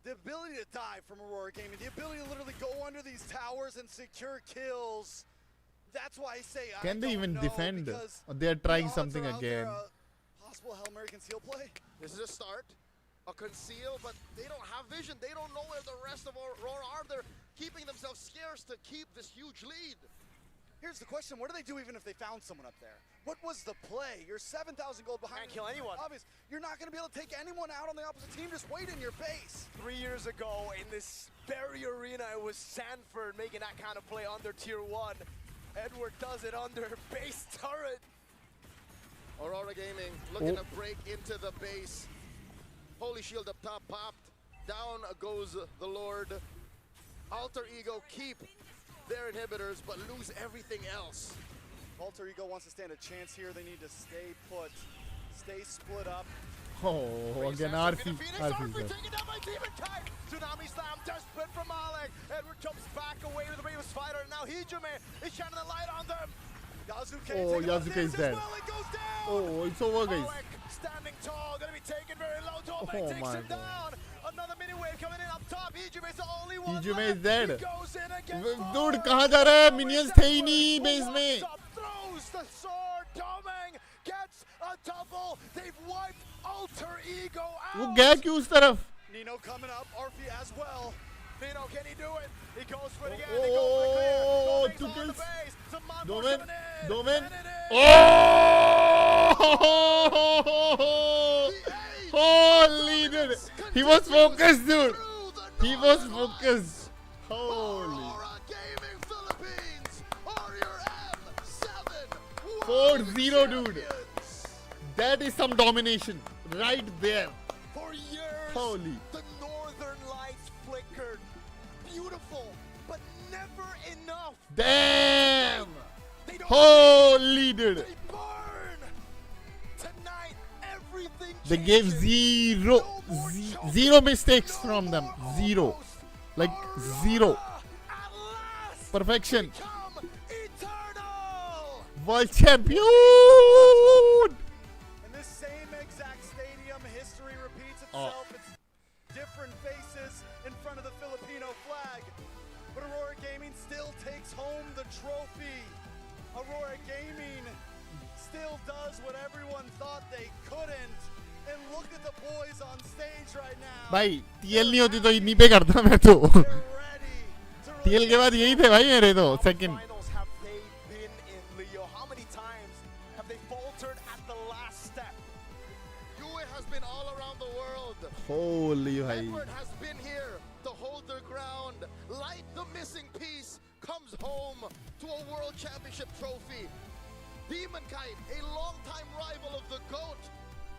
The ability to die from Aurora Gaming, the ability to literally go under these towers and secure kills. That's why I say Can they even defend? Or they are trying something again. Possible Hail Mary conceal play. This is a start. A conceal, but they don't have vision. They don't know where the rest of Aurora are. They're keeping themselves scarce to keep this huge lead. Here's the question, what do they do even if they found someone up there? What was the play? You're 7,000 gold behind. Can't kill anyone. Obvious. You're not going to be able to take anyone out on the opposite team. Just wait in your base. 3 years ago in this very arena, it was Sanford making that kind of play under tier 1. Edward does it under base turret. Aurora Gaming looking to break into the base. Holy Shield up top popped. Down goes the Lord. Alter Ego keep their inhibitors, but lose everything else. Alter Ego wants to stand a chance here. They need to stay put, stay split up. Oh, again RP. RP taken down by Demon Kite. Tsunami Slam desperate from Malek. Edward jumps back away to the Bravest Fighter, and now Hijume is shining the light on them. Yasuke is dead. Oh, it's over, guys. Standing tall, gonna be taken very low. Oh takes my him god. down. Another mini wave coming in up top. Hijume is the only one. Hijume is dead. He goes in against Dude, कहाँ जा रहा है? Minions थे ही नहीं base में. Throws the sword. Domeng gets a double. They've wiped Alter Ego out. वो गया क्यों उस तरफ? Nino coming up, RP as well. Nino, can he do it? He goes for it again. Oh, he goes for the clear. Domeng's on the base. Domen. Oh! Holy dude. He was focused, dude. He was focused. Holy. 4-0, dude. That is some domination right there. For years, Holy. the northern lights flickered. Beautiful, but never enough. Damn. Holy dude. They burn. Tonight, everything They gave zero mistakes from them. Zero. Like zero. Perfection. World champion. In this same exact stadium, history repeats itself. It's different faces in front of the Filipino flag. But Aurora Gaming still takes home the trophy. Aurora Gaming still does what everyone thought they couldn't. And look at the boys on stage right now. भाई TL नहीं होती तो इन्हीं पे करता मैं तो TL के बाद यही थे भाई मेरे तो second. How many times have they faltered at the last step? Yue has been all around the world. Holy भाई. Edward has been here to hold their ground. Light, the missing piece, comes home to a world championship trophy. Demon Kite, a longtime rival of the GOAT,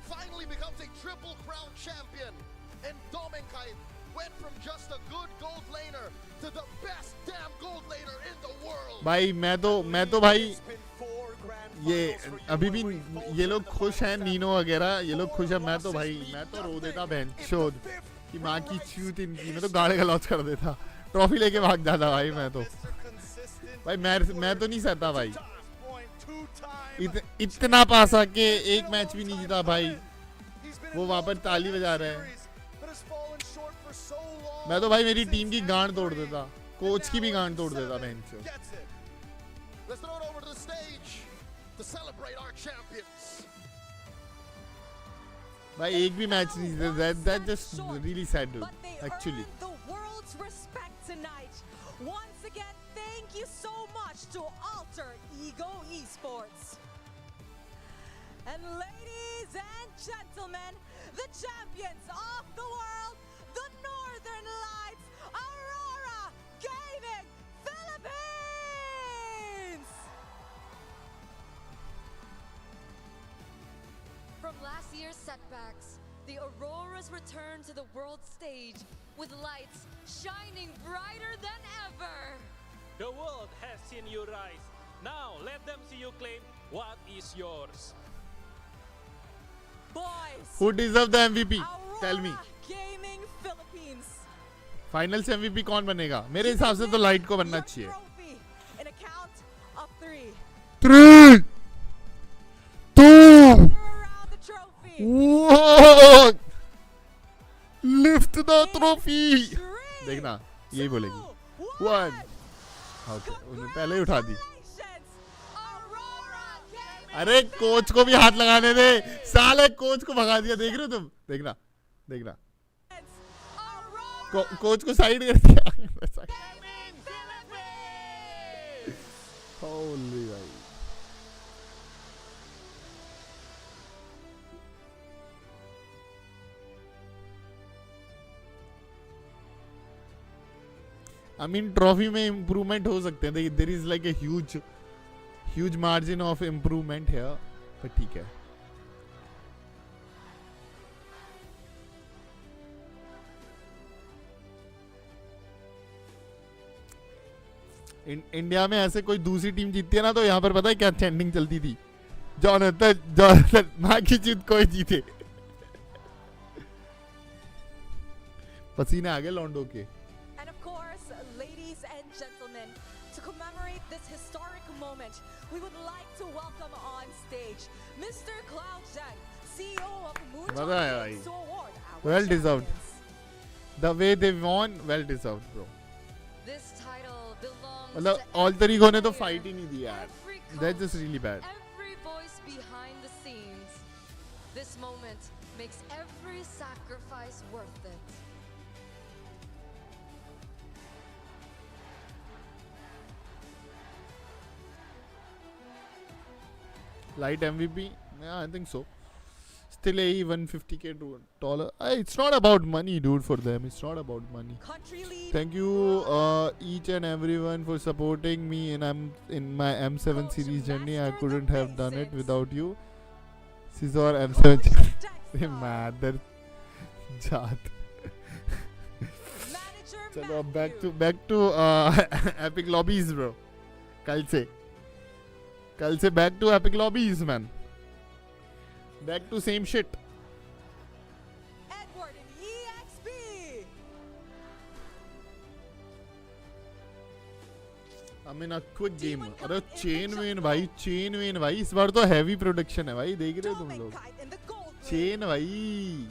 finally becomes a triple crown champion. And Domeng Kite went from just a good gold laner to the best damn gold laner in the world. भाई मैं तो भाई ये अभी भी ये लोग खुश हैं नीनो वगैरह ये लोग खुश हैं मैं तो रो देता बहनचोद कि माँ की चूत इनकी मैं तो गाड़ी का लॉस कर देता ट्रॉफी लेके भाग जाता भाई मैं तो नहीं सहता भाई इतना पासा के एक मैच भी नहीं जीता भाई वो वहां पर ताली बजा रहे हैं मैं तो भाई मेरी टीम की गांड तोड़ देता कोच की भी गांड तोड़ देता बहनचोद भाई एक भी मैच नहीं जीता that just really sad dude actually the world's respect tonight. Once again, thank you so much to Alter Ego Esports. And ladies and gentlemen, the champions of the world, the Northern Lights, Aurora Gaming Philippines! From last year's setbacks, the Auroras return to the world stage with lights shining brighter than ever. The world has seen you rise. Now let them see you claim what is yours. Boys, Who deserve the MVP? Tell me. Gaming Philippines. Finals MVP कौन बनेगा? मेरे हिसाब से तो light को बनना चाहिए. In a count of 3. 3, 2, Whoa! Lift the trophy. देखना यही बोलेगी. 1. Okay, उन्हें पहले ही उठा दी. अरे कोच को भी हाथ लगाने दे. साले कोच को भगा दिया. देख रहे हो तुम? देखना देखना. कोच को साइड कर दिया. Holy भाई. I mean ट्रॉफी में इम्प्रूवमेंट हो सकते हैं. There is like a huge margin of improvement है, पर ठीक है. इंडिया में ऐसे कोई दूसरी टीम जीतती है ना, तो यहाँ पर पता है क्या चैंटिंग चलती थी? जॉनथन माँ की जीत कोई जीते. पसीने आ गए लॉन्डो के. And of course, ladies and gentlemen, to commemorate this historic moment, we would like to welcome on stage Mr. Cloud Zhang, CEO of Moon to award our Well deserved. champions. The way they won, well deserved, bro. This title belongs मतलब to alter ego ने तो fight ही नहीं दी यार. That's just really bad. every voice behind the scenes. This moment makes every sacrifice worth it. Light MVP? Yeah, I think so. Still a $150K dollar. It's not about money, dude, for them. It's not about money. Thank you each and everyone for supporting me in my M7 series journey. I couldn't have done it without you. Scissor M7 Mother Jat. Chalo, back to Epic Lobbies, bro. कल से back to Epic Lobbies, man. Back to same shit. Edward and EXP. I mean a quick game. अरे chain win भाई इस बार तो heavy production है भाई. देख रहे हो तुम लोग? Chain भाई.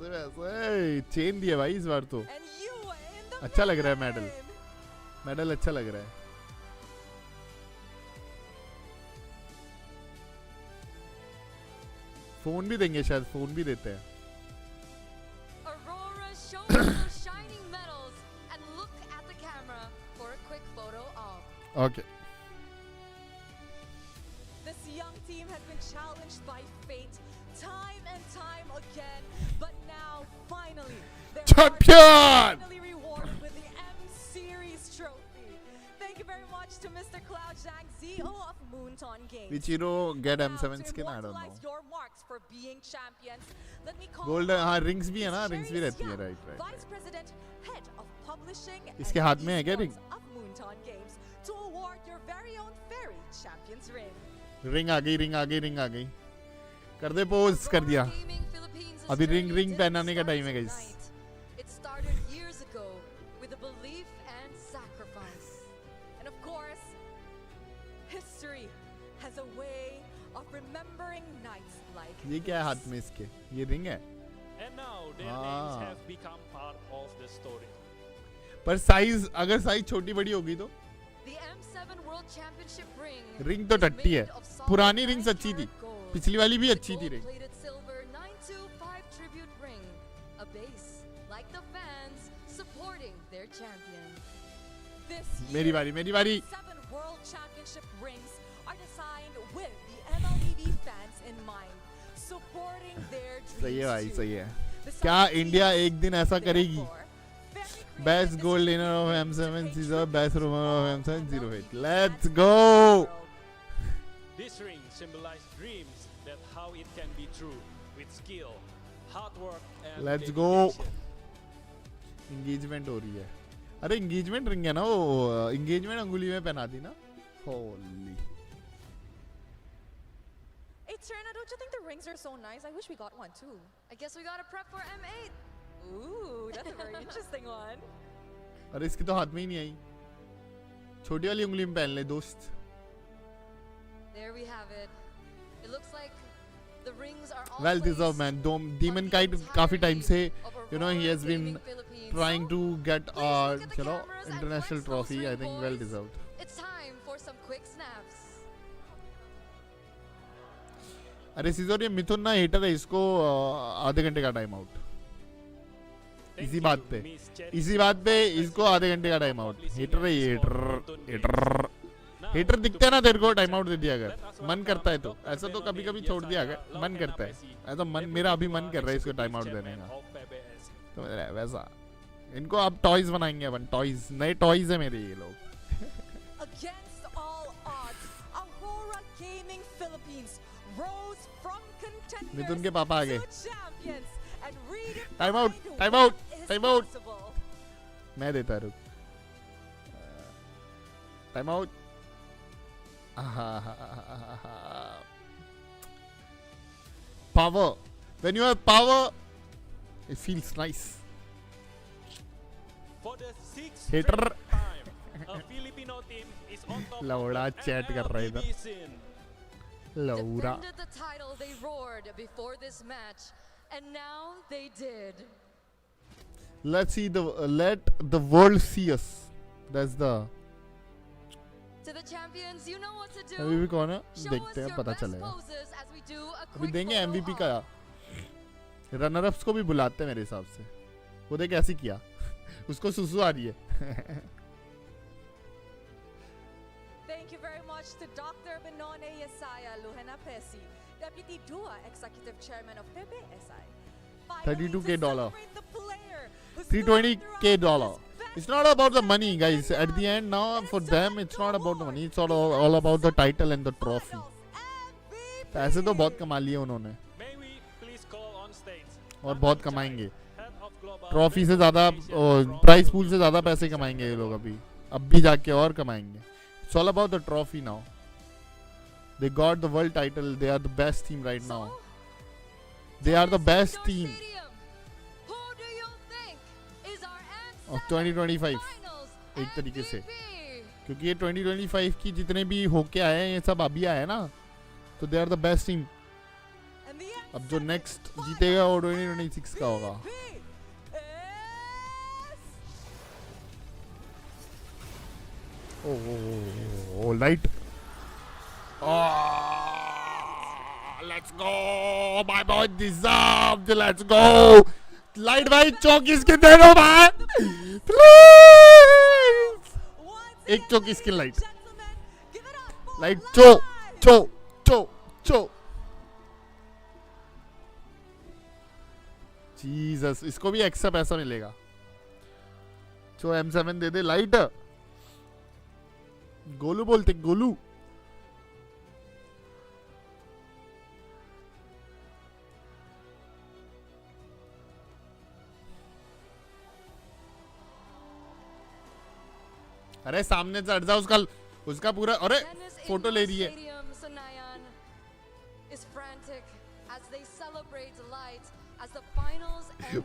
वैसे chain दिया भाई इस बार तो. अच्छा लग रहा है मेडल अच्छा लग रहा है. फोन भी देंगे शायद. फोन भी देते हैं. Aurora, show us those shining medals and look at the camera for a quick photo op. Okay. This young team has been challenged by fate time and time again, but now finally they're finally rewarded with the M Series trophy. Thank you very much to Mr. Cloud Zhang, CEO of Moonton Games. Which hero get M7 skin? I don't know. Your marks for being champions. Let me call Gold हाँ rings भी है ना. Rings भी रहती है. Right. Vice President, Head of Publishing इसके हाथ में है क्या ring? of Moonton Games to award your very own Fairy Champions ring. Ring आ गई. कर दे pose. कर दिया. अभी ring पहनाने का टाइम है guys. It started years ago with a belief and sacrifice. And of course, history has a way of remembering nights like ये क्या है हाथ में इसके? ये ring है. And now their names have become part of the story. पर size अगर size छोटी बड़ी होगी तो? The M7 World Championship ring. Ring तो टट्टी है. पुरानी rings अच्छी थी. पिछली वाली भी अच्छी थी ring. Gold-plated silver 925 tribute ring. A base like the मेरी बारी मेरी बारी 7 World Championship rings are designed with the Mlbb fans in mind, supporting their dreams. सही है भाई सही है क्या इंडिया एक दिन ऐसा करेगी best gold winner of M7 सीजर best roamer of M7 08 let's go This ring symbolizes dreams that how it can be true with skill, hard work and let's go engagement हो रही है अरे एंगेजमेंट रिंग है ना वो engagement अंगुली में पहना दी ना Holi Hey Trina, don't you think the rings are so nice? I wish we got one too. I guess we gotta prep for M8. Ooh, that's a very interesting one. अरे इसकी तो हाथ में ही नहीं आई छोटी वाली उंगली में पहन ले दोस्त There we have it. It looks like the rings are all well deserved man demon kite काफी टाइम से you know he has been trying to get you know international trophy I think well deserved It's time for some quick snaps. अरे scissor ये मिथुन ना hater है इसको आधे घंटे का टाइम आउट इसी बात पे इसको आधे घंटे का टाइम आउट हेटर है ये हेटर दिखता है ना तेरे को टाइम आउट दे दिया अगर मन करता है तो ऐसा तो कभी कभी छोड़ दिया अगर मन करता है ऐसा मन मेरा अभी मन कर रहा है इसको टाइम आउट देने का तो वैसा इनको अब टॉयज बनाएंगे अपन टॉयज नए टॉयज है मेरे ये लोग Against all odds, Aurora Gaming Philippines rose from contenders मिथुन के पापा आ गए to champions and redefined time out what is possible. मैं देता रुक time out power when you have power it feels nice For the 6th Hater. time, a Filipino team is on top लौड़ा of the chat कर रहा है MLBB इधर scene. लौड़ा Defended the title they roared before this match, and now they did. let's see let the world see us that's the To the champions, you know what to do. अभी भी कौन है Show देखते us हैं your पता best चलेगा poses as we do a अभी quick देंगे photo MVP op. का रनर अप्स को भी बुलाते हैं मेरे हिसाब से वो देख ऐसे किया उसको सुसु आ रही है Thank you very much to Dr. Benone Yesaya Luhena Pesi, Deputy DUA Executive Chairman of PBSI. $32K The player who $320K it's not about the money guys at the end now for them it's not about the money it's all about the title and the trophy पैसे तो बहुत कमा लिए उन्होंने May we please call on stage और बहुत कमाएंगे head of global trophy से ज्यादा प्राइस पूल से ज्यादा पैसे कमाएंगे ये लोग अभी अब भी जाके और कमाएंगे it's all about the trophy now they got the world title they are the best team right now they are the best team Who do you think is our of 2025 एक तरीके से क्योंकि ये 2025 की जितने भी होके आए हैं ये सब अभी आए हैं ना तो they are the best team अब जो नेक्स्ट जीतेगा वो 2026 का होगा oh light let's go my boy deserved let's go light भाई चौकीस के दे दो भाई प्लीज एक चौकीस की लाइट लाइट चो चो चो चो जीसस इसको भी एक्स्ट्रा पैसा मिलेगा जो M7 दे दे लाइट गोलू बोलते गोलू अरे सामने चढ़ जा उसका पूरा अरे फोटो ले रही है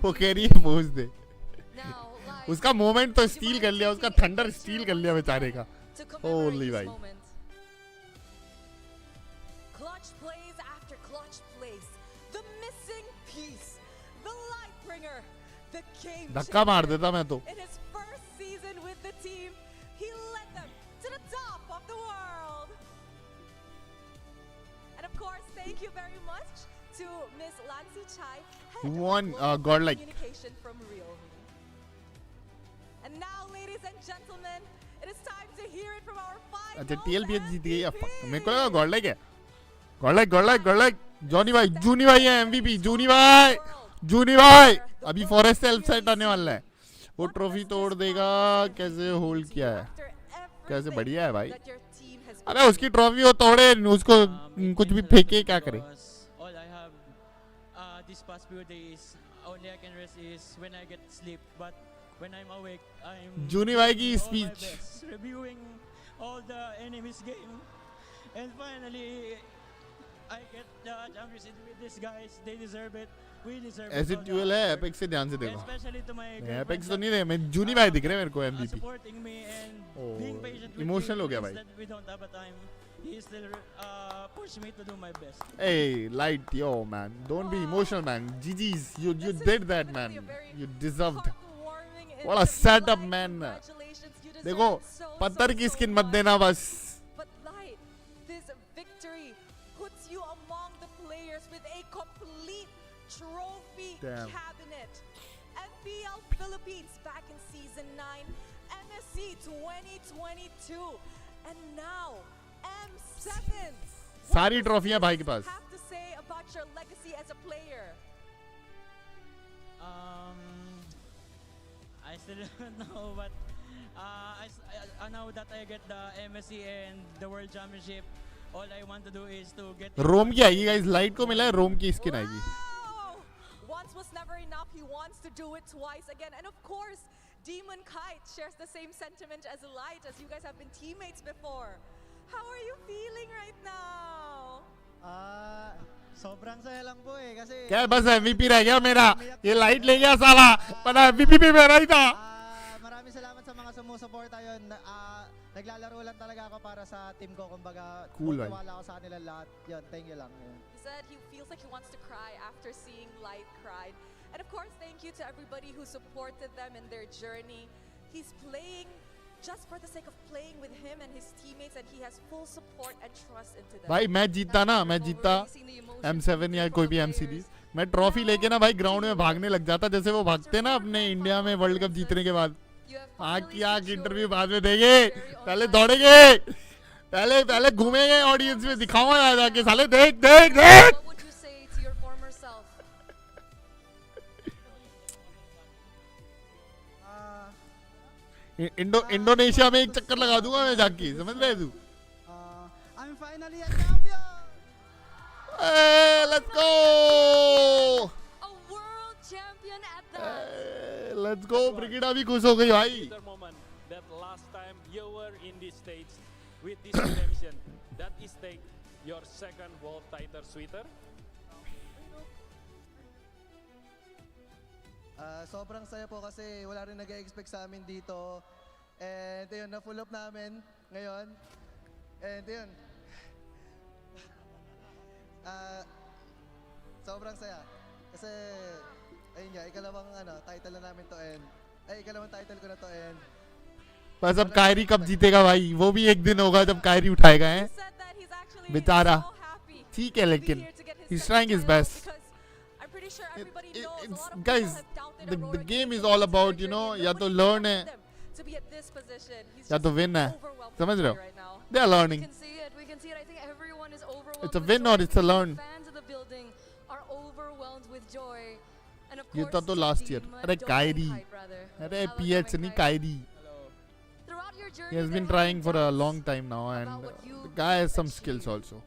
वो कह रही है पोज दे उसका मोमेंट तो स्टील कर लिया उसका थंडर स्टील कर लिया बेचारे का होली भाई Clutch plays after clutch plays. The missing piece, the light bringer, the game धक्का मार देता मैं तो In his first season with the team, he led them to the top of the world. And of course, thank you very much to Miss Lancy Chai, head Who of won, global godlike? communication from Realme. And now, ladies and gentlemen, It is time to hear it from our final. अच्छा TLPH जीत गई अब मेरे को लगा Godlike है Godlike जूनी भाई है MVP जूनी भाई अभी फॉरेस्ट हेल्प साइट आने वाला है वो ट्रॉफी तोड़ देगा कैसे होल्ड किया है कैसे बढ़िया है भाई अरे उसकी ट्रॉफी वो तोड़े उसको कुछ भी फेंके क्या करे All I have this past few days only I can rest is when I get sleep but when I'm awake I'm जूनी भाई की speech reviewing all the enemies game and finally I get the championship with these guys they deserve it we deserve it ऐसे tulle है apex से ध्यान से देखो especially to my apex तो नहीं दे मैं जूनी भाई दिख रहे मेरे को MVP supporting me and being patient with emotional हो गया me भाई that we don't have a time he still push me to do my best hey light yo man don't be emotional man GG's you did that man you deserved what a setup man देखो पत्थर की skin मत देना बस Trophy cabinet. NPL Philippines back in season 9, MSC 2022, and now M7. सारी ट्रॉफियां भाई के पास. Have to say about your legacy as a player? I still don't know, but I know that I get the MSC and the World Championship. All I want to do is to get. रोम की आएगी guys, light को मिला है रोम की skin आएगी. Once was never enough. He wants to do it twice again. And of course, Demon Kite shares the same sentiment as Light, as you guys have been teammates before. How are you feeling right now? Sobrang saya lang po eh kasi क्या बस MVP रह गया मेरा ये light ले गया साला पर MVP भी मेरा ही था. Maraming salamat sa mga sumusuporta yon. Naglalaro lang talaga ako para sa team ko kumbaga wala ako sa kanila lahat. Yon, thank you lang. He said he feels like he wants to cry after seeing Light cry. And of course, thank you to everybody who supported them in their journey. He's playing just for the sake of playing with him and his teammates, and he has full support and trust into them. भाई मैं जीता ना मैं जीता M7 या कोई भी M series मैं ट्रॉफी लेके ना भाई ग्राउंड में भागने लग जाता जैसे वो भागते ना अपने इंडिया में वर्ल्ड कप जीतने के बाद. आँख इंटरव्यू बाद में देंगे पहले दौड़ेंगे पहले घूमेंगे ऑडियंस में दिखाऊंगा जाके साले देख इंडोनेशिया में एक चक्कर लगा दूंगा मैं जाके समझ रहे तू. I'm finally a champion. Let's go. A world champion at that. Let's go. ब्रिगेडा भी खुश हो गई भाई. That last time you were in this stage with this redemption, that is take your second world title sweater. Sobrang saya po kasi wala rin nag-expect sa amin dito. And yun, na-full up namin ngayon. And yun. Sobrang saya. Kasi, ayun nga, ikalawang title na namin to end. ikalawang title ko na to end. बस अब Kairi कब जीतेगा भाई वो भी एक दिन होगा जब कायरी उठाएगा है बेचारा. ठीक है लेकिन he's trying his best. Guys, the game is all about या तो learn है या तो win है समझ रहे हो. They are learning. It's a win or it's a learn. ये था तो last year. अरे कायरी अरे PH नहीं Kairi. He has been trying for a long time now and the guy has some skills also.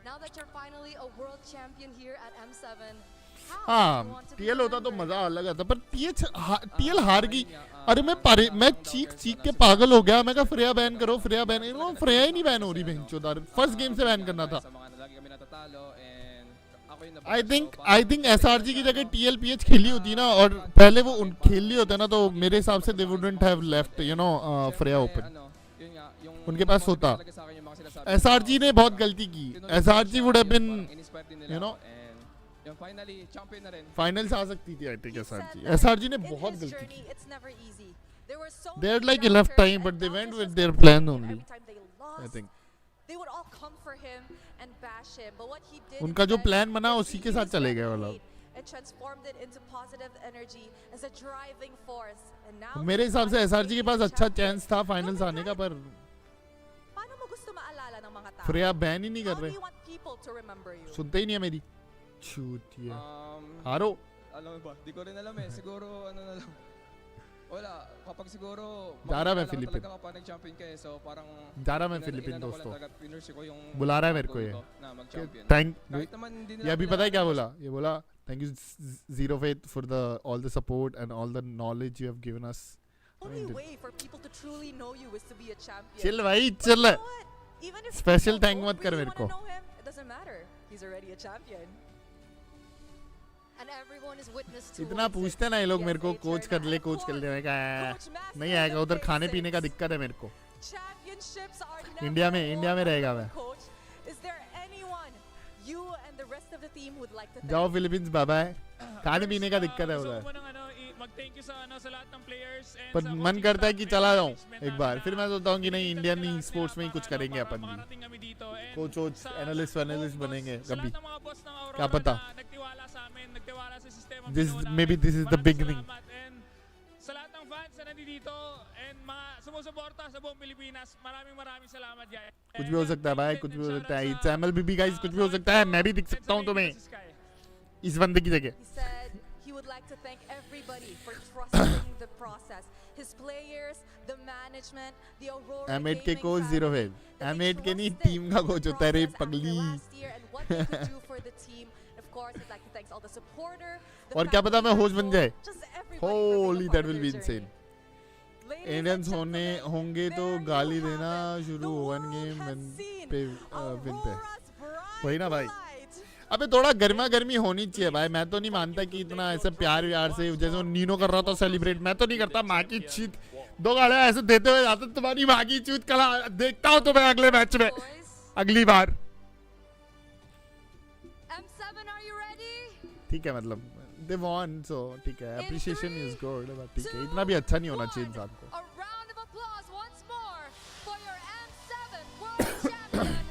Now that you're finally a world champion here at M7. हाँ TL होता तो मजा अलग आता पर TL हार गई. अरे मैं चीख के पागल हो गया. मैं कहा फ्रेया बैन करो फ्रेया ही नहीं बैन हो रही बहनचोद. फर्स्ट गेम से बैन करना था. I think SRG की जगह TLPH खेली होती ना और पहले वो खेल ली होता ना तो मेरे हिसाब से they wouldn't have left Freya open. उनके पास होता. SRG ने बहुत गलती की. SRG would have been finals आ सकती थी. I think SRG ने बहुत गलती की. They had like enough time but they went with their plan only. I think they would all come for him and bash him, but what he did उनका जो plan बना उसी के साथ चले गए वाला. and transformed it into positive energy as a driving force. And now मेरे हिसाब से SRG के पास अच्छा चांस था फाइनल्स आने का, पर paano mo gusto maalala ng mga tao? Freya ban ही नहीं कर How do रहे, you want people to remember you? सुनते ही नहीं है मेरी चूतिया। हारो Alam mo ba, di ko rin alam eh. Siguro ano na lang. Wala, kapag siguro जा रहा मैं makikilala ka Philippine, talaga kapag nag-champion ka eh. So parang जा रहा मैं inano फिलिपिन ko lang दोस्तों, talaga, pinursue ko yung बुला रहा है मेरे को goal ये ko na mag-champion. Thank Kahit naman hindi ये nila अभी पता है क्या kilala, बोला, ये बोला thank you zero faith for the all the support and all the knowledge you have given us. Only way for people to truly know you is to be a champion. Chill भाई chill, You know what? Even if special people thank don't मत कर really मेरे wanna को। know him, it doesn't matter. He's already a champion. And everyone is witness to इतना पूछते ना ये लोग मेरे को, कोच कर ले कोच कर ले, मैं कहा नहीं आएगा, उधर खाने पीने का दिक्कत है मेरे को, Championships are never इंडिया में रहेगा मैं। coach. Is there anyone you and the rest of the team would like to thank? जाओ फिलीपींस बाबा है, खाने पीने का दिक्कत है उधर, mag-thank you sa lahat ng players and पर मन करता है कि चला जाऊं एक बार, फिर मैं सोचता हूँ कि नहीं इंडियन ही स्पोर्ट्स में ही कुछ करेंगे अपन भी, कोच एनालिस्ट बनेंगे कभी, क्या पता, this is the beginning. Sa lahat ng fans na nandito and mga sumusuporta sa buong Pilipinas, maraming salamat guys. कुछ भी हो सकता है भाई, कुछ भी हो सकता है, इट्स MLBB गाइस, कुछ भी हो सकता है, मैं भी दिख सकता हूँ तुम्हें इस बंदे की जगह। He said he would like to thank everybody for trusting the process. His players, the management, the Aurora M8 के Gaming coach family, zero fail, M8 के नहीं टीम का कोच होता है रे पगली। last year and what they could do for the team. Of course, I'd like to thank all the supporter, the और क्या पता मैं family, होस्ट बन जाए, just everybody for being a holy part that of will their be journey. Insane. Ladies Indians and होंगे तो गाली देना शुरू, वन गेम पे विन पे, वही ना भाई। अबे थोड़ा गर्मा गर्मी होनी चाहिए भाई, मैं तो नहीं मानता कि इतना ऐसे प्यार व्यार से जैसे वो नीनो कर रहा था सेलिब्रेट, मैं तो नहीं करता। माँ की चीत दो गाड़े ऐसे देते हुए जाते, तुम्हारी माँ की चीत कला देखता हूँ तुम्हें अगले मैच में, अगली बार। M7, are you ready? ठीक है, मतलब they won, so ठीक है, appreciation is good, but ठीक है, इतना भी अच्छा नहीं होना चाहिए इंसान को। A round of applause once more for your M7 World Champion,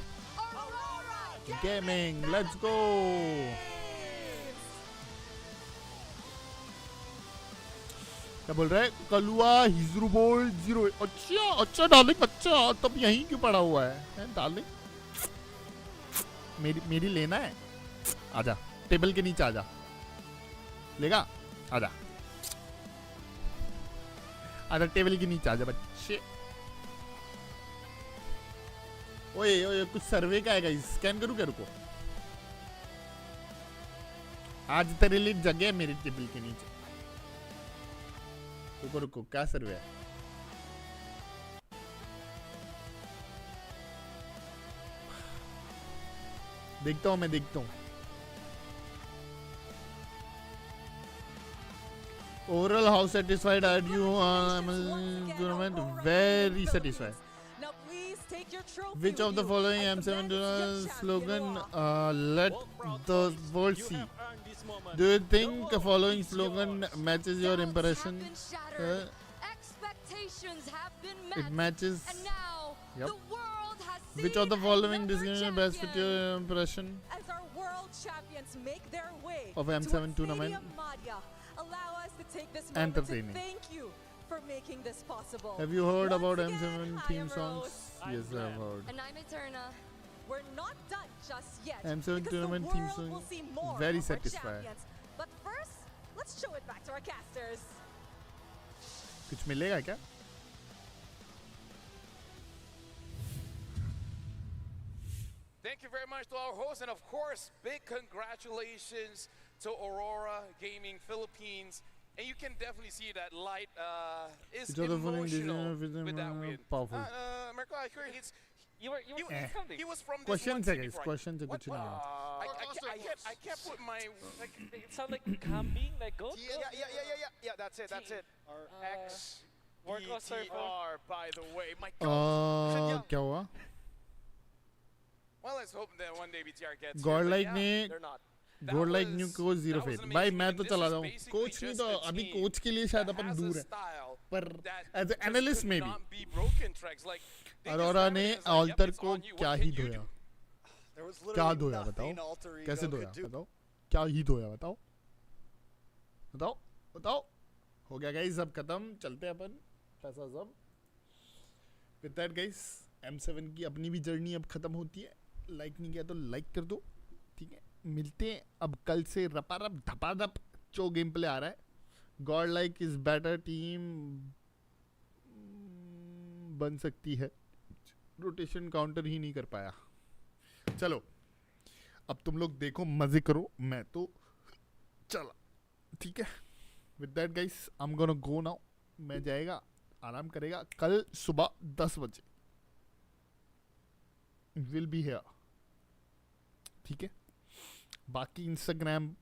Aurora Gaming, let's go। क्या बोल रहा है कलुआ हिजरू बोल 0। अच्छा डार्लिंग, अच्छा तब यहीं क्यों पड़ा हुआ है डार्लिंग, मेरी लेना है, आजा टेबल के नीचे आजा, लेगा, आजा टेबल के नीचे आजा बच्चे। ओए कुछ सर्वे का है गाइस, स्कैन करूं क्या, रुको आज तेरे लिए जगह है मेरे टेबल के नीचे, रुको क्या सर्वे है, देखता हूँ मैं देखता हूँ। Overall, how satisfied are you on tournament? Very satisfied. Now please take your trophy. Which of the following M7 slogan let the world see? Do you think the following slogan matches your impression? Expectations have been met. It matches. And now the world has seen Which of the following another is best with your impression As our world champions make their way of to M7 tournament? Stadium Madhya, allow us to take this moment Entertaining. to thank you for making this possible. Have you heard Once about again, M7 hi, theme I'm songs? Rose. Yes, I've heard. And I'm Eterna. We're not done just yet. M7 because tournament the theme world song, will see more very of our satisfied. champions. But first, let's show it back to our casters. कुछ मिलेगा क्या? Thank you very much to our host, and of course, big congratulations to Aurora Gaming Philippines. And you can definitely see that Light is Which of the following emotional design with that win. powerful? Marco, I heard You were something. he was from this Question one से city guys, before. question से कुछ नहीं है। I can't put my like. It sounds like camping, like go. Yeah, that's it. Our X Workout BTR, by the way. My God. क्या हुआ? Well, let's hope that one day BTR gets here, God but like yeah, ने they're not. God like new coach 0 that was faith. an भाई amazing मैं win, तो and चला this जाऊँ। is coach basically नहीं just तो a अभी team coach के लिए शायद अपन has a दूर है। style पर that as an just analyst could में भी not be broken, Trex. Like, they just Aurora ran ने it as like, alter yep, it's को on you. क्या What ही can you धोया? do? There was क्या literally धोया nothing बताओ? Alter Ego कैसे could धोया do. बताओ? क्या ही धोया बताओ? बताओ बताओ, हो गया गाइस, अब खत्म, चलते हैं अपन पैसा सब। विद दैट गाइस, M7 की अपनी भी जर्नी अब खत्म होती है। लाइक नहीं किया तो लाइक कर दो, ठीक है। मिलते हैं अब कल से रपारप धपाधप जो गेम प्ले आ रहा है। God like is better team बन सकती है, रोटेशन काउंटर ही नहीं कर पाया। चलो अब तुम लोग देखो, मजे करो, मैं तो चला, ठीक है। With that guys I am gonna go now. मैं जाएगा, आराम करेगा, कल सुबह 10 बजे विल बी हियर, ठीक है। बाकी इंस्टाग्राम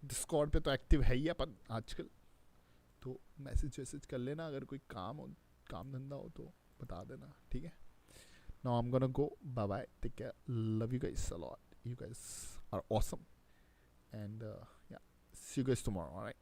डिस्कॉर्ड पे तो एक्टिव है ही अपन आजकल, तो मैसेज कर लेना, अगर कोई काम धंधा हो तो बता देना, ठीक है। Now I am gonna go, bye bye, take care, love you guys a lot, you guys are awesome and ya see you guys tomorrow, alright.